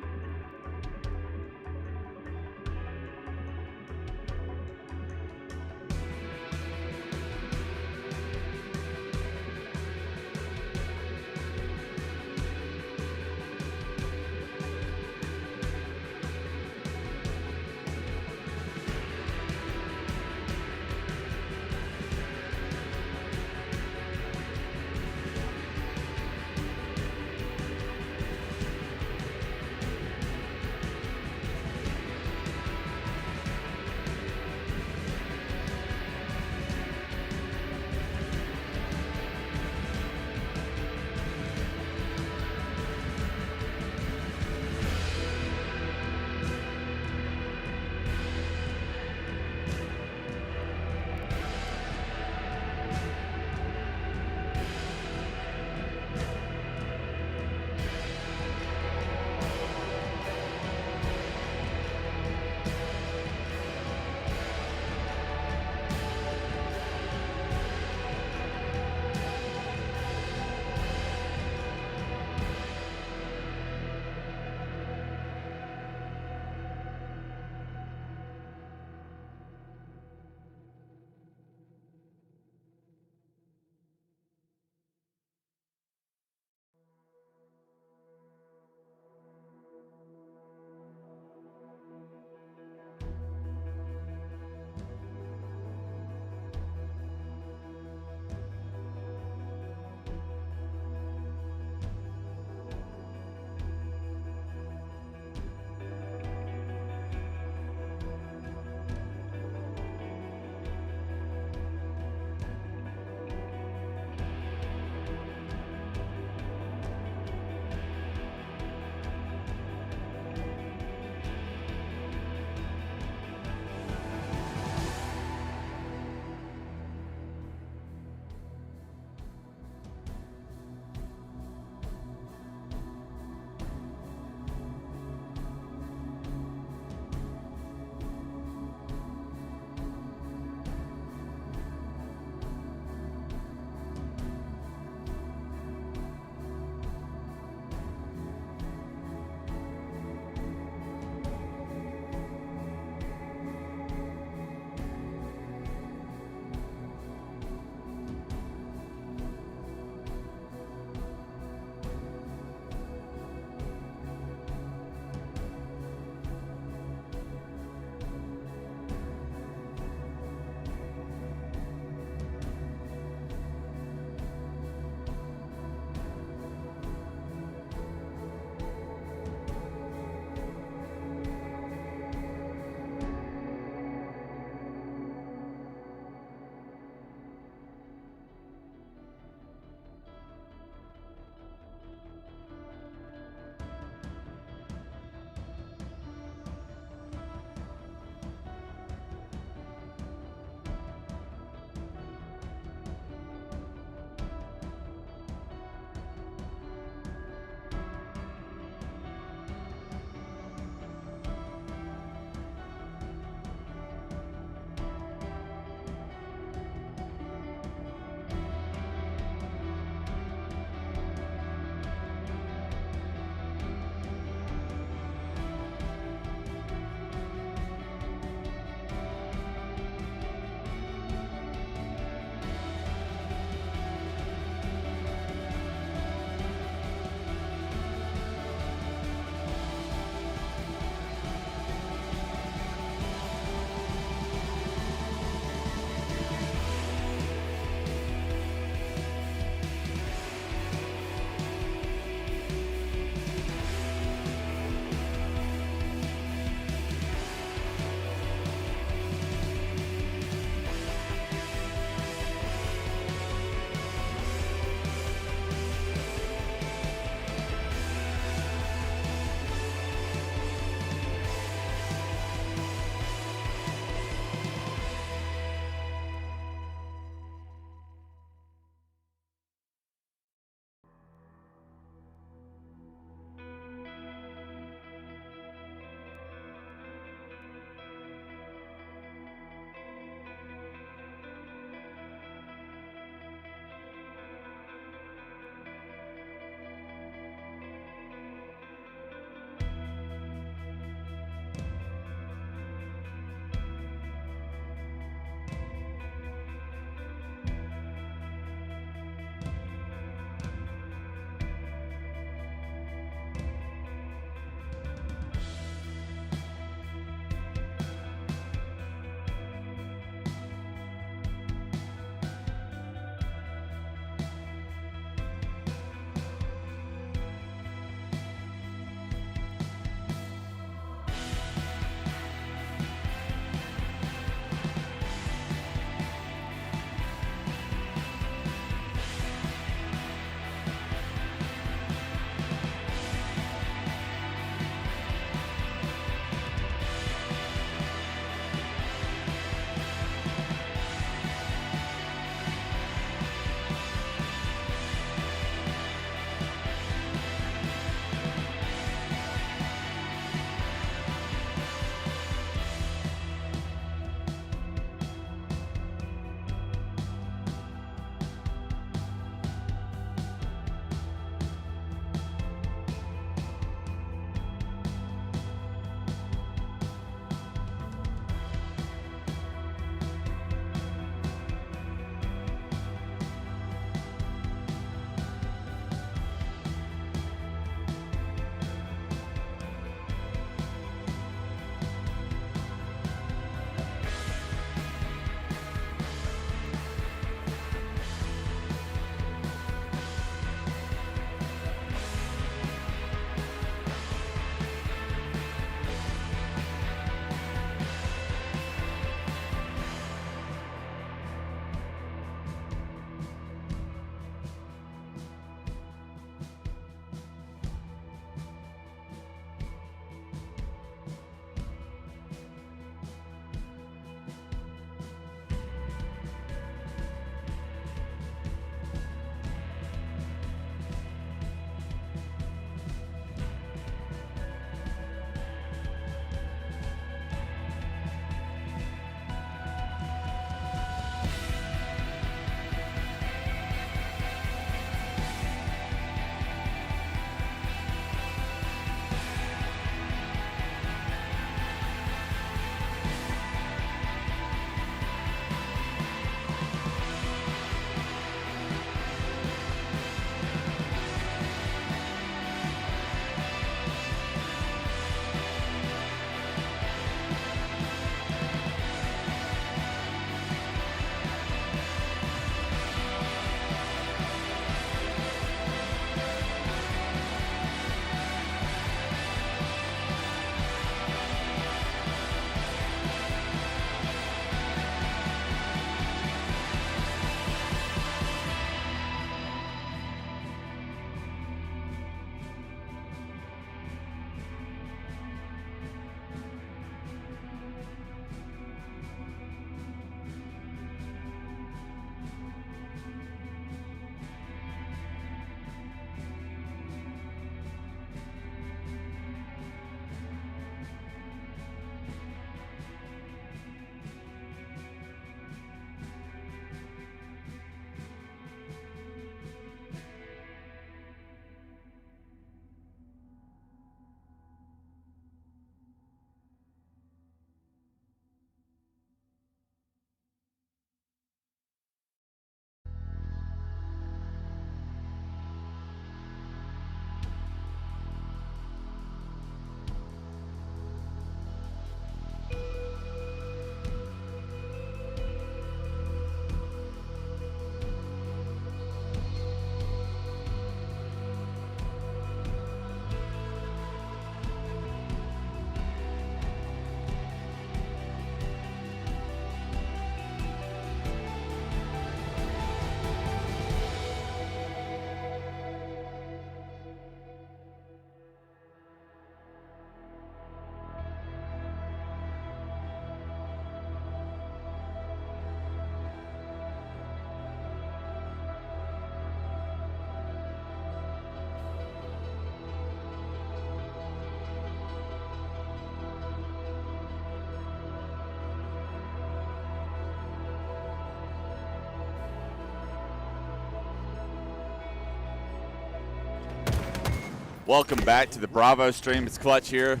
Welcome back to the Bravo stream. It's Clutch here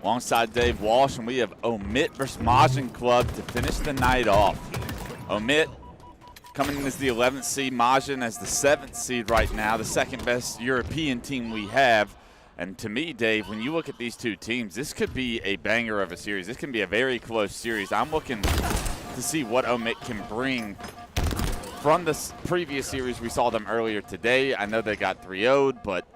alongside Dave Walsh, and we have Omit versus Majin Club to finish the night off. Omit coming in as the 11th seed, Majin as the 7th seed right now, the second best European team we have. And to me, Dave, when you look at these two teams, this could be a banger of a series. This can be a very close series. I'm looking to see what Omit can bring from the previous series. We saw them earlier today. I know they got 3-0'd, but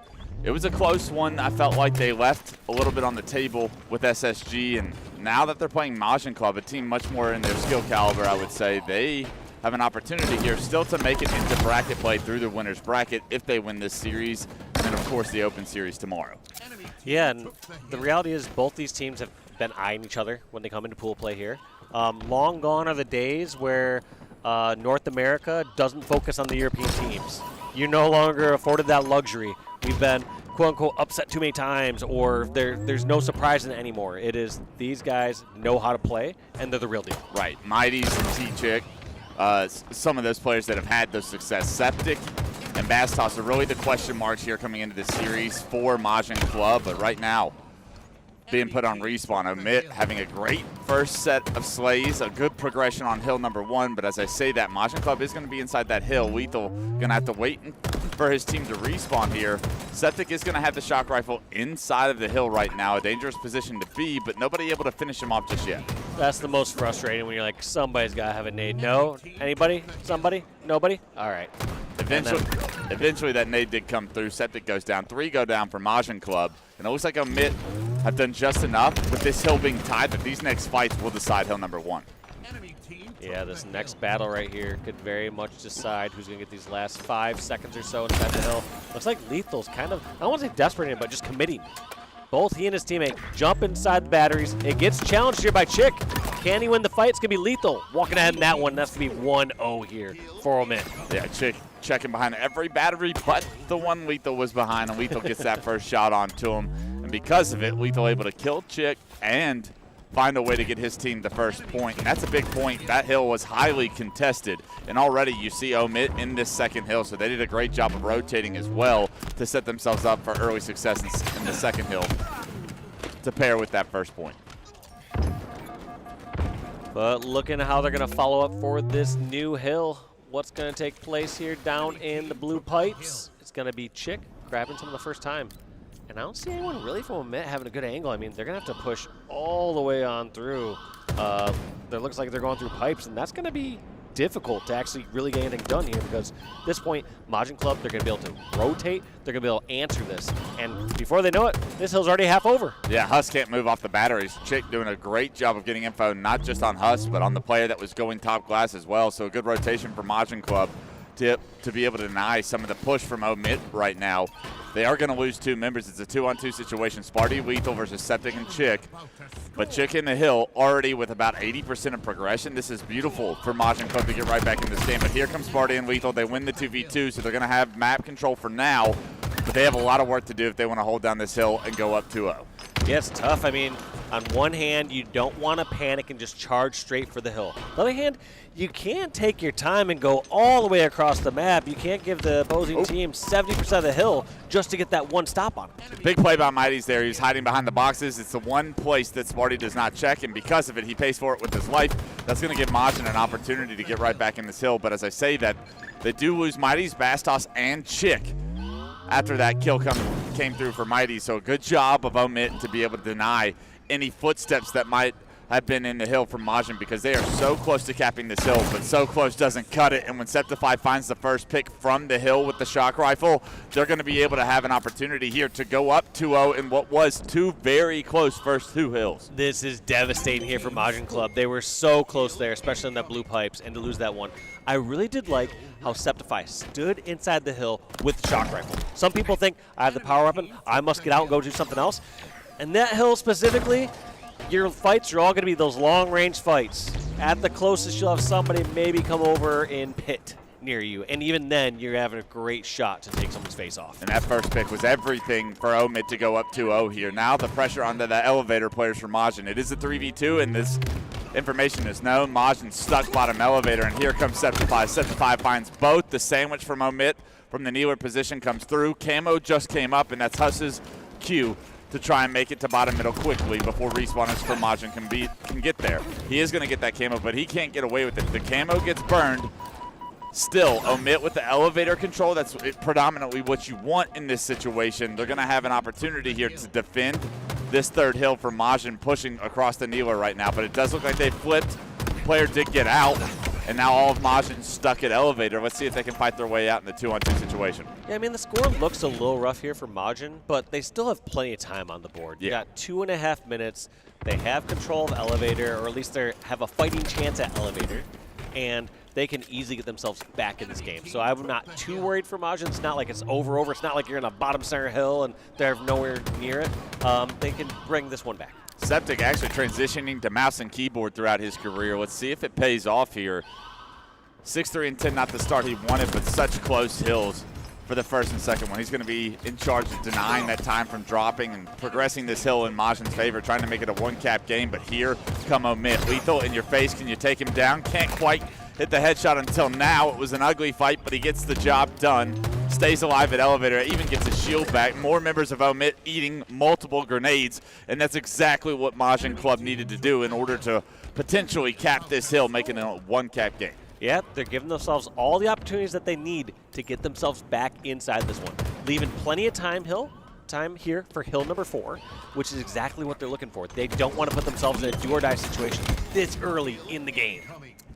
it was a close one. I felt like they left a little bit on the table with SSG, and now that they're playing Majin Club, a team much more in their skill caliber, I would say, they have an opportunity here still to make it into bracket play through the winner's bracket if they win this series, and of course the open series tomorrow. Yeah, and the reality is both these teams have been eyeing each other when they come into pool play here. Long gone are the days where North America doesn't focus on the European teams. You're no longer afforded that luxury. We've been quote-unquote upset too many times, or there's no surprise in it anymore. It is these guys know how to play, and they're the real deal. Right, Mighties and T-Chick, some of those players that have had those success. Septic and Bastos are really the question marks here coming into this series for Majin Club, but right now being put on respawn. Omit having a great first set of slays, a good progression on hill number 1, but as I say that, Majin Club is going to be inside that hill. Lethal going to have to wait for his team to respawn here. Septic is going to have the shock rifle inside of the hill right now, a dangerous position to be, but nobody able to finish him off just yet. That's the most frustrating when you're like, somebody's got to have a nade. No? Anybody? Somebody? Nobody? All right. Eventually that nade did come through. Septic goes down. 3 go down for Majin Club, and it looks like Omit have done just enough with this hill being tied that these next fights will decide hill number 1. Yeah, this next battle right here could very much decide who's going to get these last 5 seconds or so inside the hill. Looks like Lethal's kind of, I don't want to say desperate, but just committing. Both he and his teammate jump inside the batteries. It gets challenged here by Chick. Can he win the fight? It's going to be Lethal walking ahead in that one. That's going to be 1-0 here for Omit. Yeah, Chick checking behind every battery but the one Lethal was behind, and Lethal gets that first shot onto him. And because of it, Lethal able to kill Chick and find a way to get his team the first point. And that's a big point. That hill was highly contested. And already you see Omit in this second hill, so they did a great job of rotating as well to set themselves up for early success in the second hill to pair with that first point. But looking at how they're going to follow up for this new hill. What's going to take place here down in the blue pipes? It's going to be Chick grabbing some of the first time. And I don't see anyone really from Omit having a good angle. I mean, they're going to have to push all the way on through. It looks like they're going through pipes, and that's going to be difficult to actually really get anything done here, because at this point, Majin Club, they're going to be able to rotate. They're going to be able to answer this. And before they know it, this hill's already half over. Yeah, Huss can't move off the batteries. Chick doing a great job of getting info, not just on Huss, but on the player that was going top glass as well. So a good rotation for Majin Club to be able to deny some of the push from Omit right now. They are going to lose 2 members. It's a 2-on-2 situation. Sparty, Lethal versus Septic and Chick. But Chick in the hill already with about 80% of progression. This is beautiful for Majin Club to get right back in this game. But here comes Sparty and Lethal. They win the 2v2, so they're going to have map control for now. But they have a lot of work to do if they want to hold down this hill and go up 2-0. Yeah, it's tough. I mean, on one hand, you don't want to panic and just charge straight for the hill. On the other hand, you can't take your time and go all the way across the map. You can't give the opposing team 70% of the hill just to get that one stop on it. Big play by Mighty's there. He's hiding behind the boxes. It's the one place that Sparty does not check, and because of it, he pays for it with his life. That's going to give Majin an opportunity to get right back in this hill. But as I say that, they do lose Mighty's, Bastos, and Chick after that kill came through for Mighty. So a good job of Omit to be able to deny any footsteps that might have been in the hill from Majin, because they are so close to capping this hill, but so close doesn't cut it. And when Septify finds the first pick from the hill with the shock rifle, they're going to be able to have an opportunity here to go up 2-0 in what was 2 very close first 2 hills. This is devastating here for Majin Club. They were so close there, especially in that blue pipes, and to lose that one. I really did like how Septify stood inside the hill with the shock rifle. Some people think, I have the power weapon, I must get out and go do something else. And that hill specifically, your fights are all going to be those long-range fights. At the closest, you'll have somebody maybe come over in pit near you. And even then, you're having a great shot to take someone's face off. And that first pick was everything for Omid to go up 2-0 here. Now the pressure onto the elevator players for Majin. It is a 3v2, and this information is known. Majin stuck bottom elevator, and here comes Septify. Septify finds both. The sandwich from Omit from the kneeler position comes through. Camo just came up, and that's Huss's cue to try and make it to bottom middle quickly before respawners from Majin can get there. He is going to get that camo, but he can't get away with it. The camo gets burned. Still, Omit with the elevator control, that's predominantly what you want in this situation. They're going to have an opportunity here to defend this third hill for Majin pushing across the kneeler right now, but it does look like they flipped. The player did get out, and now all of Majin's stuck at elevator. Let's see if they can fight their way out in the 2-on-2 situation. Yeah, I mean, the score looks a little rough here for Majin, but they still have plenty of time on the board. You got 2.5 minutes. They have control of elevator, or at least they have a fighting chance at elevator, and they can easily get themselves back in this game. So I'm not too worried for Majin. It's not like it's over. It's not like you're in a bottom center hill and they're nowhere near it. They can bring this one back. Septic actually transitioning to mouse and keyboard throughout his career. Let's see if it pays off here. 6-3 and 10, not the start he wanted, but such close hills for the first and second one. He's going to be in charge of denying that time from dropping and progressing this hill in Majin's favor, trying to make it a one-cap game, but here come Omit. Lethal in your face. Can you take him down? Can't quite hit the headshot until now. It was an ugly fight, but he gets the job done. Stays alive at elevator, even gets his shield back. More members of Omit eating multiple grenades, and that's exactly what Majin Club needed to do in order to potentially cap this hill, making it a one-cap game. Yeah, they're giving themselves all the opportunities that they need to get themselves back inside this one, leaving plenty of time here for hill number 4, which is exactly what they're looking for. They don't want to put themselves in a do-or-die situation this early in the game.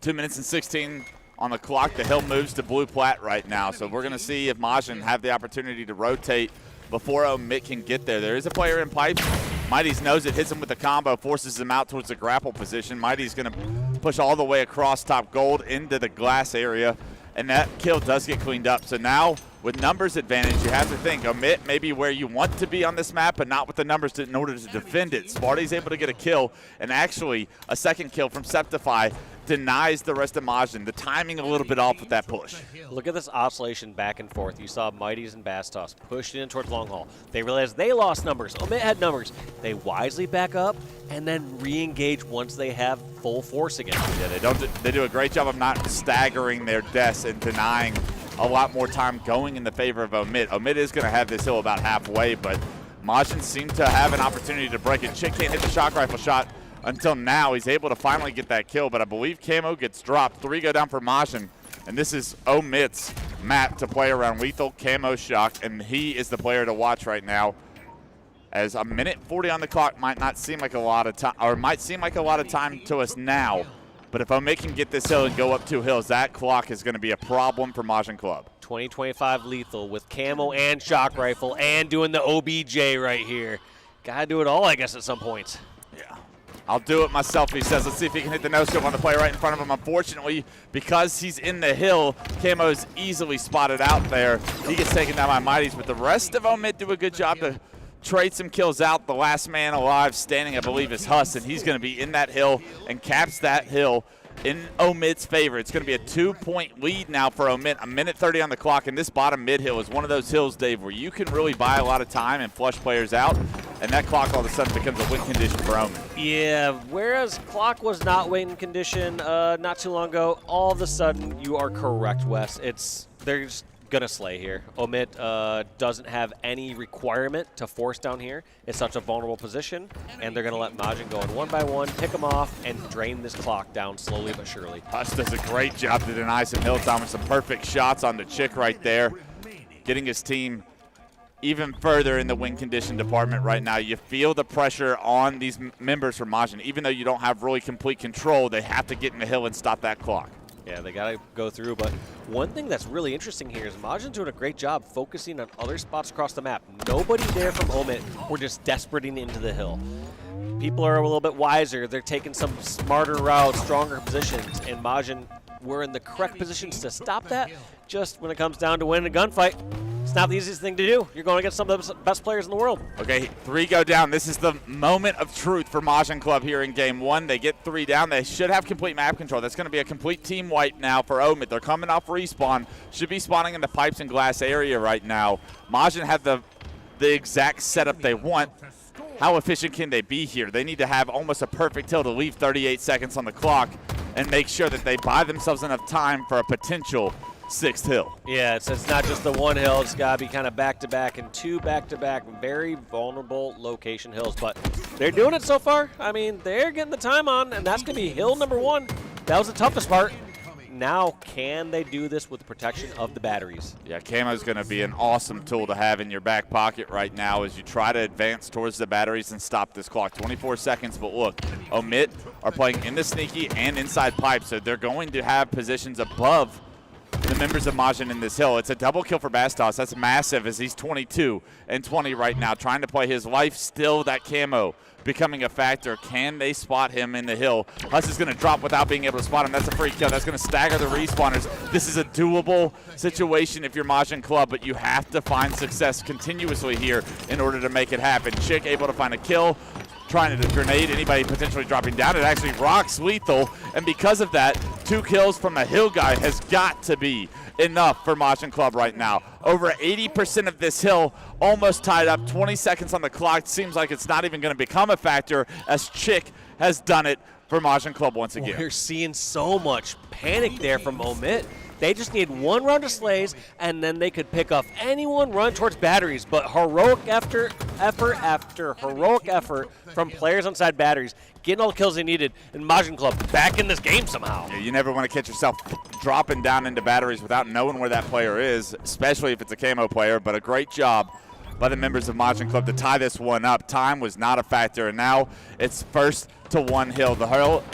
2 minutes and 16 on the clock. The hill moves to blue plat right now, so we're going to see if Majin have the opportunity to rotate before Omit can get there. There is a player in pipes. Mighty's knows it, hits him with the combo, forces him out towards the grapple position. Mighty's going to push all the way across top gold into the glass area, and that kill does get cleaned up. So now, with numbers advantage, you have to think Omit may be where you want to be on this map, but not with the numbers in order to defend it. Sparty's able to get a kill, and actually a second kill from Septify denies the rest of Majin. The timing a little bit off with that push. Look at this oscillation back and forth. You saw Mighties and Bastos push it in towards long haul. They realized they lost numbers. Omit had numbers. They wisely back up and then re-engage once they have full force again. Yeah, they do a great job of not staggering their deaths and denying a lot more time going in the favor of Omit. Omit is going to have this hill about halfway, but Majin seemed to have an opportunity to break it. Chick can't hit the shock rifle shot until now. He's able to finally get that kill, but I believe camo gets dropped. 3 go down for Majin, and this is Omit's map to play around. Lethal, camo, shock, and he is the player to watch right now, as a minute 40 on the clock might not seem like a lot of time, or might seem like a lot of time to us now, but if Omit can get this hill and go up 2 hills, that clock is going to be a problem for Majin Club. 2025 Lethal with camo and shock rifle and doing the OBJ right here. Gotta do it all, I guess, at some point. Yeah. I'll do it myself, he says. Let's see if he can hit the no-scope on the player right in front of him. Unfortunately, because he's in the hill, Camo's easily spotted out there. He gets taken down by Mighties, but the rest of Omit do a good job to trade some kills out. The last man alive standing, I believe, is Huss, and he's going to be in that hill and caps that hill in Omit's favor. It's going to be a 2-point lead now for Omit. A minute 30 on the clock, and this bottom mid hill is one of those hills, Dave, where you can really buy a lot of time and flush players out, and that clock all of a sudden becomes a win condition for Omit. Yeah, whereas clock was not win condition not too long ago, all of a sudden you are correct, Wes. They're just gonna slay here. Omit doesn't have any requirement to force down here. It's such a vulnerable position, and they're gonna let Majin go in 1 by 1, pick them off, and drain this clock down slowly but surely. Huss does a great job to deny some hill time with some perfect shots on the Chick right there, getting his team even further in the win condition department right now. You feel the pressure on these members from Majin. Even though you don't have really complete control, they have to get in the hill and stop that clock. Yeah, they got to go through, but one thing that's really interesting here is Majin's doing a great job focusing on other spots across the map. Nobody there from Omit were just desperating into the hill. People are a little bit wiser. They're taking some smarter routes, stronger positions, and Majin were in the correct positions to stop that. Just when it comes down to winning a gunfight, it's not the easiest thing to do. You're going against some of the best players in the world. Okay, 3 go down. This is the moment of truth for Majin Club here in game 1. They get 3 down. They should have complete map control. That's going to be a complete team wipe now for Omit. They're coming off respawn. Should be spawning in the pipes and glass area right now. Majin have the exact setup they want. how efficient can they be here? They need to have almost a perfect hill to leave 38 seconds on the clock and make sure that they buy themselves enough time for a potential 6th hill. Yeah, it's not just the one hill. It's got to be kind of back-to-back and 2 back-to-back very vulnerable location hills. But they're doing it so far. I mean, they're getting the time on, and that's going to be hill number 1. That was the toughest part. Now, can they do this with the protection of the batteries? Yeah, camo is going to be an awesome tool to have in your back pocket right now as you try to advance towards the batteries and stop this clock. 24 seconds, but look, Omit are playing in the sneaky and inside pipe, so they're going to have positions above the members of Majin in this hill. It's a double kill for Bastos. That's massive as he's 22 and 20 right now, trying to play his life. Still that camo becoming a factor. Can they spot him in the hill? Huss is going to drop without being able to spot him. That's a free kill. That's going to stagger the respawners. This is a doable situation if you're Majin Club, but you have to find success continuously here in order to make it happen. Chick able to find a kill, trying to grenade anybody potentially dropping down. It actually rocks Lethal, and because of that, 2 kills from a hill guy has got to be enough for Majin Club right now. Over 80% of this hill almost tied up, 20 seconds on the clock. Seems like it's not even going to become a factor as Chick has done it for Majin Club once again. We're seeing so much panic there from Omit. They just need 1 round of slays, and then they could pick off anyone run towards batteries. But heroic effort after heroic effort from players inside batteries, getting all the kills they needed, and Majin Club back in this game somehow. Yeah, you never want to catch yourself dropping down into batteries without knowing where that player is, especially if it's a camo player. But a great job by the members of Majin Club to tie this one up. Time was not a factor, and now it's 1st to 1 hill. The hill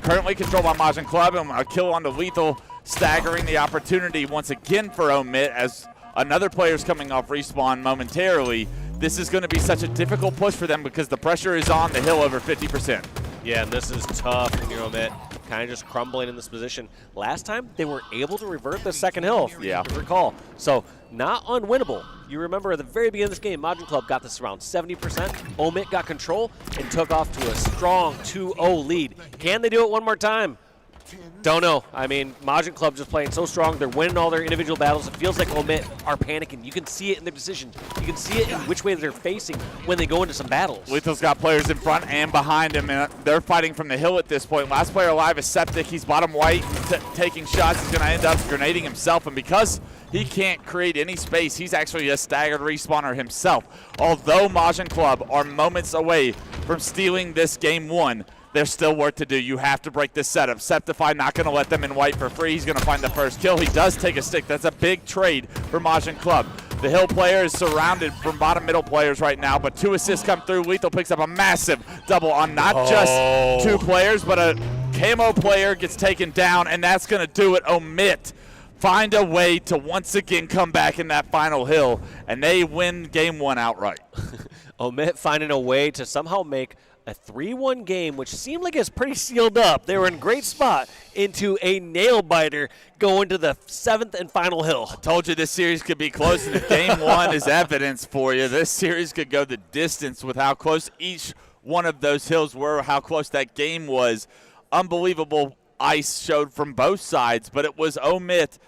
currently controlled by Majin Club, and a kill onto Lethal, staggering the opportunity once again for Omit as another player's coming off respawn momentarily. This is going to be such a difficult push for them because the pressure is on the hill over 50%. Yeah, and this is tough when you're Omit, kind of just crumbling in this position. Last time, they were able to revert the 2nd hill, if you recall. So, not unwinnable. You remember at the very beginning of this game, Majin Club got this around 70%. Omit got control and took off to a strong 2-0 lead. Can they do it one more time? Don't know. I mean, Majin Club just playing so strong. They're winning all their individual battles. It feels like Omit are panicking. You can see it in their decisions. You can see it in which way they're facing when they go into some battles. Lethal's got players in front and behind him, and they're fighting from the hill at this point. Last player alive is Septic. He's bottom white, taking shots. He's going to end up grenading himself, and because he can't create any space, he's actually a staggered respawner himself. Although Majin Club are moments away from stealing this game 1, there's still work to do. You have to break this setup. Septify not going to let them in white for free. He's going to find the first kill. He does take a stick. That's a big trade for Majin Club. The hill player is surrounded from bottom middle players right now, but 2 assists come through. Lethal picks up a massive double on not just 2 players, but a camo player gets taken down, and that's going to do it. Omit find a way to once again come back in that final hill, and they win game 1 outright. Omit finding a way to somehow make a 3-1 game, which seemed like it's pretty sealed up. They were in a great spot into a nail-biter going to the 7th and final hill. I told you this series could be close, and if game 1 is evidence for you, this series could go the distance with how close each one of those hills were, how close that game was. Unbelievable ice showed from both sides, but it was Omit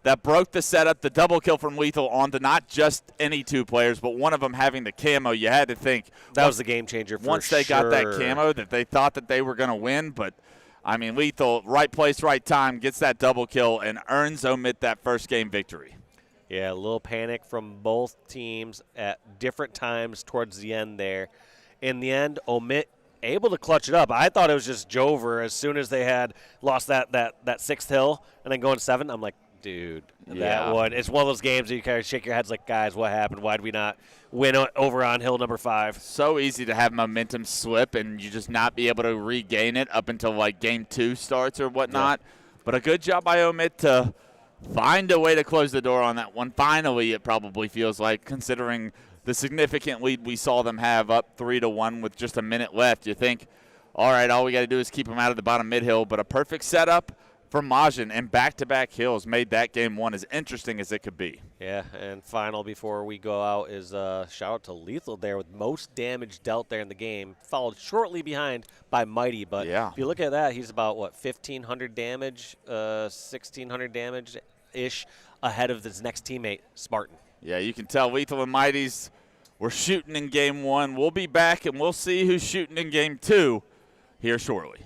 that broke the setup, the double kill from Lethal onto not just any 2 players, but one of them having the camo. You had to think that was the game changer for once they got that camo that they thought that they were going to win. But, I mean, Lethal, right place, right time, gets that double kill and earns Omit that first game victory. Yeah, a little panic from both teams at different times towards the end there. In the end, Omit able to clutch it up. I thought it was just Jover as soon as they had lost that 6th hill and then going 7. I'm like, dude, that one. It's one of those games that you kind of shake your heads like, guys, what happened? Why did we not win over on hill number 5? So easy to have momentum slip and you just not be able to regain it up until like game 2 starts or whatnot. Yeah. But a good job by Omit to find a way to close the door on that one. Finally, it probably feels like, considering the significant lead we saw them have up 3-1 with just a minute left. You think, all right, all we got to do is keep them out of the bottom mid-hill. But a perfect setup for Majin and back-to-back hills made that game 1 as interesting as it could be. Yeah, and final before we go out is shout out to Lethal there with most damage dealt there in the game, followed shortly behind by Mighty. But if you look at that, he's about, what, 1,500 damage, 1,600 damage-ish ahead of his next teammate, Spartan. Yeah, you can tell Lethal and Mighty's We're shooting in game 1. We'll be back, and we'll see who's shooting in game 2 here shortly.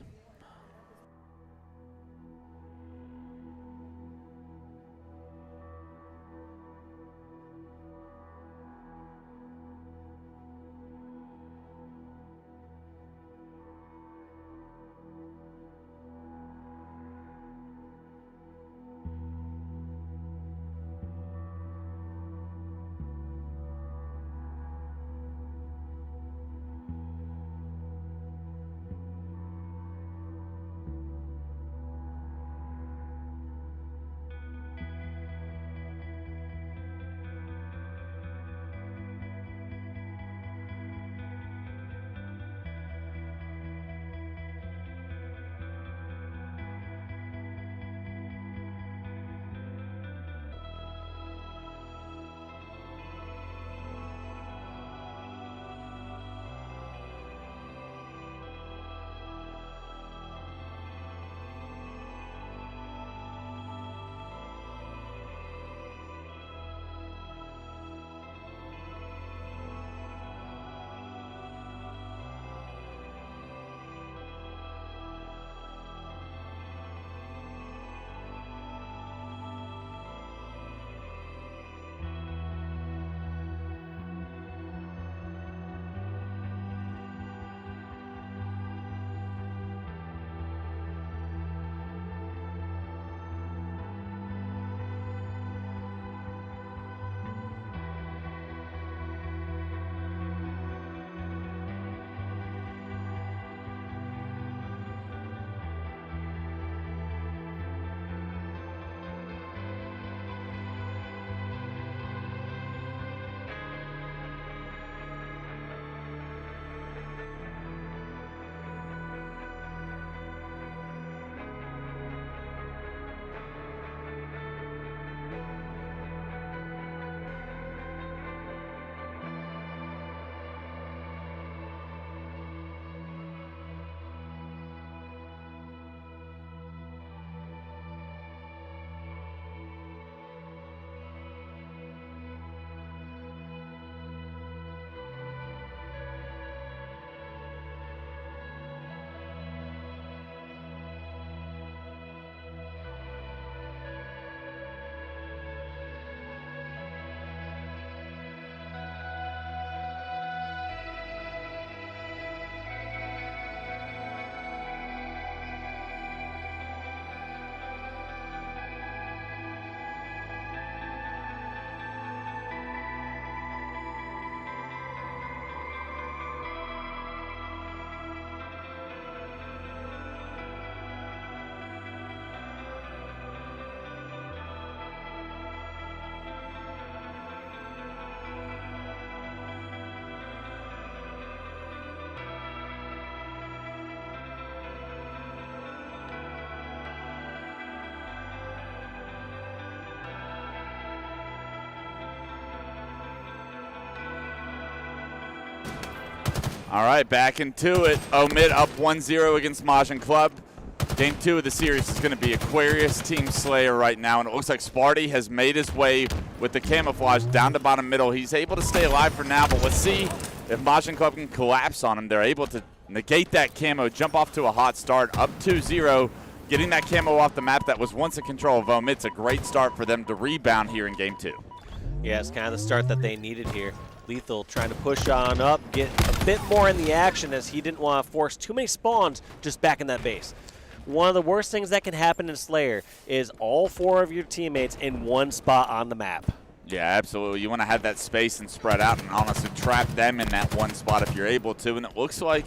All right, back into it. Omid up 1-0 against Majin Club. Game 2 of the series is going to be Aquarius Team Slayer right now, and it looks like Sparty has made his way with the camouflage down to bottom middle. He's able to stay alive for now, but let's see if Majin Club can collapse on him. They're able to negate that camo, jump off to a hot start, up 2-0, getting that camo off the map that was once in control of Omid. It's a great start for them to rebound here in Game 2. Yeah, it's kind of the start that they needed here. Lethal trying to push on up, get a bit more in the action as he didn't want to force too many spawns just back in that base. One of the worst things that can happen in Slayer is all 4 of your teammates in one spot on the map. Yeah, absolutely. You want to have that space and spread out and honestly trap them in that one spot if you're able to. And it looks like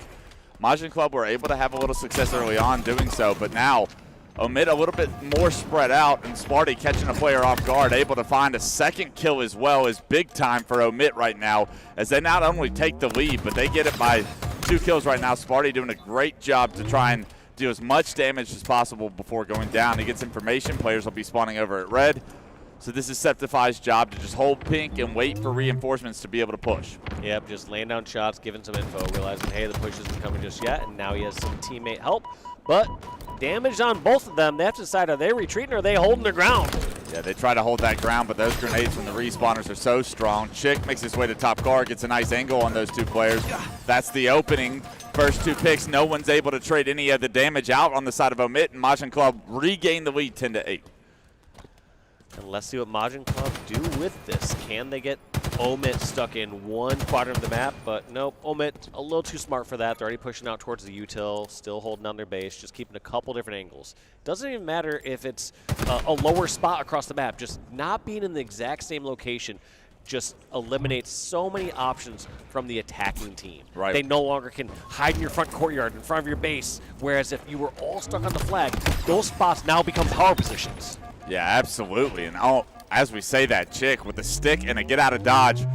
Majin Club were able to have a little success early on doing so, but now Omid a little bit more spread out, and Sparty catching a player off guard, able to find a second kill as well is big time for Omid right now, as they not only take the lead, but they get it by 2 kills right now. Sparty doing a great job to try and do as much damage as possible before going down. He gets information, players will be spawning over at red. So this is Septify's job to just hold pink and wait for reinforcements to be able to push. Yep, just laying down shots, giving some info, realizing, hey, the push isn't coming just yet, and now he has some teammate help. But damage on both of them. They have to decide, are they retreating or are they holding their ground? Yeah, they try to hold that ground, but those grenades from the respawners are so strong. Chick makes his way to top car, gets a nice angle on those 2 players. That's the opening. First 2 picks, no one's able to trade any of the damage out on the side of Omit, and Majin Club regain the lead 10-8. And let's see what Majin Club do with this. Can they get Omit stuck in one quadrant of the map? But nope, Omit a little too smart for that. They're already pushing out towards the util, still holding on their base, just keeping a couple different angles. Doesn't even matter if it's a lower spot across the map. Just not being in the exact same location just eliminates so many options from the attacking team. Right. They no longer can hide in your front courtyard in front of your base, whereas if you were all stuck on the flag, those spots now become power positions. Yeah, absolutely. And as we say that, Chick with the stick and a get out of dodge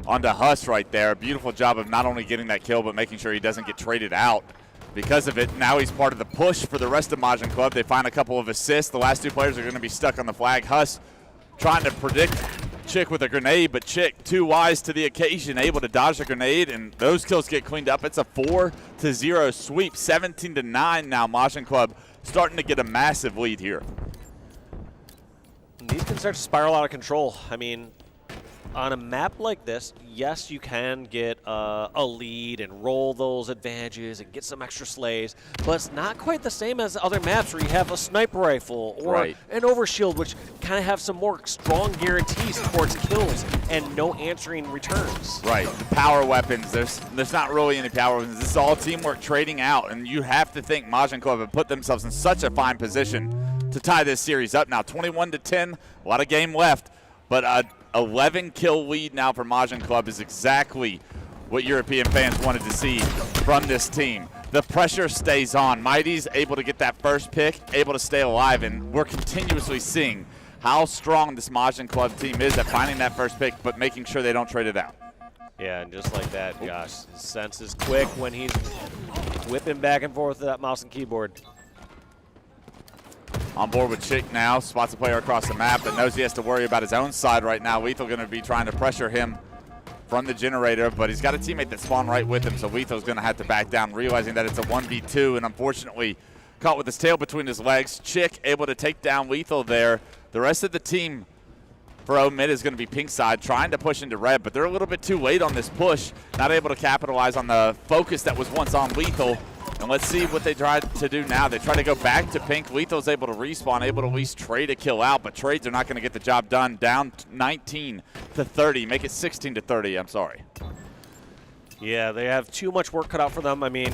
onto Huss right there. Beautiful job of not only getting that kill, but making sure he doesn't get traded out. Because of it, now he's part of the push for the rest of Majin Club. They find a couple of assists. The last 2 players are going to be stuck on the flag. Huss trying to predict Chick with a grenade, but Chick too wise to the occasion, able to dodge the grenade, and those kills get cleaned up. It's a 4-0 sweep, 17-9 now. Majin Club starting to get a massive lead here. These can start to spiral out of control. I mean, on a map like this, yes, you can get a lead and roll those advantages and get some extra slays, but it's not quite the same as other maps where you have a sniper rifle or an overshield, which kind of have some more strong guarantees towards kills and no answering returns. Right, the power weapons, there's not really any power weapons. This is all teamwork trading out, and you have to think Majin Club have put themselves in such a fine position to tie this series up now. 21-10, a lot of game left, but 11 kill lead now for Majin Club is exactly what European fans wanted to see from this team. The pressure stays on. Mighty's able to get that first pick, able to stay alive, and we're continuously seeing how strong this Majin Club team is at finding that first pick, but making sure they don't trade it out. Yeah, and just like that, gosh, his sense is quick when he's whipping back and forth with that mouse and keyboard. On board with Chick now, spots a player across the map, but knows he has to worry about his own side right now. Weethel going to be trying to pressure him from the generator, but he's got a teammate that spawned right with him, so Weethel's going to have to back down, realizing that it's a 1v2, and unfortunately caught with his tail between his legs. Chick able to take down Weethel there. The rest of the team for Omid is going to be pink side, trying to push into red, but they're a little bit too late on this push, not able to capitalize on the focus that was once on Weethel. And let's see what they try to do now. They try to go back to pink. Lethal's able to respawn, able to at least trade a kill out, but trades are not going to get the job done. Down 19-30, make it 16-30, I'm sorry. Yeah, they have too much work cut out for them. I mean,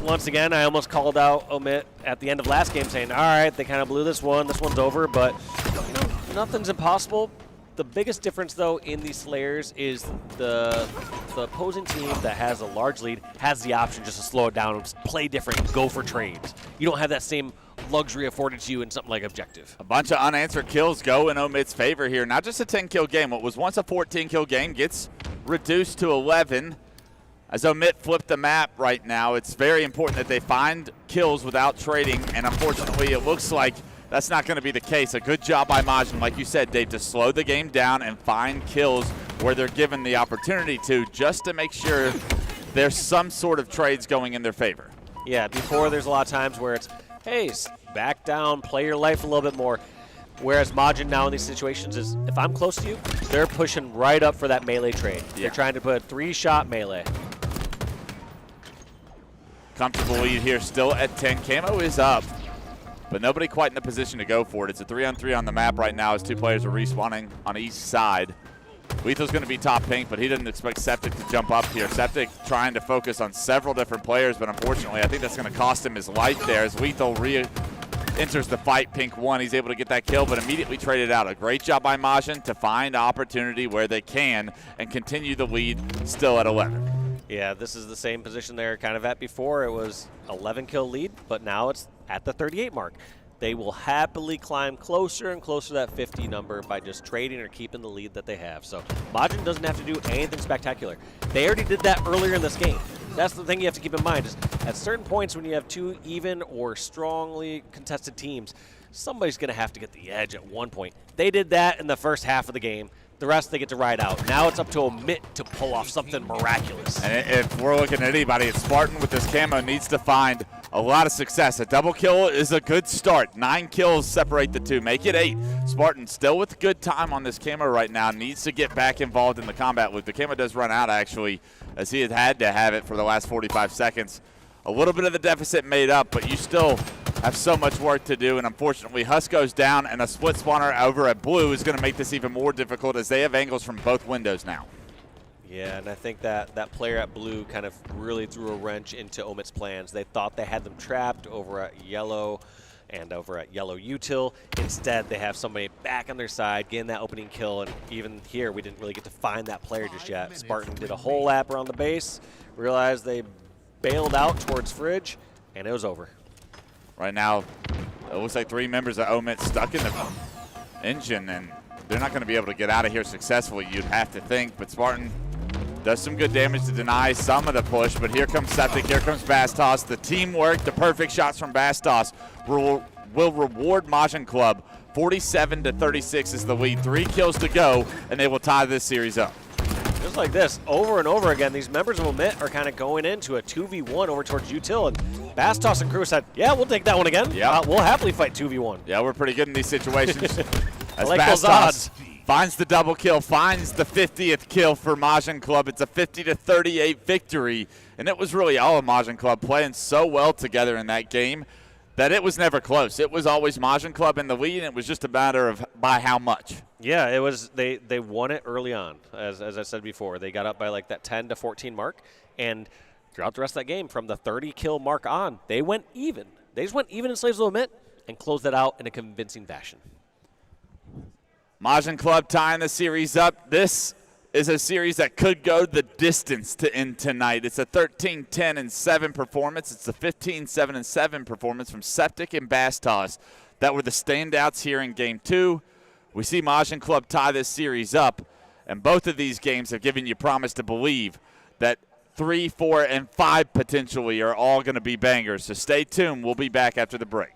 once again, I almost called out Omit at the end of last game saying, all right, they kind of blew this one, this one's over, but you know, nothing's impossible. The biggest difference, though, in these Slayers is the opposing team that has a large lead has the option just to slow it down, play different, go for trades. You don't have that same luxury afforded to you in something like Objective. A bunch of unanswered kills go in Omit's favor here. Not just a 10-kill game. What was once a 14-kill game gets reduced to 11. As Omit flipped the map right now, it's very important that they find kills without trading, and unfortunately it looks like that's not going to be the case. A good job by Majin, like you said, Dave, to slow the game down and find kills where they're given the opportunity to, just to make sure there's some sort of trades going in their favor. Yeah, before there's a lot of times where it's, hey, back down, play your life a little bit more. Whereas Majin now in these situations is, if I'm close to you, they're pushing right up for that melee trade. Yeah. They're trying to put a 3-shot melee. Comfortable lead here, still at 10. Camo is up, but nobody quite in the position to go for it. It's a 3-on-3 on the map right now as 2 players are respawning on each side. Lethal's going to be top pink, but he didn't expect Septic to jump up here. Septic trying to focus on several different players, but unfortunately I think that's going to cost him his life there as Lethal enters the fight. Pink 1, he's able to get that kill, but immediately traded out. A great job by Majin to find opportunity where they can and continue the lead still at 11. Yeah, this is the same position they're kind of at before. It was 11-kill lead, but now it's at the 38 mark. They will happily climb closer and closer to that 50 number by just trading or keeping the lead that they have. So Majin doesn't have to do anything spectacular. They already did that earlier in this game. That's the thing you have to keep in mind is at certain points when you have 2 even or strongly contested teams, somebody's going to have to get the edge at one point. They did that in the first half of the game. The rest they get to ride out. Now it's up to Omit to pull off something miraculous. And if we're looking at anybody, it's Spartan with this camo needs to find a lot of success. A double kill is a good start. 9 kills separate the two. Make it 8. Spartan still with good time on this camo right now. Needs to get back involved in the combat loop. The camo does run out, actually, as he had to have it for the last 45 seconds. A little bit of the deficit made up, but you still have so much work to do, and unfortunately Husk goes down, and a split spawner over at Blue is going to make this even more difficult as they have angles from both windows now. Yeah, and I think that player at Blue kind of really threw a wrench into Omit's plans. They thought they had them trapped over at Yellow and over at Yellow Util. Instead, they have somebody back on their side, getting that opening kill, and even here, we didn't really get to find that player just yet. Spartan did a whole lap around the base, realized they bailed out towards Fridge, and it was over. Right now, it looks like 3 members of Omit stuck in the engine, and they're not going to be able to get out of here successfully, you'd have to think. But Spartan does some good damage to deny some of the push, but here comes Septic, here comes Bastos. The teamwork, the perfect shots from Bastos will reward Majin Club. 47-36 is the lead. 3 kills to go, and they will tie this series up. Just like this, over and over again, these members of Omit are kind of going into a 2v1 over towards Util, and Bastos and crew said, yeah, we'll take that one again. Yeah. We'll happily fight 2v1. Yeah, we're pretty good in these situations. As like those Bastos odds. finds the double kill, finds the 50th kill for Majin Club. It's a 50-38 victory, and it was really all of Majin Club playing so well together in that game that it was never close. It was always Majin Club in the lead, and it was just a matter of by how much. Yeah, it was. They won it early on, as I said before. They got up by like that 10-14 mark, and throughout the rest of that game, from the 30 kill mark on, they went even. They just went even in Slaves of Omit and closed it out in a convincing fashion. Majin Club tying the series up. This is a series that could go the distance to end tonight. It's a 13-10-7 performance. It's a 15-7-7 performance from Septic and Bastos that were the standouts here in Game 2. We see Majin Club tie this series up, and both of these games have given you promise to believe that 3, 4, and 5 potentially are all going to be bangers. So stay tuned. We'll be back after the break.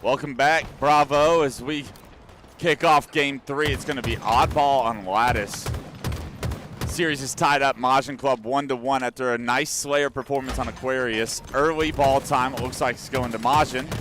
Welcome back, Bravo, as we kick off game 3. It's going to be oddball on lattice. Series is tied up, Majin Club 1-1 after a nice Slayer performance on Aquarius. Early ball time, it looks like it's going to Majin.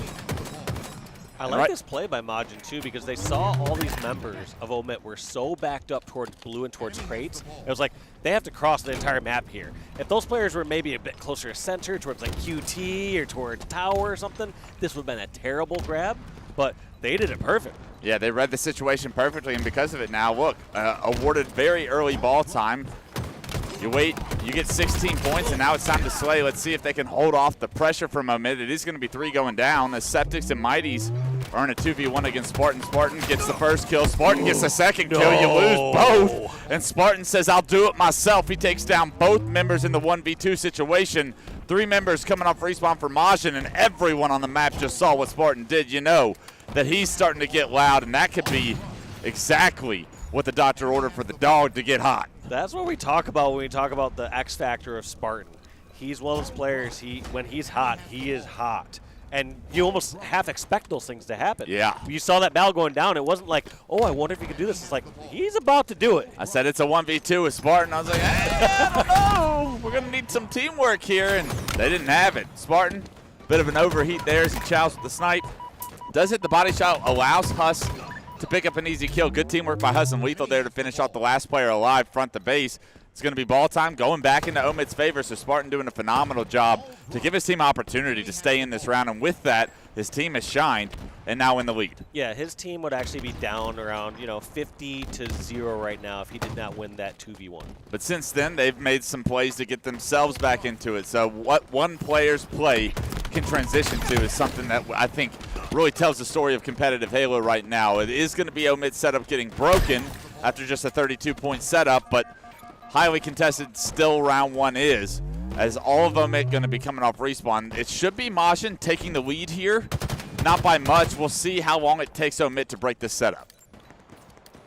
I like this play by Majin too, because they saw all these members of Omit were so backed up towards blue and towards crates. It was like they have to cross the entire map here. If those players were maybe a bit closer to center, towards like QT or towards tower or something, this would have been a terrible grab, but they did it perfect. Yeah, they read the situation perfectly, and because of it now, look, awarded very early ball time. You wait, you get 16 points, and now it's time to slay. Let's see if they can hold off the pressure from Omid. It is going to be 3 going down. The Septics and Mighties are in a 2v1 against Spartan. Spartan gets the first kill. Spartan gets the second kill. You lose both. And Spartan says, I'll do it myself. He takes down both members in the 1v2 situation. 3 members coming off respawn for Majin, and everyone on the map just saw what Spartan did. You know that he's starting to get loud, and that could be exactly what the doctor ordered for the dog to get hot. That's what we talk about when we talk about the X factor of Spartan. He's one of those players, when he's hot, he is hot. And you almost half expect those things to happen. Yeah. You saw that battle going down. It wasn't like, oh, I wonder if he could do this. It's like, he's about to do it. I said it's a 1v2 with Spartan. I was like, I don't know. We're going to need some teamwork here. And they didn't have it. Spartan, bit of an overheat there as he chows with the snipe. Does hit the body shot, allows Huss to pick up an easy kill. Good teamwork by Huss and Lethal there to finish off the last player alive front the base. It's going to be ball time, going back into Omid's favor, so Spartan doing a phenomenal job to give his team opportunity to stay in this round, and with that, his team has shined and now in the lead. Yeah, his team would actually be down around 50-0 right now if he did not win that 2v1. But since then, they've made some plays to get themselves back into it. So what one player's play can transition to is something that I think really tells the story of competitive Halo right now. It is going to be Omid's setup getting broken after just a 32-point setup, but highly contested still round 1 is, as all of them are going to be coming off respawn. It should be Majin taking the lead here, not by much. We'll see how long it takes Omid to break this setup.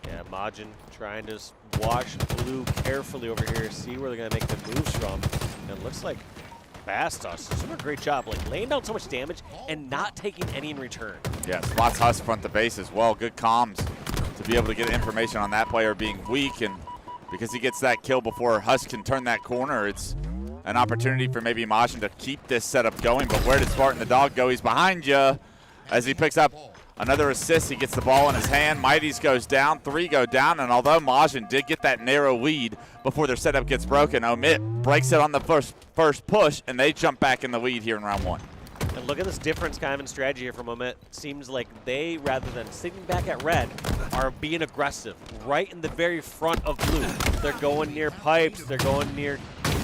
Yeah, Majin trying to watch blue carefully over here, see where they're going to make the moves from. And it looks like Bastos is doing a great job, like laying down so much damage and not taking any in return. Yeah, spots Huss front the base as well. Good comms to be able to get information on that player being weak, and because he gets that kill before Huss can turn that corner, it's an opportunity for maybe Majin to keep this setup going. But where did Spartan the dog go? He's behind you as he picks up another assist. He gets the ball in his hand. Mighties goes down, 3 go down, and although Majin did get that narrow lead before their setup gets broken, Omid breaks it on the first push, and they jump back in the lead here in round 1. And look at this difference kind of in strategy here from Omid. Seems like they, rather than sitting back at red, are being aggressive right in the very front of blue. They're going near pipes. They're going near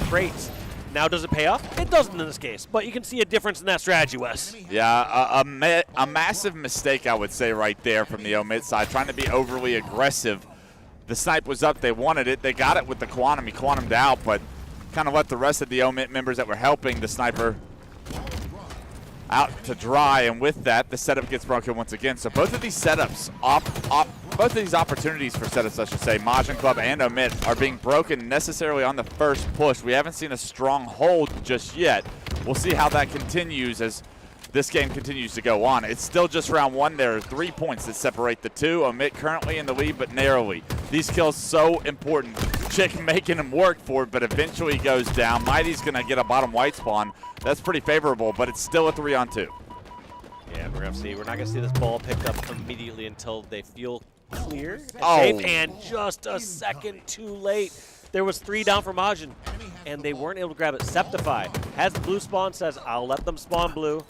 crates. Now, does it pay off? It doesn't in this case, but you can see a difference in that strategy, Wes. Yeah, a massive mistake, I would say, right there from the Omid side, trying to be overly aggressive. The snipe was up. They wanted it. They got it with the Quantum. He Quantumed out, but kind of let the rest of the Omid members that were helping the sniper out to dry, and with that, the setup gets broken once again. So both of these setups, both of these opportunities for setups, I should say, Majin Club and Omid, are being broken necessarily on the first push. We haven't seen a strong hold just yet. We'll see how that continues as this game continues to go on. It's still just round 1. There are 3 points that separate the two. Omid currently in the lead, but narrowly. These kills so important. Chick making him work for it, but eventually goes down. Mighty's going to get a bottom white spawn. That's pretty favorable, but it's still a 3-on-2. Yeah, we're going to see. We're not going to see this ball picked up immediately until they feel clear. Oh. Safe, and just a second too late. There was 3 down for Majin, and they weren't able to grab it. Septify has the blue spawn, says, I'll let them spawn blue.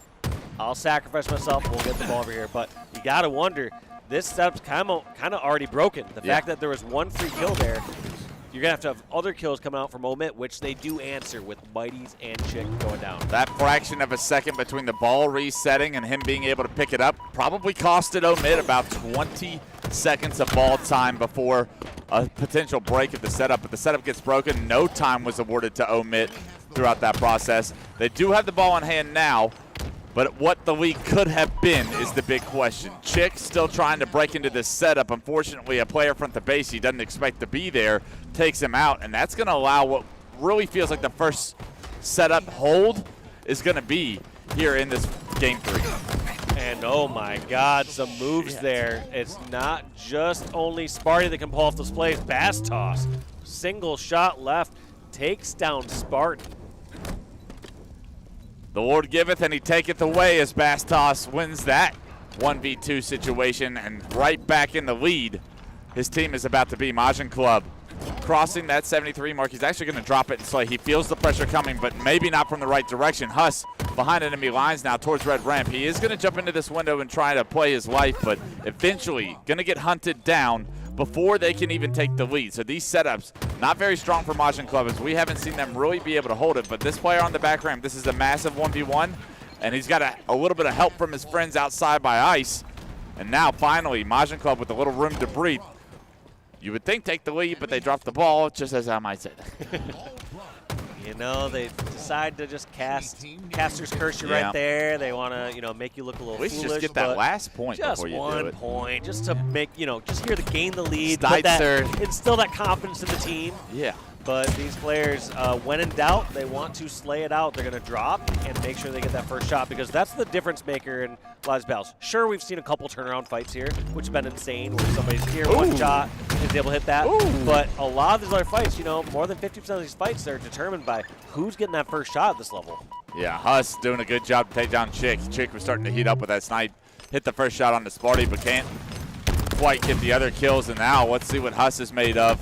I'll sacrifice myself. We'll get the ball over here. But you got to wonder, this setup's kind of already broken. The fact that there was 1 free kill there, you're going to have other kills coming out from Omid, which they do answer with Mighties and Chick going down. That fraction of a second between the ball resetting and him being able to pick it up probably costed Omid about 20 seconds of ball time before a potential break of the setup. But the setup gets broken. No time was awarded to Omid throughout that process. They do have the ball in hand now, but what the lead could have been is the big question. Chick still trying to break into this setup. Unfortunately, a player front the base he doesn't expect to be there takes him out, and that's going to allow what really feels like the first setup hold is going to be here in this game 3. And And oh my God, some moves there. It's not just only Sparty that can pull off those plays. Bass toss, single shot left, takes down Spartan. The Lord giveth and he taketh away as Bastos wins that 1v2 situation and right back in the lead. His team is about to be Majin Club. Crossing that 73 mark, he's actually going to drop it and slay. He feels the pressure coming, but maybe not from the right direction. Huss behind enemy lines now towards red ramp. He is going to jump into this window and try to play his life, but eventually going to get hunted down before they can even take the lead. So these setups, not very strong for Majin Club, as we haven't seen them really be able to hold it. But this player on the back ramp, this is a massive 1v1, and he's got a little bit of help from his friends outside by Ice. And now finally, Majin Club with a little room to breathe. You would think take the lead, but they dropped the ball, just as I might say that. You know, they decide to just caster's curse you right there. They want to, you know, make you look a little We foolish. should just get that last point just before you do one it. point, just to make, you know, just here to gain the lead, Steitzer. instill that confidence in the team. Yeah. But these players, when in doubt, they want to slay it out. They're going to drop and make sure they get that first shot, because that's the difference maker in a lot of these battles. Sure, we've seen a couple turnaround fights here, which have been insane, where somebody's here, one shot, is able to hit that. But a lot of these other fights, you know, more than 50% of these fights, they're determined by who's getting that first shot at this level. Yeah, Huss doing a good job to take down Chick. Chick was starting to heat up with that snipe. Hit the first shot on the Sparty, but can't quite get the other kills. And now let's see what Huss is made of.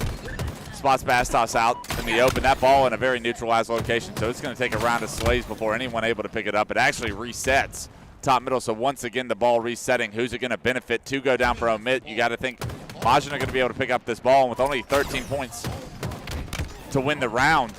Spots Bastos out in the open. That ball in a very neutralized location, so it's going to take a round of slays before anyone able to pick it up. It actually resets top middle, so once again the ball resetting. Who's it going to benefit? Two go down for Omit. You got to think Majin are going to be able to pick up this ball, and with only 13 points to win the round,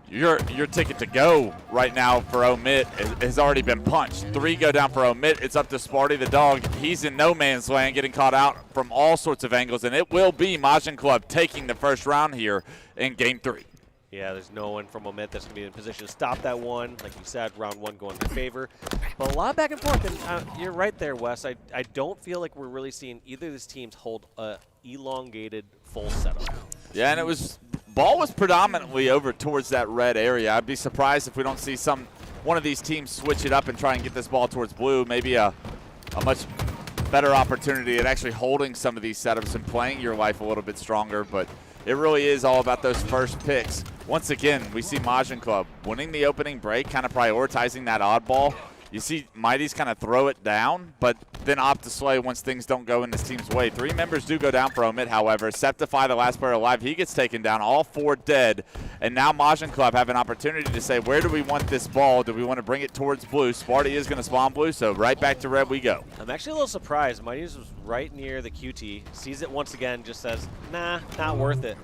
your ticket to go right now for Omit has already been punched. Three go down for Omit. It's up to Sparty the dog. He's in no man's land, getting caught out from all sorts of angles, and it will be Majin Club taking the first round here in Game 3. Yeah, there's no one from Omit that's going to be in position to stop that one. Like you said, round one going in their favor. But a lot back and forth, and you're right there, Wes. I don't feel like we're really seeing either of these teams hold a elongated full setup. Yeah, and ball was predominantly over towards that red area. I'd be surprised if we don't see one of these teams switch it up and try and get this ball towards blue. Maybe a much better opportunity at actually holding some of these setups and playing your life a little bit stronger. But it really is all about those first picks. Once again, we see Majin Club winning the opening break, kind of prioritizing that oddball. You see Mighty's kind of throw it down, but then opt to slay once things don't go in this team's way. Three members do go down for Omit, however. Septify, the last player alive, he gets taken down, all four dead. And now Majin Club have an opportunity to say, where do we want this ball? Do we want to bring it towards blue? Sparty is going to spawn blue, so right back to red we go. I'm actually a little surprised. Mighty's was right near the QT, sees it once again, just says, nah, not worth it.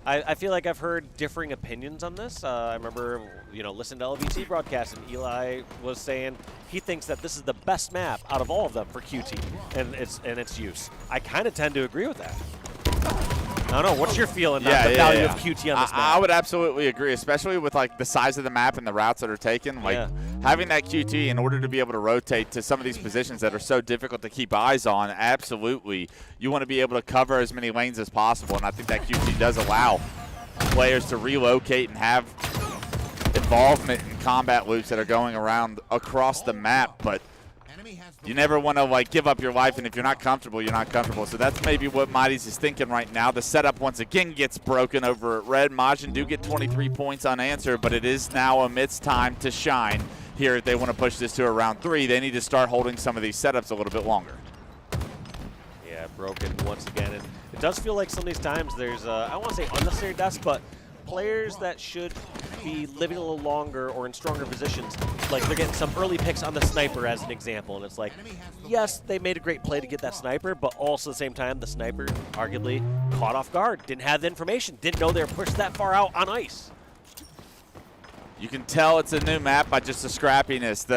I feel like I've heard differing opinions on this. I remember, you know, listening to LVT broadcast, and Eli was saying he thinks that this is the best map out of all of them for QT and its use. I kind of tend to agree with that. I don't know. What's your feeling on the value of QT on this map? I would absolutely agree, especially with like the size of the map and the routes that are taken. Like having that QT in order to be able to rotate to some of these positions that are so difficult to keep eyes on. Absolutely, you want to be able to cover as many lanes as possible, and I think that QT does allow players to relocate and have involvement in combat loops that are going around across the map. But you never want to like give up your life, and if you're not comfortable, you're not comfortable. So that's maybe what Mighty's is thinking right now. The setup once again gets broken over at red. Majin do get 23 points unanswered, but it is now Omit's time to shine here. If they want to push this to a round 3, they need to start holding some of these setups a little bit longer. Yeah, broken once again. And it does feel like some of these times there's, I don't want to say unnecessary deaths, but players that should be living a little longer or in stronger positions, like they're getting some early picks on the sniper as an example, and it's like, yes, they made a great play to get that sniper, but also at the same time, the sniper arguably caught off guard, didn't have the information, didn't know they were pushed that far out on ice. You can tell it's a new map by just the scrappiness.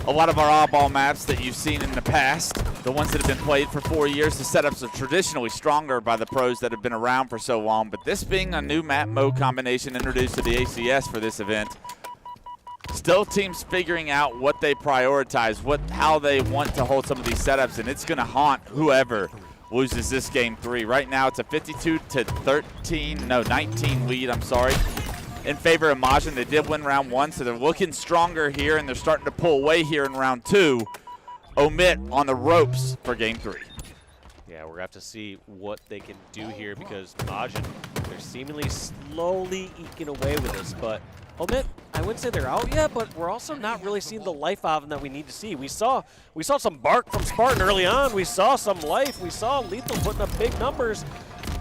A lot of our oddball maps that you've seen in the past, the ones that have been played for 4 years, the setups are traditionally stronger by the pros that have been around for so long. But this being a new map mode combination introduced to the HCS for this event, still teams figuring out what they prioritize, how they want to hold some of these setups, and it's going to haunt whoever loses this game 3. Right now, it's a 19 lead, in favor of Majin. They did win round 1, so they're looking stronger here, and they're starting to pull away here in round 2. Omit on the ropes for game 3. Yeah, we're going to have to see what they can do here because Majin, they're seemingly slowly eking away with this. But Omit, I wouldn't say they're out yet, but we're also not really seeing the life out of them that we need to see. We saw some bark from Spartan early on. We saw some life. We saw Lethal putting up big numbers,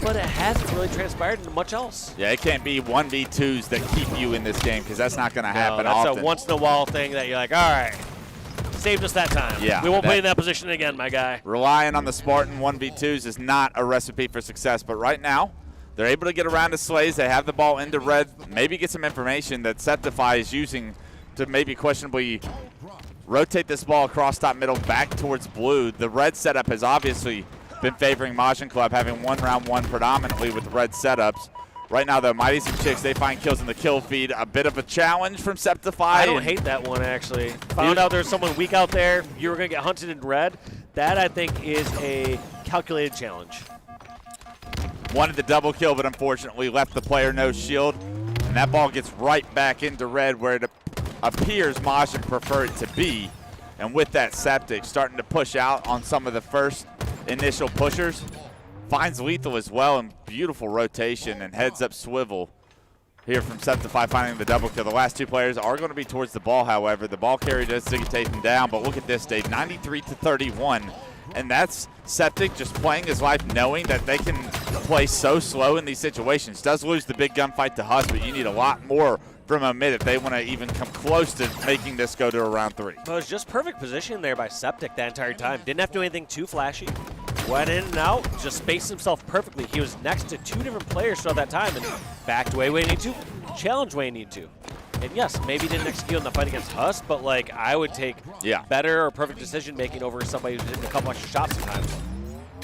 but it hasn't really transpired into much else. Yeah, it can't be 1v2s that keep you in this game because that's not going to happen that's often. a once-in-a-while thing that you're like, all right, saved us that time. Yeah, we won't play in that position again, my guy. Relying on the Spartan 1v2s is not a recipe for success, but right now, they're able to get around the Slays. They have the ball into red, maybe get some information that Septify is using to maybe questionably rotate this ball across top middle back towards blue. The red setup has obviously been favoring Majin Club, having won round 1 predominantly with red setups. Right now, though, Mighties and Chicks, they find kills in the kill feed. A bit of a challenge from Septify. I don't hate that one, actually. Found out there's someone weak out there. You were going to get hunted in red. That, I think, is a calculated challenge. Wanted the double kill, but unfortunately left the player no shield. And that ball gets right back into red where it appears Majin prefer it to be. And with that, Septic starting to push out on some of the first initial pushers. Finds Lethal as well in beautiful rotation and heads up swivel here from Septify finding the double kill. The last 2 players are going to be towards the ball, however. The ball carrier does take him down, but look at this, Dave, 93-31. And that's Septic just playing his life knowing that they can play so slow in these situations. Does lose the big gunfight to Huss, but you need a lot more from Omid if they want to even come close to making this go to a round 3. Well, it was just perfect position there by Septic that entire time. Didn't have to do anything too flashy. Went in and out, just spaced himself perfectly. He was next to 2 different players throughout that time and backed away where he needed to, challenged where he needed to. And yes, maybe didn't execute on the fight against Huss, but like I would take better or perfect decision making over somebody who's hitting a couple extra shots sometimes.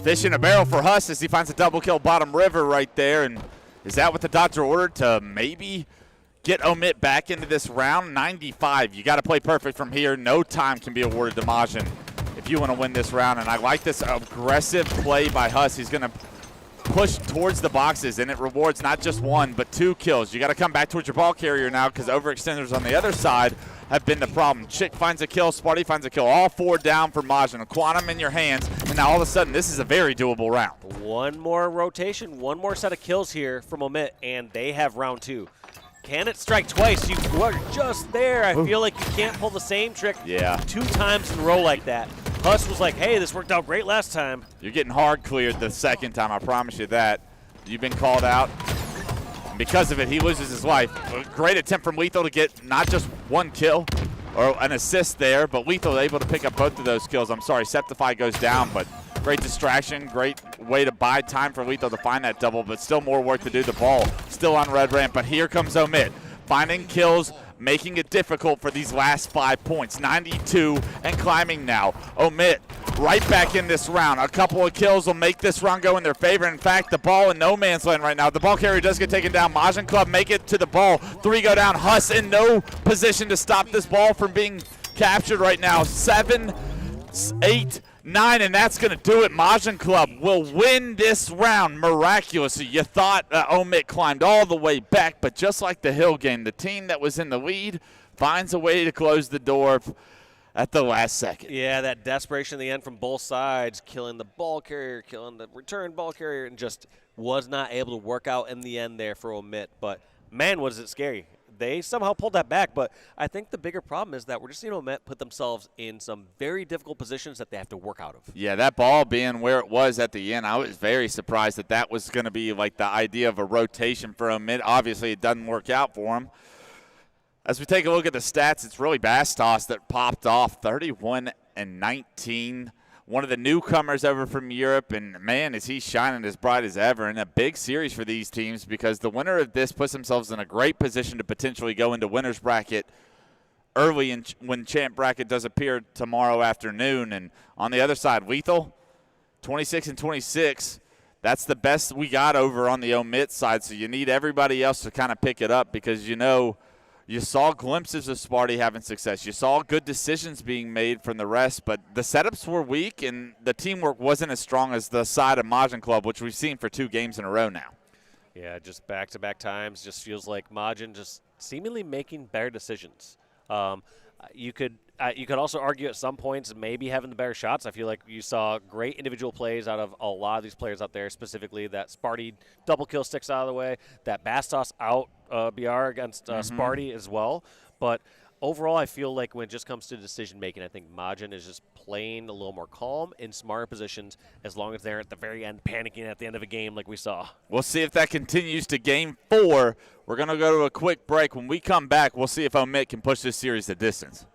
Fish in a barrel for Huss as he finds a double kill bottom river right there. And is that what the doctor ordered to maybe get Omit back into this round? 95. You got to play perfect from here. No time can be awarded to Majin if you want to win this round. And I like this aggressive play by Huss. He's going to push towards the boxes, and it rewards not just 1, but 2 kills. You got to come back towards your ball carrier now because overextenders on the other side have been the problem. Chick finds a kill, Sparty finds a kill. All 4 down for Majin. A quantum in your hands, and now all of a sudden this is a very doable round. One more rotation, one more set of kills here from Omit, and they have round 2. Can it strike twice? You are just there. I feel like you can't pull the same trick 2 times in a row like that. Huss was like, hey, this worked out great last time. You're getting hard cleared the second time, I promise you that. You've been called out. And because of it, he loses his life. A great attempt from Lethal to get not just 1 kill or an assist there, but Lethal able to pick up both of those kills. I'm sorry, Septify goes down, but great distraction, great way to buy time for Lethal to find that double, but still more work to do. The ball still on red ramp, but here comes Omid. Finding kills, making it difficult for these last 5 points. 92 and climbing now. Omid right back in this round. A couple of kills will make this round go in their favor. In fact, the ball in no man's land right now. The ball carrier does get taken down. Majin Club make it to the ball. 3 go down. Huss in no position to stop this ball from being captured right now. 7, 8, 9, and that's going to do it. Majin Club will win this round miraculously. You thought Omid climbed all the way back, but just like the Hill game, the team that was in the lead finds a way to close the door at the last second. Yeah, that desperation in the end from both sides, killing the ball carrier, killing the return ball carrier, and just was not able to work out in the end there for Omid. But, man, was it scary. They somehow pulled that back, but I think the bigger problem is that we're just seeing Omid put themselves in some very difficult positions that they have to work out of. Yeah, that ball being where it was at the end, I was very surprised that that was going to be like the idea of a rotation for Omid. Obviously, it doesn't work out for him. As we take a look at the stats, it's really Bastos that popped off, 31-19. One of the newcomers over from Europe, and man, is he shining as bright as ever. In a big series for these teams because the winner of this puts themselves in a great position to potentially go into winner's bracket early when champ bracket does appear tomorrow afternoon. And on the other side, Lethal, 26-26. That's the best we got over on the Omid side, so you need everybody else to kind of pick it up because you know you saw glimpses of Sparty having success. You saw good decisions being made from the rest, but the setups were weak and the teamwork wasn't as strong as the side of Majin Club, which we've seen for 2 games in a row now. Yeah, just back-to-back times. Just feels like Majin just seemingly making better decisions. You could also argue at some points maybe having the better shots. I feel like you saw great individual plays out of a lot of these players out there, specifically that Sparty double kill sticks out of the way, that Bastos out BR against Sparty as well. But overall, I feel like when it just comes to decision making, I think Majin is just playing a little more calm in smarter positions as long as they're at the very end panicking at the end of a game like we saw. We'll see if that continues to game 4. We're going to go to a quick break. When we come back, we'll see if Omit can push this series the distance.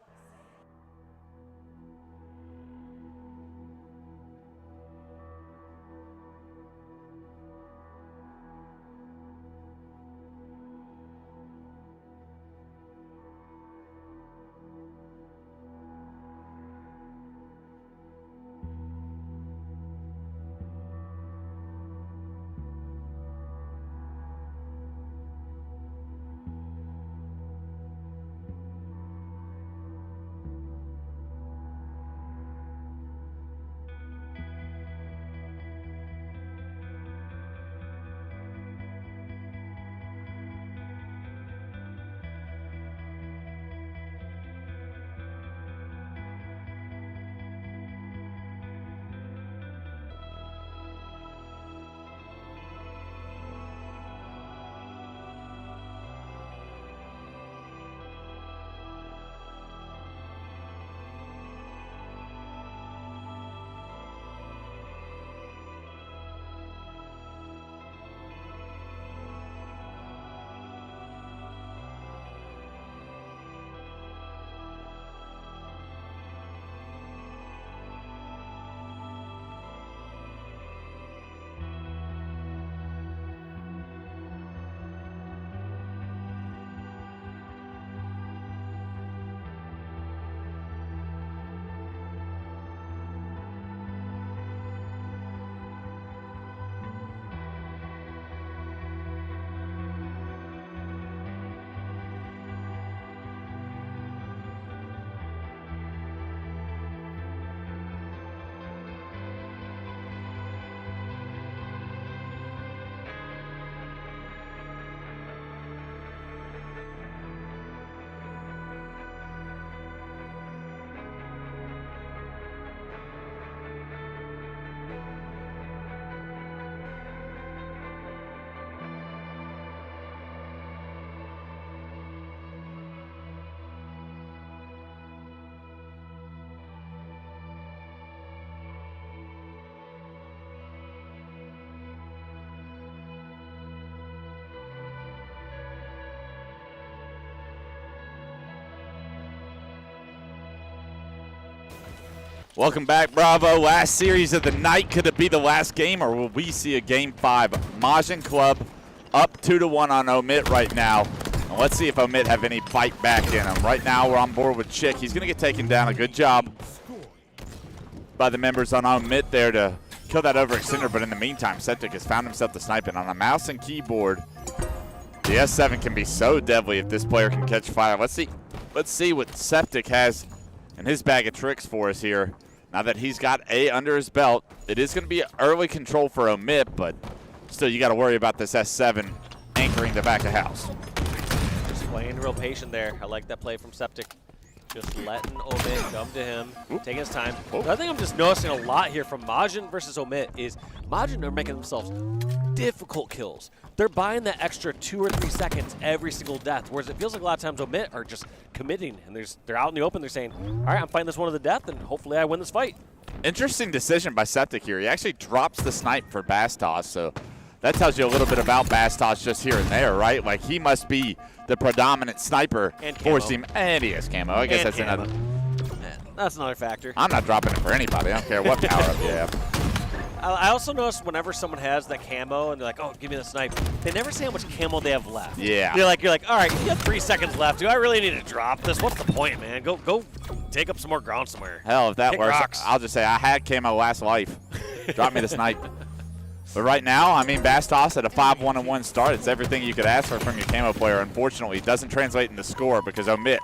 Welcome back, Bravo. Last series of the night. Could it be the last game, or will we see a game 5? Majin Club up 2-1 on Omit right now. And let's see if Omit have any fight back in him. Right now, we're on board with Chick. He's going to get taken down. A good job by the members on Omit there to kill that overextender. But in the meantime, Septic has found himself the sniping on a mouse and keyboard. The S7 can be so deadly if this player can catch fire. Let's see what Septic has in his bag of tricks for us here. Now that he's got A under his belt, it is going to be early control for Omit, but still you got to worry about this S7 anchoring the back of house. Just playing real patient there. I like that play from Septic. Just letting Omit come to him, taking his time. Another thing I'm just noticing a lot here from Majin versus Omit is Majin are making themselves difficult kills. They're buying that extra 2 or 3 seconds every single death, whereas it feels like a lot of times Omit are just committing, and they're out in the open. They're saying, all right, I'm fighting this one to the death, and hopefully I win this fight. Interesting decision by Septic here. He actually drops the snipe for Bastos, so that tells you a little bit about Bastos just here and there, right? Like, he must be the predominant sniper for his team. And he has camo. I guess that's another. That's another factor. I'm not dropping it for anybody. I don't care what power up you have. I also notice whenever someone has that camo and they're like, oh, give me the snipe, they never say how much camo they have left. Yeah. You're like, all right, you have 3 seconds left. Do I really need to drop this? What's the point, man? Go take up some more ground somewhere. Hell, if that Kick works, rocks. I'll just say I had camo last life. Drop me the snipe. But right now, I mean, Bastos at a 5-1-1 start. It's everything you could ask for from your camo player. Unfortunately, it doesn't translate into score because Omit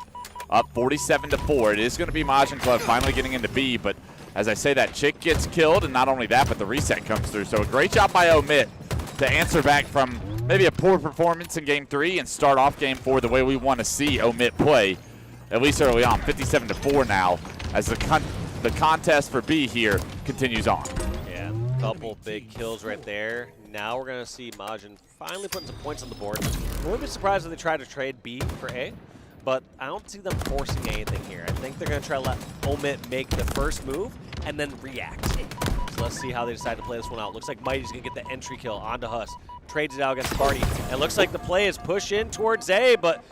up 47-4. It is going to be Majin Club finally getting into B, but as I say, that Chick gets killed, and not only that, but the reset comes through. So a great job by Omit to answer back from maybe a poor performance in Game 3 and start off Game 4 the way we want to see Omit play. at least early on. 57-4 now as the contest for B here continues on. Yeah, a couple big kills right there. Now we're going to see Majin finally putting some points on the board. I wouldn't be surprised if they try to trade B for A, but I don't see them forcing anything here. I think they're going to try to let Omit make the first move and then react. So let's see how they decide to play this one out. Looks like Mighty's going to get the entry kill onto Huss. Trades it out against Barty. It looks like the play is push in towards A, but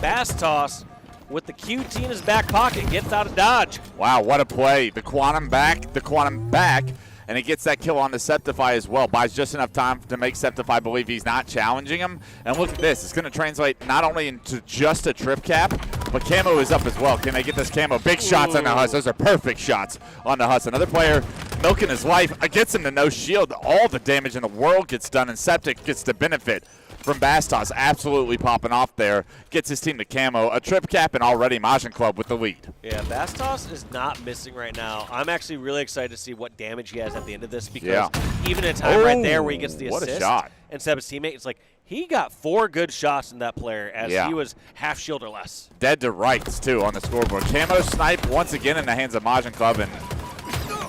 Bass Toss with the QT in his back pocket gets out of dodge. Wow, what a play. The Quantum back, and he gets that kill on the Septify as well. Buys just enough time to make Septify believe he's not challenging him. And look at this. It's going to translate not only into just a trip cap, but Camo is up as well. Can they get this Camo? Big shots on the Huss. Those are perfect shots on the Huss. Another player milking his life. Gets him to no shield. All the damage in the world gets done, and Septic gets the benefit from Bastos. Absolutely popping off there. Gets his team to Camo. A trip cap, and already Majin Club with the lead. Yeah, Bastos is not missing right now. I'm actually really excited to see what damage he has at the end of this, because even a time right there where he gets the assist what a shot. instead of his teammate, it's like he got 4 good shots in that player as he was half shield or less. Dead to rights, too, on the scoreboard. Camo snipe once again in the hands of Majin Club, and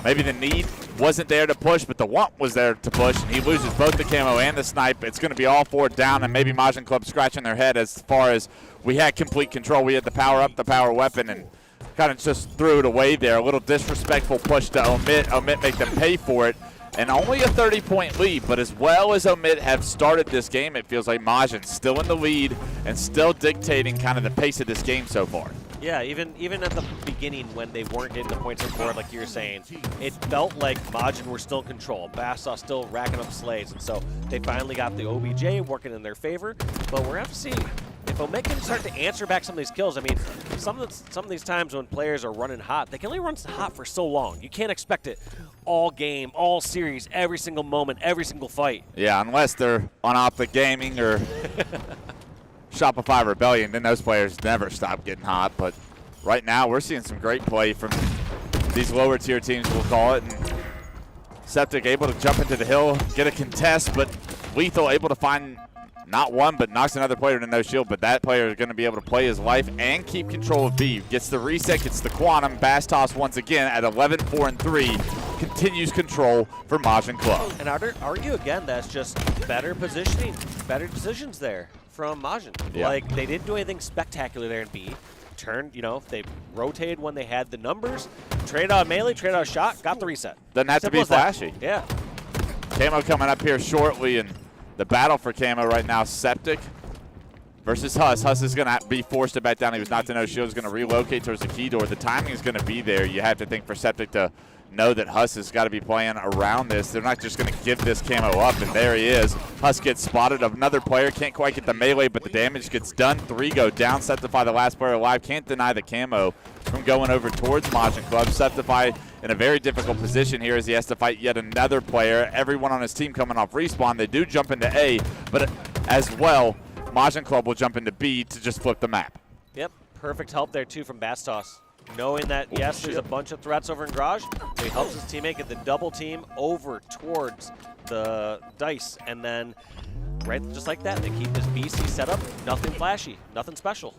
maybe the need wasn't there to push, but the want was there to push, and he loses both the Camo and the snipe. It's going to be all 4 down, and maybe Majin Club scratching their head as far as we had complete control. We had the power up, the power weapon, and kind of just threw it away there. A little disrespectful push to Omit. Omit make them pay for it, and only a 30-point lead. But as well as Omit have started this game, it feels like Majin still in the lead and still dictating kind of the pace of this game so far. Yeah, even at the beginning when they weren't getting the points on the board, like you were saying, it felt like Majin were still in control. Bastos still racking up slays, and so they finally got the OBJ working in their favor. But we're going to have to see if Omit can start to answer back some of these kills. I mean, some of these times when players are running hot, they can only run hot for so long. You can't expect it all game, all series, every single moment, every single fight. Yeah, unless they're on Optic Gaming or Shopify Rebellion, then those players never stop getting hot. But right now, we're seeing some great play from these lower tier teams, we'll call it. And Septic able to jump into the hill, get a contest, but Lethal able to find not one, but knocks another player to no shield. But that player is going to be able to play his life and keep control of B. Gets the reset, gets the Quantum. Bass Toss once again at 11-4-3. Continues control for Majin Club. And argue again, that's just better positioning, better decisions there from Majin. Yeah. Like, they didn't do anything spectacular there in B. Turned, they rotated when they had the numbers, traded out a melee, traded out a shot, got the reset. Doesn't have to be flashy. Yeah. Camo coming up here shortly, and the battle for Camo right now, Septic versus Huss. Huss is going to be forced to back down. He was knocked to no shield. He's going to relocate towards the key door. The timing is going to be there. You have to think for Septic to know that Huss has got to be playing around this. They're not just going to give this Camo up, and there he is. Huss gets spotted. Another player can't quite get the melee, but the damage gets done. 3 go down. Septify, the last player alive, can't deny the Camo from going over towards Majin Club. Septify in a very difficult position here as he has to fight yet another player. Everyone on his team coming off respawn. They do jump into A, but as well, Majin Club will jump into B to just flip the map. Yep, perfect help there too from Bastos. Knowing that, yes, there's a bunch of threats over in Garage, but he helps his teammate get the double team over towards the dice, and then right just like that, they keep this BC set up. Nothing flashy, nothing special.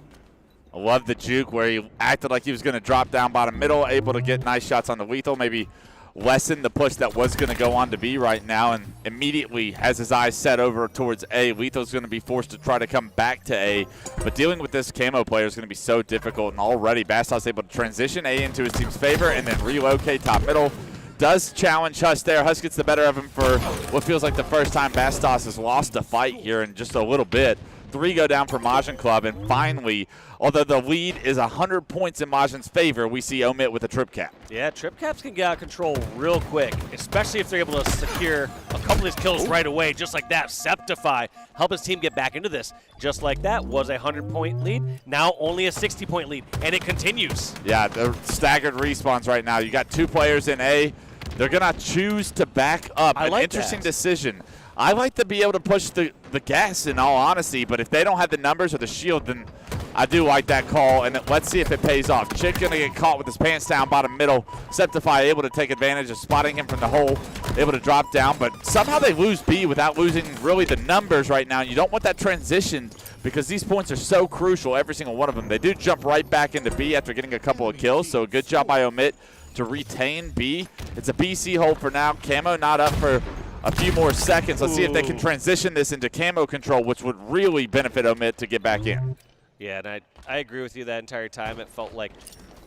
I love the juke where he acted like he was going to drop down bottom middle, able to get nice shots on the Lethal, maybe lessen the push that was going to go on to B right now, and immediately has his eyes set over towards A. Lethal's going to be forced to try to come back to A, but dealing with this Camo player is going to be so difficult, and already Bastos able to transition A into his team's favor and then relocate top middle. Does challenge Huss there. Huss gets the better of him for what feels like the first time Bastos has lost a fight here in just a little bit. 3 go down for Majin Club, and finally, although the lead is 100 points in Majin's favor, we see Omit with a trip cap. Yeah, trip caps can get out of control real quick, especially if they're able to secure a couple of these kills right away, just like that. Septify, help his team get back into this. Just like that, was a 100-point lead, now only a 60-point lead, and it continues. Yeah, they're staggered respawns right now. You got 2 players in A. They're going to choose to back up. I like interesting that decision. I like to be able to push the gas, in all honesty, but if they don't have the numbers or the shield, then I do like that call, and let's see if it pays off. Chick going to get caught with his pants down bottom middle. Septify able to take advantage of spotting him from the hole, able to drop down, but somehow they lose B without losing really the numbers right now. You don't want that transition because these points are so crucial, every single one of them. They do jump right back into B after getting a couple of kills, so a good job by Omit to retain B. It's a BC hold for now. Camo not up for a few more seconds. Let's see if they can transition this into camo control, which would really benefit Omit to get back in. Yeah, and I agree with you that entire time. It felt like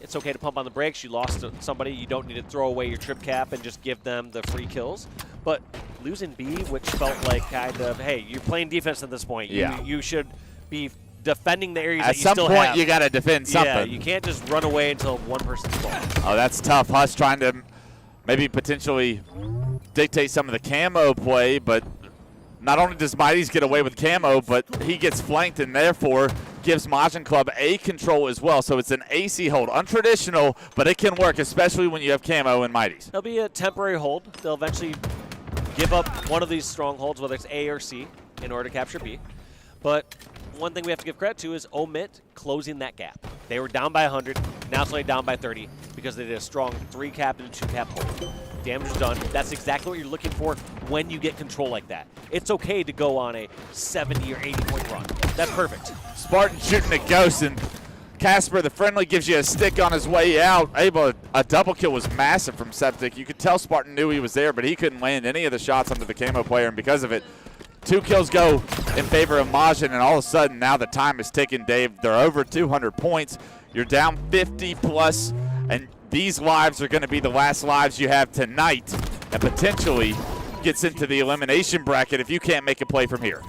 it's okay to pump on the brakes. You lost to somebody. You don't need to throw away your trip cap and just give them the free kills. But losing B, which felt like kind of, hey, you're playing defense at this point. Yeah. You should be defending the areas At that you still have. some point, you got to defend something. Yeah, you can't just run away until one person's gone. Oh, that's tough. Huss trying to maybe potentially dictate some of the camo play, but not only does Mighty's get away with camo, but he gets flanked and therefore gives Majin Club a control as well. So it's an AC hold. Untraditional, but it can work, especially when you have camo in Mighty's. It'll be a temporary hold. They'll eventually give up one of these strongholds, whether it's A or C, in order to capture B. But one thing we have to give credit to is Omit closing that gap. They were down by 100, now it's only down by 30 because they did a strong 3-cap and a 2-cap hold. Damage is done. That's exactly what you're looking for when you get control like that. It's okay to go on a 70 or 80 point run. That's perfect. Spartan shooting a ghost, and Casper, the friendly, gives you a stick on his way out. A double kill was massive from Septic. You could tell Spartan knew he was there, but he couldn't land any of the shots onto the camo player, and because of it, 2 kills go in favor of Majin, and all of a sudden now the time is ticking, Dave. They're over 200 points. You're down 50 plus, and these lives are going to be the last lives you have tonight, and potentially gets into the elimination bracket if you can't make a play from here.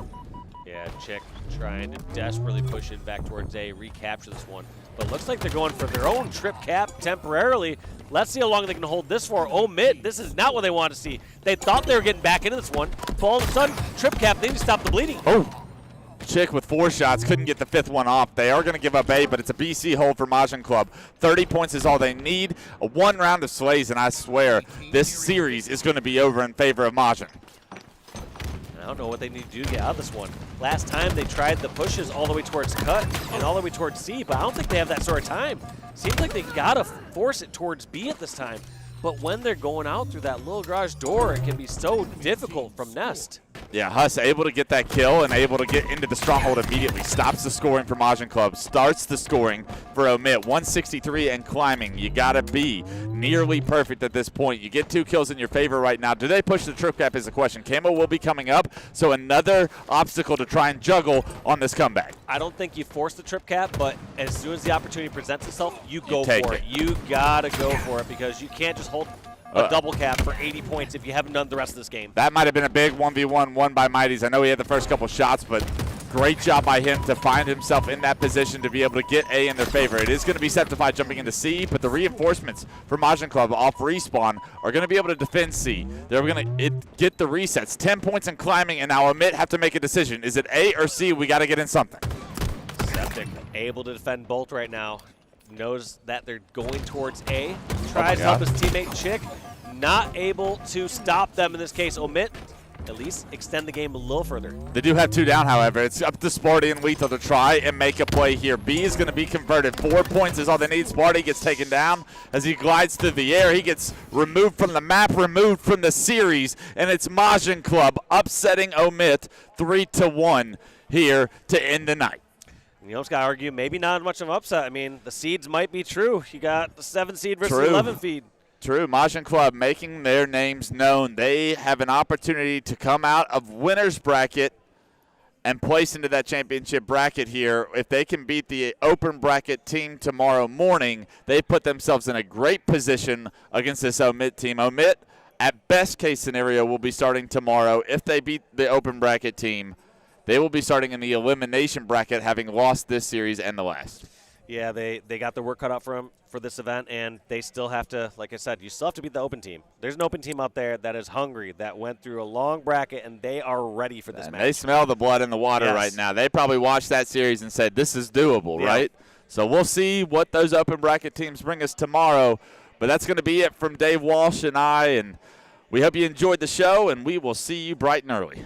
Yeah, Chick trying to desperately push it back towards A, recapture this one. But looks like they're going for their own trip cap temporarily. Let's see how long they can hold this for. Omit, this is not what they want to see. They thought they were getting back into this one, but all of a sudden, trip cap, they need to stop the bleeding. Oh, Chick with 4 shots, couldn't get the 5th one off. They are going to give up A, but it's a BC hold for Majin Club. 30 points is all they need. A 1 round of slays, and I swear this series is going to be over in favor of Majin. I don't know what they need to do to get out of this one. Last time they tried the pushes all the way towards cut and all the way towards C, but I don't think they have that sort of time. Seems like they gotta force it towards B at this time. But when they're going out through that little garage door, it can be so difficult from Nest. Yeah, Huss able to get that kill and able to get into the stronghold immediately. Stops the scoring for Majin Club. Starts the scoring for Omit. 163 and climbing. You got to be nearly perfect at this point. You get 2 kills in your favor right now. Do they push the trip cap is the question. Camo will be coming up, so another obstacle to try and juggle on this comeback. I don't think you force the trip cap, but as soon as the opportunity presents itself, you go for it. it. You got to go for it because you can't just hold a double cap for 80 points if you haven't done the rest of this game. That might have been a big 1v1 won by Mighty's. I know he had the first couple shots, but great job by him to find himself in that position to be able to get A in their favor. It is going to be Septify jumping into C, but the reinforcements for Majin Club off respawn are going to be able to defend C. They're going to get the resets. 10 points in climbing, and now Omit have to make a decision. Is it A or C? We got to get in something. Septic able to defend both right now. Knows that they're going towards A. Tries to help his teammate Chick. Not able to stop them in this case. Omit, at least extend the game a little further. They do have 2 down, however. It's up to Sparty and Lethal to try and make a play here. B is going to be converted. 4 points is all they need. Sparty gets taken down as he glides through the air. He gets removed from the map, removed from the series, and it's Majin Club upsetting Omit 3-1 here to end the night. You know, it's got to argue, maybe not much of an upset. I mean, the seeds might be true. You got the 7 seed versus 11 seed. True. Majin Club making their names known. They have an opportunity to come out of winner's bracket and place into that championship bracket here. If they can beat the open bracket team tomorrow morning, they put themselves in a great position against this Omit team. Omit, at best case scenario, will be starting tomorrow. If they beat the open bracket team, they will be starting in the elimination bracket, having lost this series and the last. Yeah, they got their work cut out for them for this event, and they still have to, like I said, you still have to beat the open team. There's an open team out there that is hungry, that went through a long bracket, and they are ready for this match. They smell the blood in the water right now. They probably watched that series and said, this is doable, right? So we'll see what those open bracket teams bring us tomorrow. But that's going to be it from Dave Walsh and I, and we hope you enjoyed the show, and we will see you bright and early.